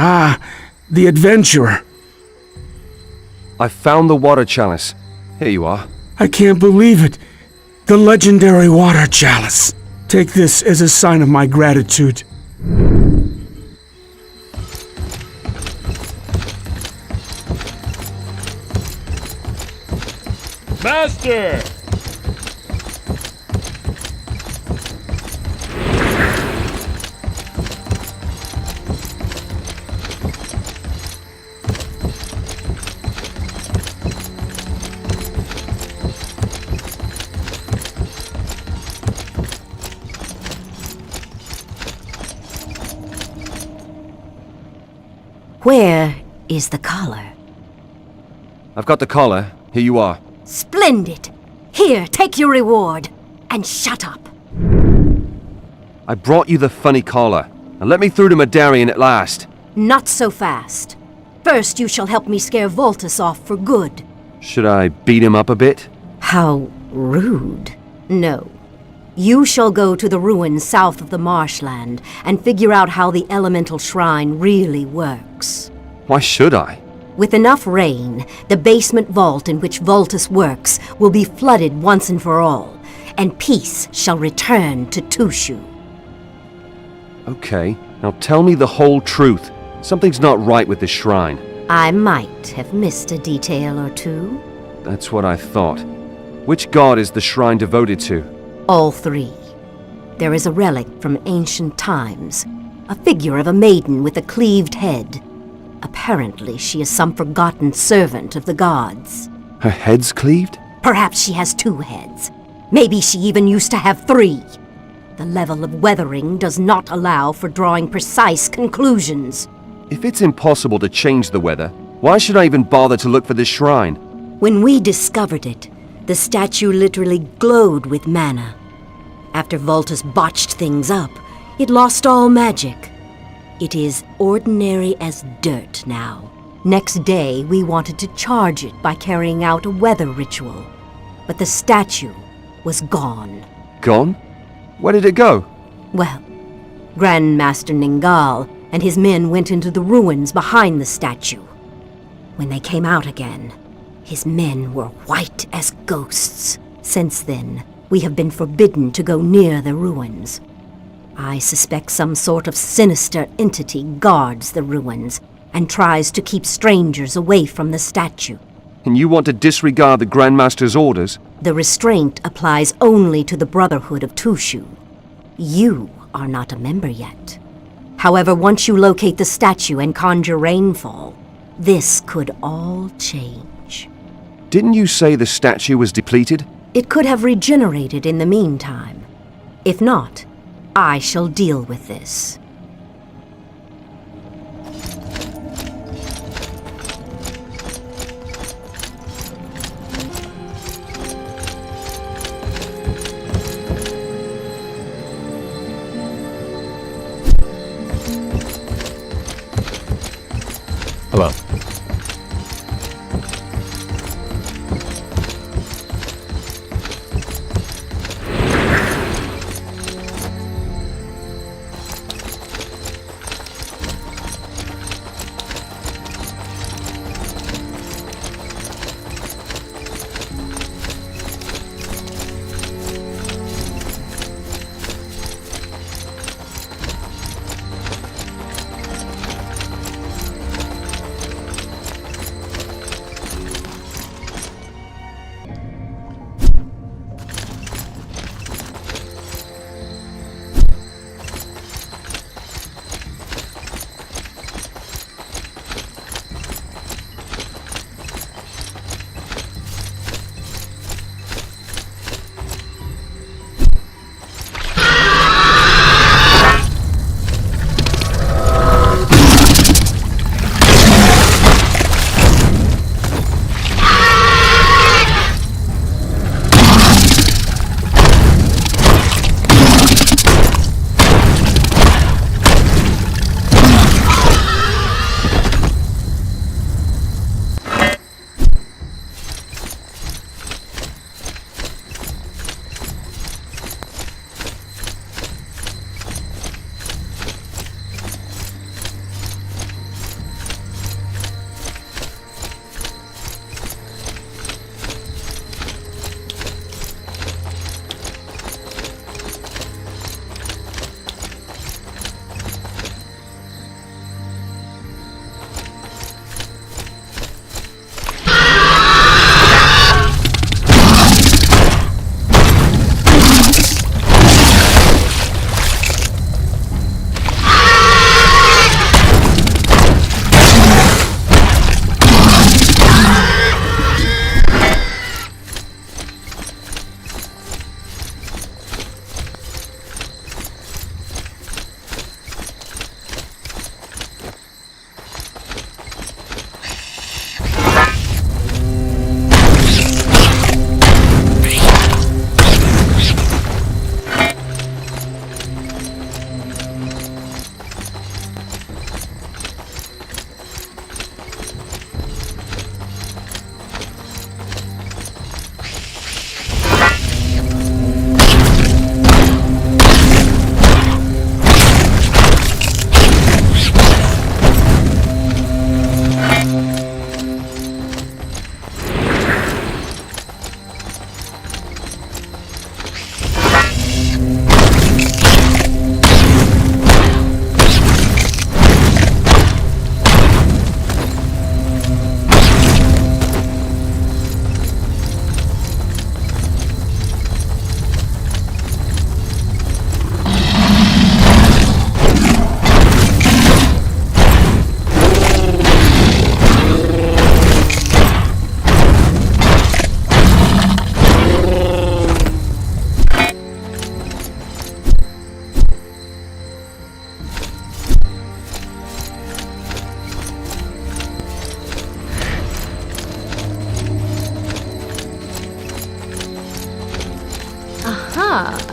Ah, the adventurer. I found the water chalice. Here you are. I can't believe it. The legendary water chalice. Take this as a sign of my gratitude. Master! Where is the collar? I've got the collar. Here you are. Splendid! Here, take your reward, and shut up. I brought you the funny collar. Now let me through to Madarian at last. Not so fast. First, you shall help me scare Voltus off for good. Should I beat him up a bit? How rude. No. You shall go to the ruins south of the marshland and figure out how the elemental shrine really works. Why should I? With enough rain, the basement vault in which Voltus works will be flooded once and for all, and peace shall return to Tushu. Okay, now tell me the whole truth. Something's not right with this shrine. I might have missed a detail or two. That's what I thought. Which god is the shrine devoted to? All three. There is a relic from ancient times, a figure of a maiden with a cleaved head. Apparently, she is some forgotten servant of the gods. Her head's cleaved? Perhaps she has 2 heads. Maybe she even used to have 3. The level of weathering does not allow for drawing precise conclusions. If it's impossible to change the weather, why should I even bother to look for this shrine? When we discovered it, the statue literally glowed with mana. After Voltus botched things up, it lost all magic. It is ordinary as dirt now. Next day, we wanted to charge it by carrying out a weather ritual. But the statue was gone. Gone? Where did it go? Well, Grandmaster Ningal and his men went into the ruins behind the statue. When they came out again, his men were white as ghosts. Since then, we have been forbidden to go near the ruins. I suspect some sort of sinister entity guards the ruins and tries to keep strangers away from the statue. And you want to disregard the Grandmaster's orders? The restraint applies only to the Brotherhood of Tushu. You are not a member yet. However, once you locate the statue and conjure rainfall, this could all change. Didn't you say the statue was depleted? It could have regenerated in the meantime. If not, I shall deal with this. Hello.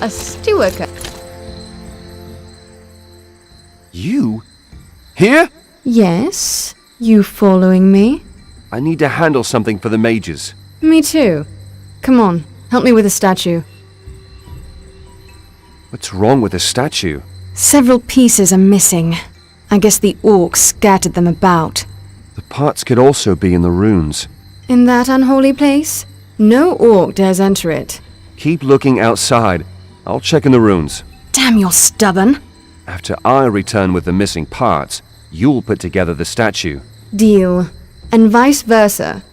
A Stuaka. You? Here? Yes? You following me? I need to handle something for the mages. Me too. Come on, help me with the statue. What's wrong with the statue? Several pieces are missing. I guess the orcs scattered them about. The parts could also be in the runes. In that unholy place? No orc dares enter it. Keep looking outside. I'll check in the runes. Damn, you're stubborn. After I return with the missing parts, you'll put together the statue. Deal. And vice versa.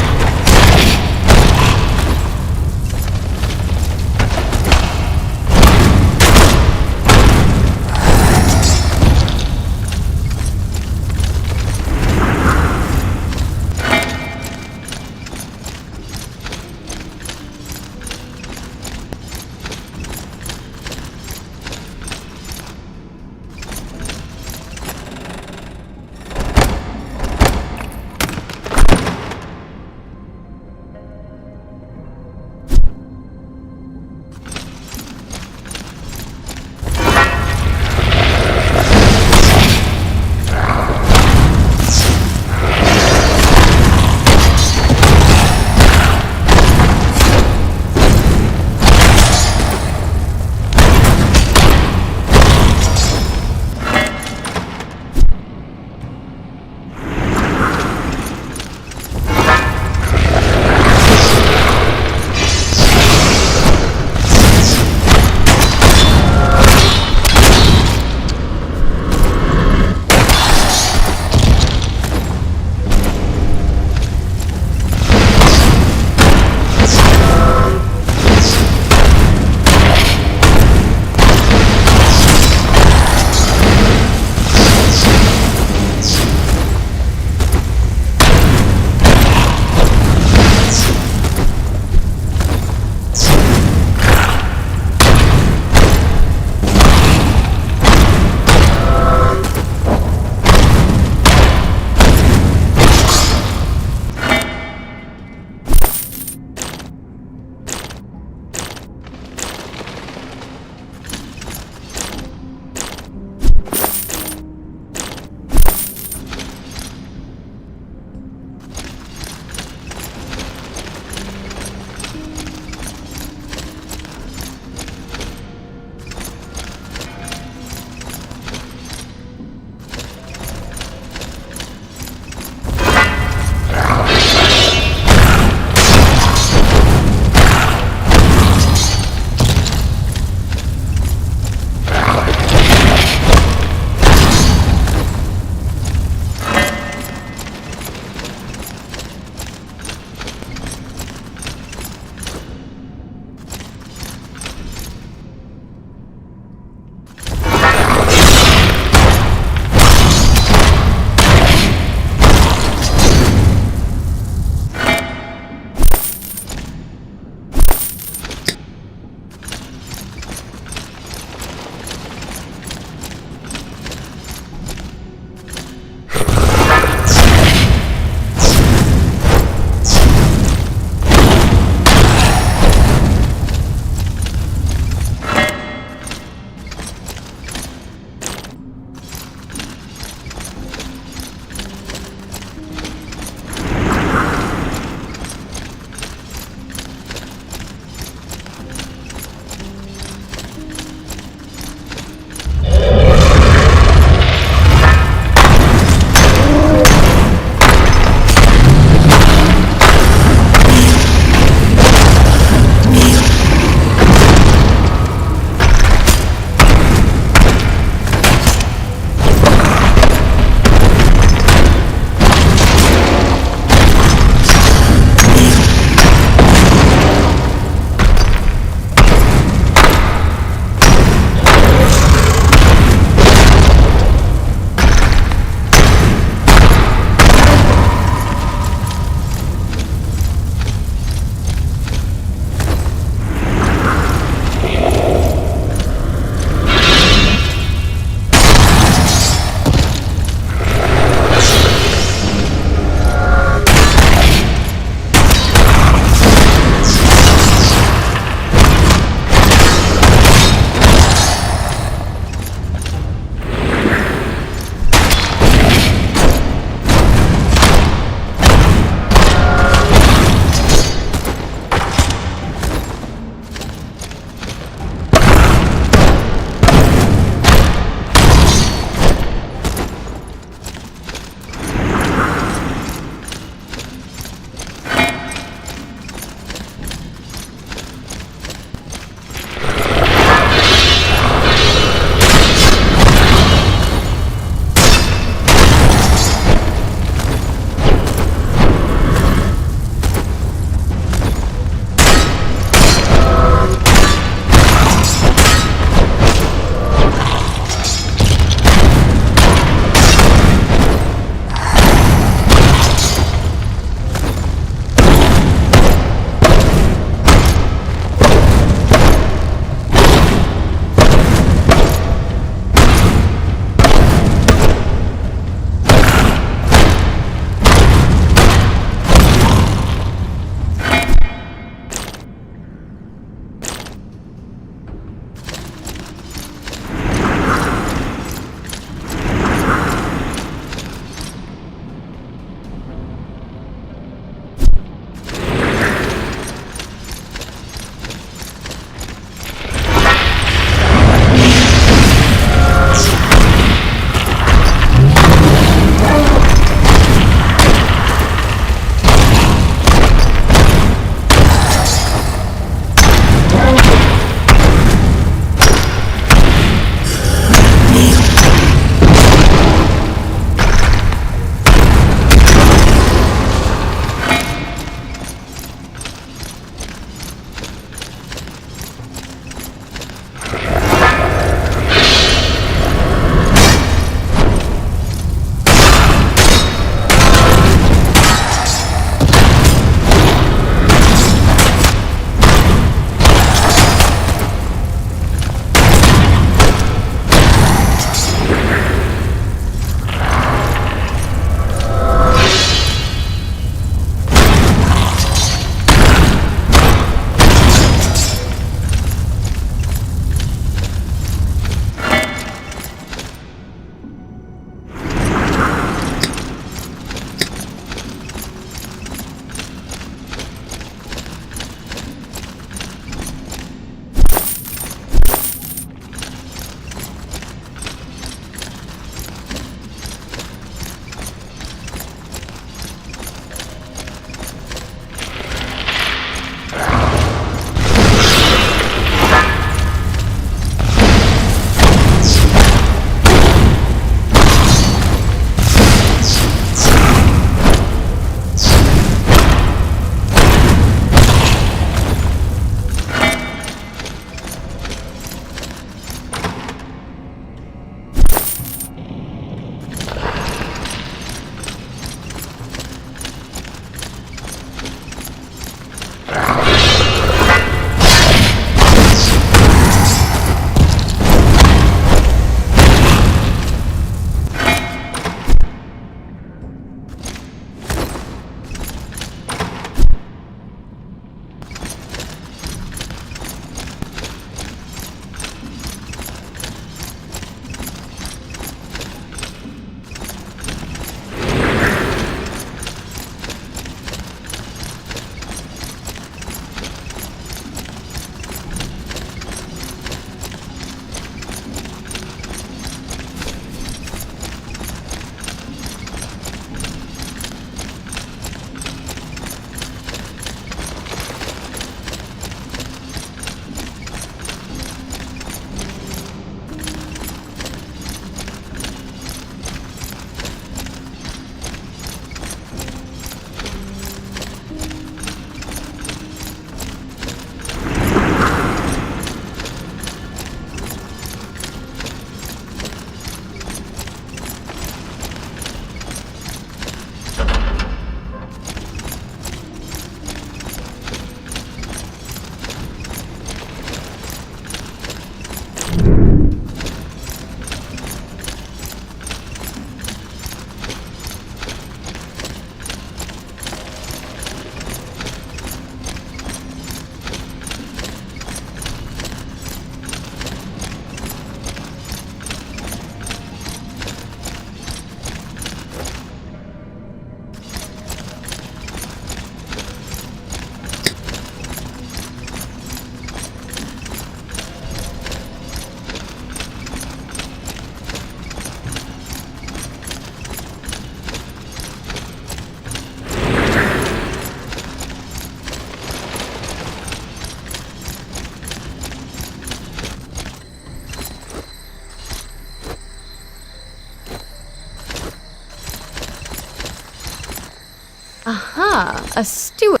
A steward.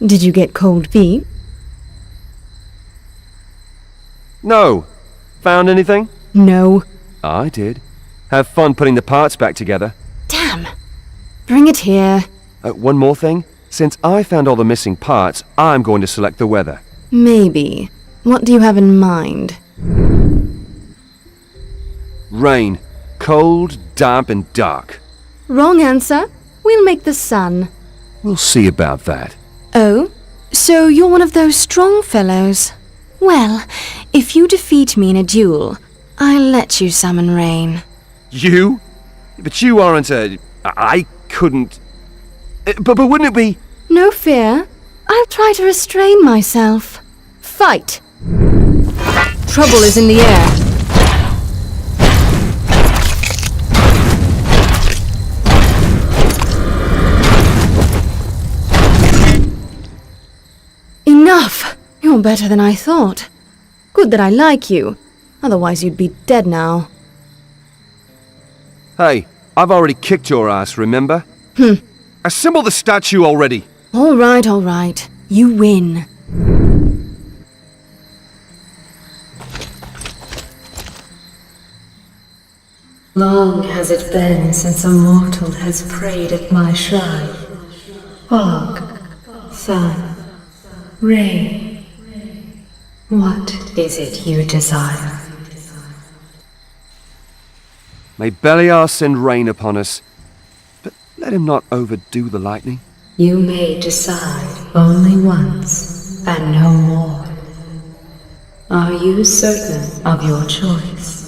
Did you get cold feet? No. Found anything? No. I did. Have fun putting the parts back together. Damn. Bring it here. One more thing. Since I found all the missing parts, I'm going to select the weather. Maybe. What do you have in mind? Rain. Cold, damp, and dark. Wrong answer. We'll make the sun. We'll see about that. Oh? So you're one of those strong fellows. Well, if you defeat me in a duel, I'll let you summon rain. You? But you aren't a... I couldn't... But wouldn't it be... No fear. I'll try to restrain myself. Fight! Trouble is in the air. Enough! You're better than I thought. Good that I like you. Otherwise you'd be dead now. Hey, I've already kicked your ass, remember? Assemble the statue already! All right. You win. Long has it been since a mortal has prayed at my shrine. Fog, sun, rain. What is it you desire? May Beliar send rain upon us, but let him not overdo the lightning. You may decide only once, and no more. Are you certain of your choice?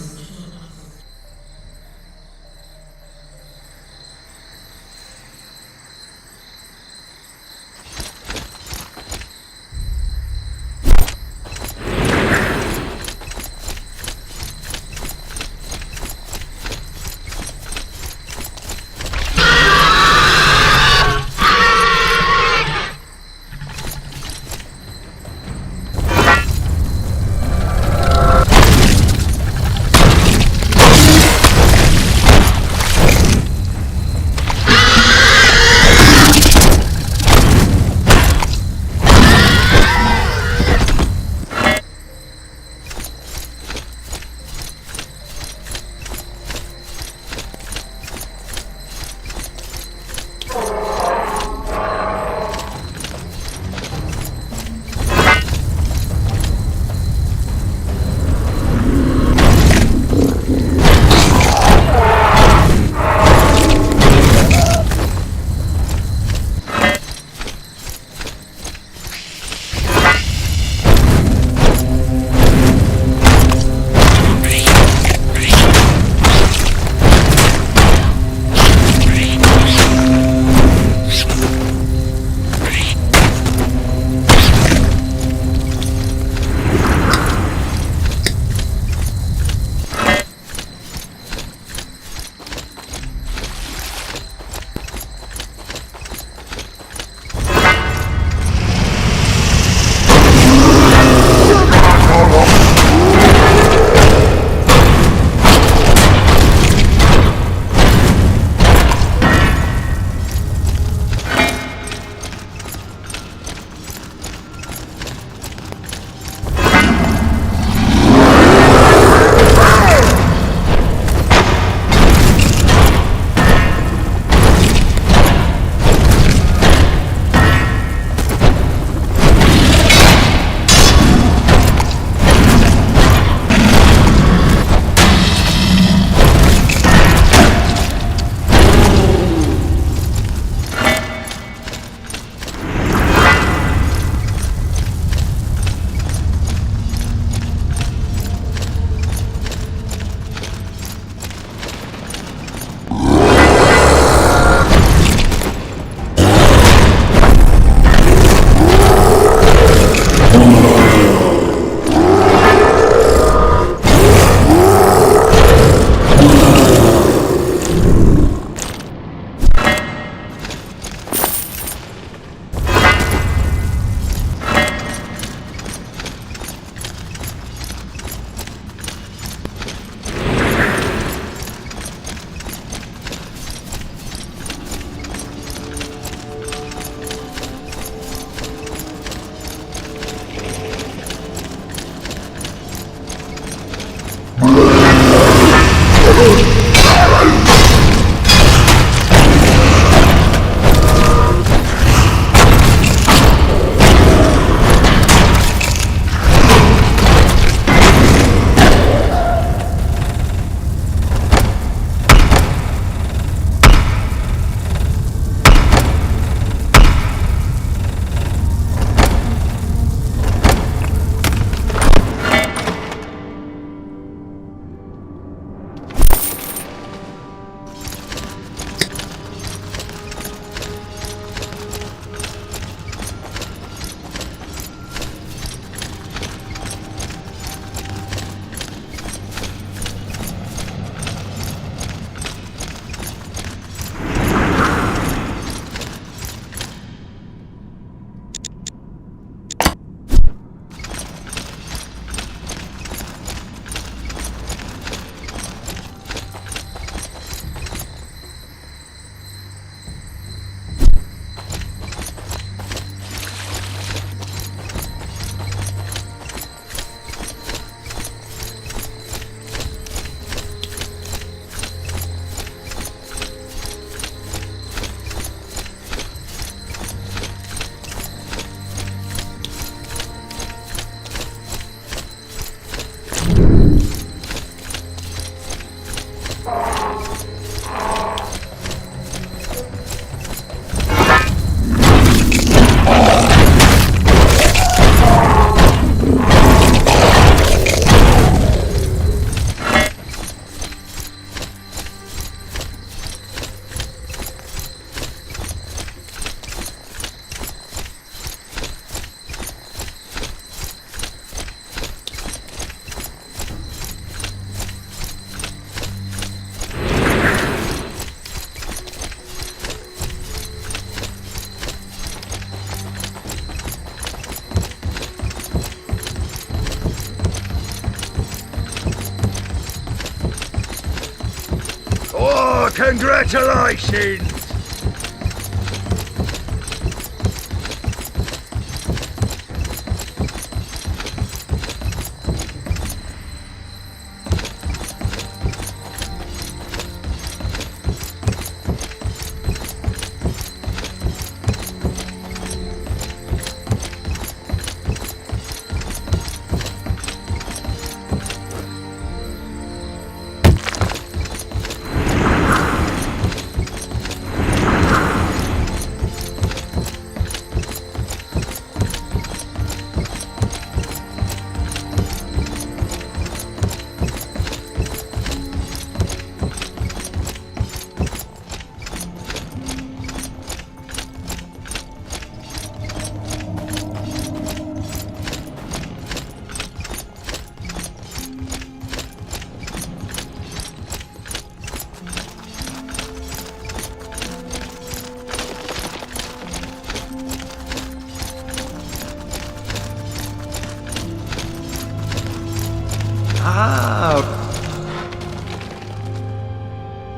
Congratulations!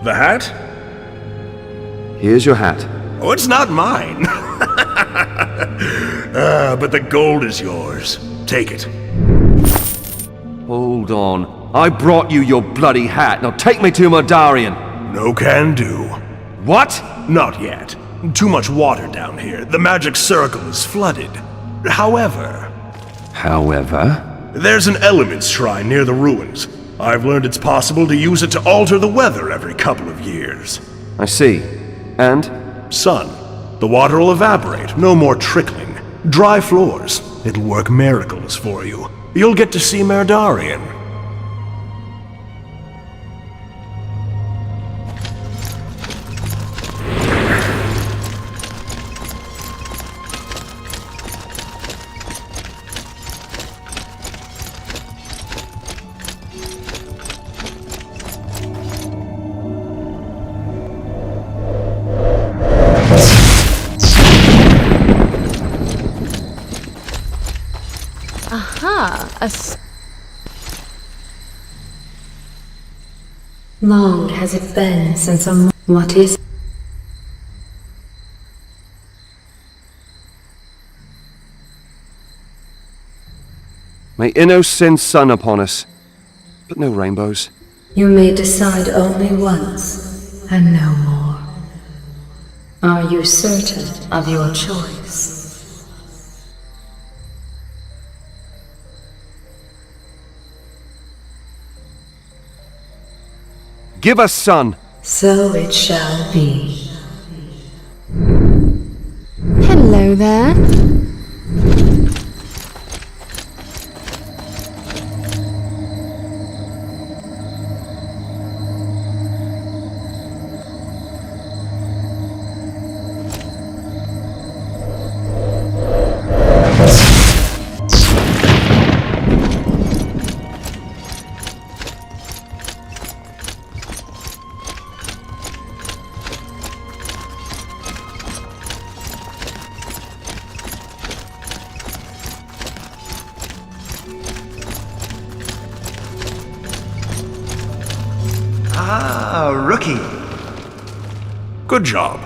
The hat? Here's your hat. Oh, it's not mine. But the gold is yours. Take it. Hold on. I brought you your bloody hat. Now take me to Mardarian. No can do. What? Not yet. Too much water down here. The magic circle is flooded. However... There's an elements shrine near the ruins. I've learned it's possible to use it to alter the weather every couple of years. I see. And? Sun. The water will evaporate. No more trickling. Dry floors. It'll work miracles for you. You'll get to see Mardarian. Long has it been since what is... May Innos send sun upon us, but no rainbows. You may decide only once, and no more. Are you certain of your choice? Give us sun. So it shall be. Hello there. Rookie. Good job.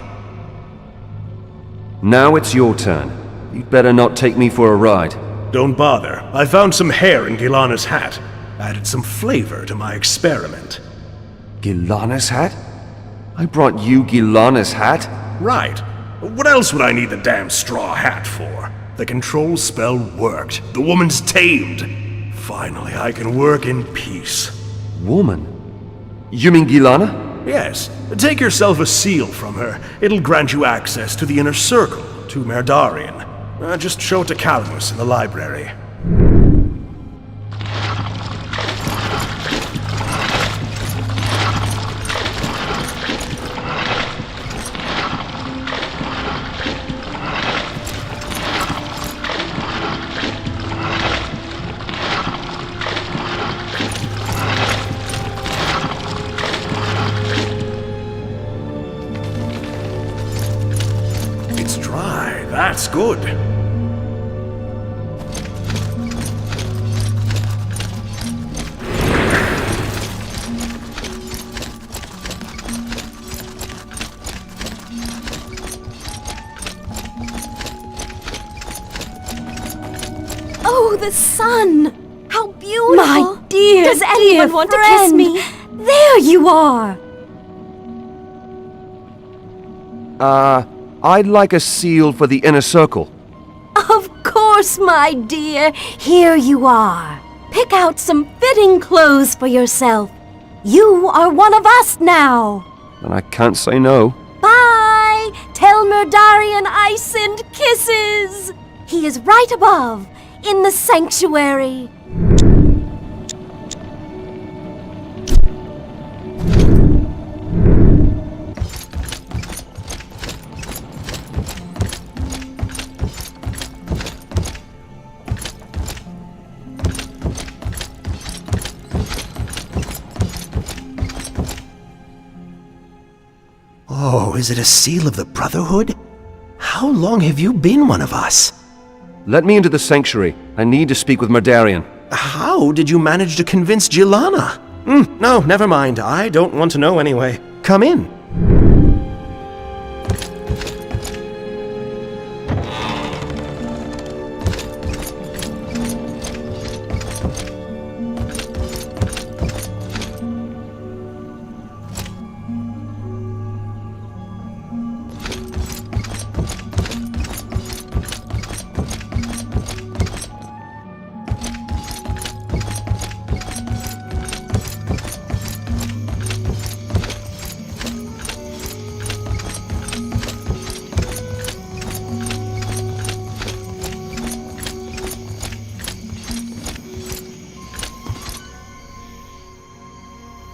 Now it's your turn. You'd better not take me for a ride. Don't bother. I found some hair in Gilana's hat. Added some flavor to my experiment. Gilana's hat? I brought you Gilana's hat? Right. What else would I need the damn straw hat for? The control spell worked. The woman's tamed. Finally, I can work in peace. Woman? You mean Gilana? Yes. Take yourself a seal from her. It'll grant you access to the inner circle, to Mardarian. Just show it to Calamus in the library. It's dry. That's good. Oh, the sun! How beautiful! My dear, Does anyone want to kiss me? There you are! I'd like a seal for the inner circle. Of course, my dear. Here you are. Pick out some fitting clothes for yourself. You are one of us now. And I can't say no. Bye! Tell Murdarian I send kisses! He is right above, in the sanctuary. Oh, is it a seal of the Brotherhood? How long have you been one of us? Let me into the sanctuary. I need to speak with Murdarian. How did you manage to convince Gilana? No, never mind. I don't want to know anyway. Come in.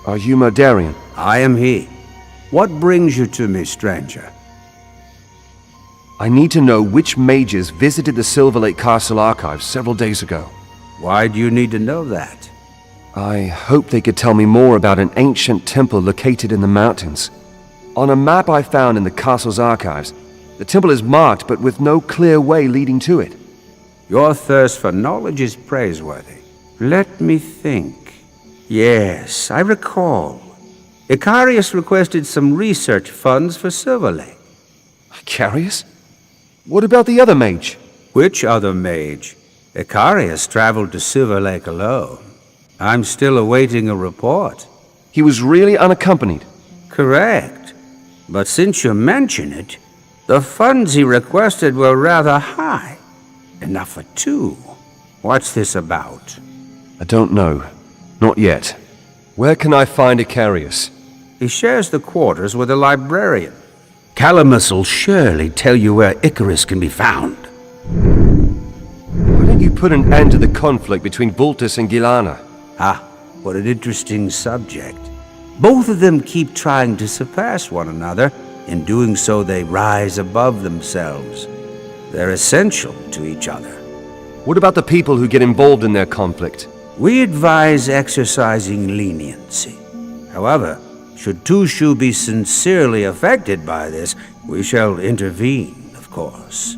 Are you Murdarian? I am he. What brings you to me, stranger? I need to know which mages visited the Silver Lake Castle archives several days ago. Why do you need to know that? I hope they could tell me more about an ancient temple located in the mountains. On a map I found in the castle's archives, the temple is marked but with no clear way leading to it. Your thirst for knowledge is praiseworthy. Let me think. Yes, I recall. Icarius requested some research funds for Silver Lake. Icarius? What about the other mage? Which other mage? Icarius traveled to Silver Lake alone. I'm still awaiting a report. He was really unaccompanied? Correct. But since you mention it, the funds he requested were rather high. Enough for two. What's this about? I don't know. Not yet. Where can I find Icarius? He shares the quarters with a librarian. Calamus will surely tell you where Icarus can be found. Why don't you put an end to the conflict between Vultus and Gilana? Ah, what an interesting subject. Both of them keep trying to surpass one another. In doing so, they rise above themselves. They're essential to each other. What about the people who get involved in their conflict? We advise exercising leniency. However, should Tushu be sincerely affected by this, we shall intervene, of course.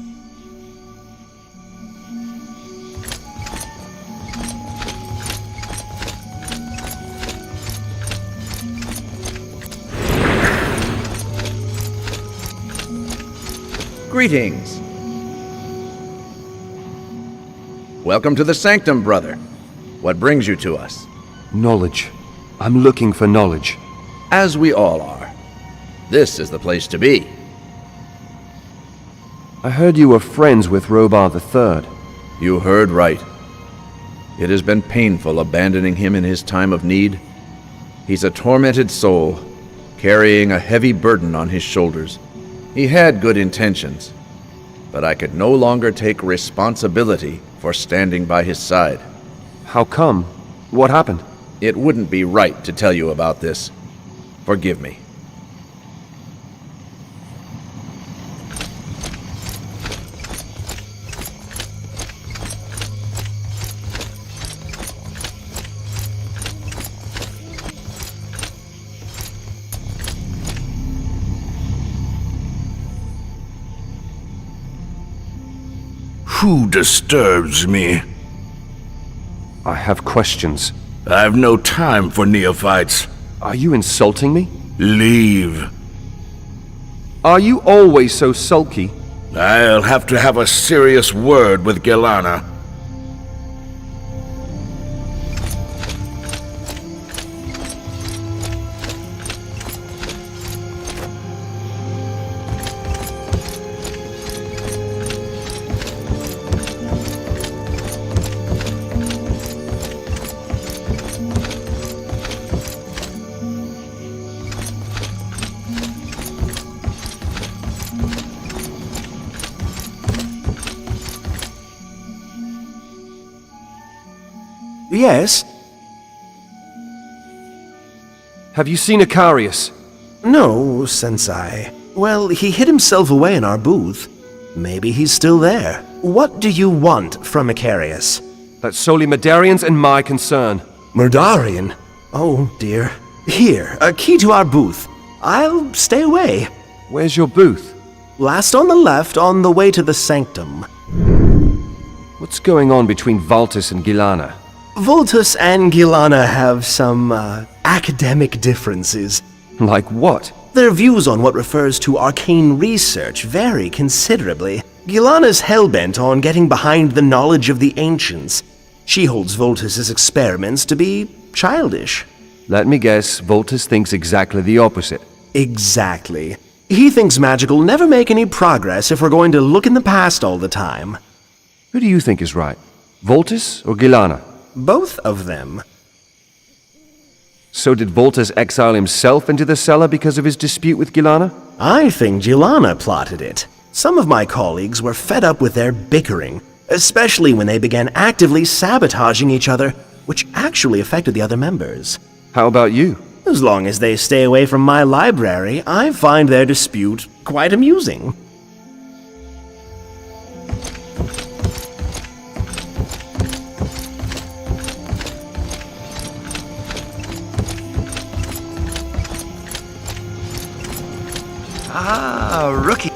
Greetings. Welcome to the Sanctum, brother. What brings you to us? Knowledge. I'm looking for knowledge. As we all are. This is the place to be. I heard you were friends with Robar III. You heard right. It has been painful abandoning him in his time of need. He's a tormented soul, carrying a heavy burden on his shoulders. He had good intentions, but I could no longer take responsibility for standing by his side. How come? What happened? It wouldn't be right to tell you about this. Forgive me. Who disturbs me? I have questions. I've no time for neophytes. Are you insulting me? Leave. Are you always so sulky? I'll have to have a serious word with Gilana. Yes? Have you seen Icarius? No, Sensei. Well, he hid himself away in our booth. Maybe he's still there. What do you want from Icarius? That's solely Medarian's and my concern. Murdarian? Oh, dear. Here, a key to our booth. I'll stay away. Where's your booth? Last on the left, on the way to the sanctum. What's going on between Valtus and Gilana? Voltus and Gilana have some, academic differences. Like what? Their views on what refers to arcane research vary considerably. Gilana's hell-bent on getting behind the knowledge of the ancients. She holds Voltus's experiments to be childish. Let me guess, Voltus thinks exactly the opposite. Exactly. He thinks magic will never make any progress if we're going to look in the past all the time. Who do you think is right? Voltus or Gilana? Both of them. So did Voltus exile himself into the cellar because of his dispute with Gilana? I think Gilana plotted it. Some of my colleagues were fed up with their bickering, especially when they began actively sabotaging each other, which actually affected the other members. How about you? As long as they stay away from my library, I find their dispute quite amusing. Ah, rookie.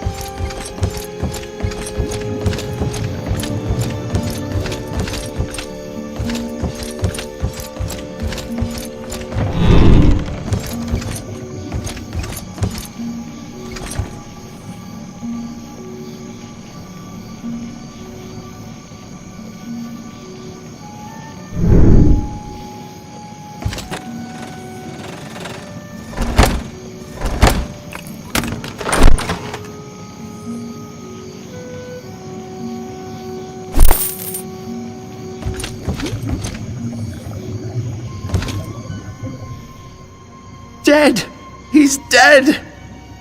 Dead! He's dead!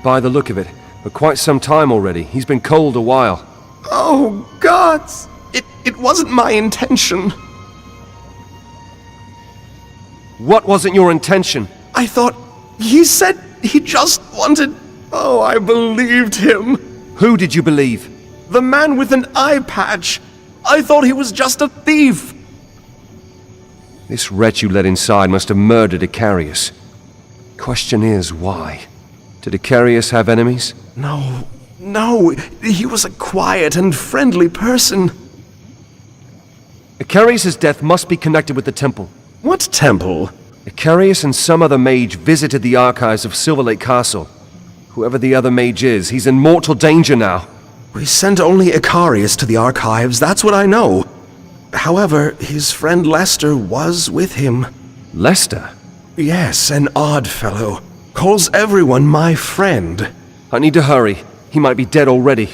By the look of it, for quite some time already. He's been cold a while. Oh, gods! It wasn't my intention. What wasn't your intention? I thought... He said he just wanted... Oh, I believed him. Who did you believe? The man with an eye patch. I thought he was just a thief. This wretch you let inside must have murdered Icarius. Question is, why? Did Icarius have enemies? No, he was a quiet and friendly person. Icarius' death must be connected with the temple. What temple? Icarius and some other mage visited the archives of Silver Lake Castle. Whoever the other mage is, he's in mortal danger now. We sent only Icarius to the archives, that's what I know. However, his friend Lester was with him. Lester? Yes, an odd fellow. Calls everyone my friend. I need to hurry. He might be dead already.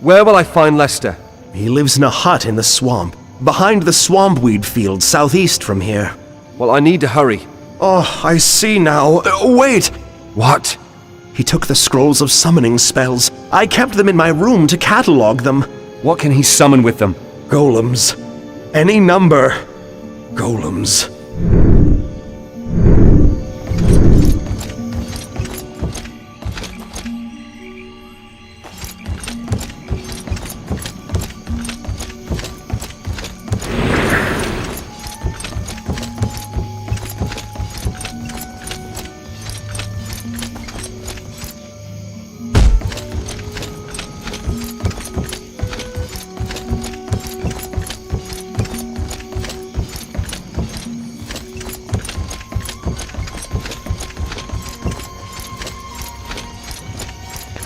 Where will I find Lester? He lives in a hut in the swamp, behind the swampweed field southeast from here. Well, I need to hurry. Oh, I see now. Wait! What? He took the scrolls of summoning spells. I kept them in my room to catalog them. What can he summon with them? Golems. Any number. Golems.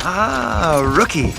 Ah, rookie.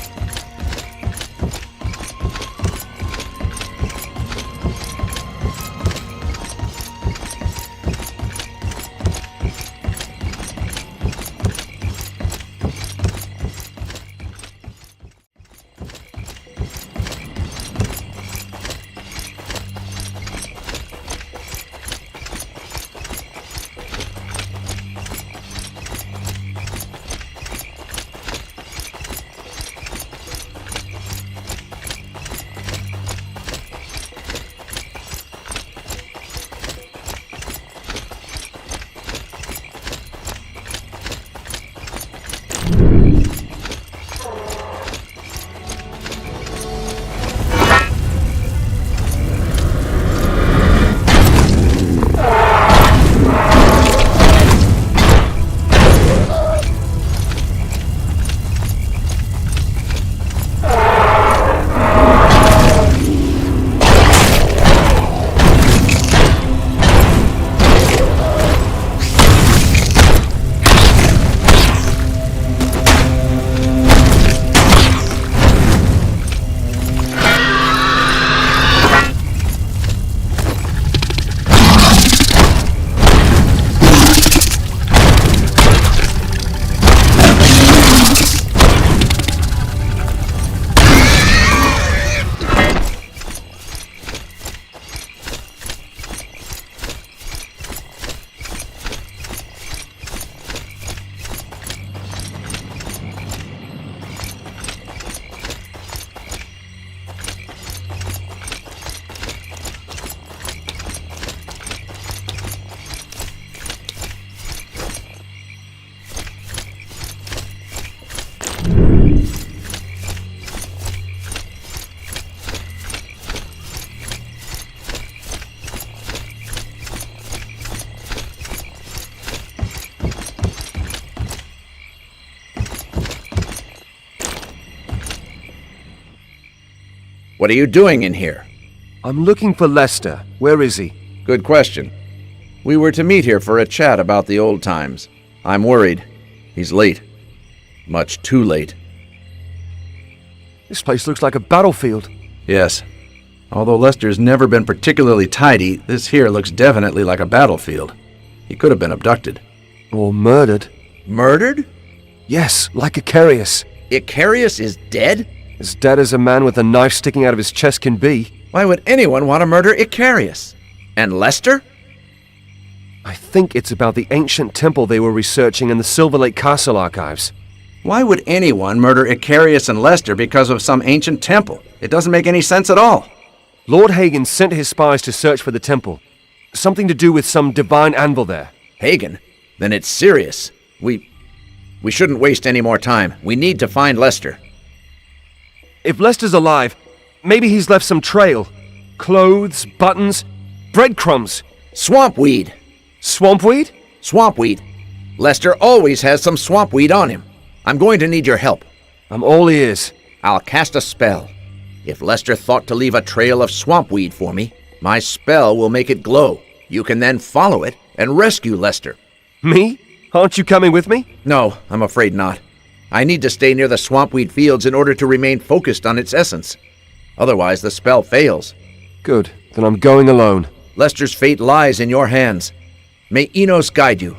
What are you doing in here? I'm looking for Lester. Where is he? Good question. We were to meet here for a chat about the old times. I'm worried. He's late. Much too late. This place looks like a battlefield. Yes. Although Lester's never been particularly tidy, this here looks definitely like a battlefield. He could have been abducted. Or murdered. Murdered? Yes, like Icarius. Icarius is dead? As dead as a man with a knife sticking out of his chest can be. Why would anyone want to murder Icarius? And Lester? I think it's about the ancient temple they were researching in the Silver Lake Castle archives. Why would anyone murder Icarius and Lester because of some ancient temple? It doesn't make any sense at all. Lord Hagen sent his spies to search for the temple. Something to do with some divine anvil there. Hagen? Then it's serious. We shouldn't waste any more time. We need to find Lester. If Lester's alive, maybe he's left some trail. Clothes, buttons, breadcrumbs. Swampweed. Swampweed? Swampweed. Lester always has some swampweed on him. I'm going to need your help. I'm all ears. I'll cast a spell. If Lester thought to leave a trail of swampweed for me, my spell will make it glow. You can then follow it and rescue Lester. Me? Aren't you coming with me? No, I'm afraid not. I need to stay near the swampweed fields in order to remain focused on its essence. Otherwise, the spell fails. Good. Then I'm going alone. Lester's fate lies in your hands. May Enos guide you.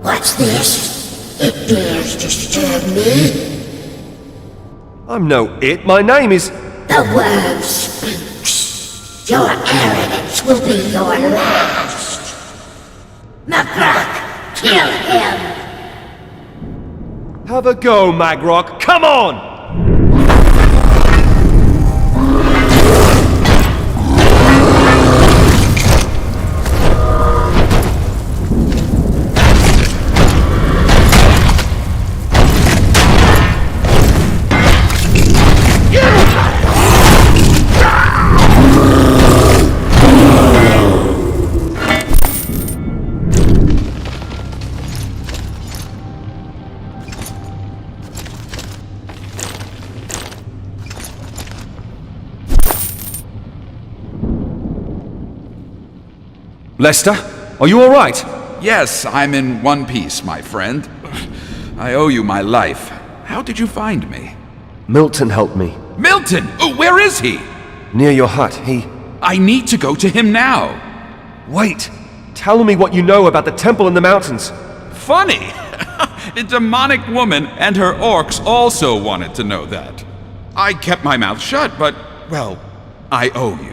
What's this? It dares disturb me? I'm no it. My name is... The worm speaks. Your arrogance will be your last. Magrok, kill him! Have a go, Magrok. Come on! Lester, are you all right? Yes, I'm in one piece, my friend. I owe you my life. How did you find me? Milton helped me. Milton? Oh, where is he? Near your hut. I need to go to him now. Wait. Tell me what you know about the temple in the mountains. Funny. The demonic woman and her orcs also wanted to know that. I kept my mouth shut, but, well, I owe you.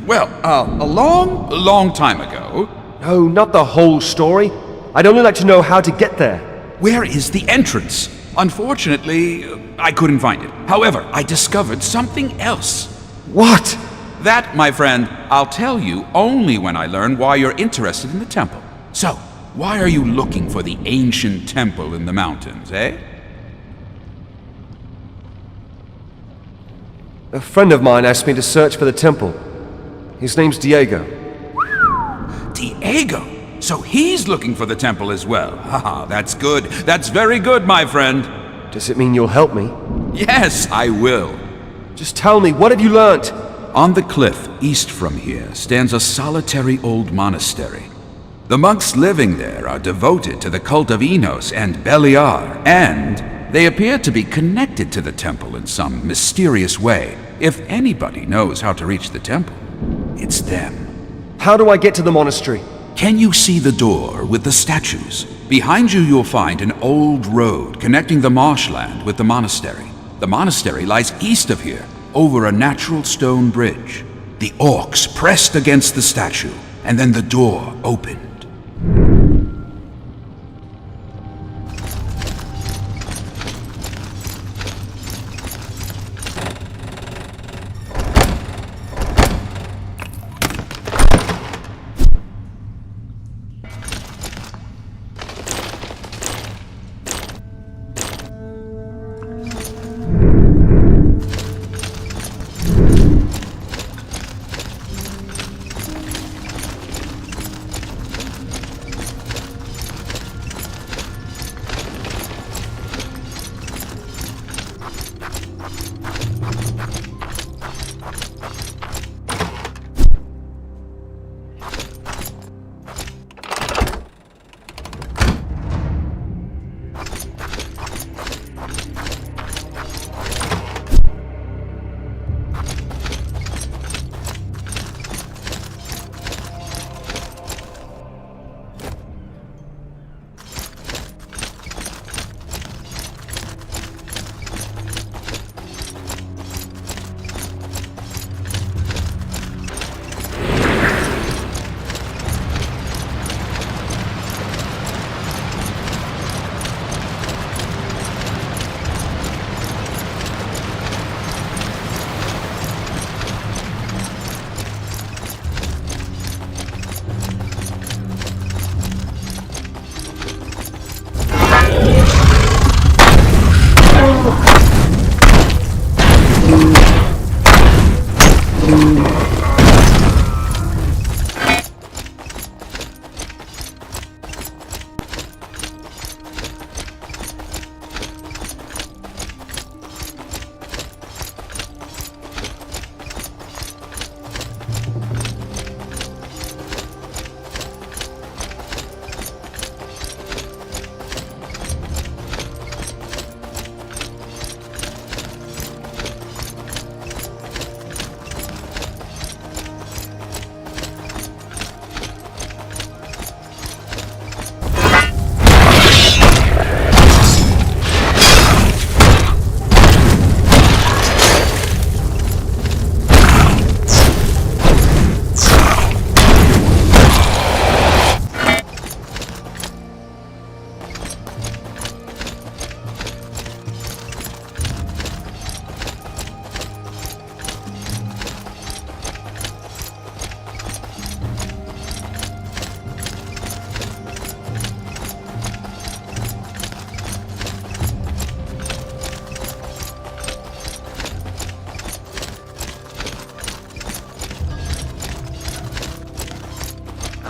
Well, a long time ago, No, not the whole story. I'd only like to know how to get there. Where is the entrance? Unfortunately, I couldn't find it. However, I discovered something else. What? That, my friend, I'll tell you only when I learn why you're interested in the temple. So, why are you looking for the ancient temple in the mountains, eh? A friend of mine asked me to search for the temple. His name's Diego. Diego? So he's looking for the temple as well. Haha, that's good. That's very good, my friend. Does it mean you'll help me? Yes, I will. Just tell me, what have you learnt? On the cliff east from here stands a solitary old monastery. The monks living there are devoted to the cult of Enos and Beliar, and they appear to be connected to the temple in some mysterious way. If anybody knows how to reach the temple, it's them. How do I get to the monastery? Can you see the door with the statues? Behind you you'll find an old road connecting the marshland with the monastery. The monastery lies east of here, over a natural stone bridge. The orcs pressed against the statue, and then the door opened.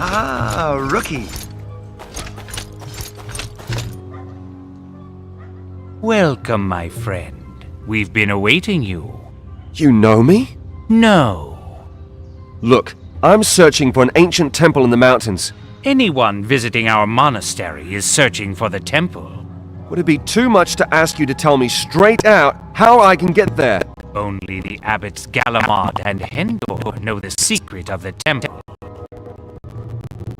Ah, rookie. Welcome, my friend. We've been awaiting you. You know me? No. Look, I'm searching for an ancient temple in the mountains. Anyone visiting our monastery is searching for the temple. Would it be too much to ask you to tell me straight out how I can get there? Only the abbots Galamad and Hendor know the secret of the temple.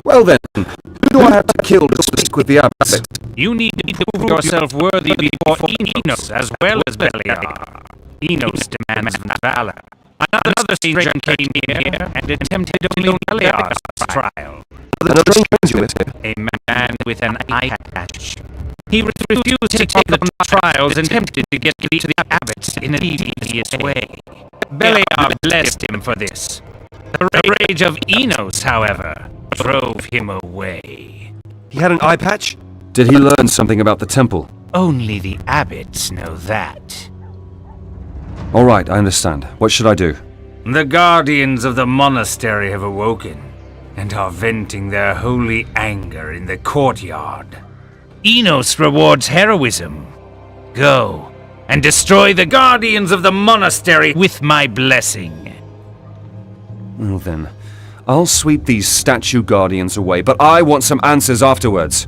Well then, who do I have to kill to speak with the abbot? You need to prove yourself worthy before Enos as well as Beliar. Enos demands valor. Another stranger came here and attempted only Beliar's trial. another stranger with him. A man with an eye patch. He refused to take on trials and attempted to get to the abbots in a devious way. Beliar blessed him for this. The rage of Enos, however, drove him away. He had an eye patch? Did he learn something about the temple? Only the abbots know that. All right, I understand. What should I do? The guardians of the monastery have awoken and are venting their holy anger in the courtyard. Enos rewards heroism. Go and destroy the guardians of the monastery with my blessing. Well then, I'll sweep these statue guardians away, but I want some answers afterwards.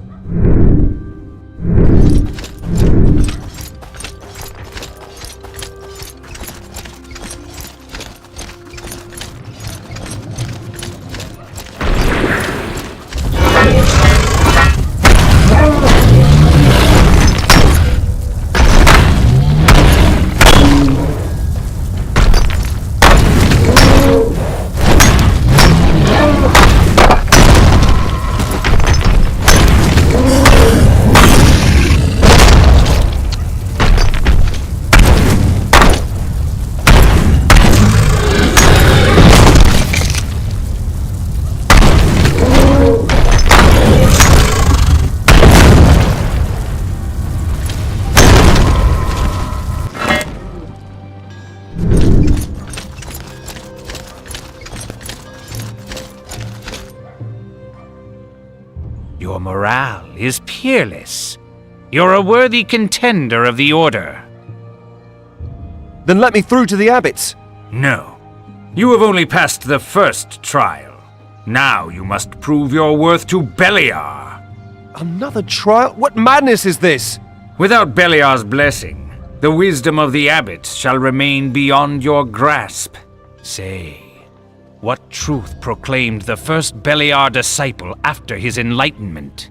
Your morale is peerless. You're a worthy contender of the Order. Then let me through to the abbots. No. You have only passed the first trial. Now you must prove your worth to Beliar. Another trial? What madness is this? Without Beliar's blessing, the wisdom of the abbots shall remain beyond your grasp. Say, what truth proclaimed the first Beliar disciple after his enlightenment?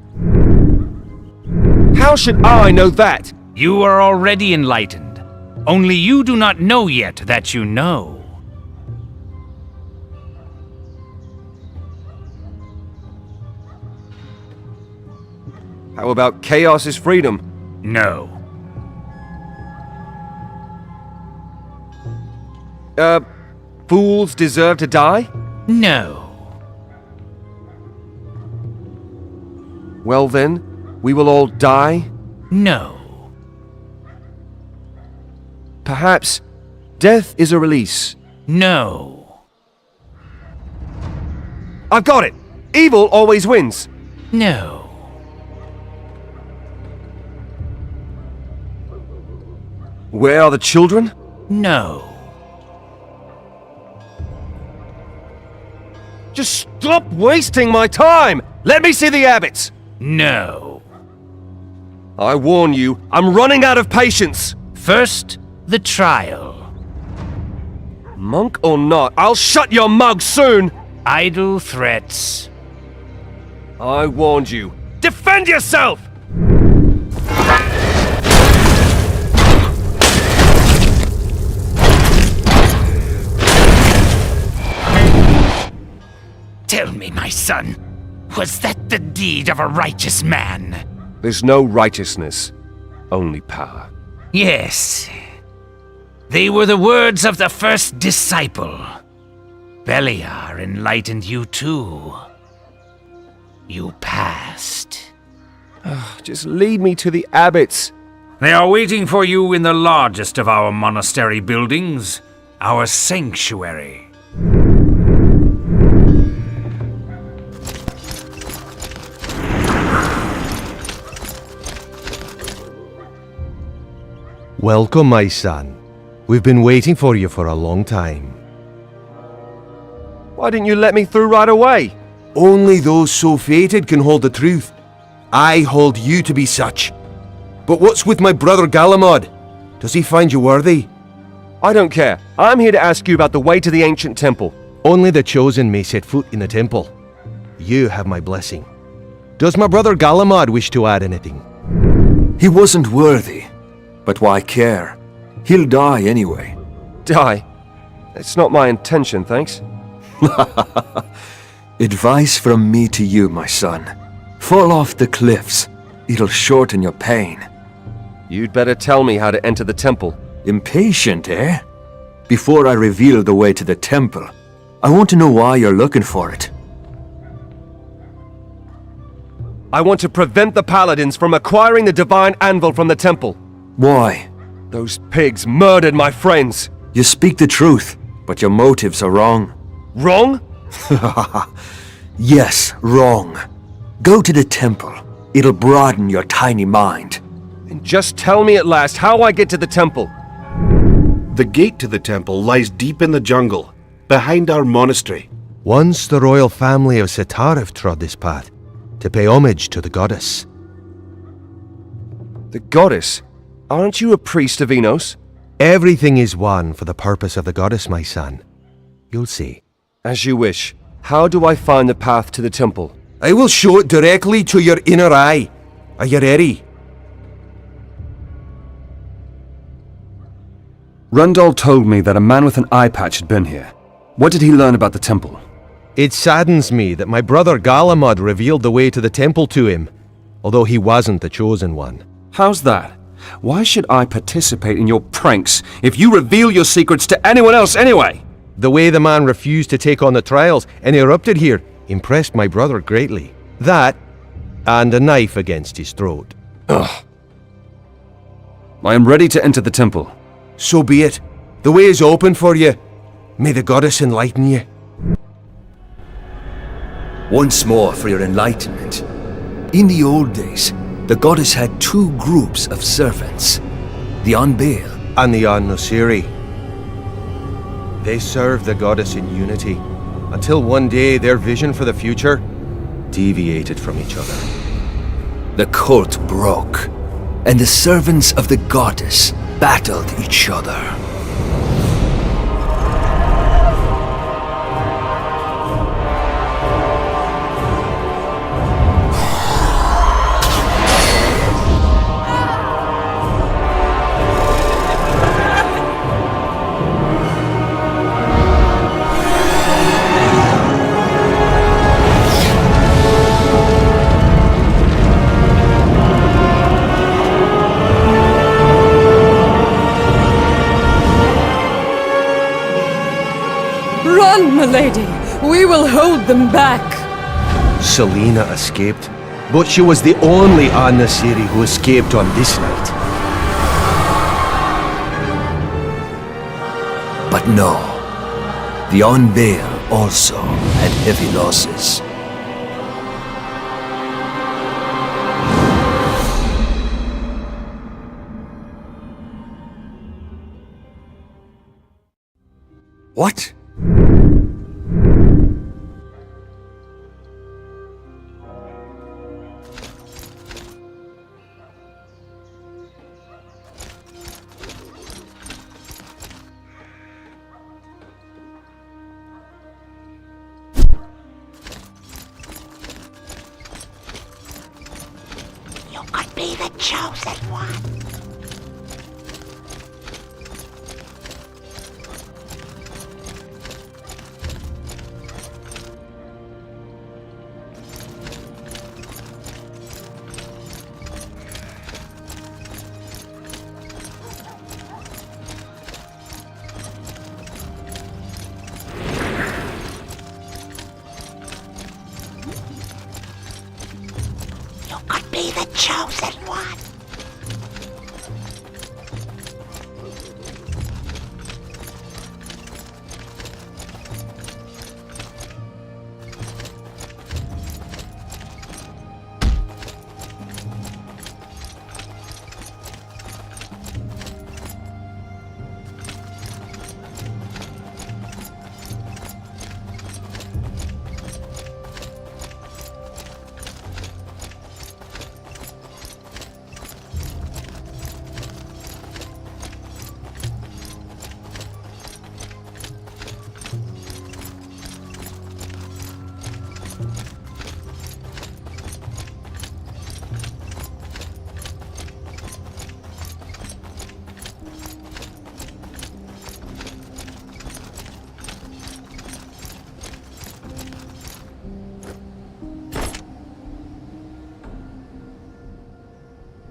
How should I know that? You are already enlightened. Only you do not know yet that you know. How about chaos is freedom? No. Fools deserve to die? No. Well then, we will all die? No. Perhaps death is a release? No. I've got it! Evil always wins! No. Where are the children? No. Just stop wasting my time! Let me see the abbots! No. I warn you, I'm running out of patience! First, the trial. Monk or not, I'll shut your mug soon! Idle threats. I warned you. Defend yourself! Tell me, my son, was that the deed of a righteous man? There's no righteousness, only power. Yes. They were the words of the first disciple. Beliar enlightened you too. You passed. Just lead me to the abbots. They are waiting for you in the largest of our monastery buildings, our sanctuary. Welcome, my son. We've been waiting for you for a long time. Why didn't you let me through right away? Only those so fated can hold the truth. I hold you to be such. But what's with my brother Galamod? Does he find you worthy? I don't care. I'm here to ask you about the way to the ancient temple. Only the chosen may set foot in the temple. You have my blessing. Does my brother Galamod wish to add anything? He wasn't worthy. But why care? He'll die anyway. Die? It's not my intention, thanks. Advice from me to you, my son. Fall off the cliffs. It'll shorten your pain. You'd better tell me how to enter the temple. Impatient, eh? Before I reveal the way to the temple, I want to know why you're looking for it. I want to prevent the paladins from acquiring the divine anvil from the temple. Why? Those pigs murdered my friends. You speak the truth, but your motives are wrong. Wrong? Yes, wrong. Go to the temple. It'll broaden your tiny mind. And just tell me at last how I get to the temple. The gate to the temple lies deep in the jungle, behind our monastery. Once the royal family of Sitarif trod this path, to pay homage to the goddess. The goddess? Aren't you a priest of Enos? Everything is one for the purpose of the goddess, my son. You'll see. As you wish. How do I find the path to the temple? I will show it directly to your inner eye. Are you ready? Rundal told me that a man with an eye patch had been here. What did he learn about the temple? It saddens me that my brother Galamad revealed the way to the temple to him, although he wasn't the chosen one. How's that? Why should I participate in your pranks if you reveal your secrets to anyone else anyway? The way the man refused to take on the trials and erupted here impressed my brother greatly. That, and a knife against his throat. Ugh. I am ready to enter the temple. So be it. The way is open for you. May the goddess enlighten you. Once more for your enlightenment. In the old days, the goddess had two groups of servants. The Anbail and the An-Nusiri. They served the goddess in unity, until one day their vision for the future deviated from each other. The cult broke, and the servants of the goddess battled each other. Run, milady! We will hold them back! Selena escaped, but she was the only An-Nusiri who escaped on this night. But no, the Anbail also had heavy losses. What? You could be the chosen one. You could be the chosen one.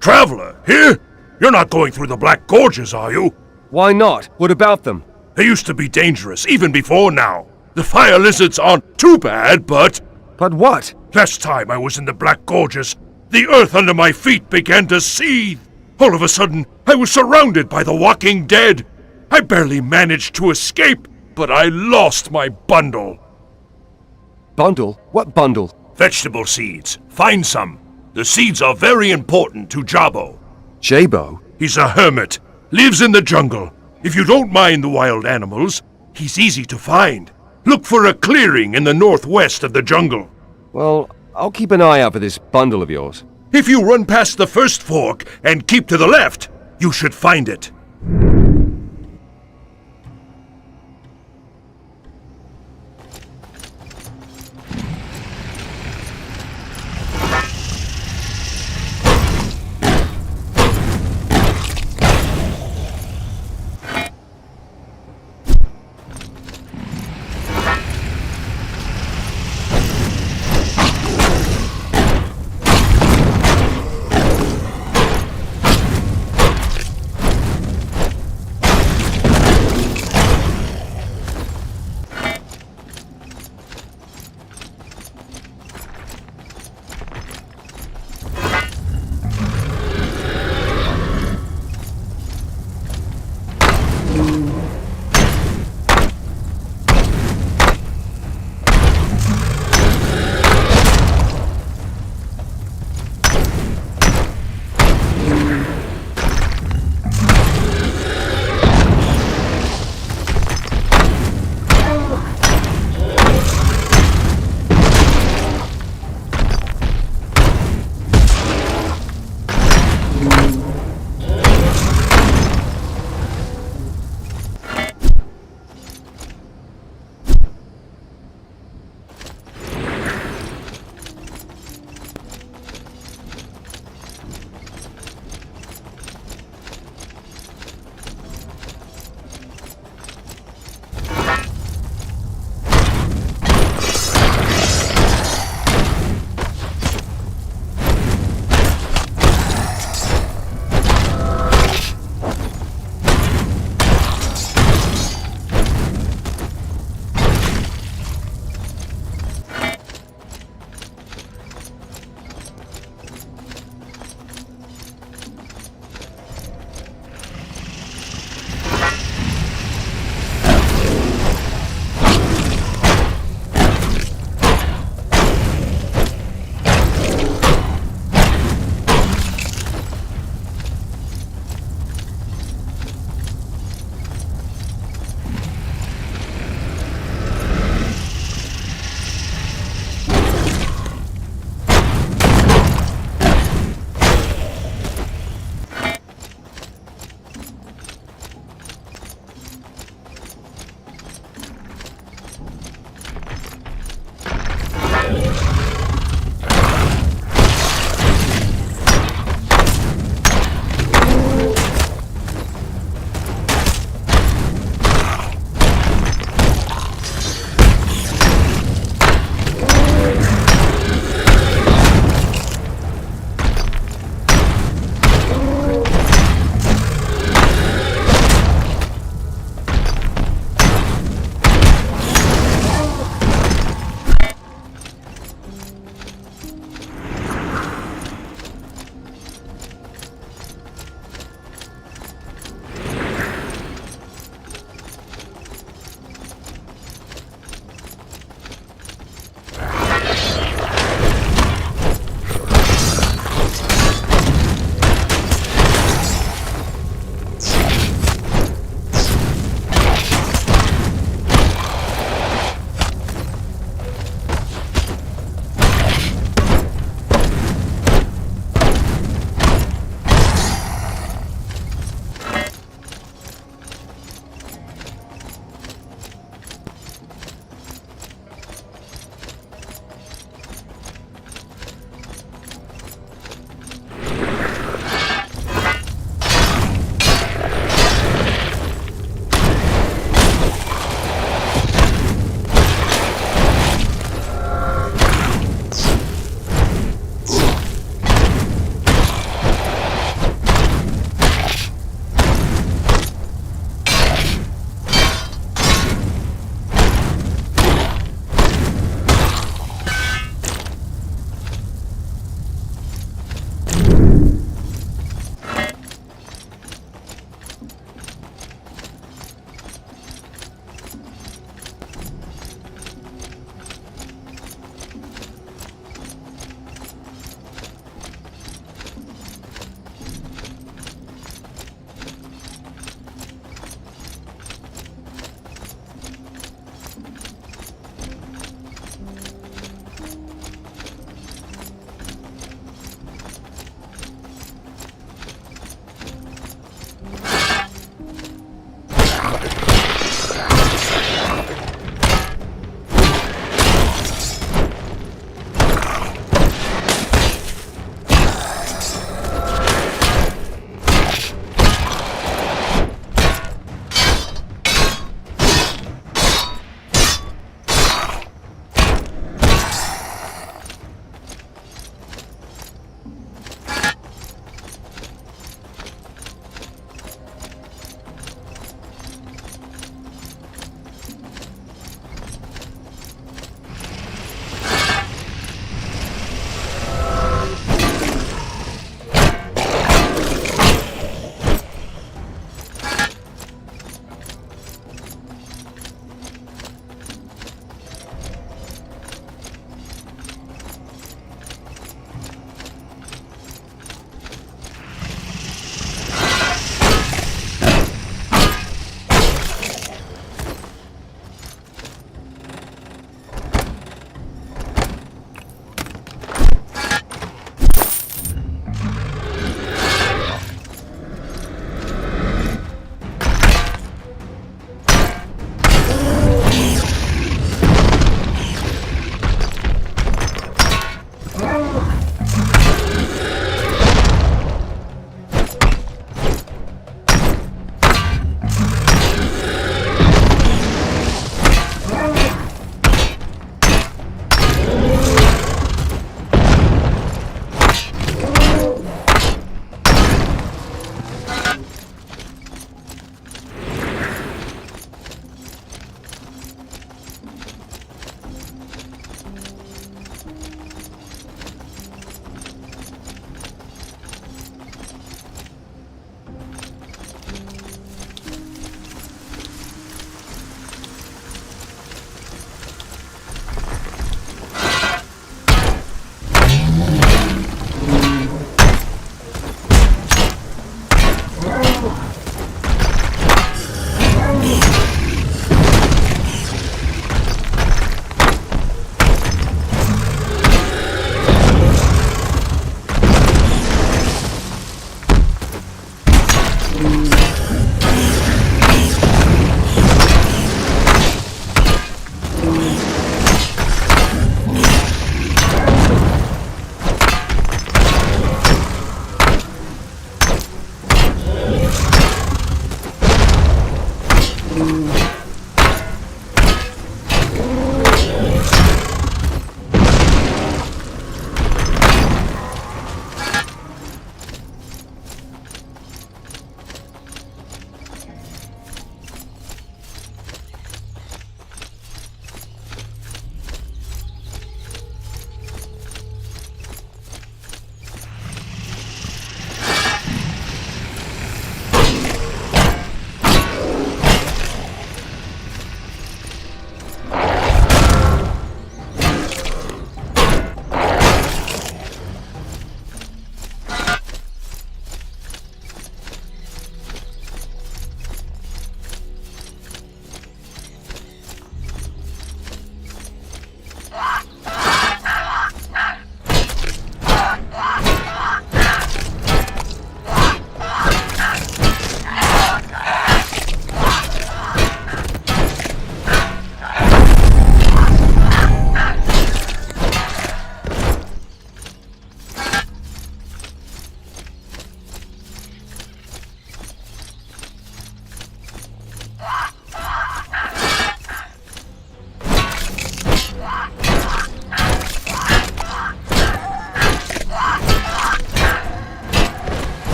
Traveler, here? You're not going through the Black Gorges, are you? Why not? What about them? They used to be dangerous, even before now. The fire lizards aren't too bad, but... But what? Last time I was in the Black Gorges, the earth under my feet began to seethe. All of a sudden, I was surrounded by the walking dead. I barely managed to escape, but I lost my bundle. Bundle? What bundle? Vegetable seeds. Find some. The seeds are very important to Jabo. Jabo? He's a hermit. Lives in the jungle. If you don't mind the wild animals, he's easy to find. Look for a clearing in the northwest of the jungle. Well, I'll keep an eye out for this bundle of yours. If you run past the first fork and keep to the left, you should find it.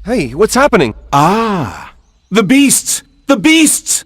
Hey, what's happening? Ah! The beasts! The beasts!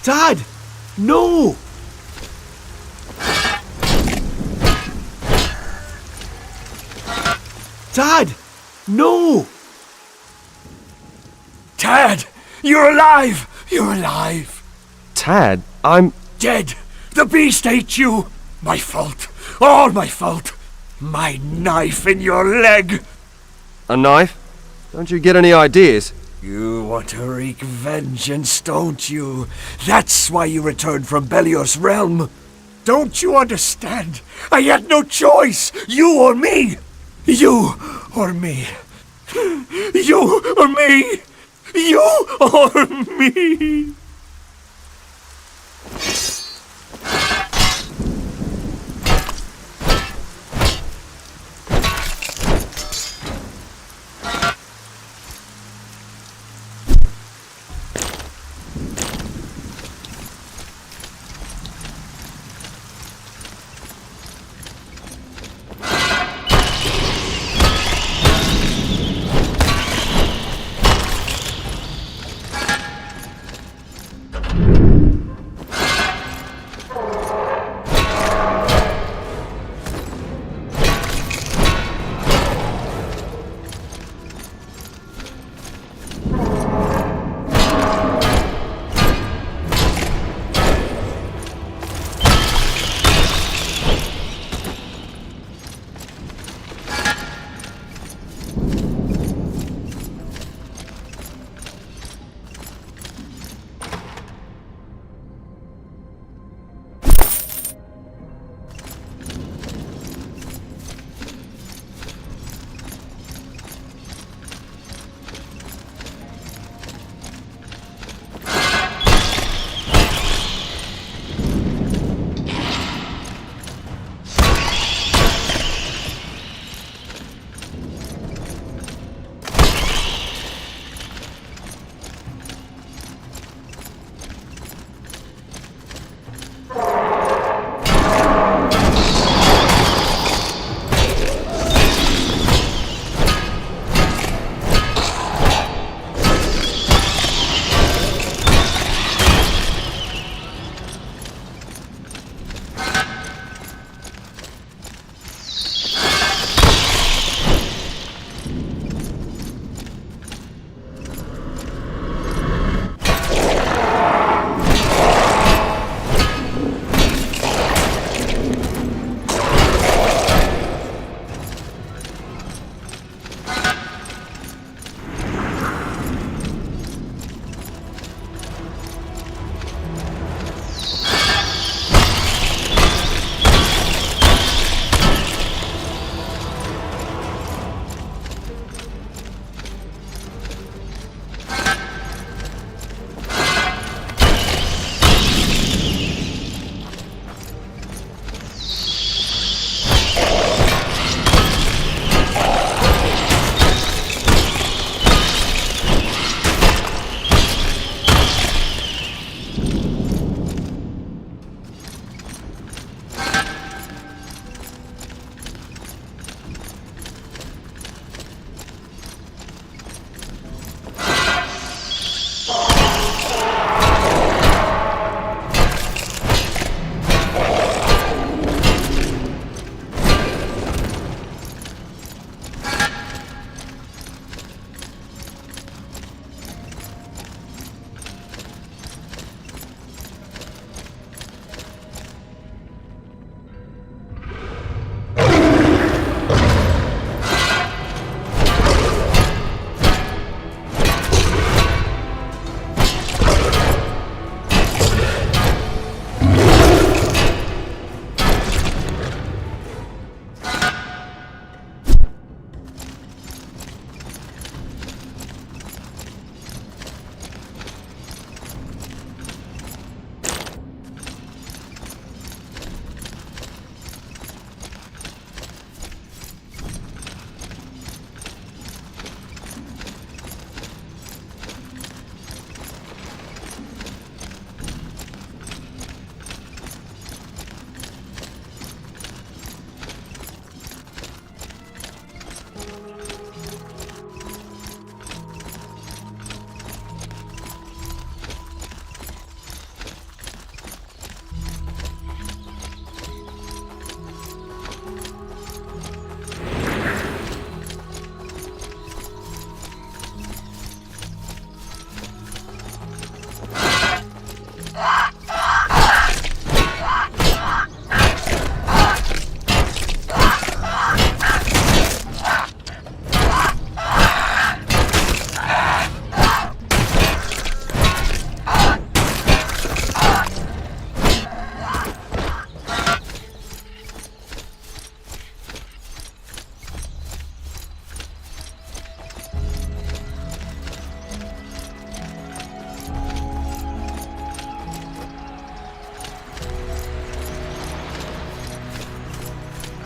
Dad! No! Dad! No! Tad! You're alive! You're alive! Tad, I'm... Dead! The beast ate you! My fault! All my fault! My knife in your leg! A knife? Don't you get any ideas? You want to wreak vengeance, don't you? That's why you returned from Belios' realm! Don't you understand? I had no choice! You or me! You or me! You or me! You or me!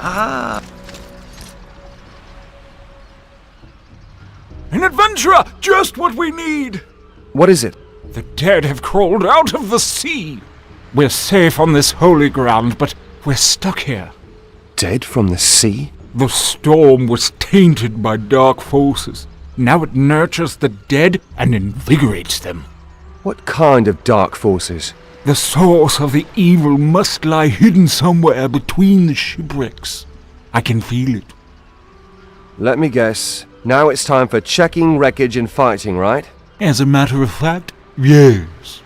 Ah. An adventurer! Just what we need! What is it? The dead have crawled out of the sea. We're safe on this holy ground, but we're stuck here. Dead from the sea? The storm was tainted by dark forces. Now it nurtures the dead and invigorates them. What kind of dark forces? The source of the evil must lie hidden somewhere between the shipwrecks. I can feel it. Let me guess. Now it's time for checking wreckage and fighting, right? As a matter of fact, yes.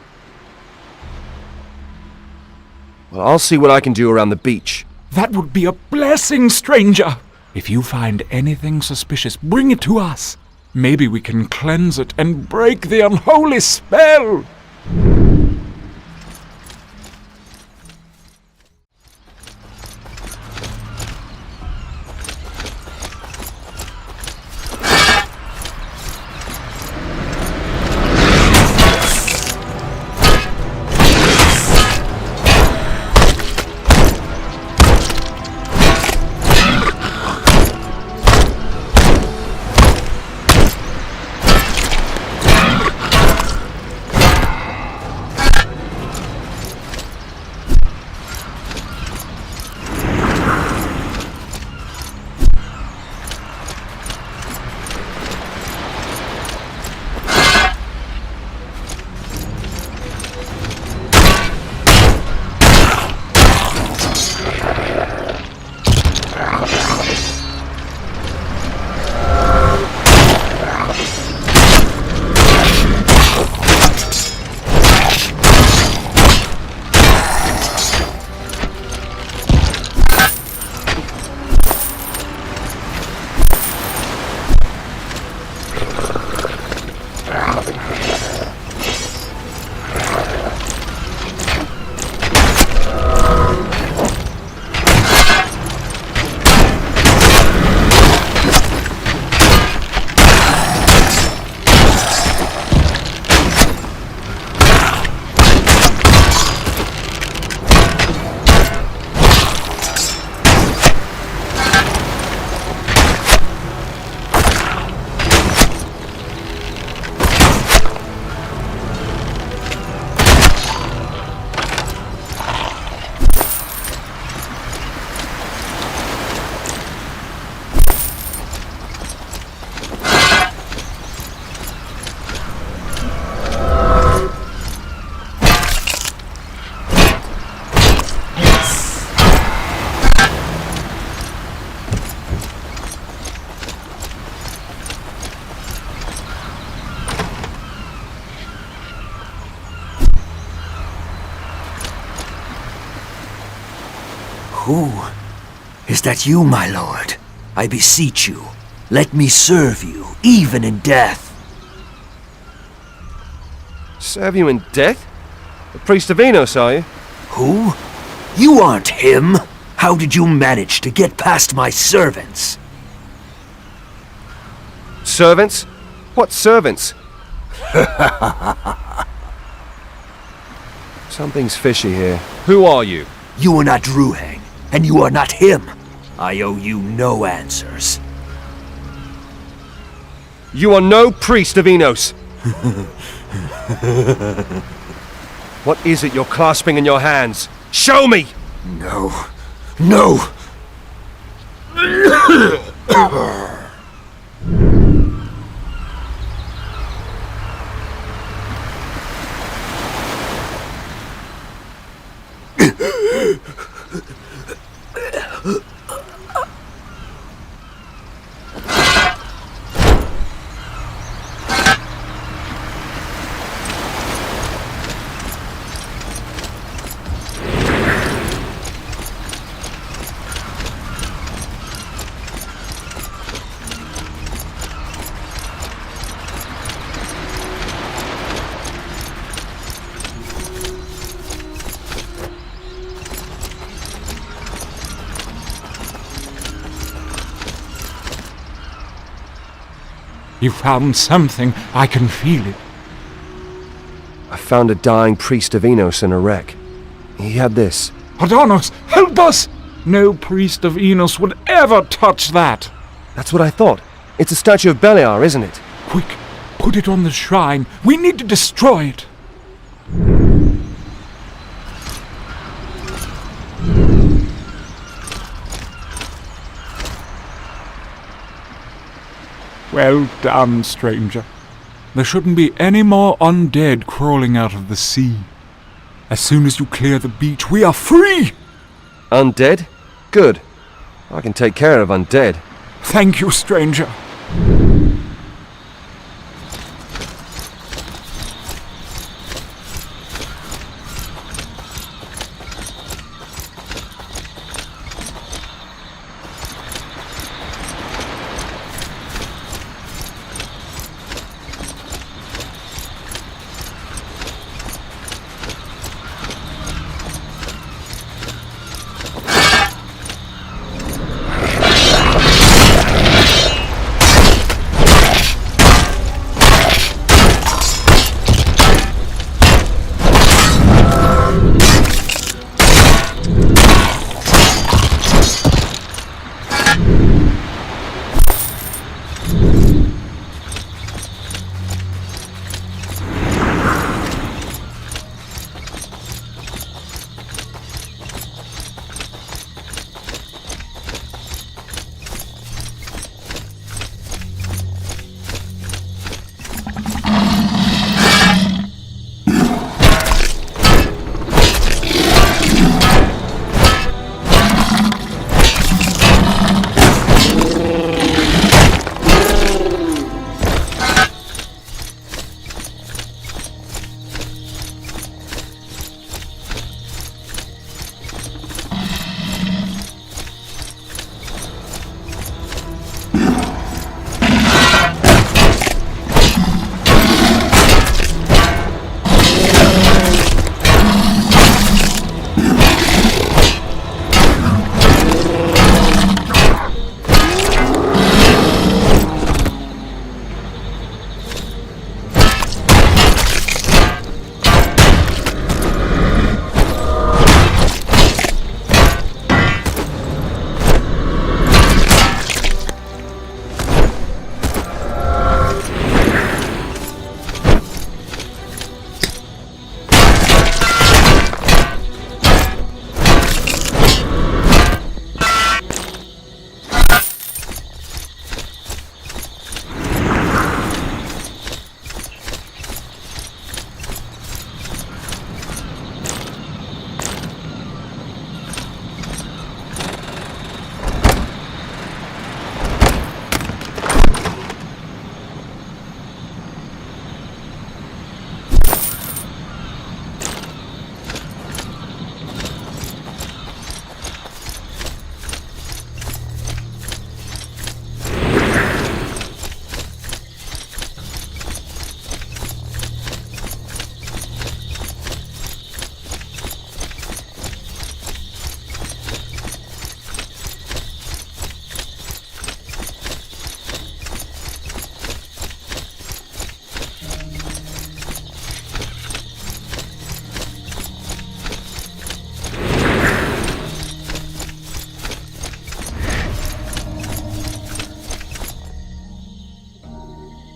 Well, I'll see what I can do around the beach. That would be a blessing, stranger. If you find anything suspicious, bring it to us. Maybe we can cleanse it and break the unholy spell. Who? Is that you, my lord? I beseech you, let me serve you, even in death. Serve you in death? The priest of Enos, are you? Who? You aren't him! How did you manage to get past my servants? Servants? What servants? Something's fishy here. Who are you? You are not Druhang, and you are not him. I owe you no answers. You are no priest of Enos. What is it you're clasping in your hands? Show me! No. No! You found something. I can feel it. I found a dying priest of Enos in a wreck. He had this. Adonos, help us! No priest of Enos would ever touch that. That's what I thought. It's a statue of Beliar, isn't it? Quick, put it on the shrine. We need to destroy it. Well done, stranger. There shouldn't be any more undead crawling out of the sea. As soon as you clear the beach, we are free! Undead? Good. I can take care of undead. Thank you, stranger.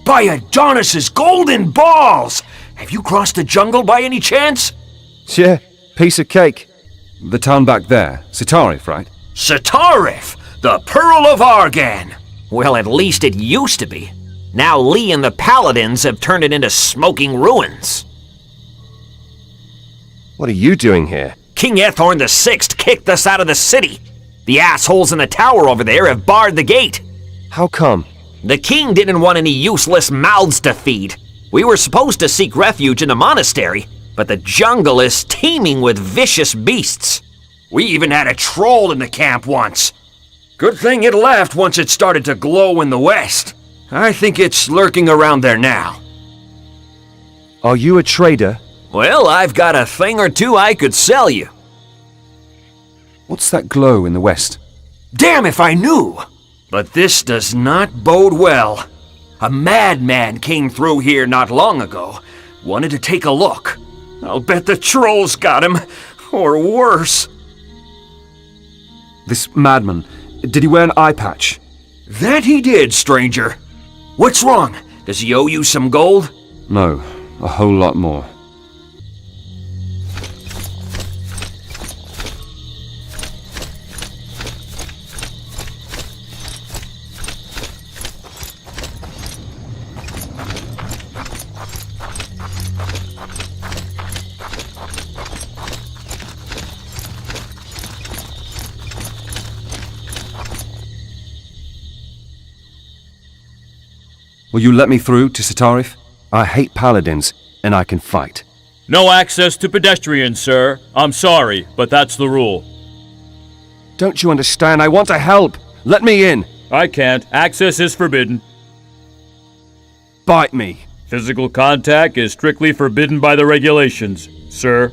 By Adonis's golden balls! Have you crossed the jungle by any chance? Yeah, piece of cake. The town back there, Sitarif, right? Sitarif, the Pearl of Argan. Well, at least it used to be. Now Lee and the Paladins have turned it into smoking ruins. What are you doing here? King Ethorn VI kicked us out of the city. The assholes in the tower over there have barred the gate. How come? The king didn't want any useless mouths to feed. We were supposed to seek refuge in the monastery, but the jungle is teeming with vicious beasts. We even had a troll in the camp once. Good thing it left once it started to glow in the west. I think it's lurking around there now. Are you a trader? Well, I've got a thing or two I could sell you. What's that glow in the west? Damn if I knew! But this does not bode well. A madman came through here not long ago. Wanted to take a look. I'll bet the trolls got him. Or worse. This madman, did he wear an eye patch? That he did, stranger. What's wrong? Does he owe you some gold? No, a whole lot more. Will you let me through to Satarif? I hate paladins, and I can fight. No access to pedestrians, sir. I'm sorry, but that's the rule. Don't you understand? I want to help! Let me in! I can't. Access is forbidden. Bite me! Physical contact is strictly forbidden by the regulations, sir.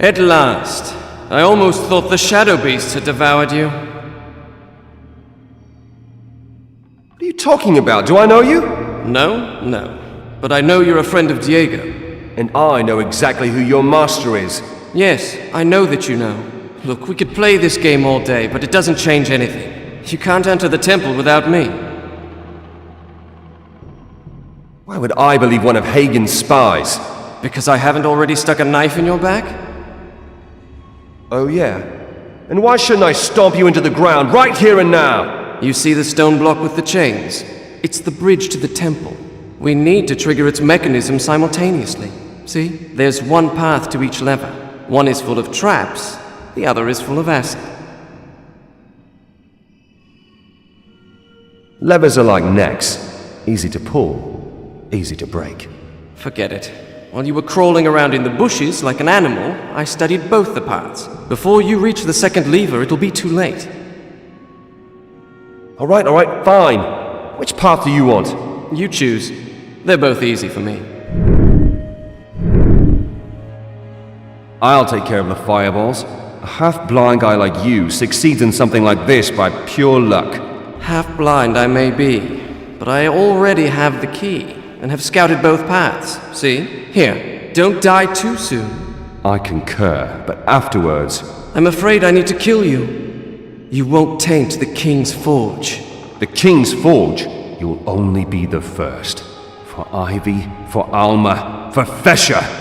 At last. I almost thought the shadow beasts had devoured you. What are you talking about? Do I know you? No. But I know you're a friend of Diego. And I know exactly who your master is. Yes, I know that you know. Look, we could play this game all day, but it doesn't change anything. You can't enter the temple without me. Why would I believe one of Hagen's spies? Because I haven't already stuck a knife in your back? Oh yeah? And why shouldn't I stomp you into the ground right here and now? You see the stone block with the chains? It's the bridge to the temple. We need to trigger its mechanism simultaneously. See? There's one path to each lever. One is full of traps, the other is full of acid. Levers are like necks. Easy to pull, easy to break. Forget it. While you were crawling around in the bushes like an animal, I studied both the paths. Before you reach the second lever, it'll be too late. Alright, fine. Which path do you want? You choose. They're both easy for me. I'll take care of the fireballs. A half-blind guy like you succeeds in something like this by pure luck. Half-blind I may be, but I already have the key, and have scouted both paths. See? Here, don't die too soon. I concur, but afterwards... I'm afraid I need to kill you. You won't taint the King's Forge. The King's Forge? You'll only be the first. For Ivy, for Alma, for Fesha!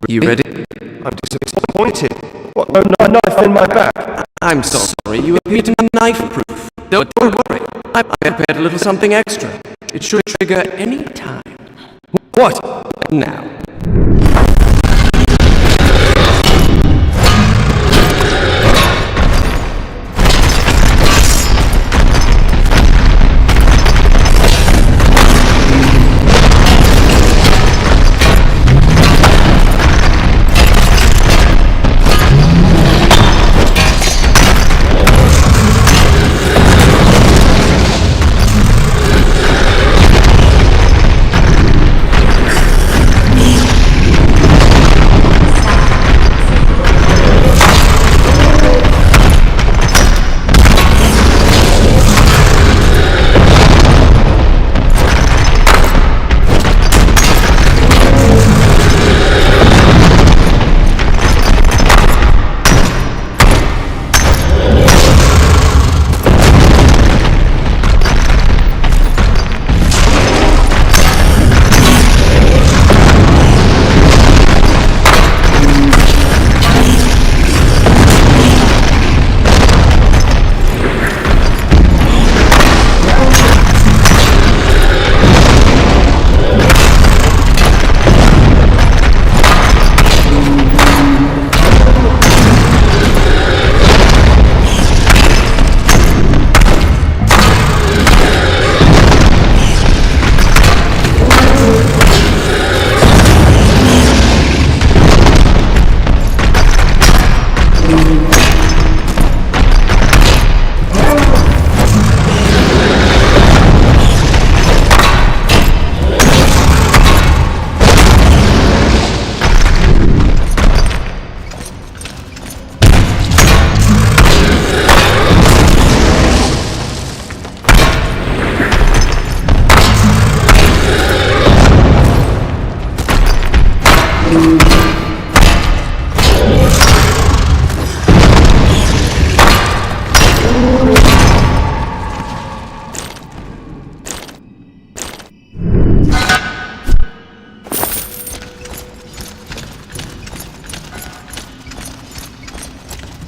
You ready? I'm disappointed. What, no knife in my back? I'm sorry, you appear to be knife-proof. Don't worry, I prepared a little something extra. It should trigger any time. What? Now.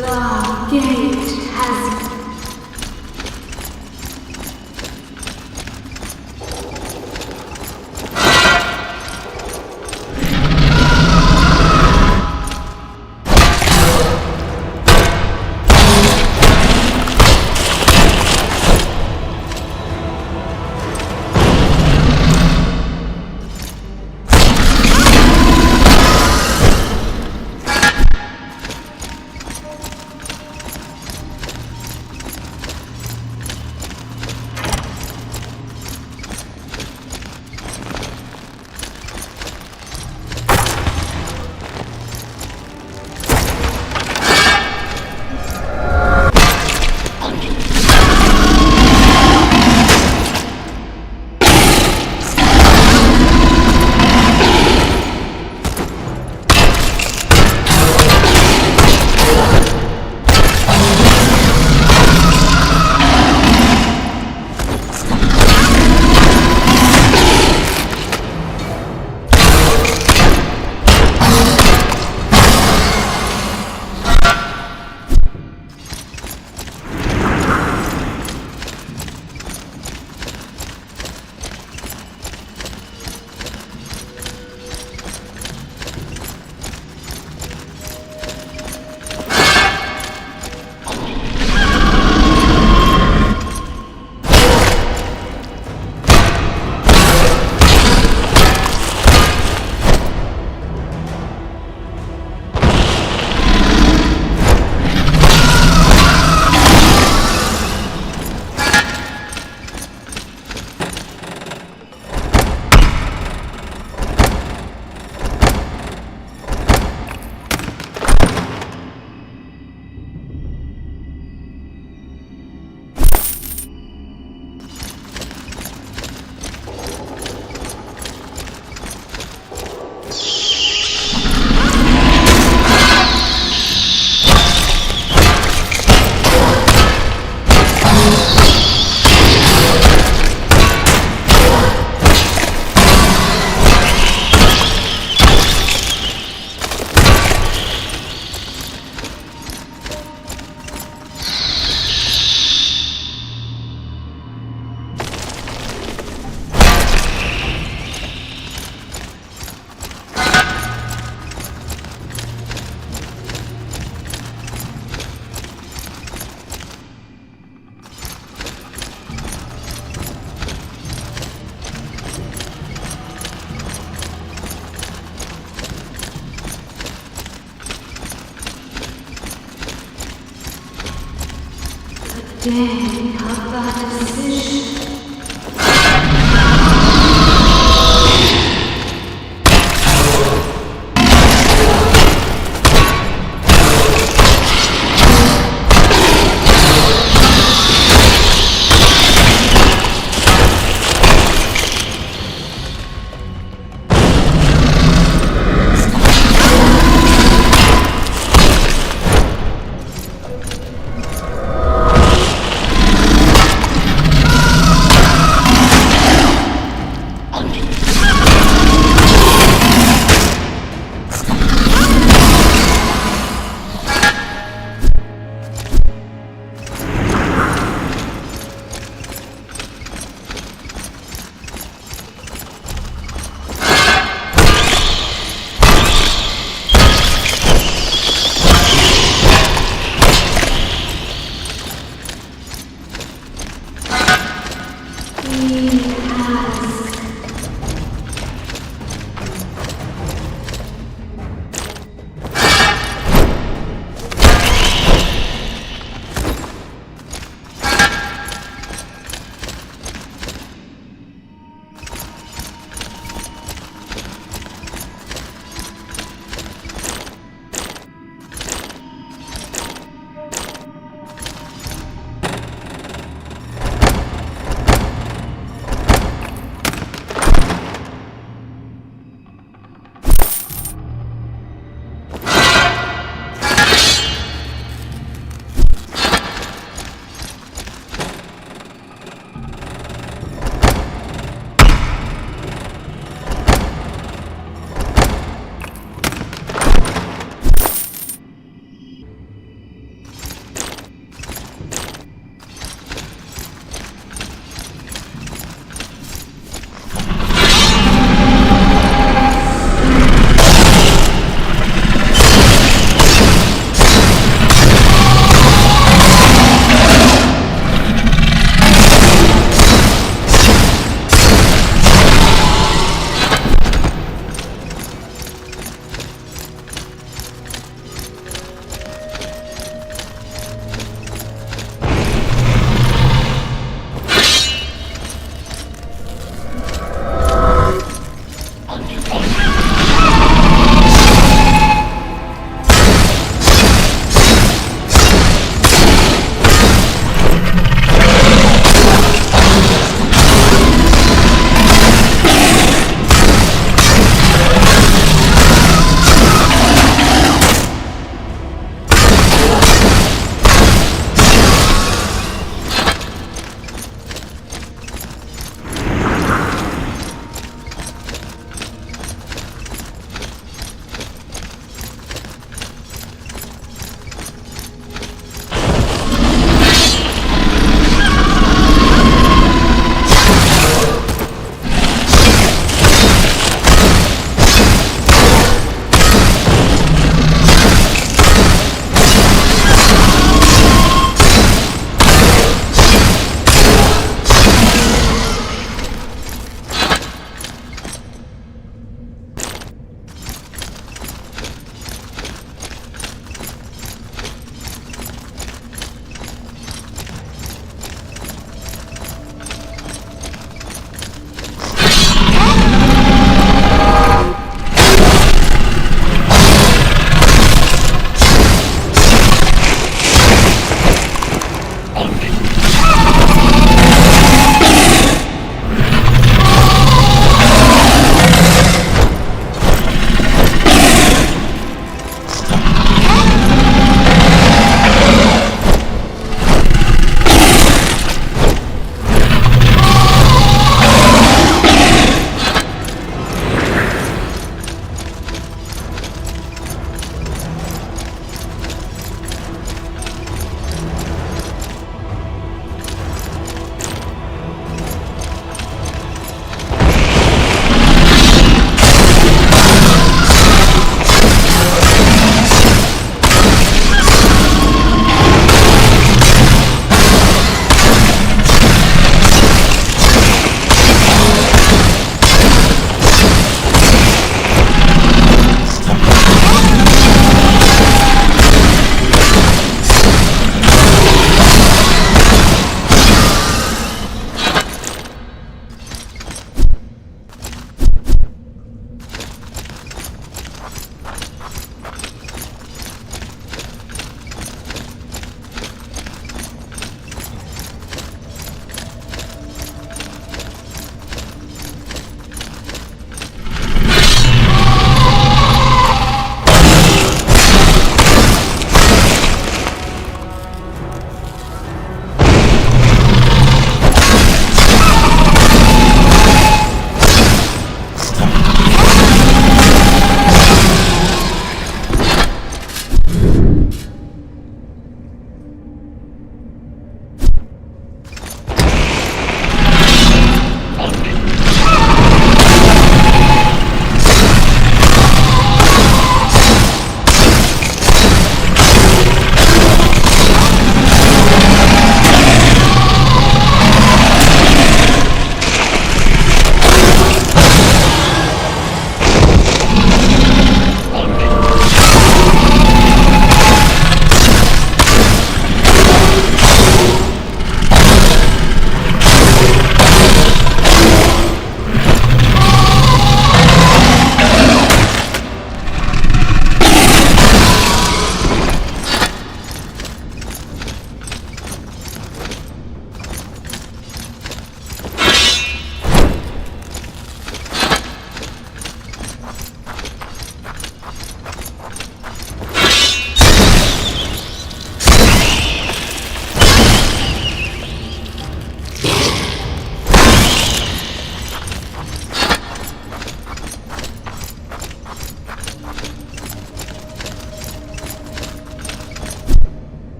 The gate day of that decision.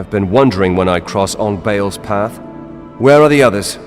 I've been wondering when I'd cross Ongbail's path. Where are the others?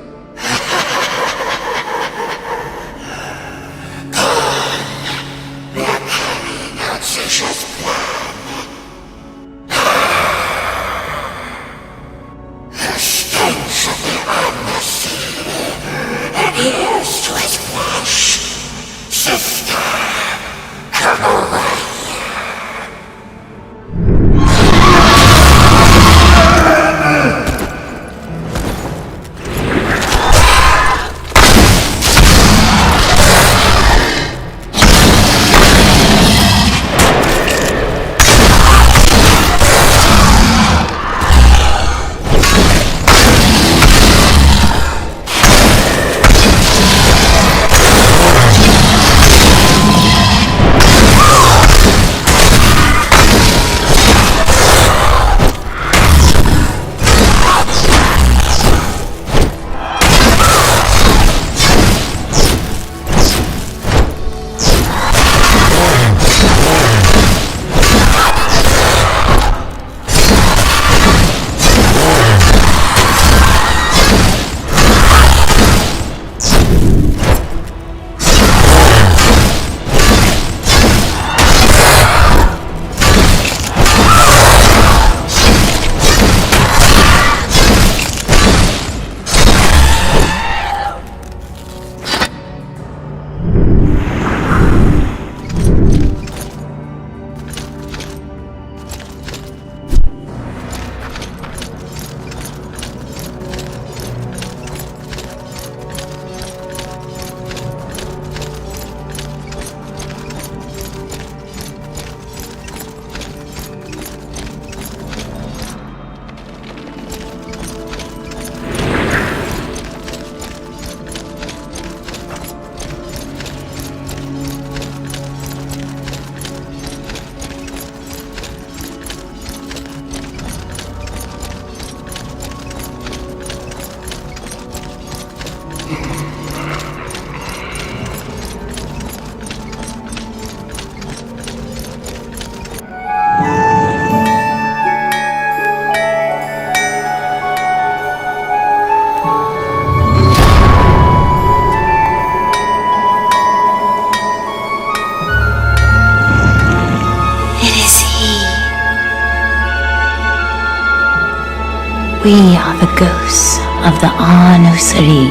We are the ghosts of the Anusari,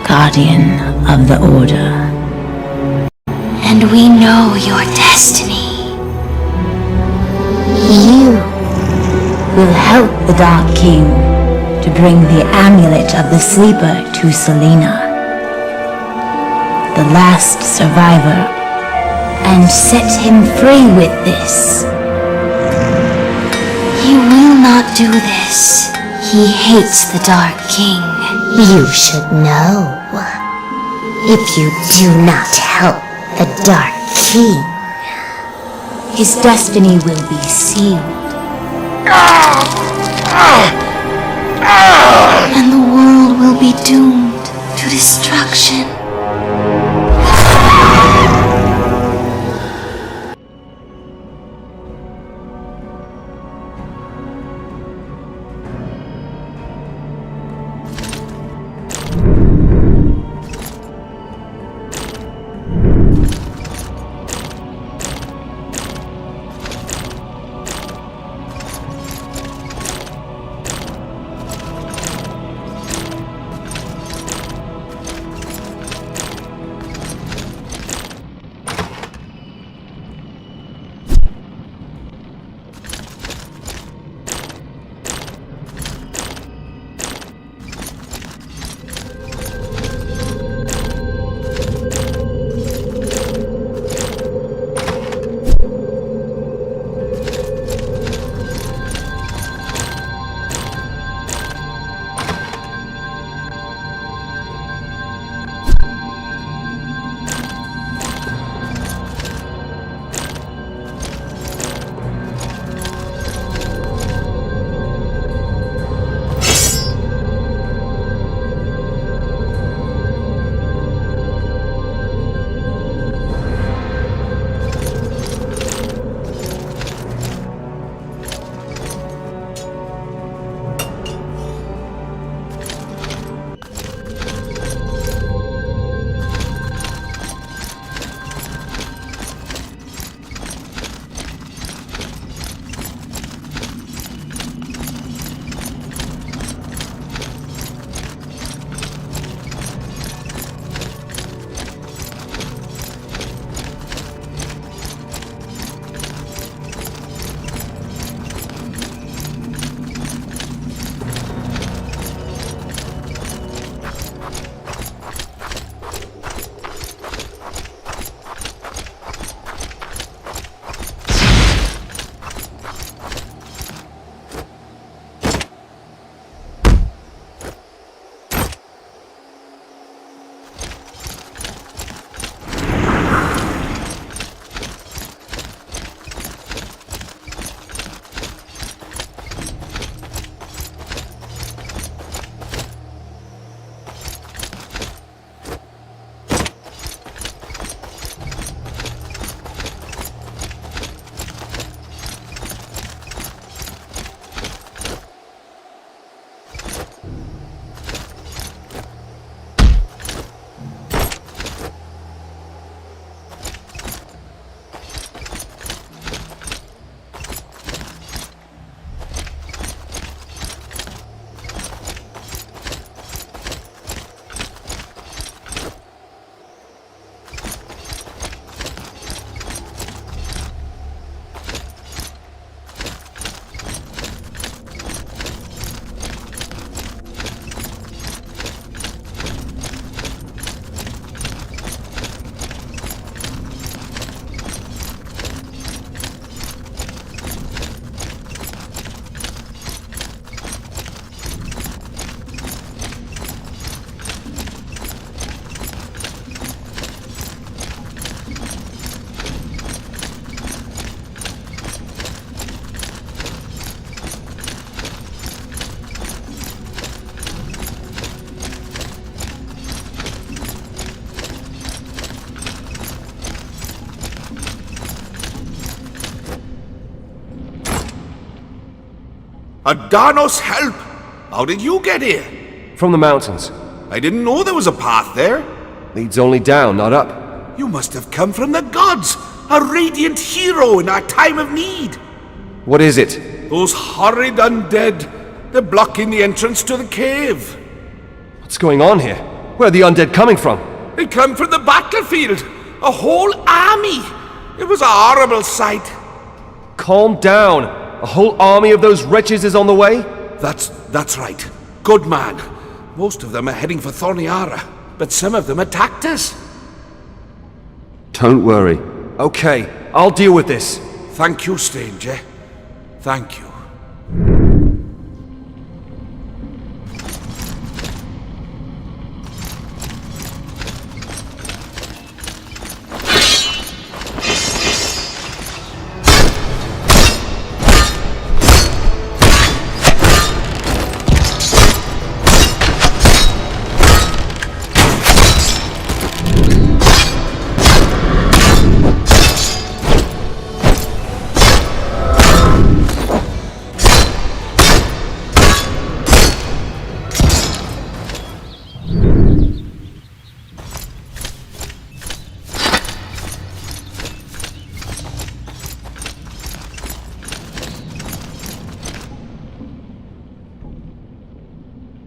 guardian of the Order. And we know your destiny. You will help the Dark King to bring the amulet of the Sleeper to Selena, the last survivor, and set him free with this. He will not do this. He hates the Dark King. You should know. If you do not help the Dark King, his destiny will be sealed. And the world will be doomed to destruction. Adanos, help! How did you get here? From the mountains. I didn't know there was a path there. Leads only down, not up. You must have come from the gods! A radiant hero in our time of need! What is it? Those horrid undead. They're blocking the entrance to the cave. What's going on here? Where are the undead coming from? They come from the battlefield. A whole army. It was a horrible sight. Calm down. A whole army of those wretches is on the way? That's right. Good man. Most of them are heading for Thorniara, but some of them attacked us. Don't worry. Okay, I'll deal with this. Thank you, stranger. Thank you.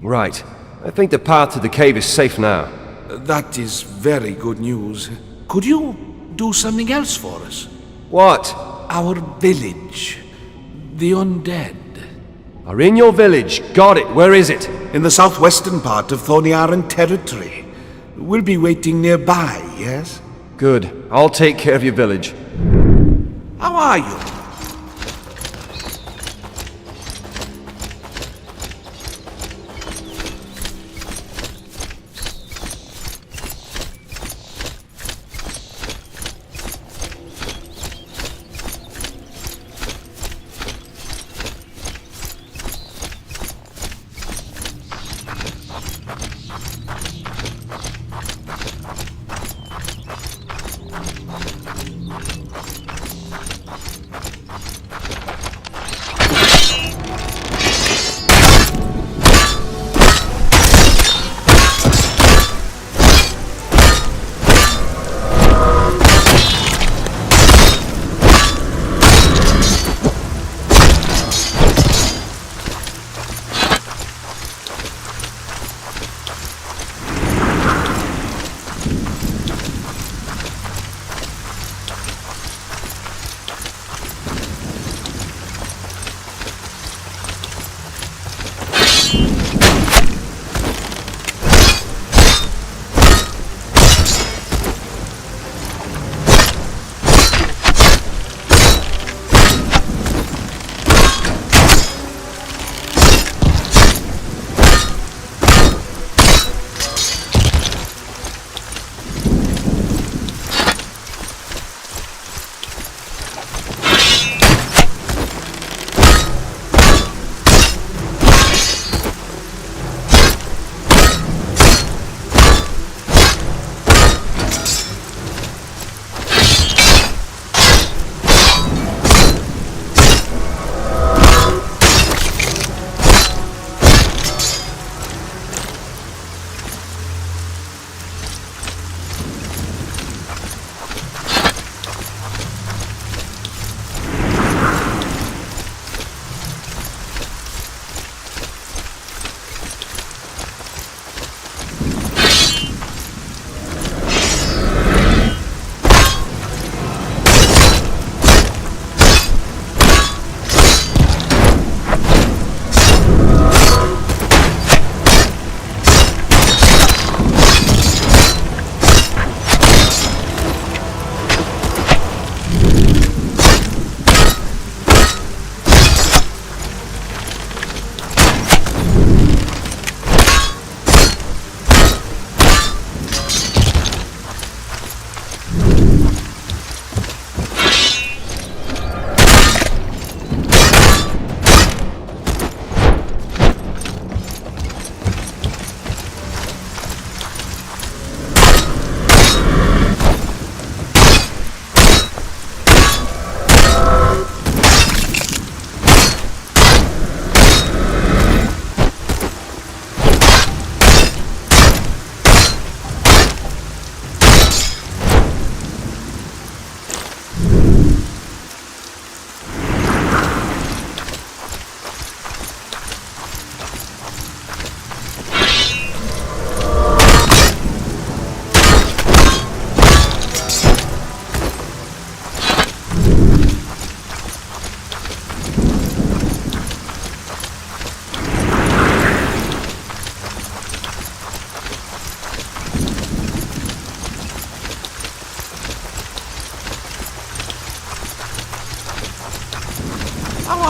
Right. I think the path to the cave is safe now. That is very good news. Could you do something else for us? What? Our village. The undead. Are in your village. Got it. Where is it? In the southwestern part of Thorniaran territory. We'll be waiting nearby, yes? Good. I'll take care of your village. How are you?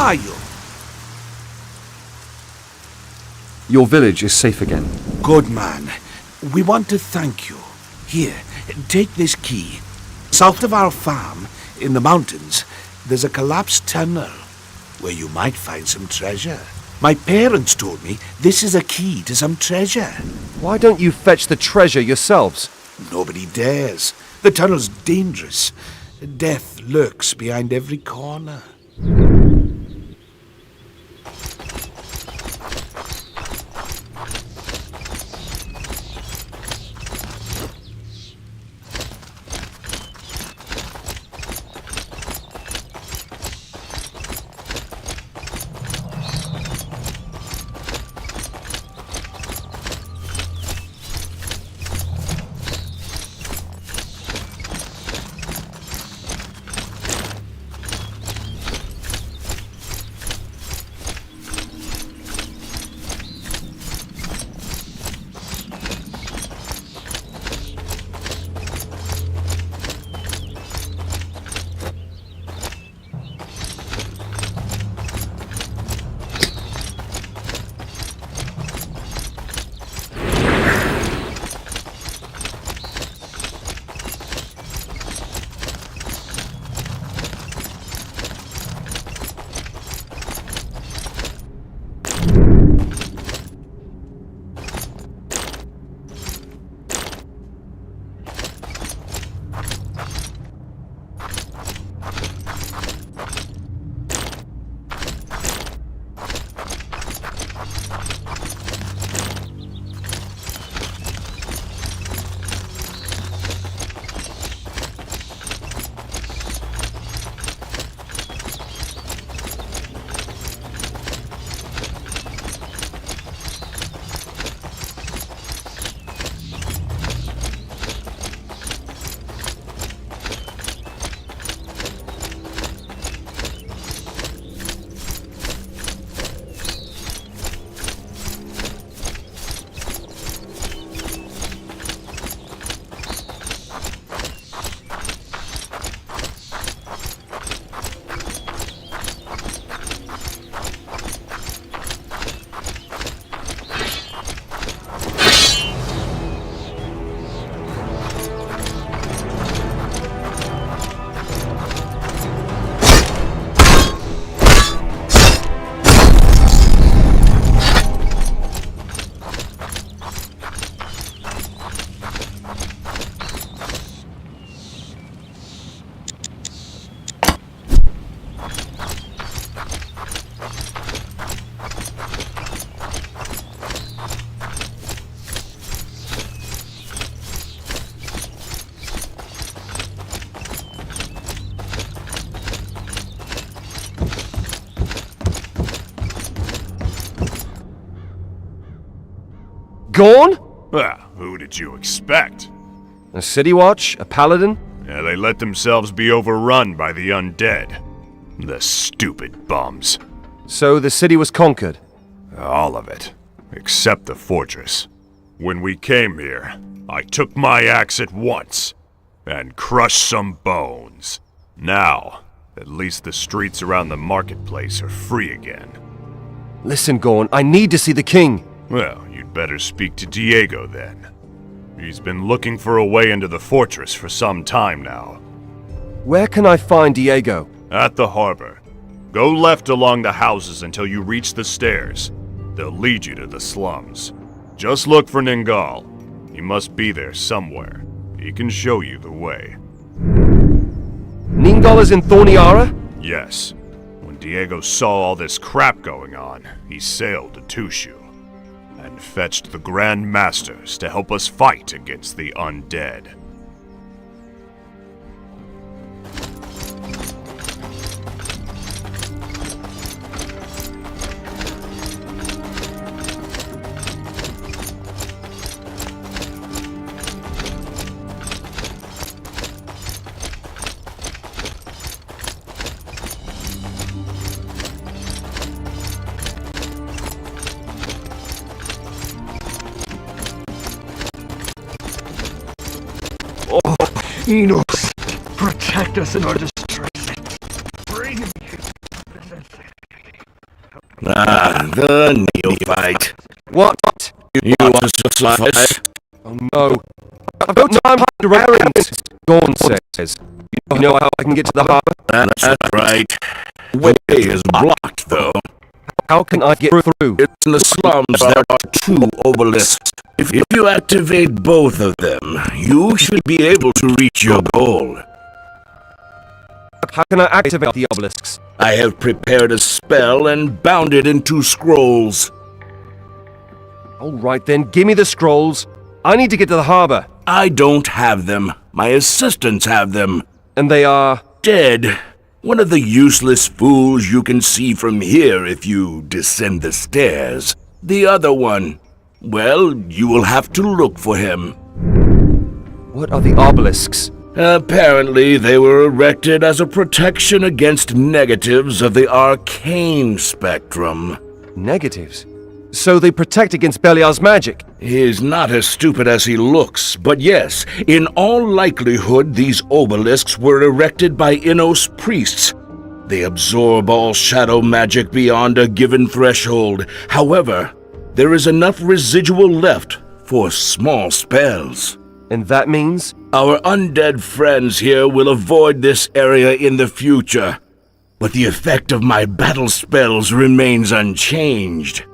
are you? Your village is safe again. Good man. We want to thank you. Here, take this key. South of our farm, in the mountains, there's a collapsed tunnel where you might find some treasure. My parents told me this is a key to some treasure. Why don't you fetch the treasure yourselves? Nobody dares. The tunnel's dangerous. Death lurks behind every corner. Gone? Well, who did you expect? A city watch? A paladin? Yeah, they let themselves be overrun by the undead. The stupid bums. So the city was conquered? All of it. Except the fortress. When we came here, I took my axe at once and crushed some bones. Now, at least the streets around the marketplace are free again. Listen, Gorn, I need to see the king. Well, you'd better speak to Diego then. He's been looking for a way into the fortress for some time now. Where can I find Diego? At the harbor. Go left along the houses until you reach the stairs. They'll lead you to the slums. Just look for Ningal. He must be there somewhere. He can show you the way. Ningal is in Thorniara? Yes. When Diego saw all this crap going on, he sailed to Tushu and fetched the Grand Masters to help us fight against the undead. Enos, protect us in our distress. Bring me. Ah, the neophyte. What? You want to suffice? Oh no. I've got time to errands, Dawn says. You know how I can get to the harbor? That's right. The way is blocked, though. How can I get through? It's in the slums. There are 2 obelisks. If you activate both of them, you should be able to reach your goal. How can I activate the obelisks? I have prepared a spell and bound it in 2 scrolls. Alright then, give me the scrolls. I need to get to the harbor. I don't have them. My assistants have them. And they are? Dead. One of the useless fools you can see from here if you descend the stairs. The other one, well, you will have to look for him. What are the obelisks? Apparently, they were erected as a protection against negatives of the arcane spectrum. Negatives? So they protect against Beliar's magic? He's not as stupid as he looks, but yes, in all likelihood, these obelisks were erected by Innos priests. They absorb all shadow magic beyond a given threshold. However, there is enough residual left for small spells. And that means? Our undead friends here will avoid this area in the future, but the effect of my battle spells remains unchanged.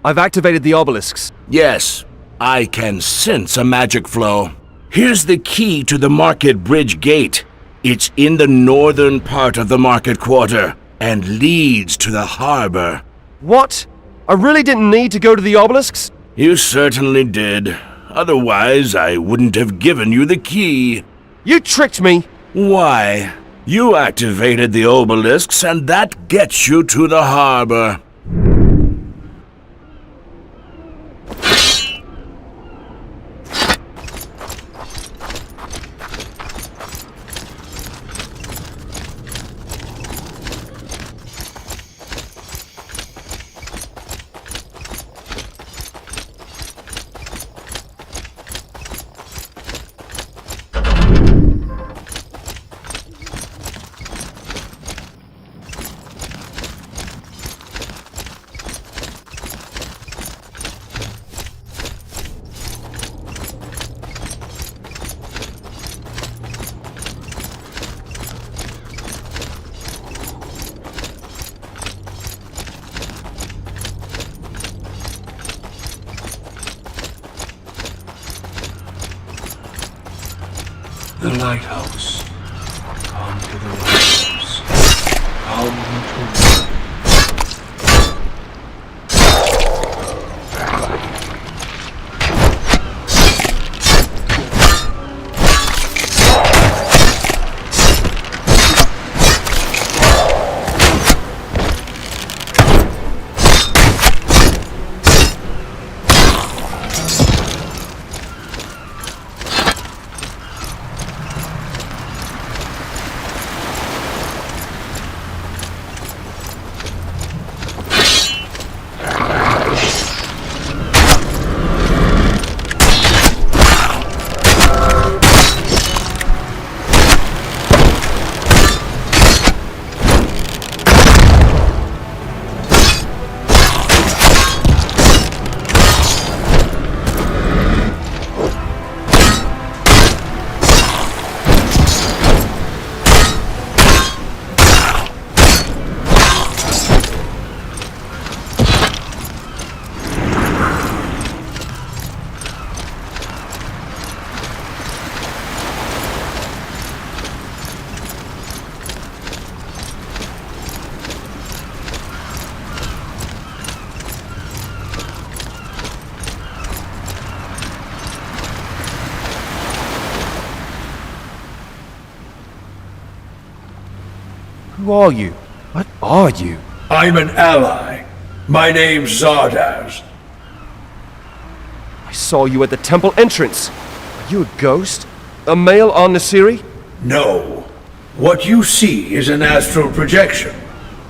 I've activated the obelisks. Yes, I can sense a magic flow. Here's the key to the Market Bridge Gate. It's in the northern part of the market quarter and leads to the harbor. What? I really didn't need to go to the obelisks? You certainly did. Otherwise, I wouldn't have given you the key. You tricked me! Why? You activated the obelisks, and that gets you to the harbor. The lighthouse. Come to the lighthouse. Come to Who are you? What are you? I'm an ally. My name's Zardaz. I saw you at the temple entrance. Are you a ghost? A male Al-Nasiri? No. What you see is an astral projection.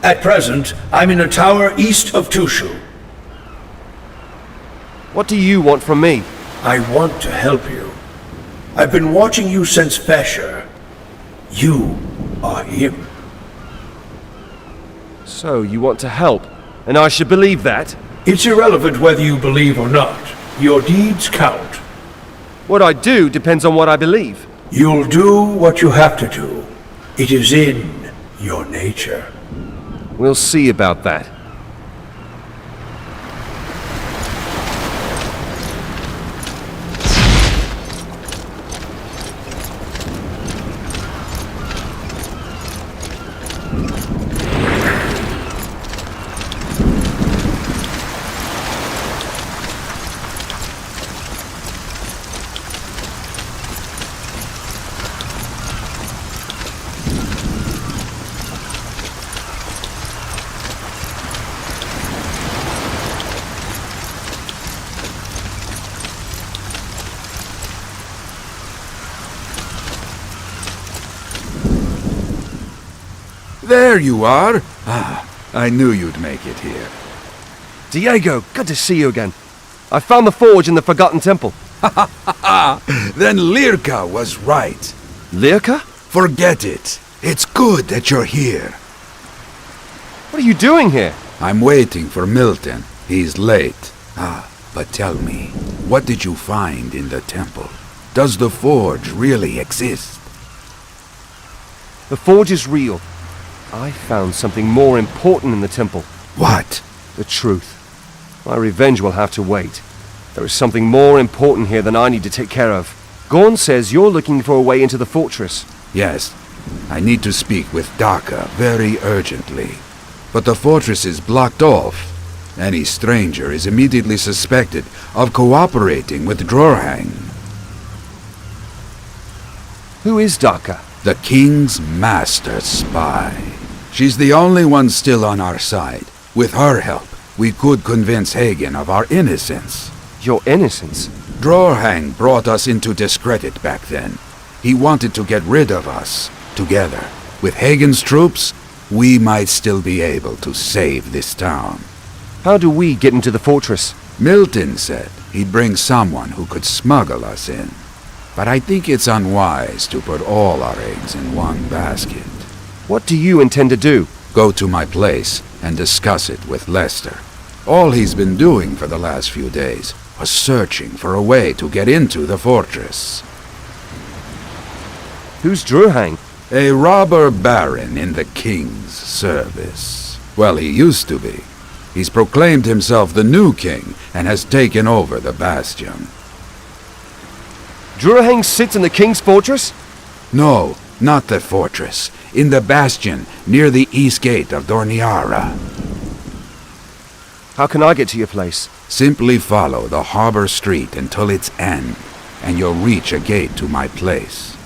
At present, I'm in a tower east of Tushu. What do you want from me? I want to help you. I've been watching you since Fesher. You are him. So, you want to help, and I should believe that? It's irrelevant whether you believe or not. Your deeds count. What I do depends on what I believe. You'll do what you have to do. It is in your nature. We'll see about that. There you are. Ah, I knew you'd make it here. Diego, good to see you again. I found the forge in the Forgotten Temple. Then Lirka was right. Lirka? Forget it. It's good that you're here. What are you doing here? I'm waiting for Milton. He's late. But tell me, what did you find in the temple? Does the forge really exist? The forge is real. I found something more important in the temple. What? The truth. My revenge will have to wait. There is something more important here than I need to take care of. Gorn says you're looking for a way into the fortress. Yes, I need to speak with Daka very urgently. But the fortress is blocked off. Any stranger is immediately suspected of cooperating with Drorhang. Who is Daka? The king's master spy. She's the only one still on our side. With her help, we could convince Hagen of our innocence. Your innocence? Drorhang brought us into discredit back then. He wanted to get rid of us, together. With Hagen's troops, we might still be able to save this town. How do we get into the fortress? Milton said he'd bring someone who could smuggle us in. But I think it's unwise to put all our eggs in one basket. What do you intend to do? Go to my place and discuss it with Lester. All he's been doing for the last few days was searching for a way to get into the fortress. Who's Drorhang? A robber baron in the king's service. Well, he used to be. He's proclaimed himself the new king and has taken over the bastion. Drorhang sits in the king's fortress? No, not the fortress. In the bastion, near the east gate of Dorniara. How can I get to your place? Simply follow the harbor street until its end, and you'll reach a gate to my place.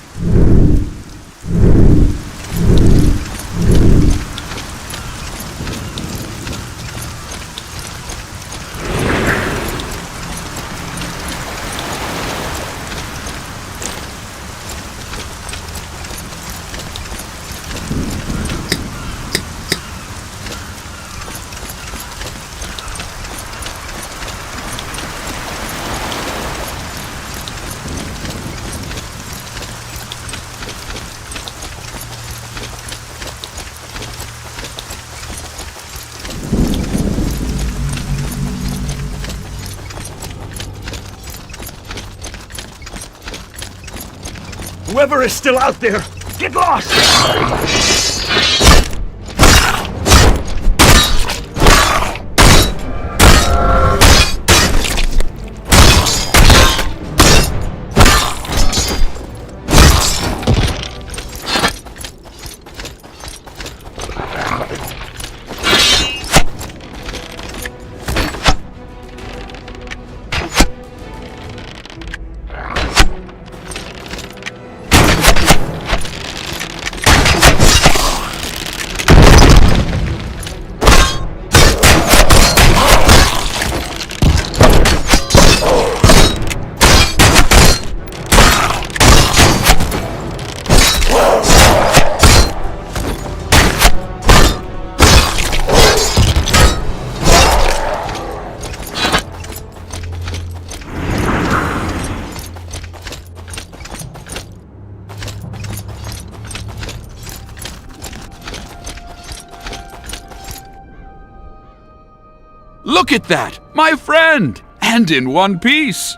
Whoever is still out there, get lost! Look at that! My friend! And in one piece!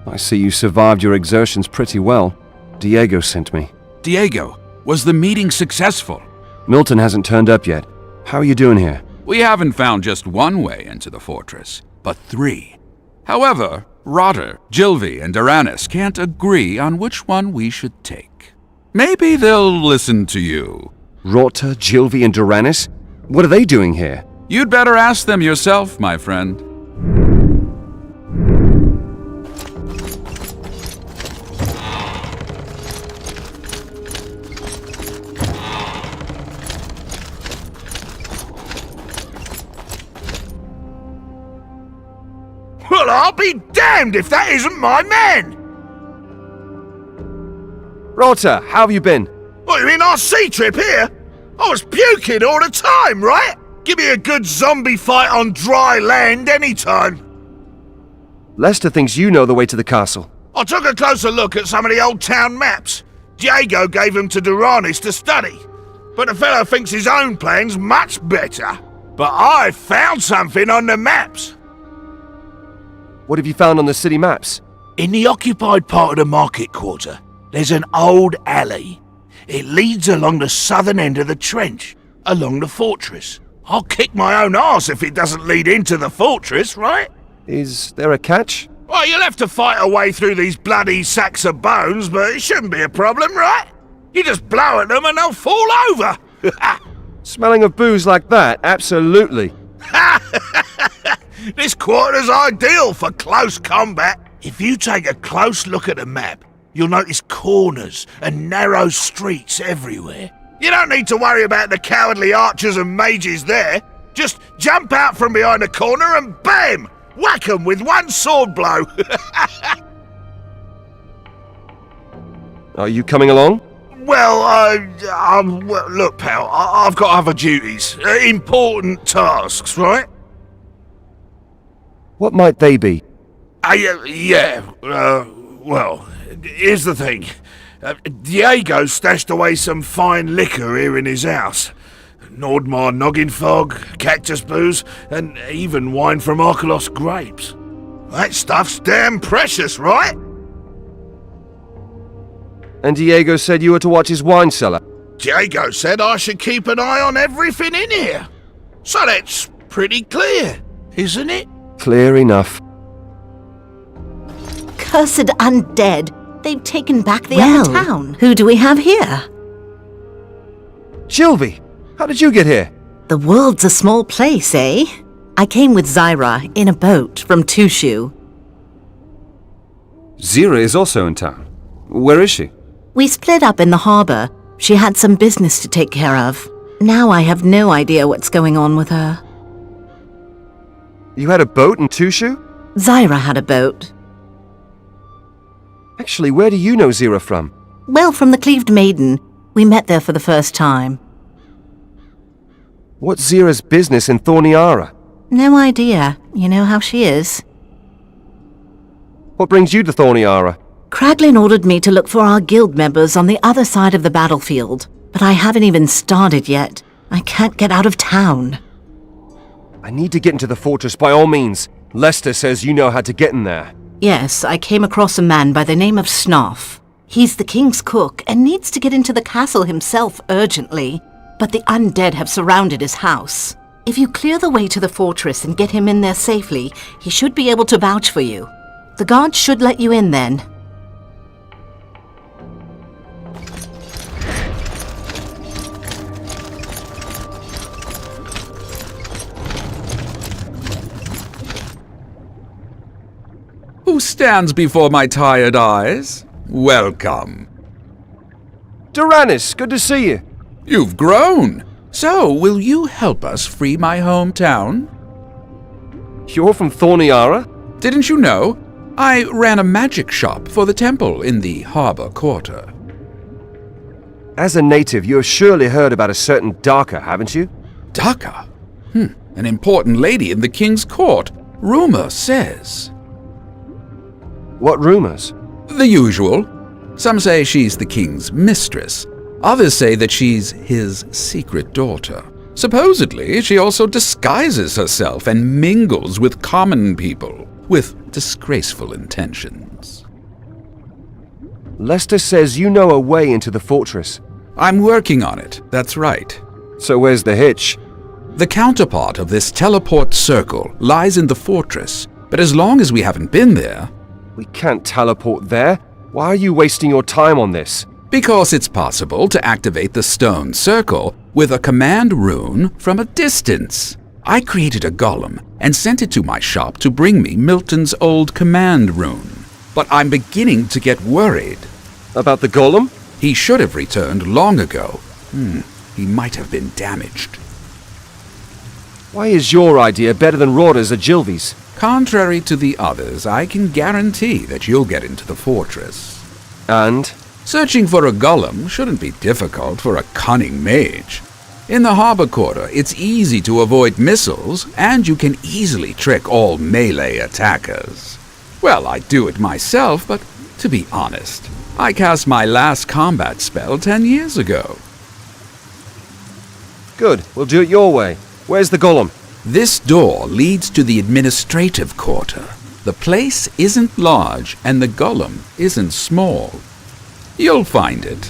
I see you survived your exertions pretty well. Diego sent me. Diego, was the meeting successful? Milton hasn't turned up yet. How are you doing here? We haven't found just one way into the fortress, but 3. However, Rotter, Gilvi, and Duranis can't agree on which one we should take. Maybe they'll listen to you. Rotter, Gilvi, and Duranis? What are they doing here? You'd better ask them yourself, my friend. Well, I'll be damned if that isn't my man! Rotter, how have you been? What, you mean our sea trip here? I was puking all the time, right? Give me a good zombie fight on dry land anytime. Lester thinks you know the way to the castle. I took a closer look at some of the old town maps. Diego gave them to Duranis to study. But the fellow thinks his own plan's much better. But I found something on the maps. What have you found on the city maps? In the occupied part of the market quarter, there's an old alley. It leads along the southern end of the trench, along the fortress. I'll kick my own arse if it doesn't lead into the fortress, right? Is there a catch? Well, you'll have to fight a way through these bloody sacks of bones, but it shouldn't be a problem, right? You just blow at them and they'll fall over. Smelling of booze like that? Absolutely. This quarter's ideal for close combat. If you take a close look at the map, you'll notice corners and narrow streets everywhere. You don't need to worry about the cowardly archers and mages there. Just jump out from behind a corner and bam! Whack 'em with one sword blow. Are you coming along? Well, look, pal, I've got other duties. Important tasks, right? What might they be? Well, here's the thing. Diego stashed away some fine liquor here in his house. Nordmar noggin fog, cactus booze, and even wine from Arcalos grapes. That stuff's damn precious, right? And Diego said you were to watch his wine cellar. Diego said I should keep an eye on everything in here. So that's pretty clear, isn't it? Clear enough. Cursed undead. They've taken back the other town. Who do we have here? Jilvi, how did you get here? The world's a small place, eh? I came with Zyra in a boat from Tushu. Zira is also in town. Where is she? We split up in the harbor. She had some business to take care of. Now I have no idea what's going on with her. You had a boat in Tushu? Zyra had a boat. Actually, where do you know Zira from? Well, from the Cleaved Maiden. We met there for the first time. What's Zira's business in Thorniara? No idea. You know how she is. What brings you to Thorniara? Kraglin ordered me to look for our guild members on the other side of the battlefield, but I haven't even started yet. I can't get out of town. I need to get into the fortress by all means. Lester says you know how to get in there. Yes, I came across a man by the name of Snoff. He's the king's cook and needs to get into the castle himself urgently, but the undead have surrounded his house. If you clear the way to the fortress and get him in there safely, he should be able to vouch for you. The guards should let you in then. Who stands before my tired eyes? Welcome. Duranis, good to see you. You've grown. So, will you help us free my hometown? You're from Thorniara? Didn't you know? I ran a magic shop for the temple in the harbor quarter. As a native, you have surely heard about a certain Daka, haven't you? Daka? An important lady in the king's court. Rumor says. What rumors? The usual. Some say she's the king's mistress. Others say that she's his secret daughter. Supposedly, she also disguises herself and mingles with common people with disgraceful intentions. Lester says you know a way into the fortress. I'm working on it, that's right. So where's the hitch? The counterpart of this teleport circle lies in the fortress, but as long as we haven't been there... We can't teleport there. Why are you wasting your time on this? Because it's possible to activate the stone circle with a command rune from a distance. I created a golem and sent it to my shop to bring me Milton's old command rune. But I'm beginning to get worried. About the golem? He should have returned long ago. He might have been damaged. Why is your idea better than Rora's or Jilvi's? Contrary to the others, I can guarantee that you'll get into the fortress. And? Searching for a golem shouldn't be difficult for a cunning mage. In the harbor quarter, it's easy to avoid missiles, and you can easily trick all melee attackers. Well, I do it myself, but to be honest, I cast my last combat spell 10 years ago. Good, we'll do it your way. Where's the golem? This door leads to the administrative quarter. The place isn't large, and the golem isn't small. You'll find it.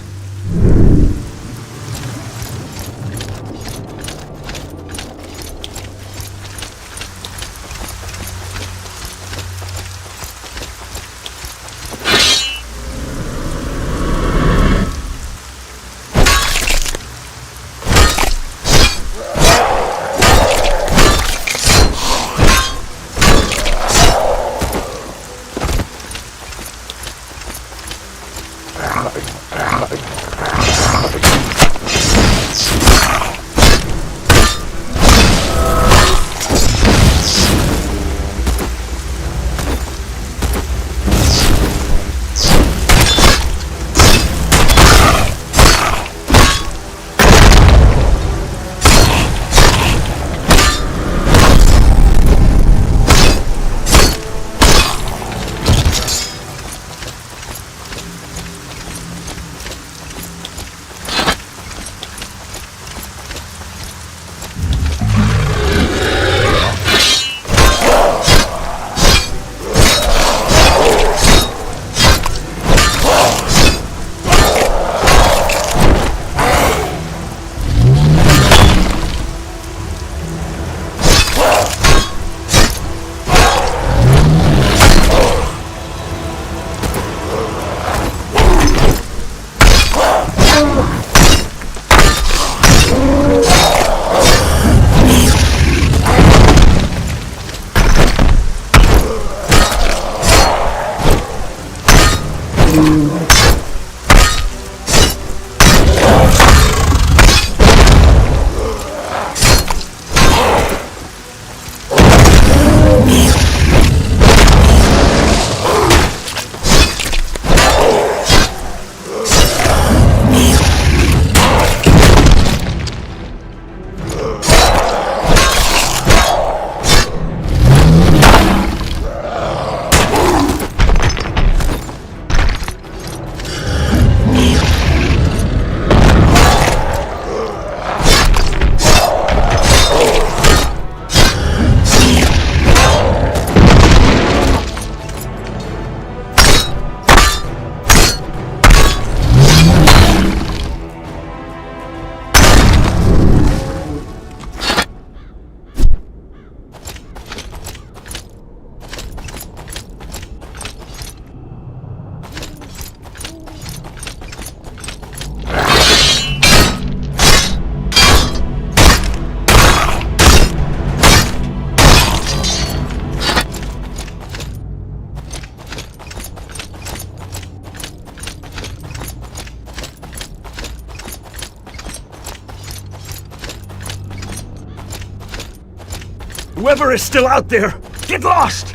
Whoever is still out there, get lost!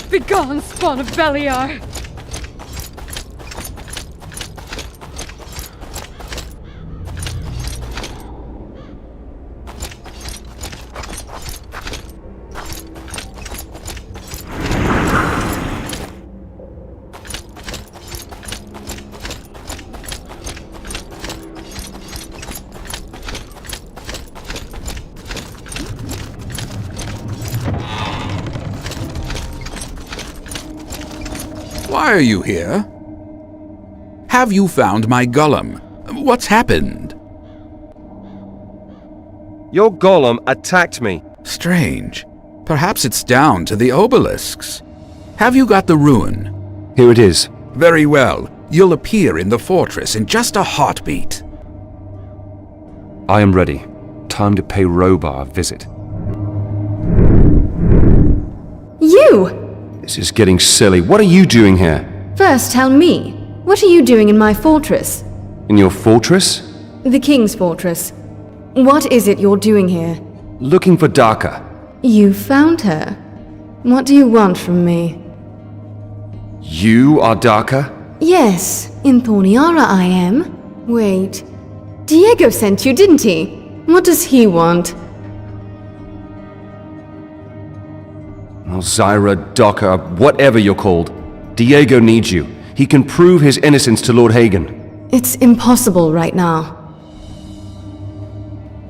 Begone, spawn of Beliar! Why are you here? Have you found my golem? What's happened? Your golem attacked me. Strange. Perhaps it's down to the obelisks. Have you got the rune? Here it is. Very well. You'll appear in the fortress in just a heartbeat. I am ready. Time to pay Robar a visit. You! This is getting silly. What are you doing here? First, tell me, what are you doing in my fortress? In your fortress? The King's fortress. What is it you're doing here? Looking for Daka. You found her. What do you want from me? You are Daka? Yes, in Thorniara I am. Wait, Diego sent you, didn't he? What does he want? Elzira, Daka, whatever you're called. Diego needs you. He can prove his innocence to Lord Hagen. It's impossible right now.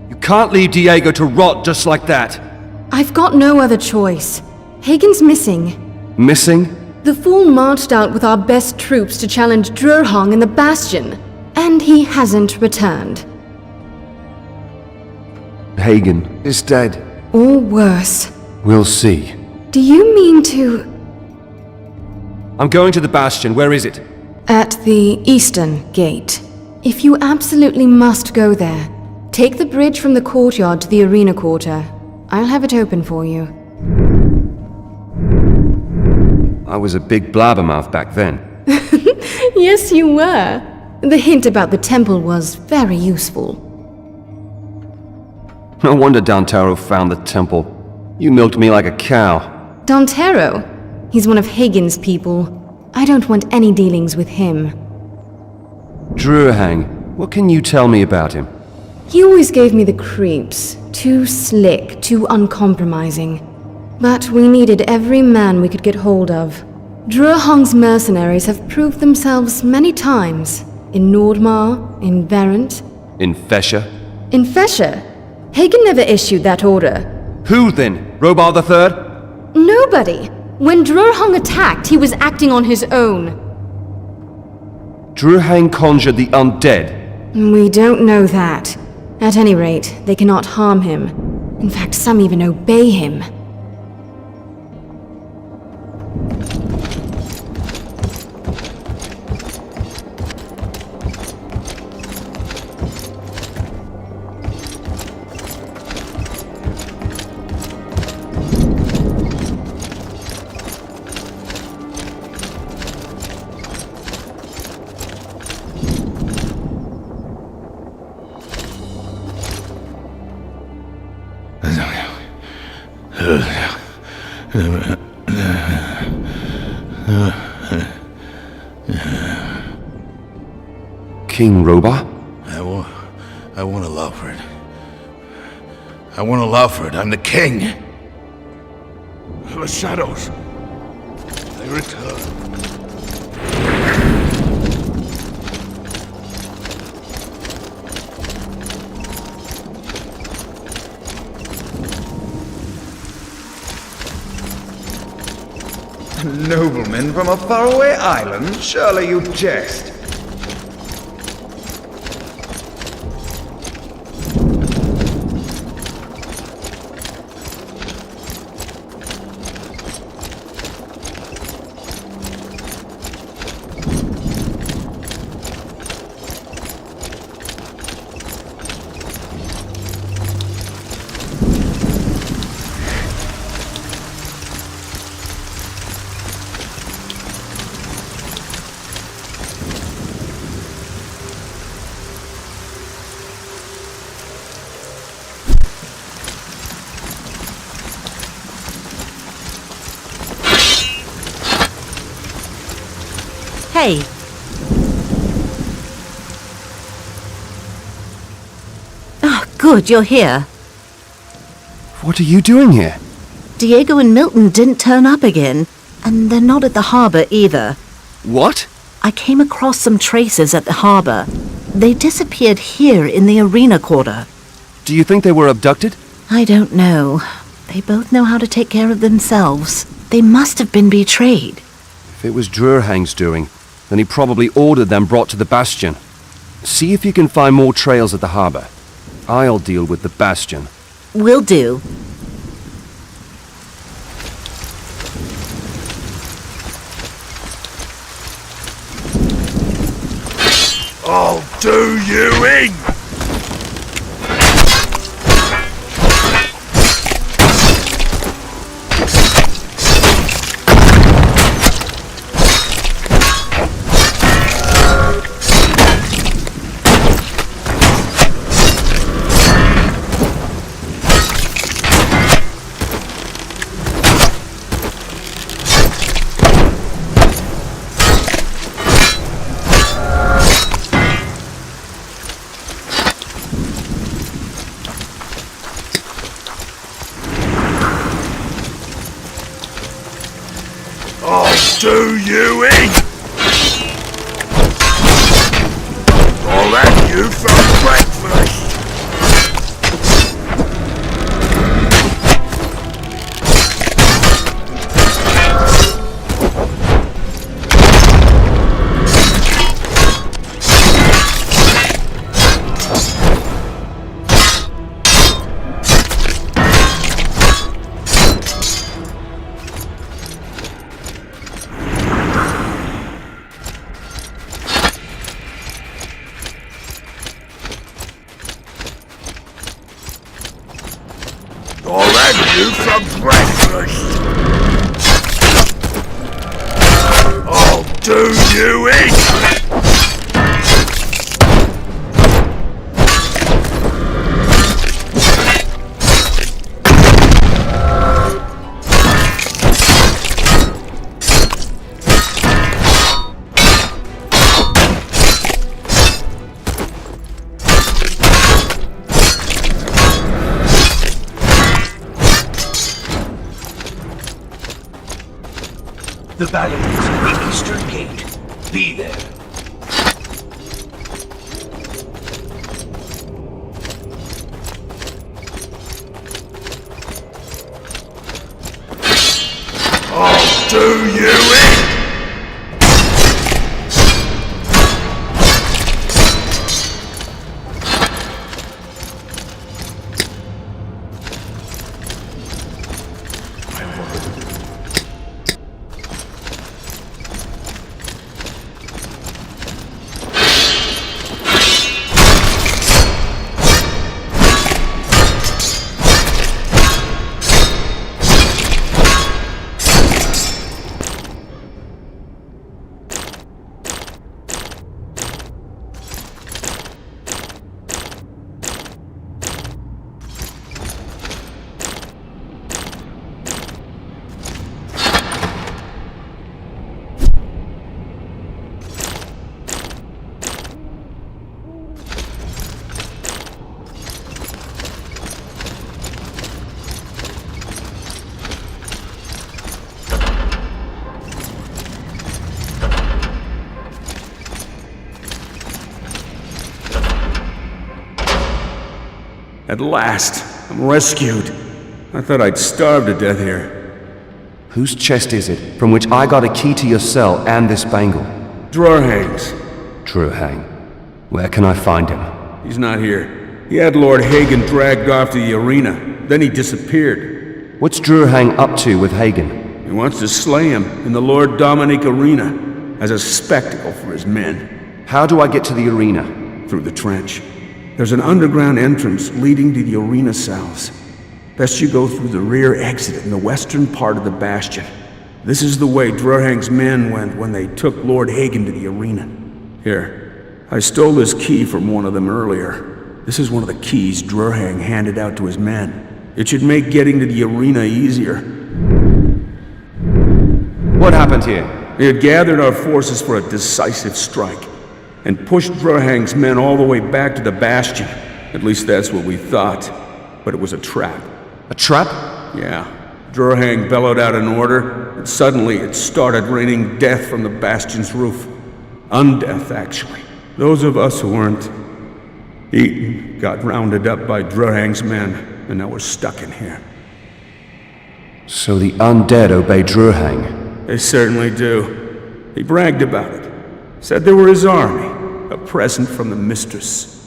You can't leave Diego to rot just like that. I've got no other choice. Hagen's missing. Missing? The fool marched out with our best troops to challenge Drurhong in the Bastion, and he hasn't returned. Hagen is dead. Or worse. We'll see. Do you mean to... I'm going to the Bastion. Where is it? At the eastern gate. If you absolutely must go there, take the bridge from the courtyard to the arena quarter. I'll have it open for you. I was a big blabbermouth back then. Yes, you were. The hint about the temple was very useful. No wonder Dantaro found the temple. You milked me like a cow. Dantero? He's one of Hagen's people. I don't want any dealings with him. Drurhang, what can you tell me about him? He always gave me the creeps. Too slick, too uncompromising. But we needed every man we could get hold of. Drurhong's mercenaries have proved themselves many times. In Nordmar, in Verent. In Fesha? In Fesha? Hagen never issued that order. Who then? Robar III? Nobody. When Drurhong attacked, he was acting on his own. Drurhang conjured the undead. We don't know that. At any rate, they cannot harm him. In fact, some even obey him. King Roba? I want to allow for it. I won't allow for it. I'm the king. The shadows. They return. Nobleman from a faraway island? Surely you jest. Hey. Oh, good, you're here. What are you doing here? Diego and Milton didn't turn up again, and they're not at the harbor either. What? I came across some traces at the harbor. They disappeared here in the arena quarter. Do you think they were abducted? I don't know. They both know how to take care of themselves. They must have been betrayed. If it was Drurhang's doing, then he probably ordered them brought to the Bastion. See if you can find more trails at the harbor. I'll deal with the Bastion. Will do. I'll do you in! Do you in? I'll have you for breakfast. I'll have you for breakfast. I'll do you in. The battlements at the eastern gate. Be there. I'll do you in. At last, I'm rescued. I thought I'd starve to death here. Whose chest is it, from which I got a key to your cell and this bangle? Drurhang's. Drurhang. Where can I find him? He's not here. He had Lord Hagen dragged off to the arena. Then he disappeared. What's Drurhang up to with Hagen? He wants to slay him in the Lord Dominic arena as a spectacle for his men. How do I get to the arena? Through the trench. There's an underground entrance leading to the arena cells. Best you go through the rear exit in the western part of the bastion. This is the way Drurhang's men went when they took Lord Hagen to the arena. Here, I stole this key from one of them earlier. This is one of the keys Drurhang handed out to his men. It should make getting to the arena easier. What happened here? They had gathered our forces for a decisive strike and pushed Drurhang's men all the way back to the bastion. At least that's what we thought. But it was a trap. A trap? Yeah. Drurhang bellowed out an order, and suddenly it started raining death from the bastion's roof. Undeath, actually. Those of us who weren't eaten got rounded up by Drurhang's men, and now we're stuck in here. So the undead obey Drurhang? They certainly do. He bragged about it. Said they were his army, a present from the mistress.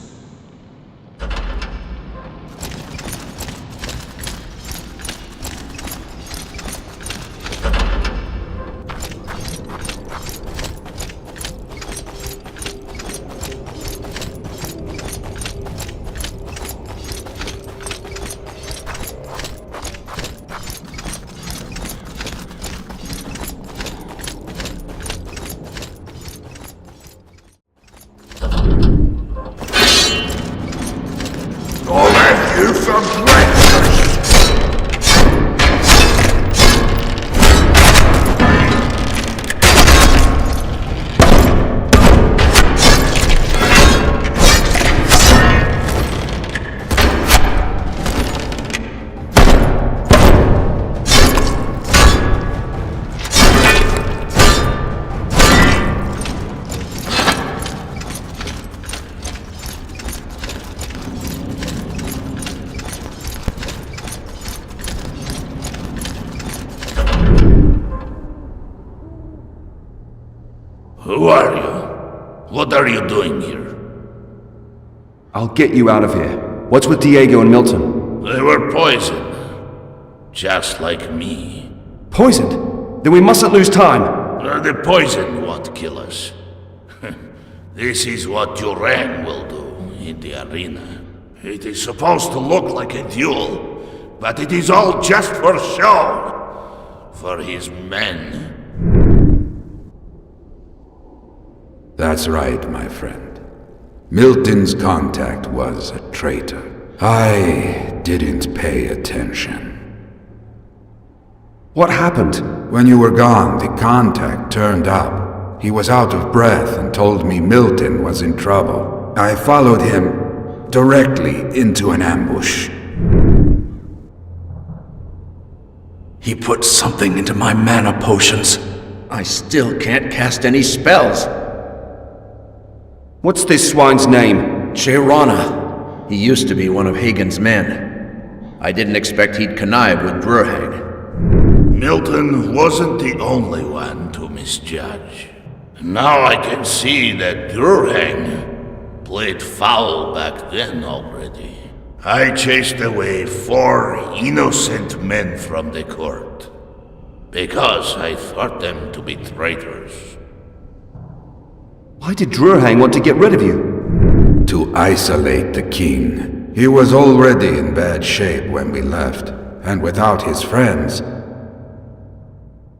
Who are you? What are you doing here? I'll get you out of here. What's with Diego and Milton? They were poisoned. Just like me. Poisoned? Then we mustn't lose time. The poison won't kill us. This is what Drurhang will do in the arena. It is supposed to look like a duel, but it is all just for show. For his men. That's right, my friend. Milton's contact was a traitor. I didn't pay attention. What happened? When you were gone, the contact turned up. He was out of breath and told me Milton was in trouble. I followed him directly into an ambush. He put something into my mana potions. I still can't cast any spells. What's this swine's name? Cheirana. He used to be one of Hagen's men. I didn't expect he'd connive with Drurhang. Milton wasn't the only one to misjudge. Now I can see that Drurhang played foul back then already. I chased away 4 innocent men from the court, because I thought them to be traitors. Why did Drurhang want to get rid of you? To isolate the king. He was already in bad shape when we left, and without his friends.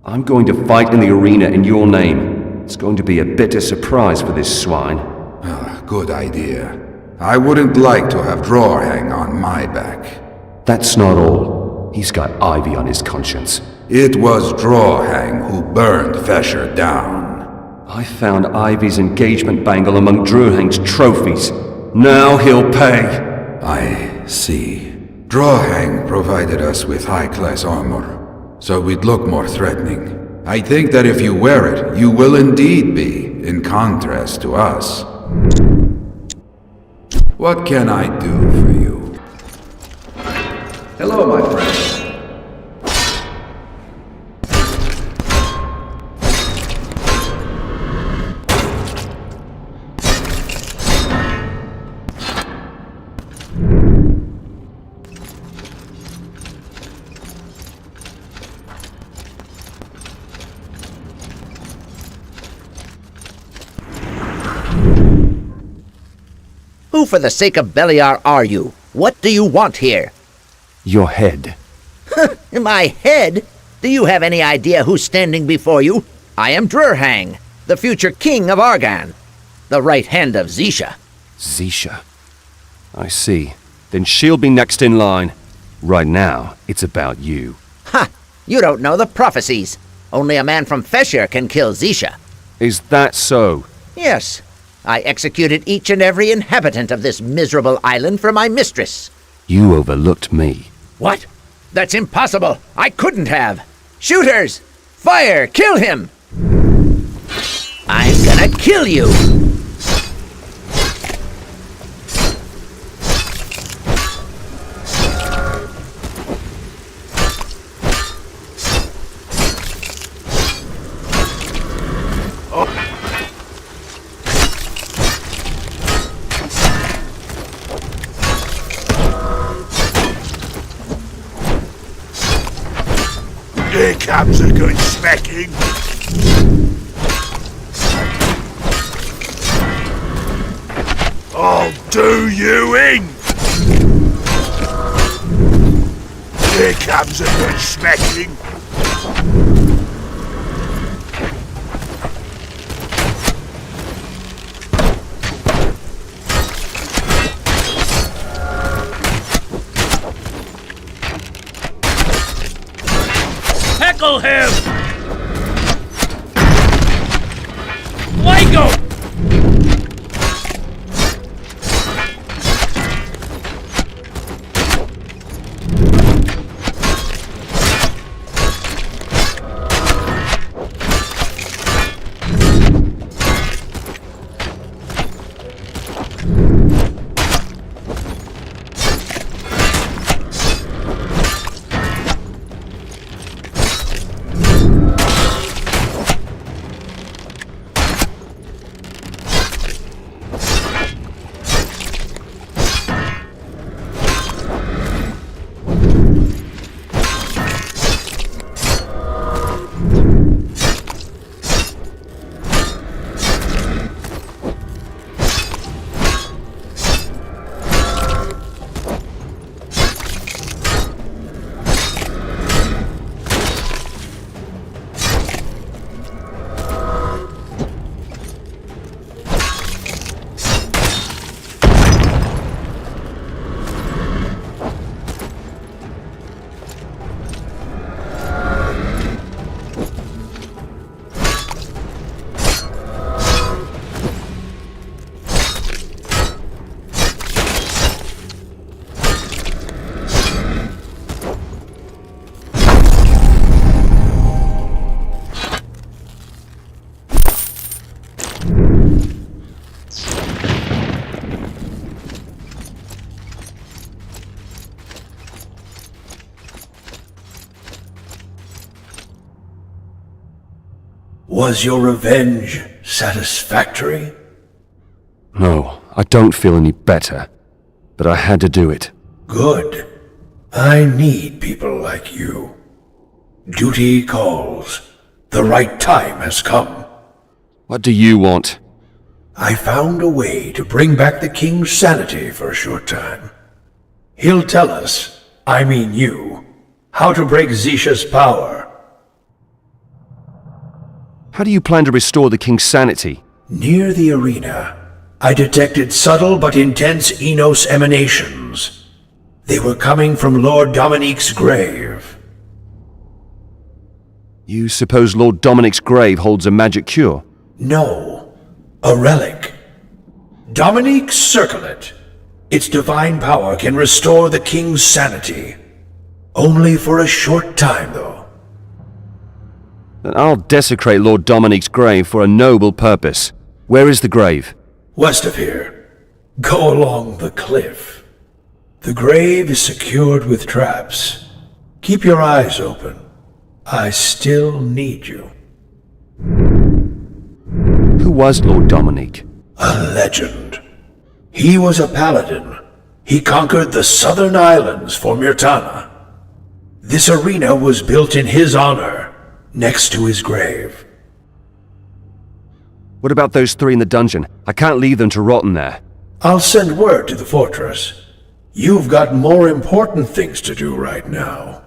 I'm going to fight in the arena in your name. It's going to be a bitter surprise for this swine. Good idea. I wouldn't like to have Drurhang on my back. That's not all. He's got Ivy on his conscience. It was Drurhang who burned Fesher down. I found Ivy's engagement bangle among Drurhang's trophies. Now he'll pay. I see. Drurhang provided us with high-class armor, so we'd look more threatening. I think that if you wear it, you will indeed be, in contrast to us. What can I do for you? Hello, my friend. Who for the sake of Beliar are you? What do you want here? Your head. My head? Do you have any idea who's standing before you? I am Drurhang, the future king of Argan, the right hand of Zisha. Zisha. I see. Then she'll be next in line. Right now, it's about you. Ha! You don't know the prophecies. Only a man from Feshir can kill Zisha. Is that so? Yes. I executed each and every inhabitant of this miserable island for my mistress. You overlooked me. What? That's impossible. I couldn't have. Shooters! Fire! Kill him! I'm gonna kill you! Here comes a good smacking. I'll do you in. Here comes a good smacking. Heckle him! Lego! Was your revenge satisfactory? No, I don't feel any better. But I had to do it. Good. I need people like you. Duty calls. The right time has come. What do you want? I found a way to bring back the king's sanity for a short time. He'll tell us, I mean you, how to break Zisha's power. How do you plan to restore the king's sanity? Near the arena, I detected subtle but intense Enos emanations. They were coming from Lord Dominique's grave. You suppose Lord Dominic's grave holds a magic cure? No, a relic. Dominique's circlet. Its divine power can restore the king's sanity. Only for a short time, though. Then I'll desecrate Lord Dominique's grave for a noble purpose. Where is the grave? West of here. Go along the cliff. The grave is secured with traps. Keep your eyes open. I still need you. Who was Lord Dominique? A legend. He was a paladin. He conquered the southern islands for Mirtana. This arena was built in his honor, next to his grave. What about those 3 in the dungeon? I can't leave them to rot in there. I'll send word to the fortress. You've got more important things to do right now.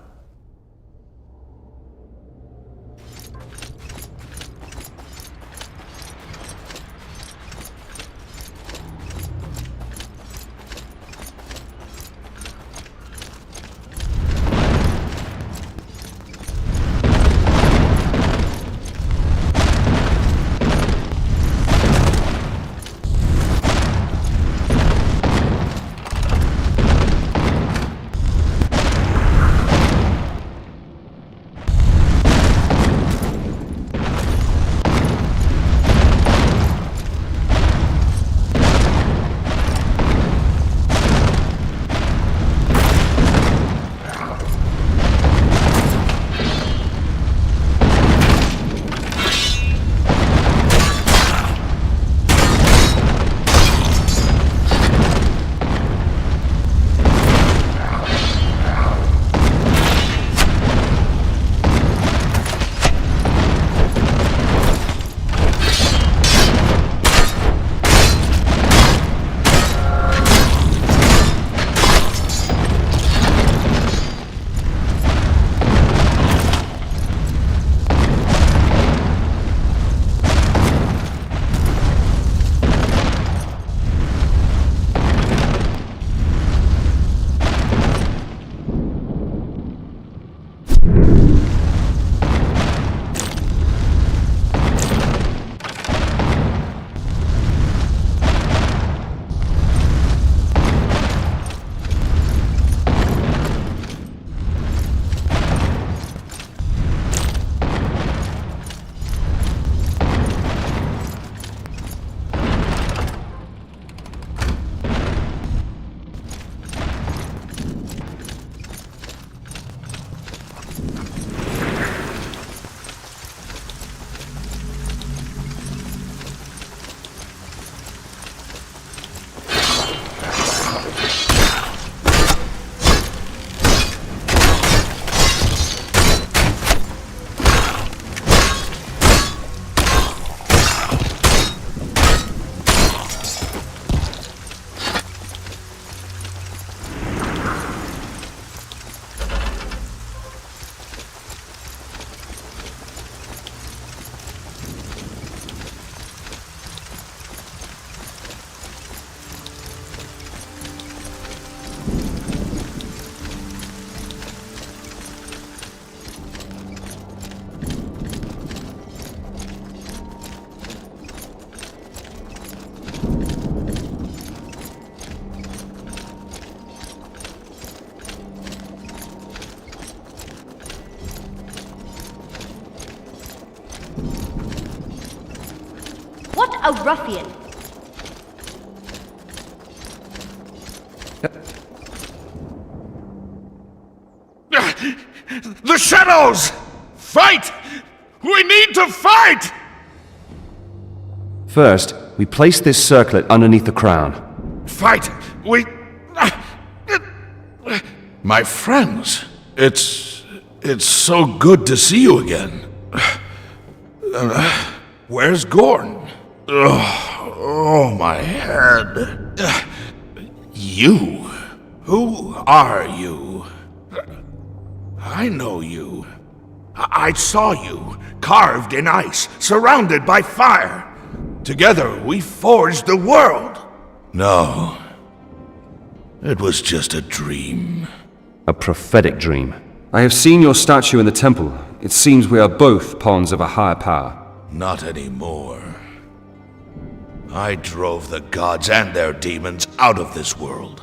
What a ruffian! The shadows! Fight! We need to fight! First, we place this circlet underneath the crown. Fight! We... My friends, it's so good to see you again. Where's Gorn? Oh, my head. You? Who are you? I know you. I saw you, carved in ice, surrounded by fire. Together we forged the world. No. It was just a dream. A prophetic dream. I have seen your statue in the temple. It seems we are both pawns of a higher power. Not anymore. I drove the gods and their demons out of this world.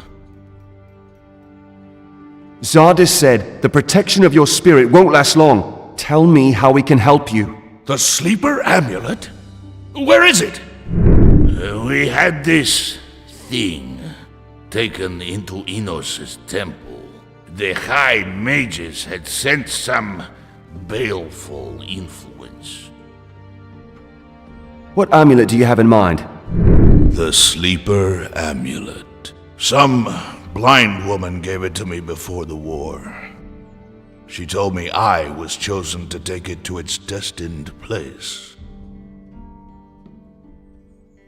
Zardis said the protection of your spirit won't last long. Tell me how we can help you. The sleeper amulet? Where is it? We had this thing taken into Enos' temple, the High Mages had sensed some baleful influence. What amulet do you have in mind? The Sleeper Amulet. Some blind woman gave it to me before the war. She told me I was chosen to take it to its destined place.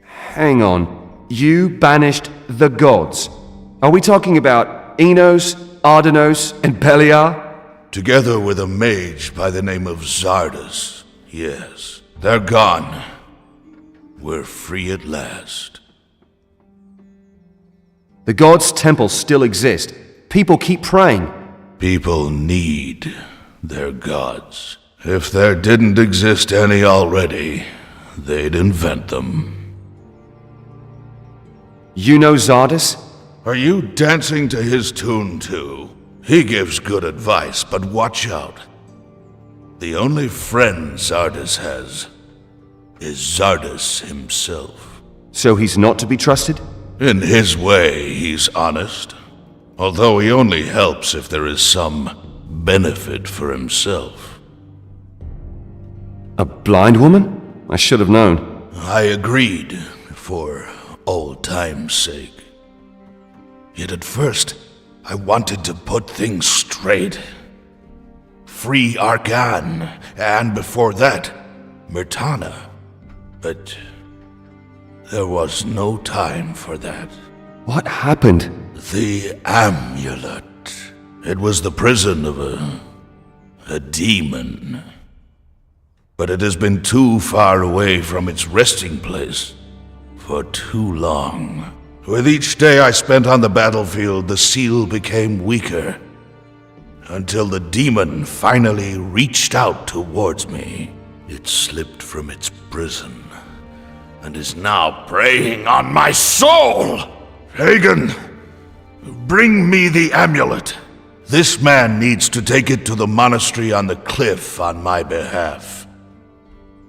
Hang on. You banished the gods. Are we talking about Enos, Ardenos, and Beliar? Together with a mage by the name of Zardes. Yes, they're gone. We're free at last. The gods' temples still exist. People keep praying. People need their gods. If there didn't exist any already, they'd invent them. You know Zardes? Are you dancing to his tune too? He gives good advice, but watch out. The only friend Zardes has is Zardes himself. So he's not to be trusted? In his way, he's honest. Although he only helps if there is some benefit for himself. A blind woman? I should have known. I agreed, for old time's sake. Yet at first, I wanted to put things straight. Free Arcan, and before that, Myrtana. But there was no time for that. What happened? The amulet. It was the prison of a demon. But it has been too far away from its resting place for too long. With each day I spent on the battlefield, the seal became weaker, until the demon finally reached out towards me. It slipped from its prison, and is now preying on my soul! Hagen, bring me the amulet. This man needs to take it to the monastery on the cliff on my behalf.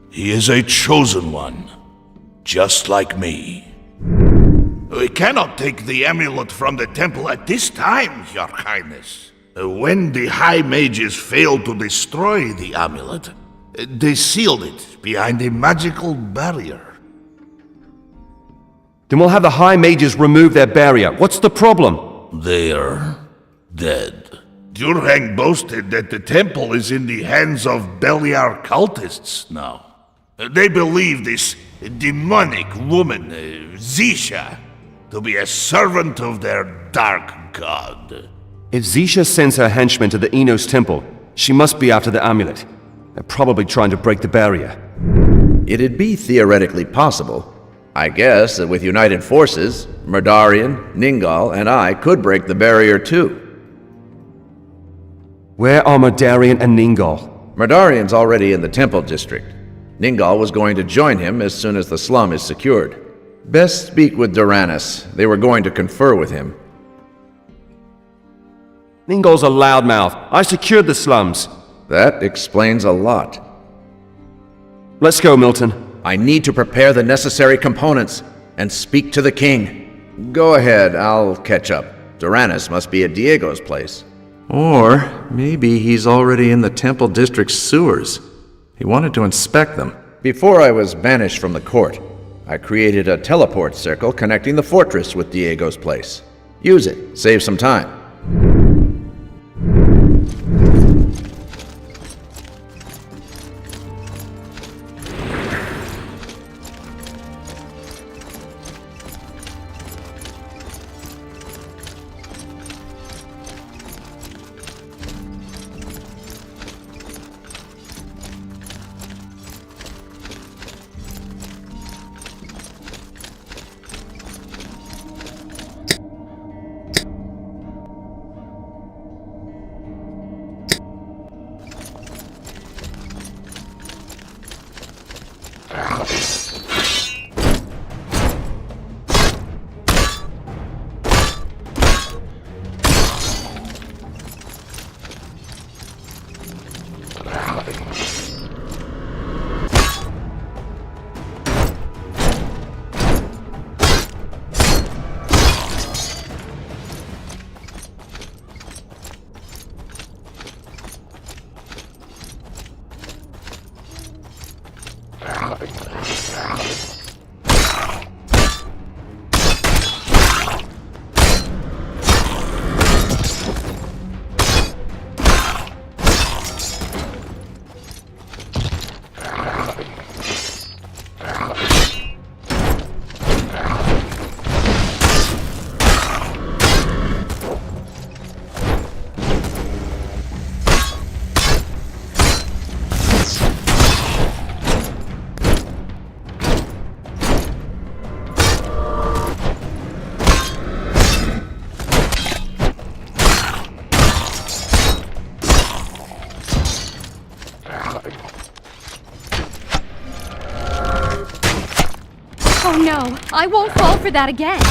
He is a chosen one, just like me. We cannot take the amulet from the temple at this time, Your Highness. When the High Mages failed to destroy the amulet, they sealed it behind a magical barrier. Then we'll have the High Mages remove their barrier. What's the problem? They're dead. Durhang boasted that the temple is in the hands of Beliar cultists now. They believe this demonic woman, Zisha, to be a servant of their dark god. If Zisha sends her henchmen to the Enos temple, she must be after the amulet. They're probably trying to break the barrier. It'd be theoretically possible. I guess that with united forces, Murdarian, Ningal, and I could break the barrier too. Where are Murdarian and Ningal? Murdarian's already in the temple district. Ningal was going to join him as soon as the slum is secured. Best speak with Doranus. They were going to confer with him. Ningal's a loudmouth. I secured the slums. That explains a lot. Let's go, Milton. I need to prepare the necessary components and speak to the king. Go ahead, I'll catch up. Doranus must be at Diego's place. Or maybe he's already in the temple district's sewers. He wanted to inspect them. Before I was banished from the court, I created a teleport circle connecting the fortress with Diego's place. Use it, save some time. Oh no, I won't fall for that again.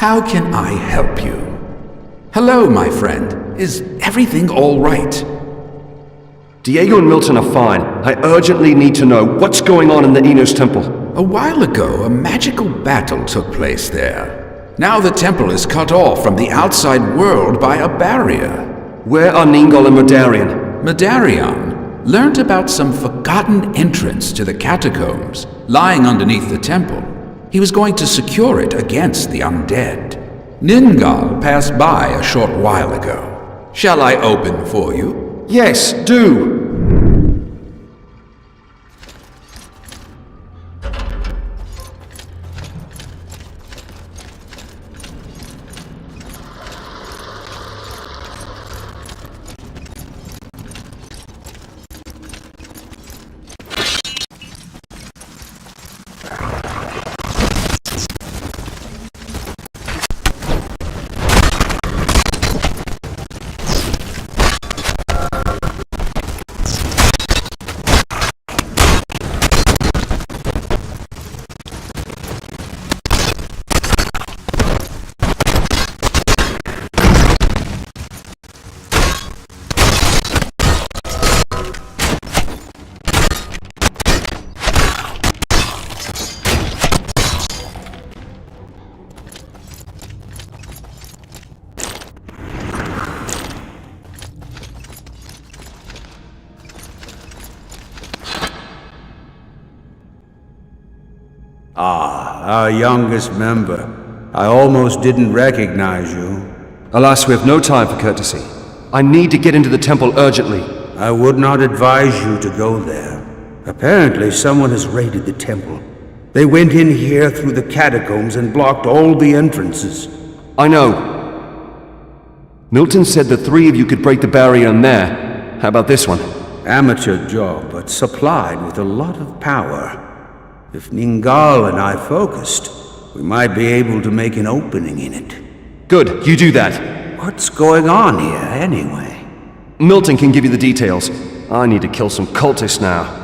How can I help you? Hello, my friend. Is everything all right? Diego and Milton are fine. I urgently need to know what's going on in the Enos Temple. A while ago, a magical battle took place there. Now the temple is cut off from the outside world by a barrier. Where are Ningol and Medarian? Medarian learned about some forgotten entrance to the catacombs lying underneath the temple. He was going to secure it against the undead. Ningal passed by a short while ago. Shall I open for you? Yes, do. Our youngest member. I almost didn't recognize you. Alas, we have no time for courtesy. I need to get into the temple urgently. I would not advise you to go there. Apparently, someone has raided the temple. They went in here through the catacombs and blocked all the entrances. I know. Milton said the three of you could break the barrier in there. How about this one? Amateur job, but supplied with a lot of power. If Ningal and I focused, we might be able to make an opening in it. Good, you do that. What's going on here, anyway? Milton can give you the details. I need to kill some cultists now.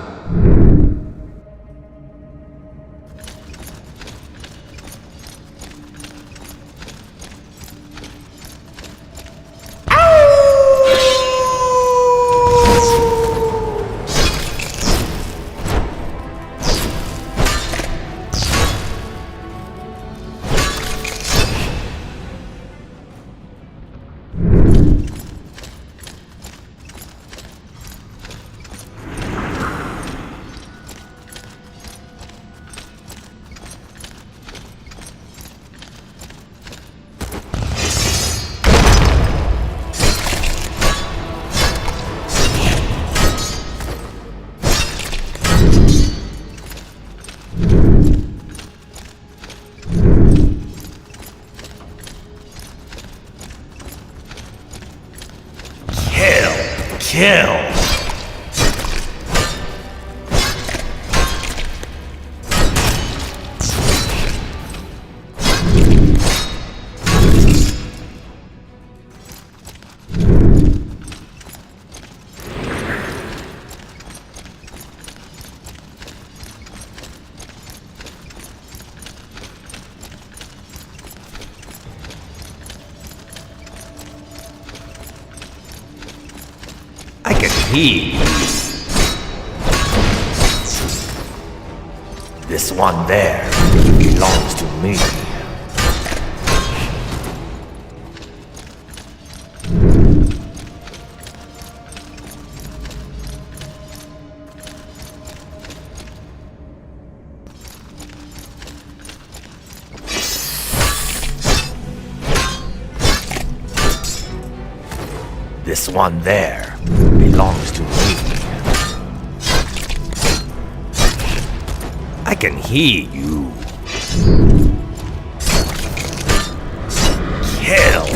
Kill! I can hear you. This one there belongs to me. This one there belongs to me. I can hear you. Kill.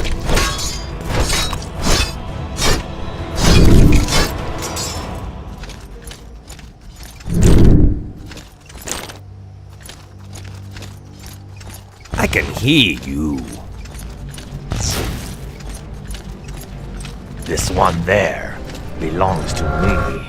I can hear you. This one there belongs to me.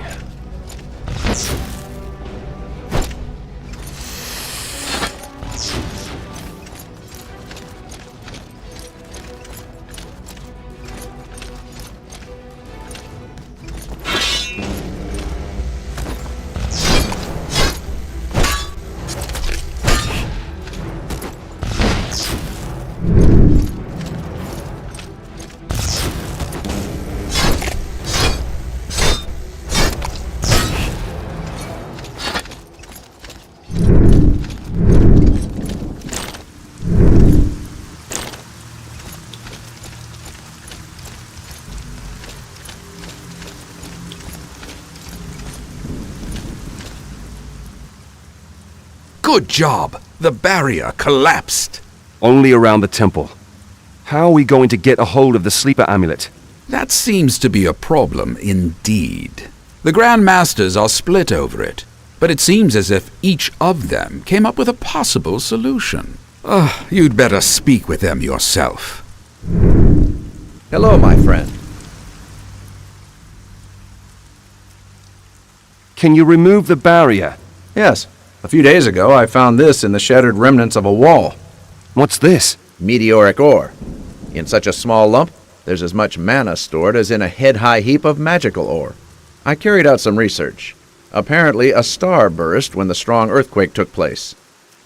Good job! The barrier collapsed. Only around the temple. How are we going to get a hold of the sleeper amulet? That seems to be a problem indeed. The Grand Masters are split over it, but it seems as if each of them came up with a possible solution. You'd better speak with them yourself. Hello, my friend. Can you remove the barrier? Yes. A few days ago, I found this in the shattered remnants of a wall. What's this? Meteoric ore. In such a small lump, there's as much mana stored as in a head-high heap of magical ore. I carried out some research. Apparently, a star burst when the strong earthquake took place.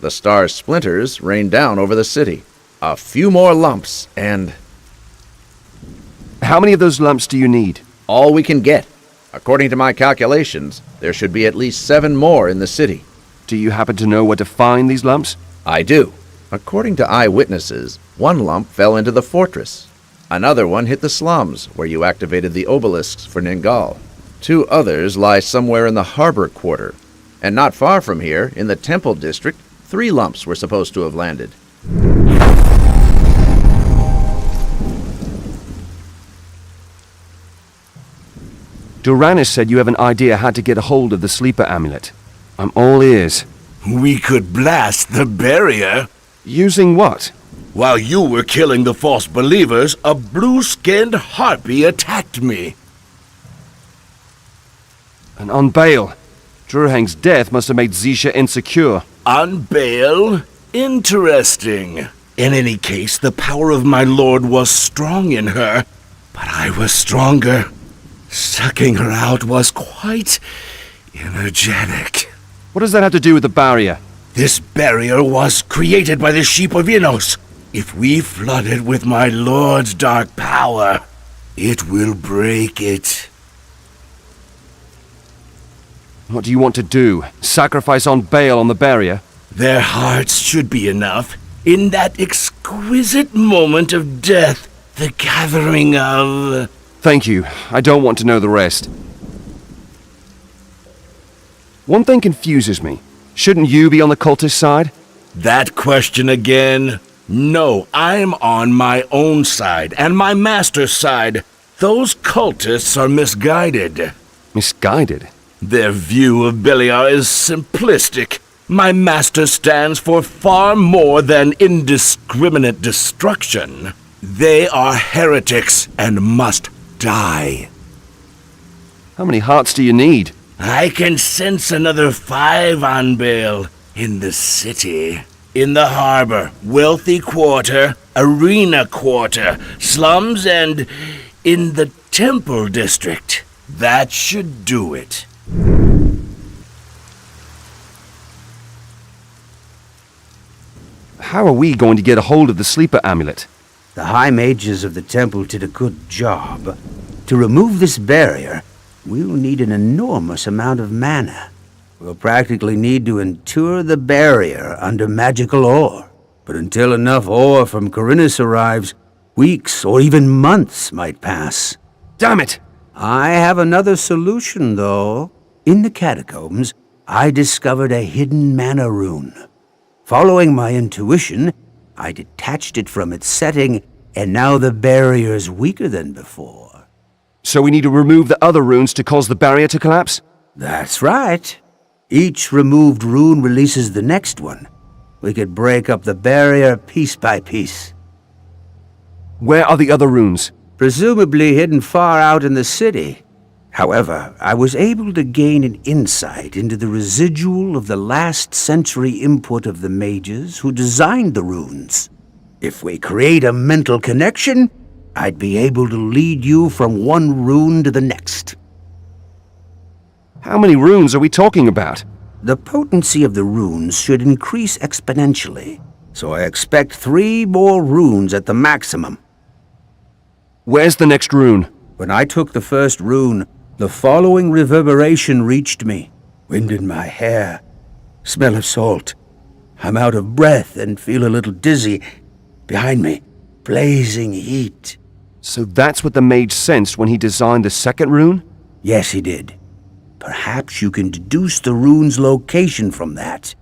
The star's splinters rained down over the city. A few more lumps, and... How many of those lumps do you need? All we can get. According to my calculations, there should be at least 7 more in the city. Do you happen to know where to find these lumps? I do. According to eyewitnesses, one lump fell into the fortress. Another one hit the slums, where you activated the obelisks for Ningal. 2 others lie somewhere in the harbor quarter. And not far from here, in the temple district, 3 lumps were supposed to have landed. Doranus said you have an idea how to get a hold of the sleeper amulet. I'm all ears. We could blast the barrier. Using what? While you were killing the false believers, a blue-skinned harpy attacked me. And on Baal, Drurhang's death must have made Zisha insecure. On Baal? Interesting. In any case, the power of my lord was strong in her, but I was stronger. Sucking her out was quite energetic. What does that have to do with the barrier? This barrier was created by the sheep of Innos. If we flood it with my lord's dark power, it will break it. What do you want to do? Sacrifice on Baal on the barrier? Their hearts should be enough. In that exquisite moment of death, the gathering of... Thank you. I don't want to know the rest. One thing confuses me. Shouldn't you be on the cultist side? That question again? No, I'm on my own side, and my master's side. Those cultists are misguided. Misguided? Their view of Beliar is simplistic. My master stands for far more than indiscriminate destruction. They are heretics and must die. How many hearts do you need? I can sense another 5 on Baal. In the city, in the harbor, wealthy quarter, arena quarter, slums, and in the temple district. That should do it. How are we going to get a hold of the sleeper amulet? The High Mages of the temple did a good job. To remove this barrier, we'll need an enormous amount of mana. We'll practically need to entour the barrier under magical ore. But until enough ore from Corinus arrives, weeks or even months might pass. Damn it! I have another solution, though. In the catacombs, I discovered a hidden mana rune. Following my intuition, I detached it from its setting, and now the barrier's weaker than before. So we need to remove the other runes to cause the barrier to collapse? That's right. Each removed rune releases the next one. We could break up the barrier piece by piece. Where are the other runes? Presumably hidden far out in the city. However, I was able to gain an insight into the residual of the last century input of the mages who designed the runes. If we create a mental connection, I'd be able to lead you from one rune to the next. How many runes are we talking about? The potency of the runes should increase exponentially, so I expect 3 more runes at the maximum. Where's the next rune? When I took the first rune, the following reverberation reached me. Wind in my hair, smell of salt. I'm out of breath and feel a little dizzy. Behind me, blazing heat. So that's what the mage sensed when he designed the second rune? Yes, he did. Perhaps you can deduce the rune's location from that.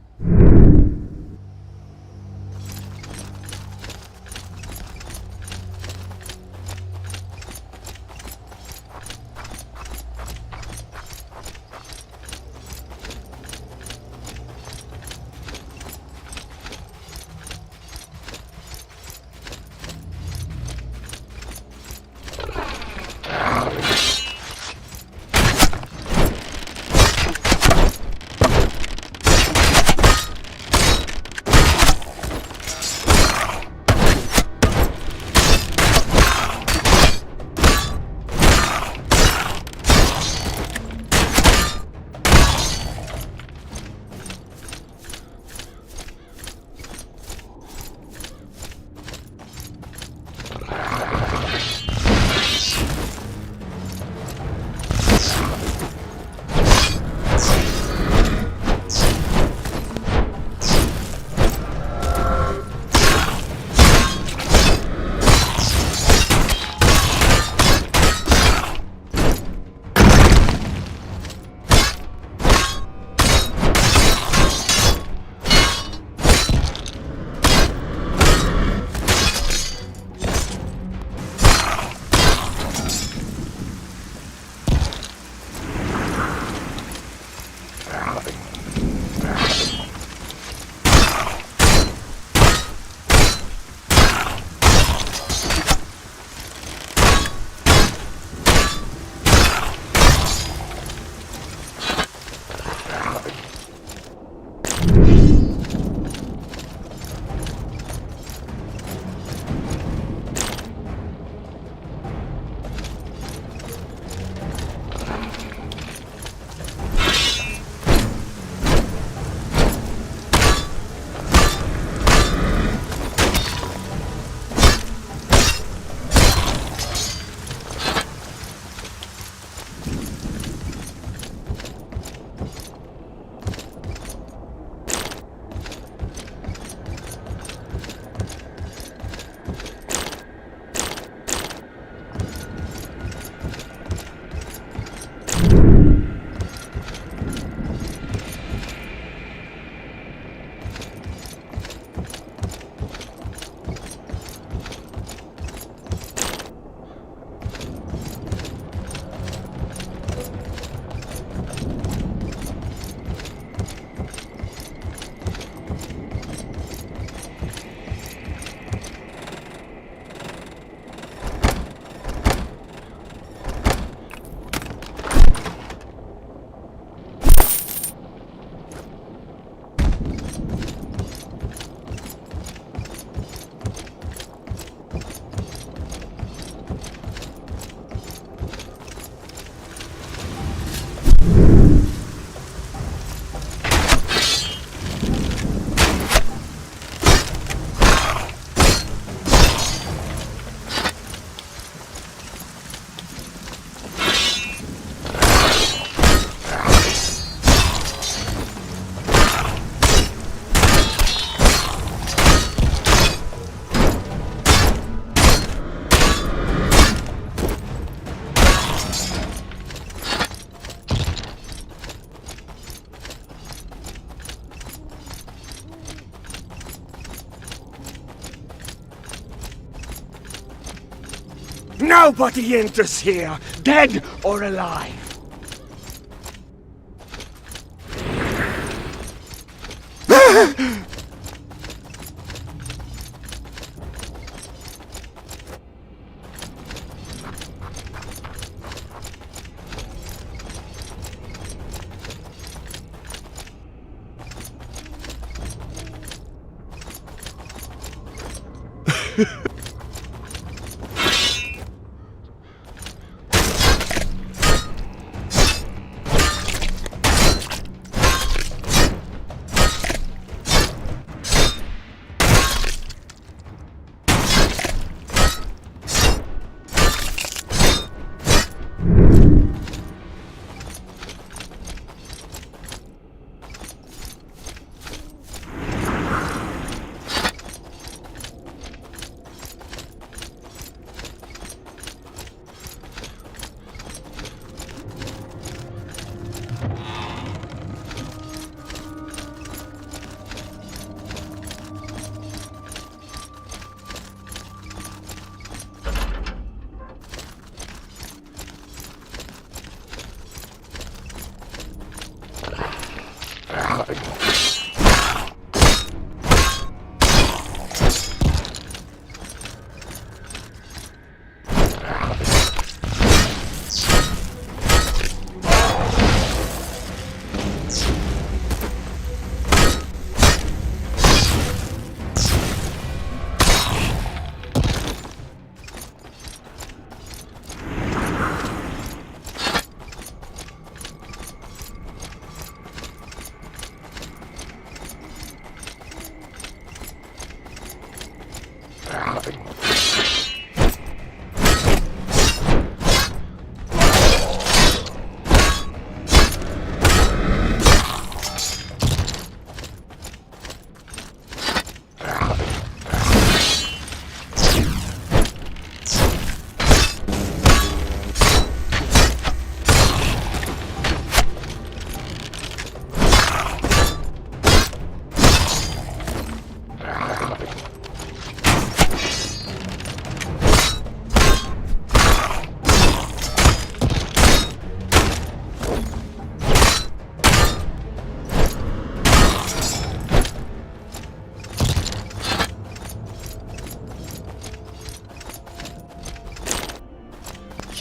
Nobody enters here, dead or alive.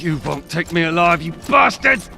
You won't take me alive, you bastards!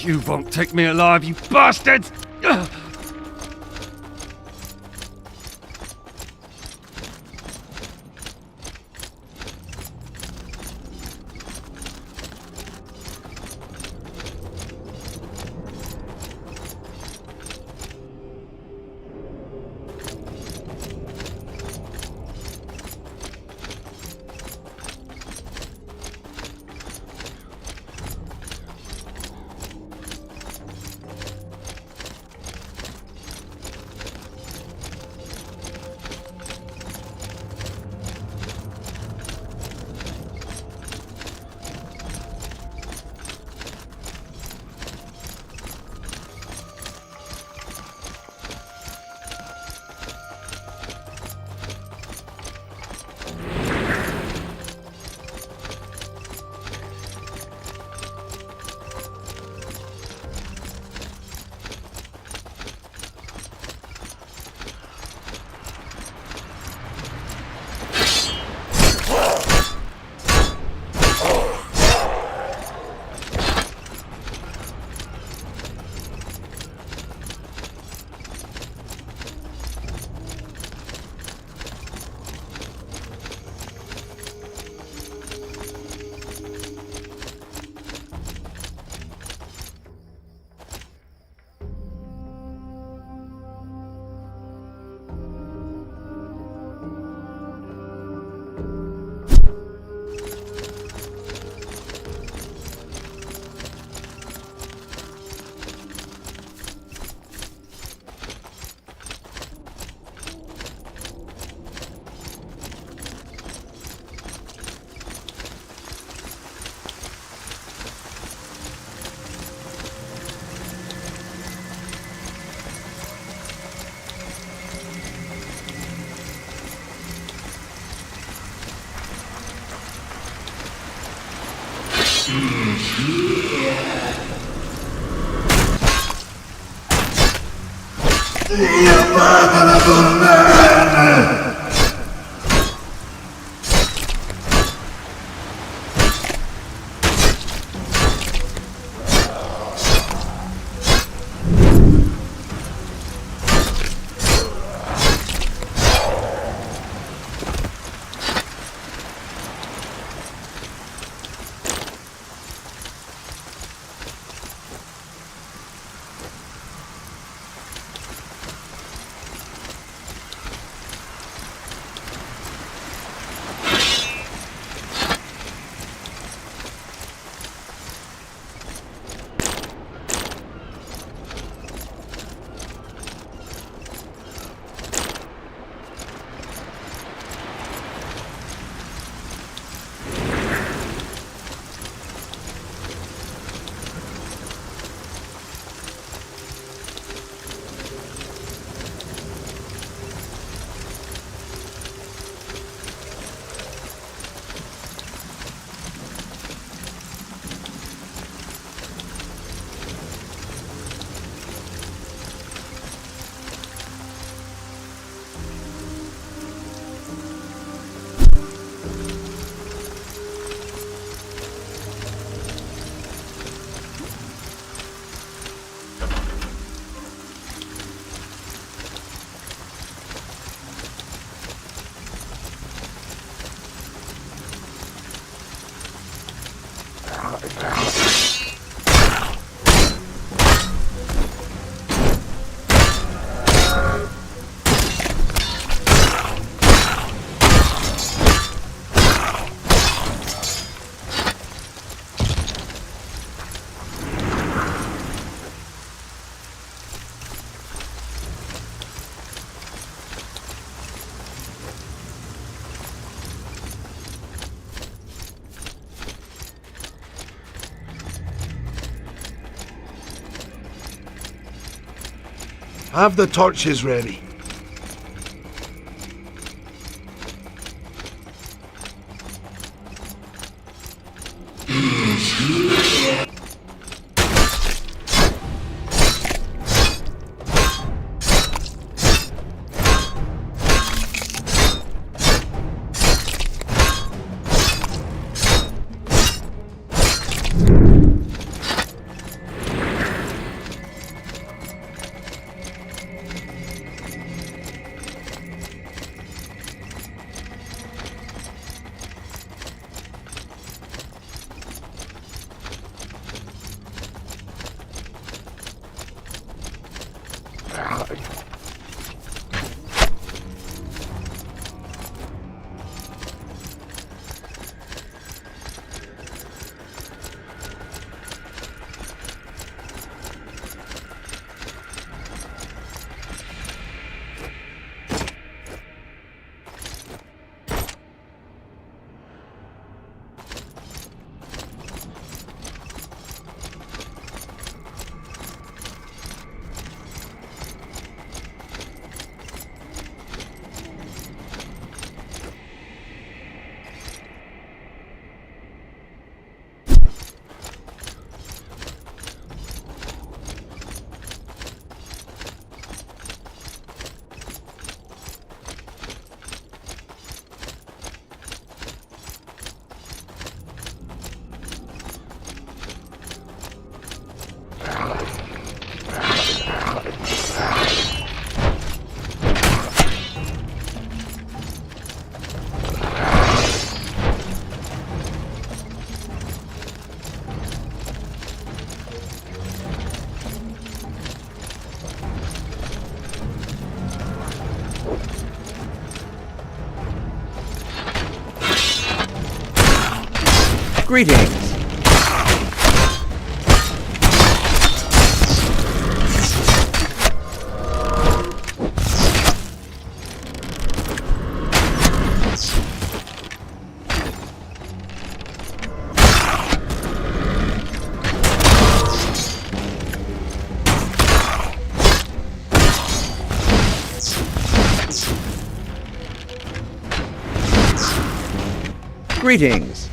You won't take me alive, you bastards! Have the torches ready. Greetings. Greetings.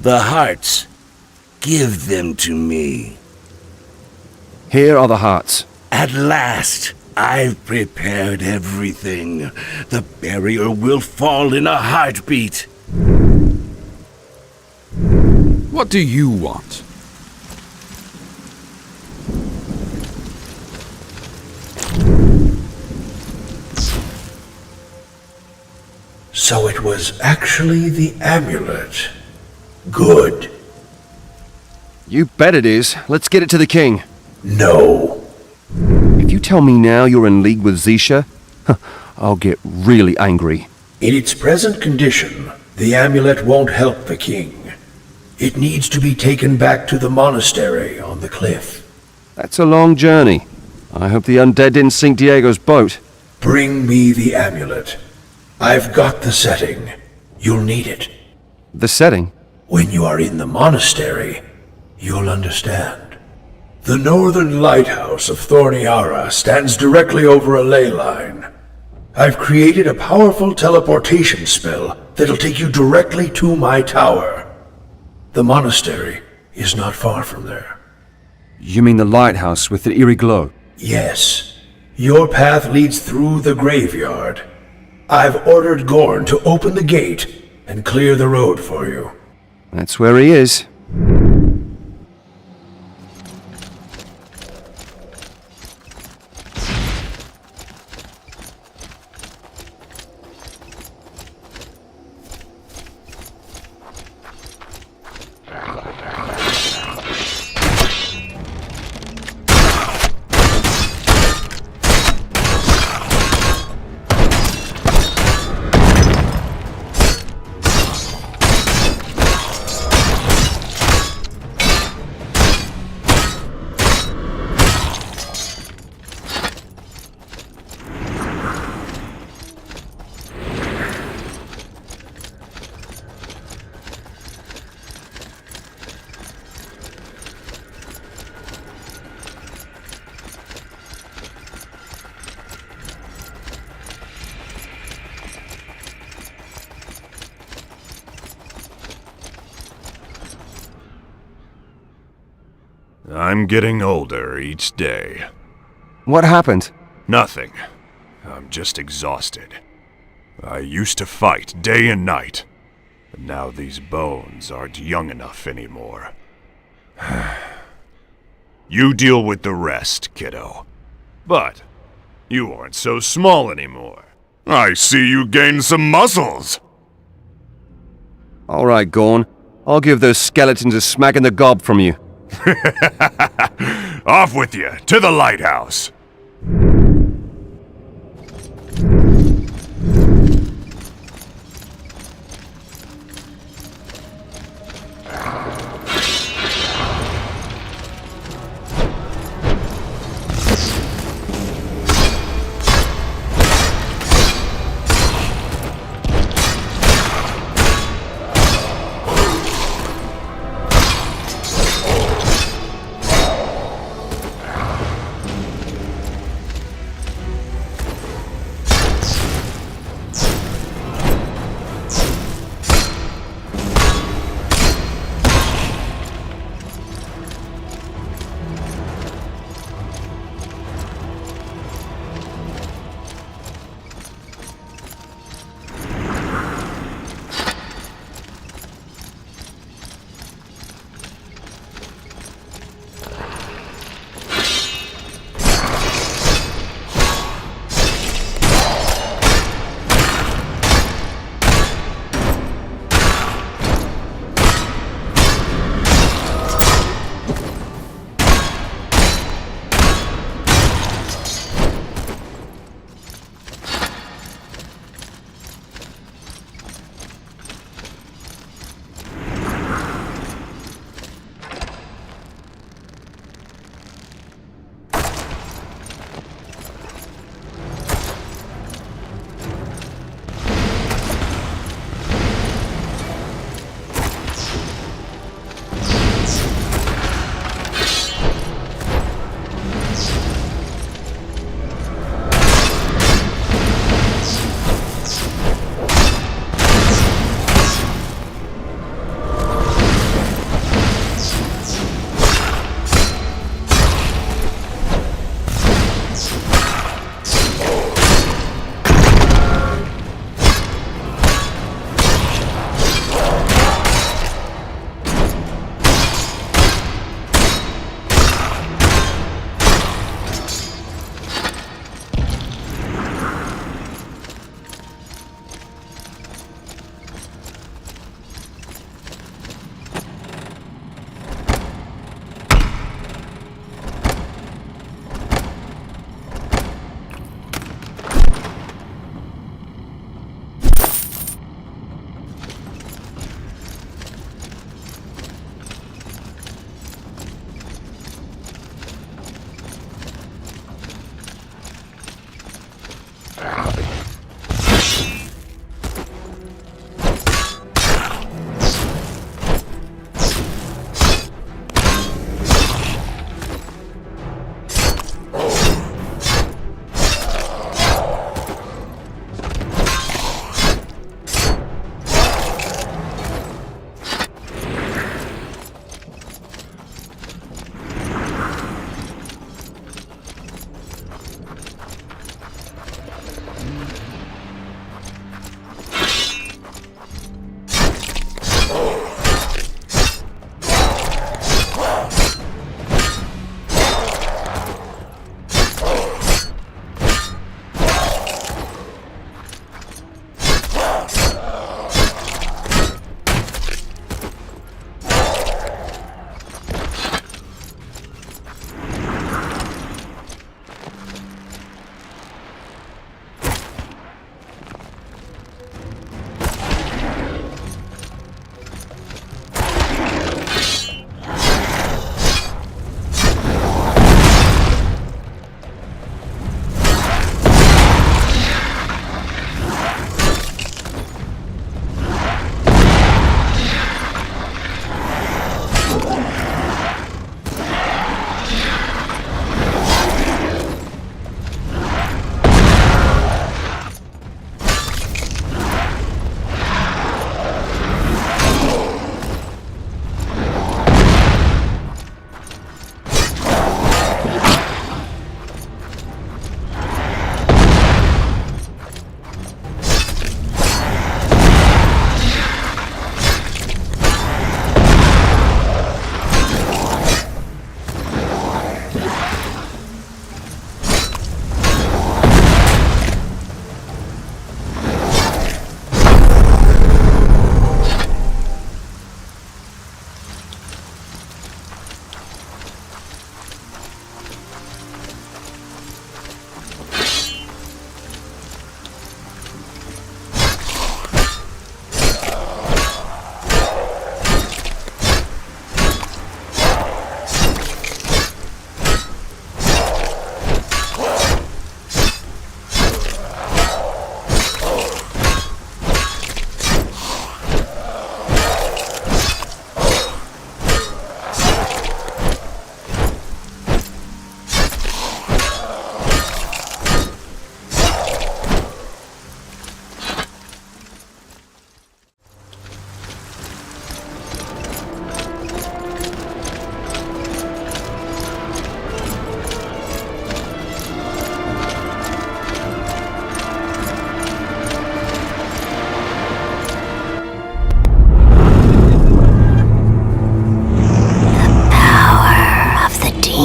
The hearts. Give them to me. Here are the hearts. At last, I've prepared everything. The barrier will fall in a heartbeat. What do you want? So it was actually the amulet. Good. You bet it is. Let's get it to the king. No. If you tell me now you're in league with Zisha, I'll get really angry. In its present condition, the amulet won't help the king. It needs to be taken back to the monastery on the cliff. That's a long journey. I hope the undead didn't sink Diego's boat. Bring me the amulet. I've got the setting. You'll need it. The setting? When you are in the monastery, you'll understand. The northern lighthouse of Thorniara stands directly over a ley line. I've created a powerful teleportation spell that'll take you directly to my tower. The monastery is not far from there. You mean the lighthouse with the eerie glow? Yes. Your path leads through the graveyard. I've ordered Gorn to open the gate and clear the road for you. That's where he is. I'm getting older each day. What happened? Nothing. I'm just exhausted. I used to fight day and night, but now these bones aren't young enough anymore. You deal with the rest, kiddo. But you aren't so small anymore. I see you gained some muscles. All right, Gorn. I'll give those skeletons a smack in the gob from you. Off with you, to the lighthouse.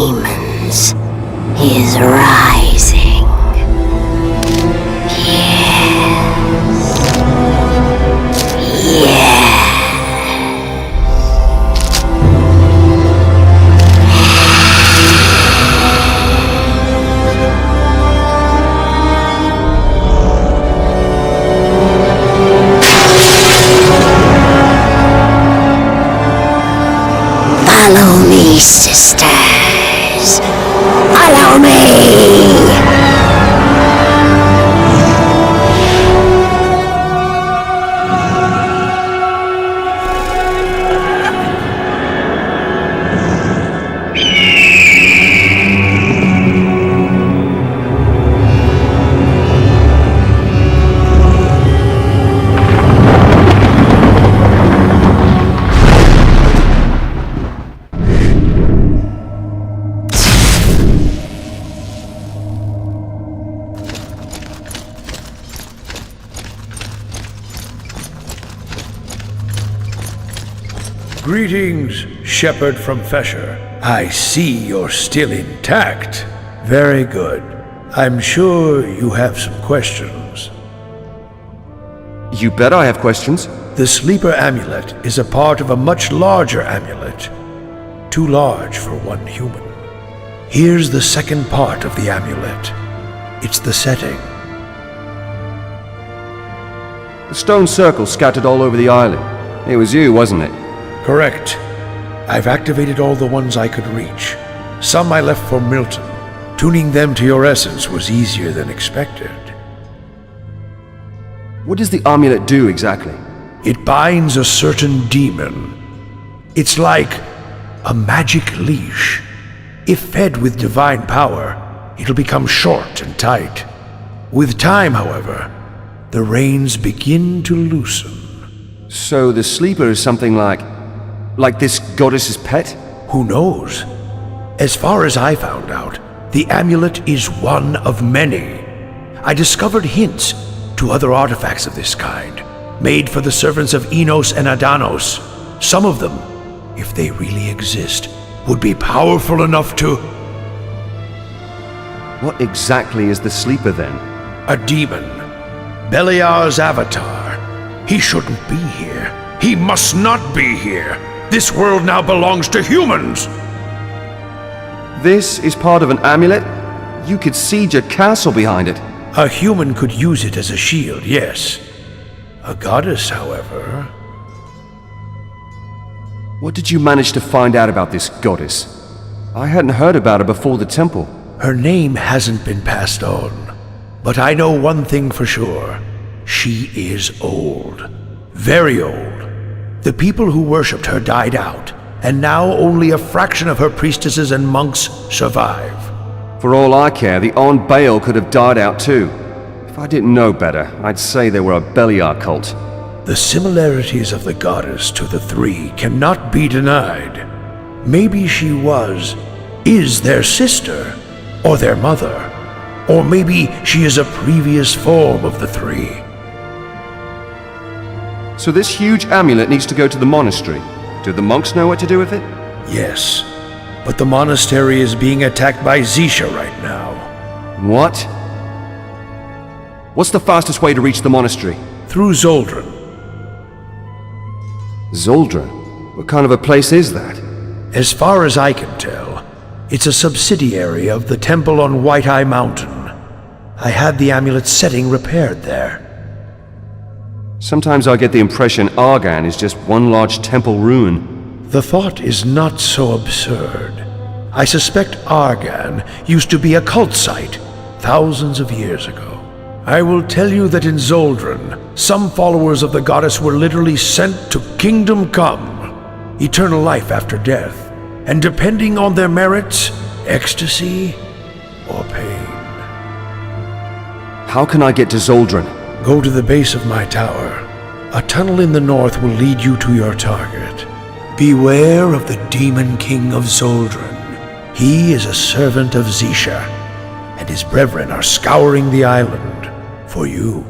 demons is rising. Yes. Follow me, sisters. Follow me! Greetings, shepherd from Fesher. I see you're still intact. Very good. I'm sure you have some questions. You bet I have questions. The sleeper amulet is a part of a much larger amulet. Too large for one human. Here's the second part of the amulet. It's the setting. The stone circle scattered all over the island. It was you, wasn't it? Correct. I've activated all the ones I could reach. Some I left for Milton. Tuning them to your essence was easier than expected. What does the amulet do exactly? It binds a certain demon. It's like a magic leash. If fed with divine power, it'll become short and tight. With time, however, the reins begin to loosen. So the sleeper is something like this goddess's pet? Who knows? As far as I found out, the amulet is one of many. I discovered hints to other artifacts of this kind, made for the servants of Enos and Adanos. Some of them, if they really exist, would be powerful enough to... What exactly is the sleeper then? A demon. Beliar's avatar. He shouldn't be here. He must not be here. This world now belongs to humans! This is part of an amulet? You could siege a castle behind it. A human could use it as a shield, yes. A goddess, however... What did you manage to find out about this goddess? I hadn't heard about her before the temple. Her name hasn't been passed on. But I know one thing for sure. She is old. Very old. The people who worshipped her died out, and now only a fraction of her priestesses and monks survive. For all I care, the On Baal could have died out too. If I didn't know better, I'd say they were a Beliar cult. The similarities of the goddess to the three cannot be denied. Maybe she is their sister, or their mother. Or maybe she is a previous form of the three. So this huge amulet needs to go to the monastery. Do the monks know what to do with it? Yes, but the monastery is being attacked by Zisha right now. What? What's the fastest way to reach the monastery? Through Zoldran. Zoldran? What kind of a place is that? As far as I can tell, it's a subsidiary of the temple on White Eye Mountain. I had the amulet setting repaired there. Sometimes I get the impression Argan is just one large temple ruin. The thought is not so absurd. I suspect Argan used to be a cult site thousands of years ago. I will tell you that in Zoldran, some followers of the goddess were literally sent to Kingdom Come, eternal life after death, and depending on their merits, ecstasy or pain. How can I get to Zoldran? Go to the base of my tower. A tunnel in the north will lead you to your target. Beware of the Demon King of Zoldran. He is a servant of Zisha, and his brethren are scouring the island for you.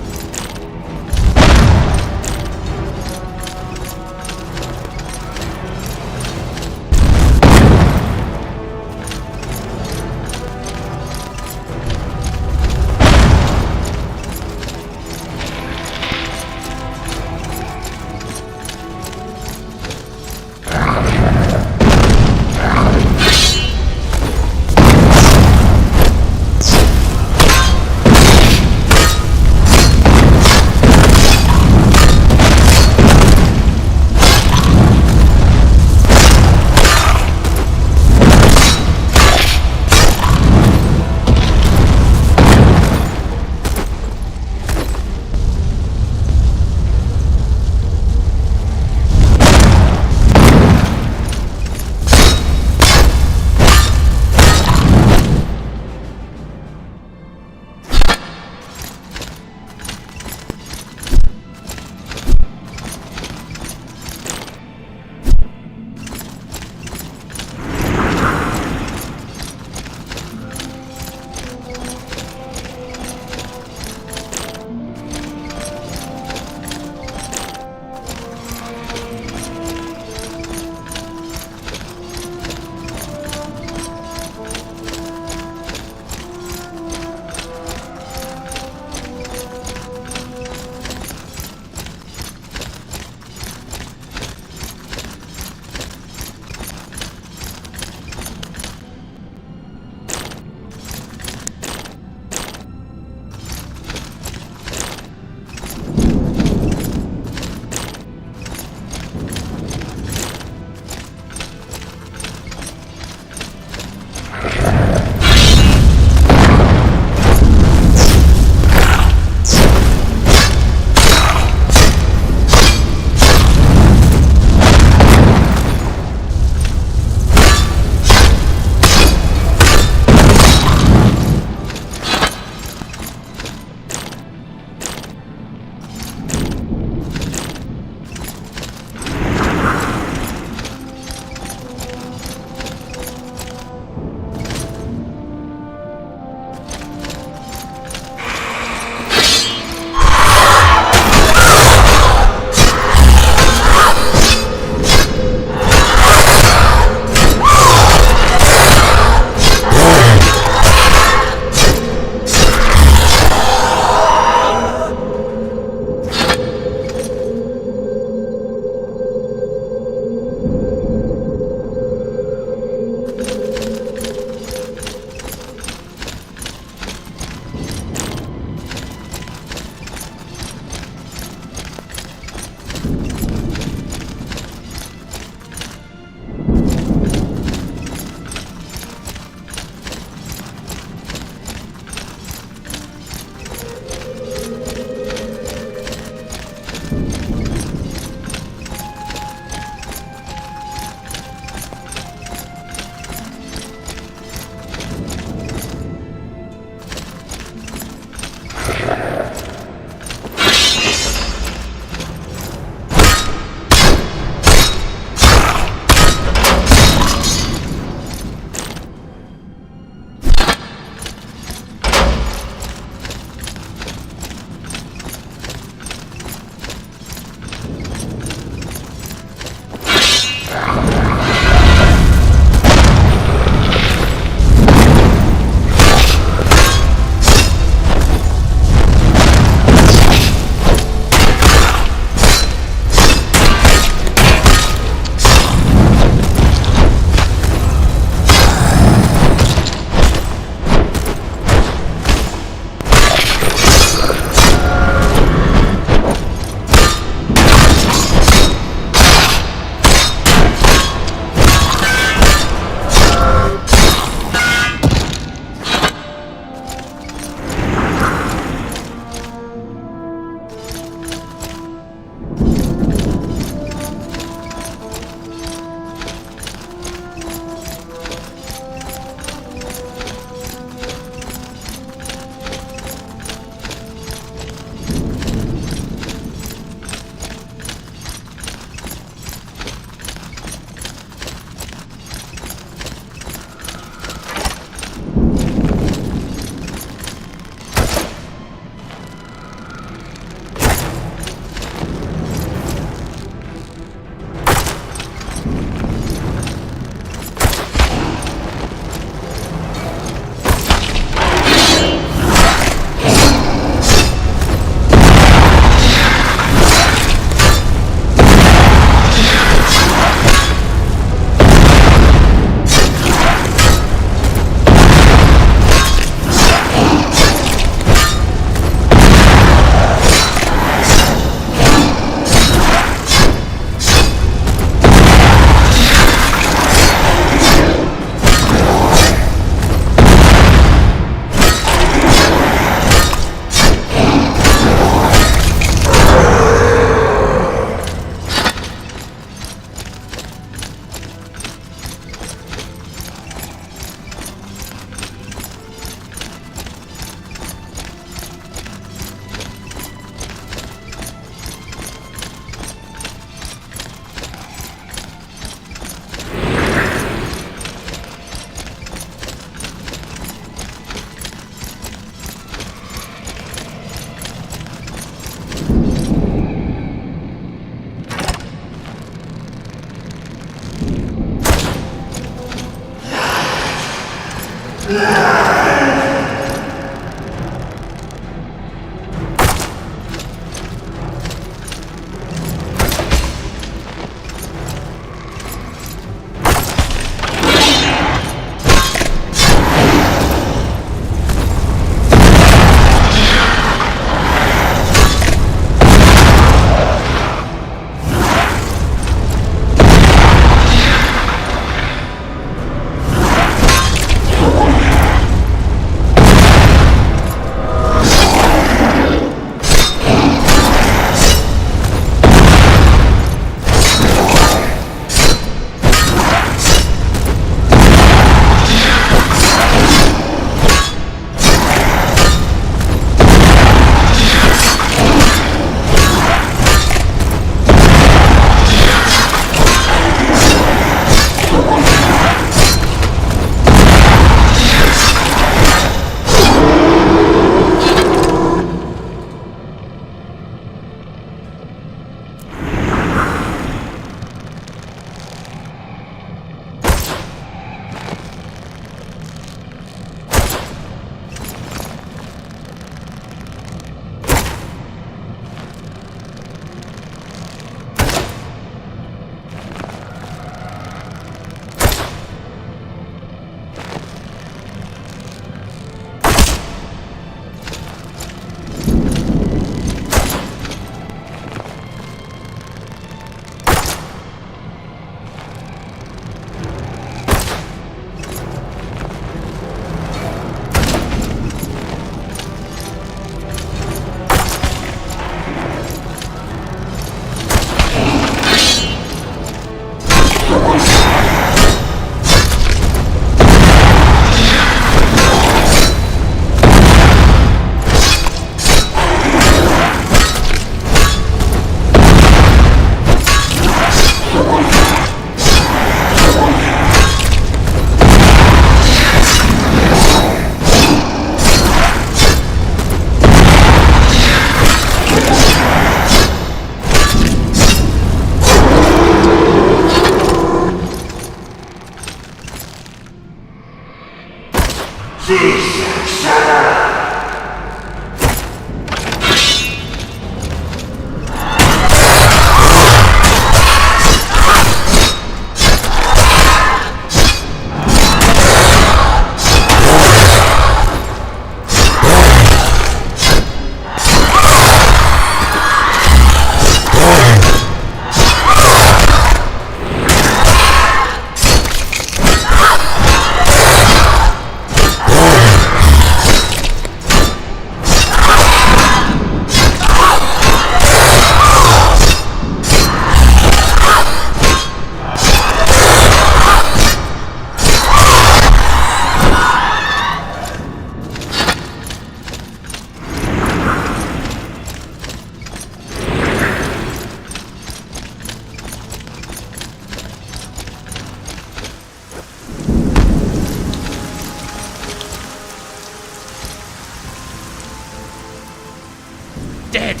Dead.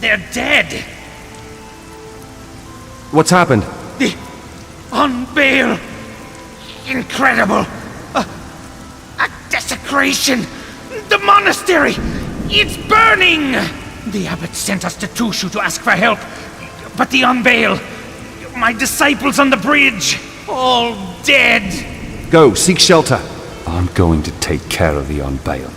They're dead. What's happened? The unveil. Incredible. A desecration. The monastery. It's burning. The abbot sent us to Tushu to ask for help. But the unveil. My disciples on the bridge. All dead. Go, seek shelter. I'm going to take care of the unveil.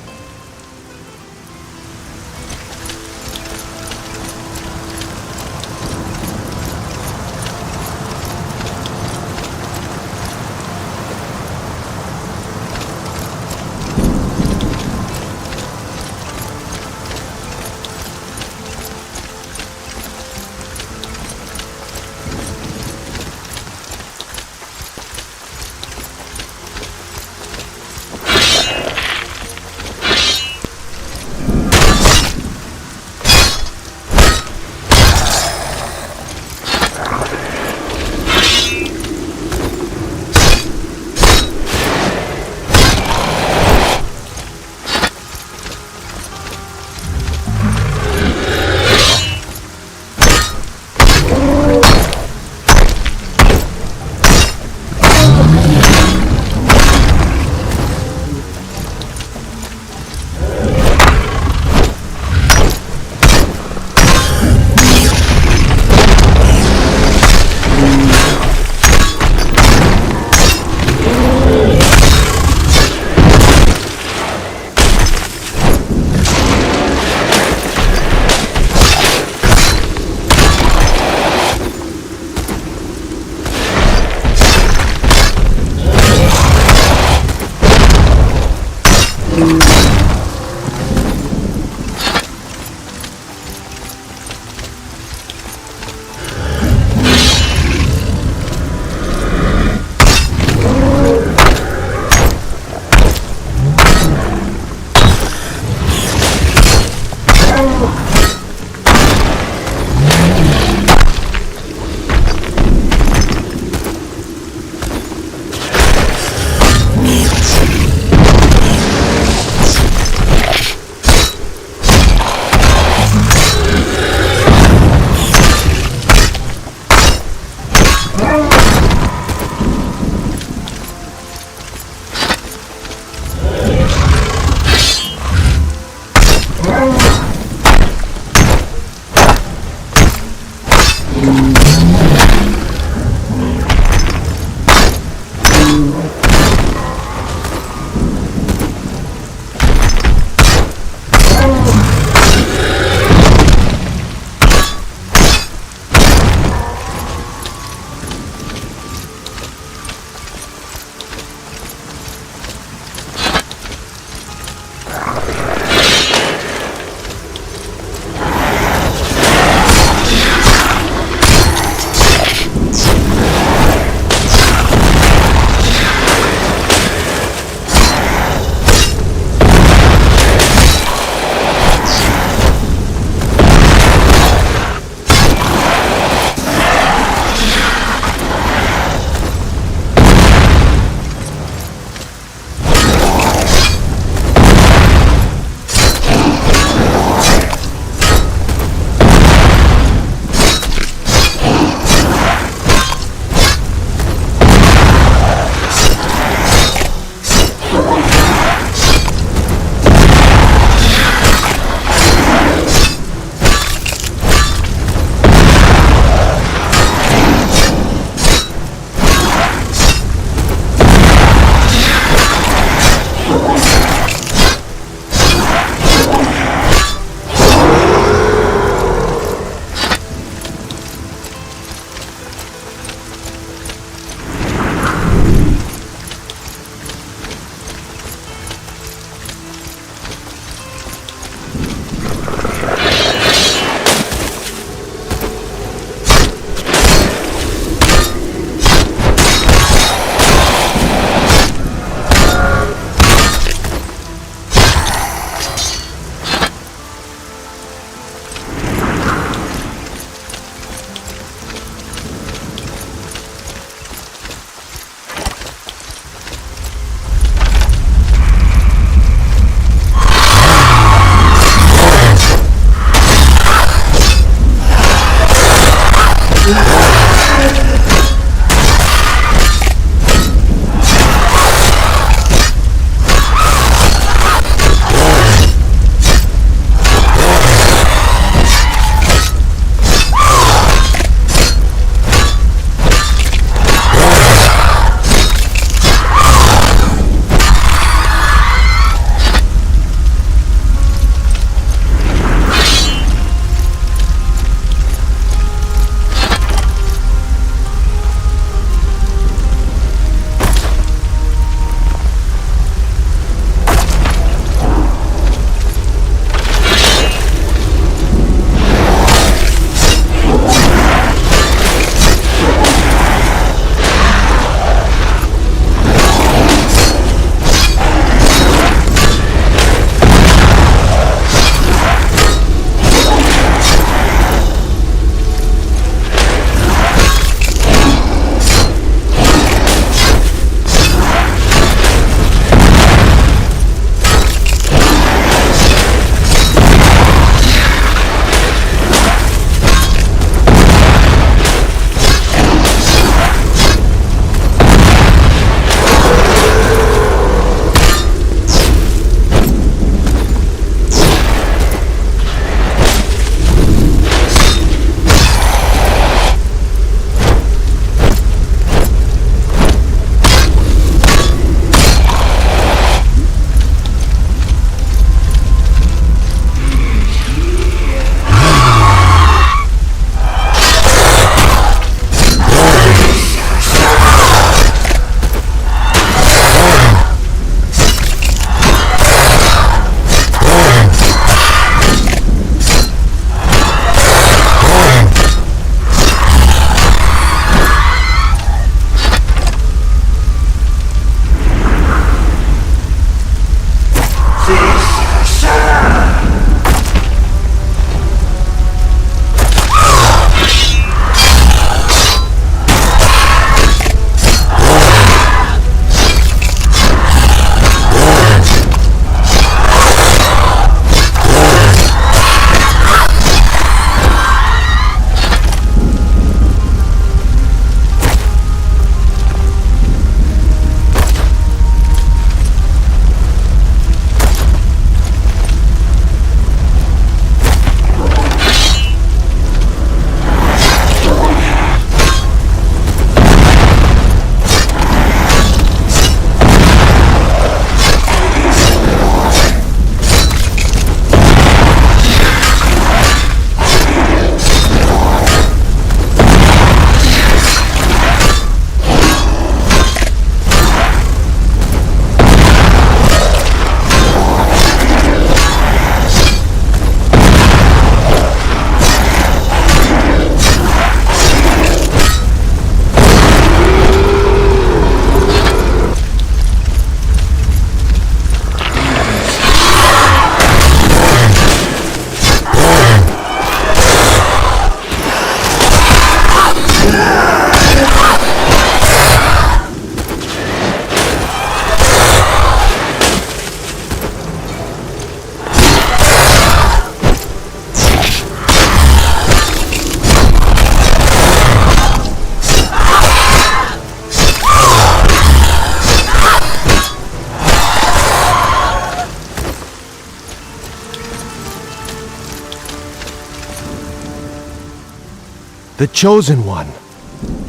The Chosen One.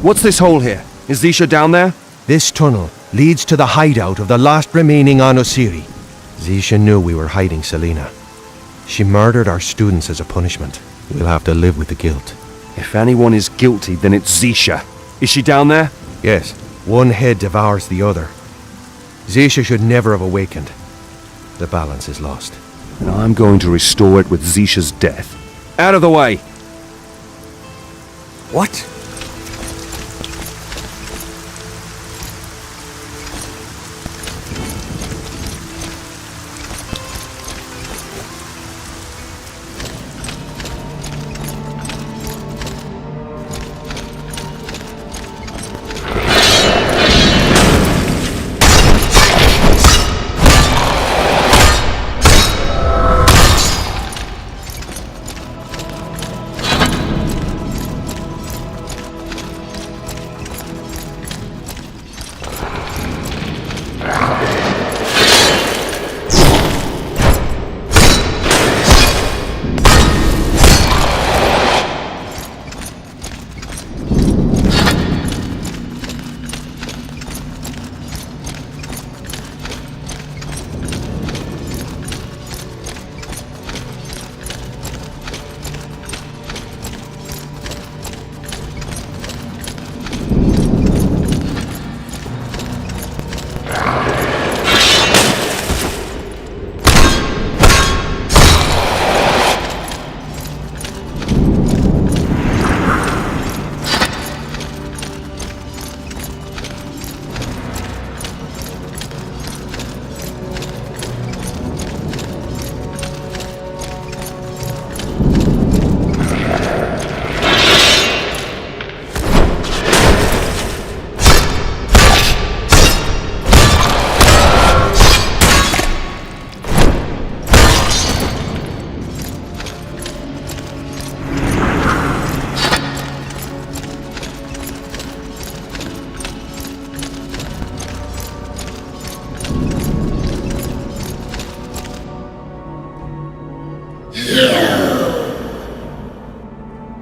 What's this hole here? Is Zisha down there? This tunnel leads to the hideout of the last remaining Anosiri. Zisha knew we were hiding Selena. She murdered our students as a punishment. We'll have to live with the guilt. If anyone is guilty, then it's Zisha. Is she down there? Yes. One head devours the other. Zisha should never have awakened. The balance is lost. And I'm going to restore it with Zisha's death. Out of the way! What?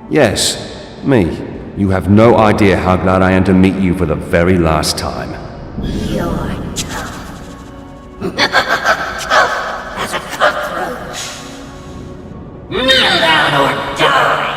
Yes, me. You have no idea how glad I am to meet you for the very last time. You're tough. Tough as a cockroach. Kneel down or die!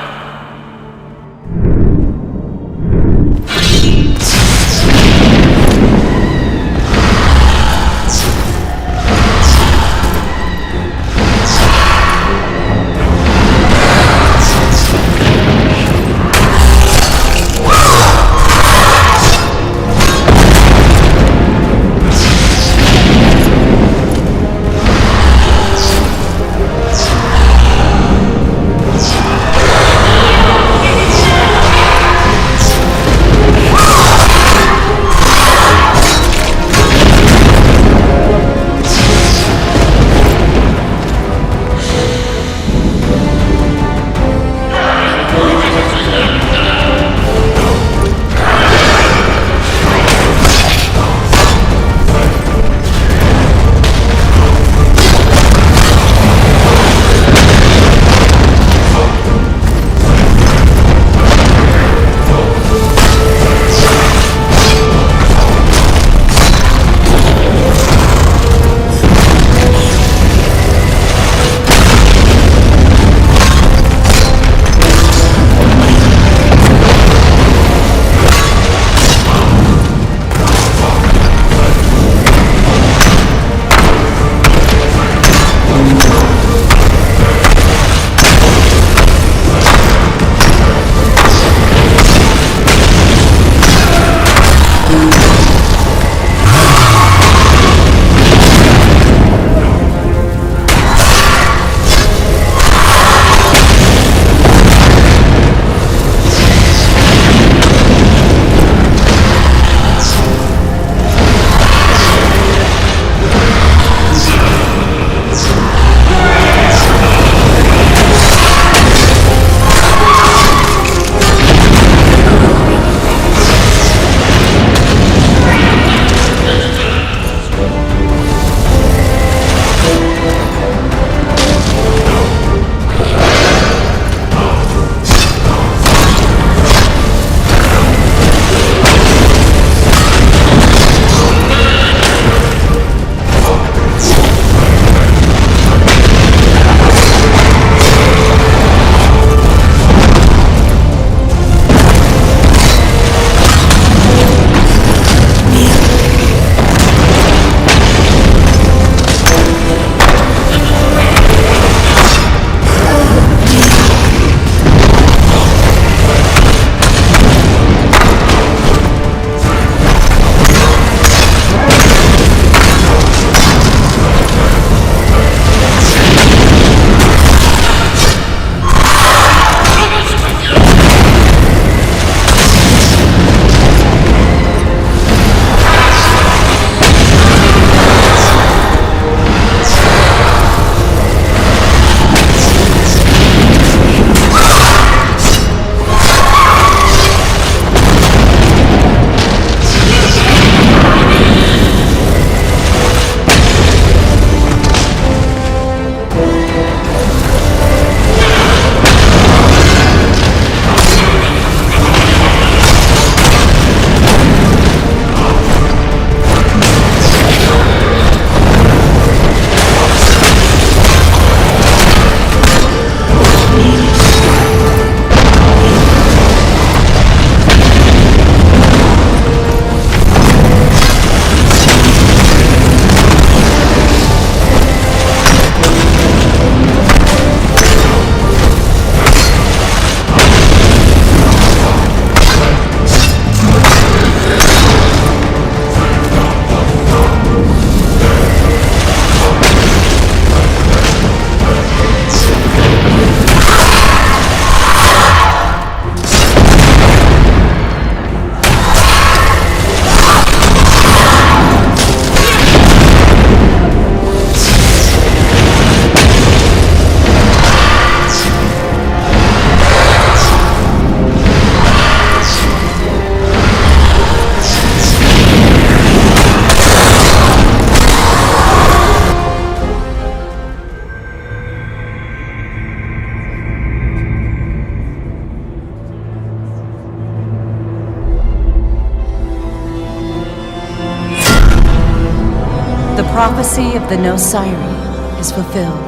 prophecy of the Nosiri is fulfilled.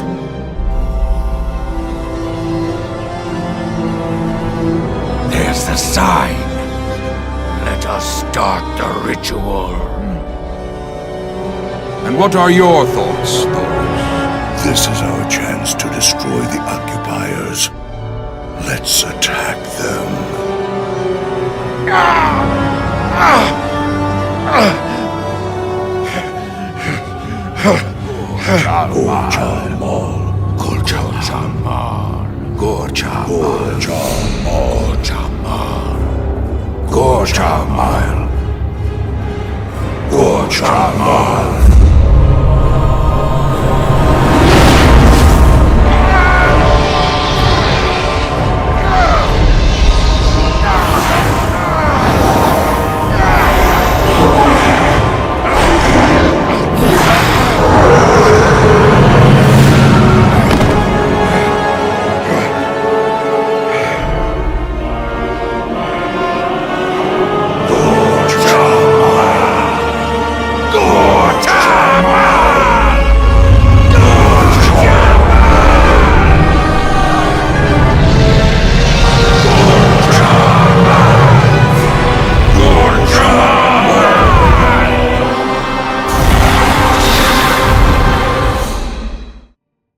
There's the sign. Let us start the ritual. And what are your thoughts, Thor? This is our chance to destroy the occupiers. Let's attack them. Gorchamal.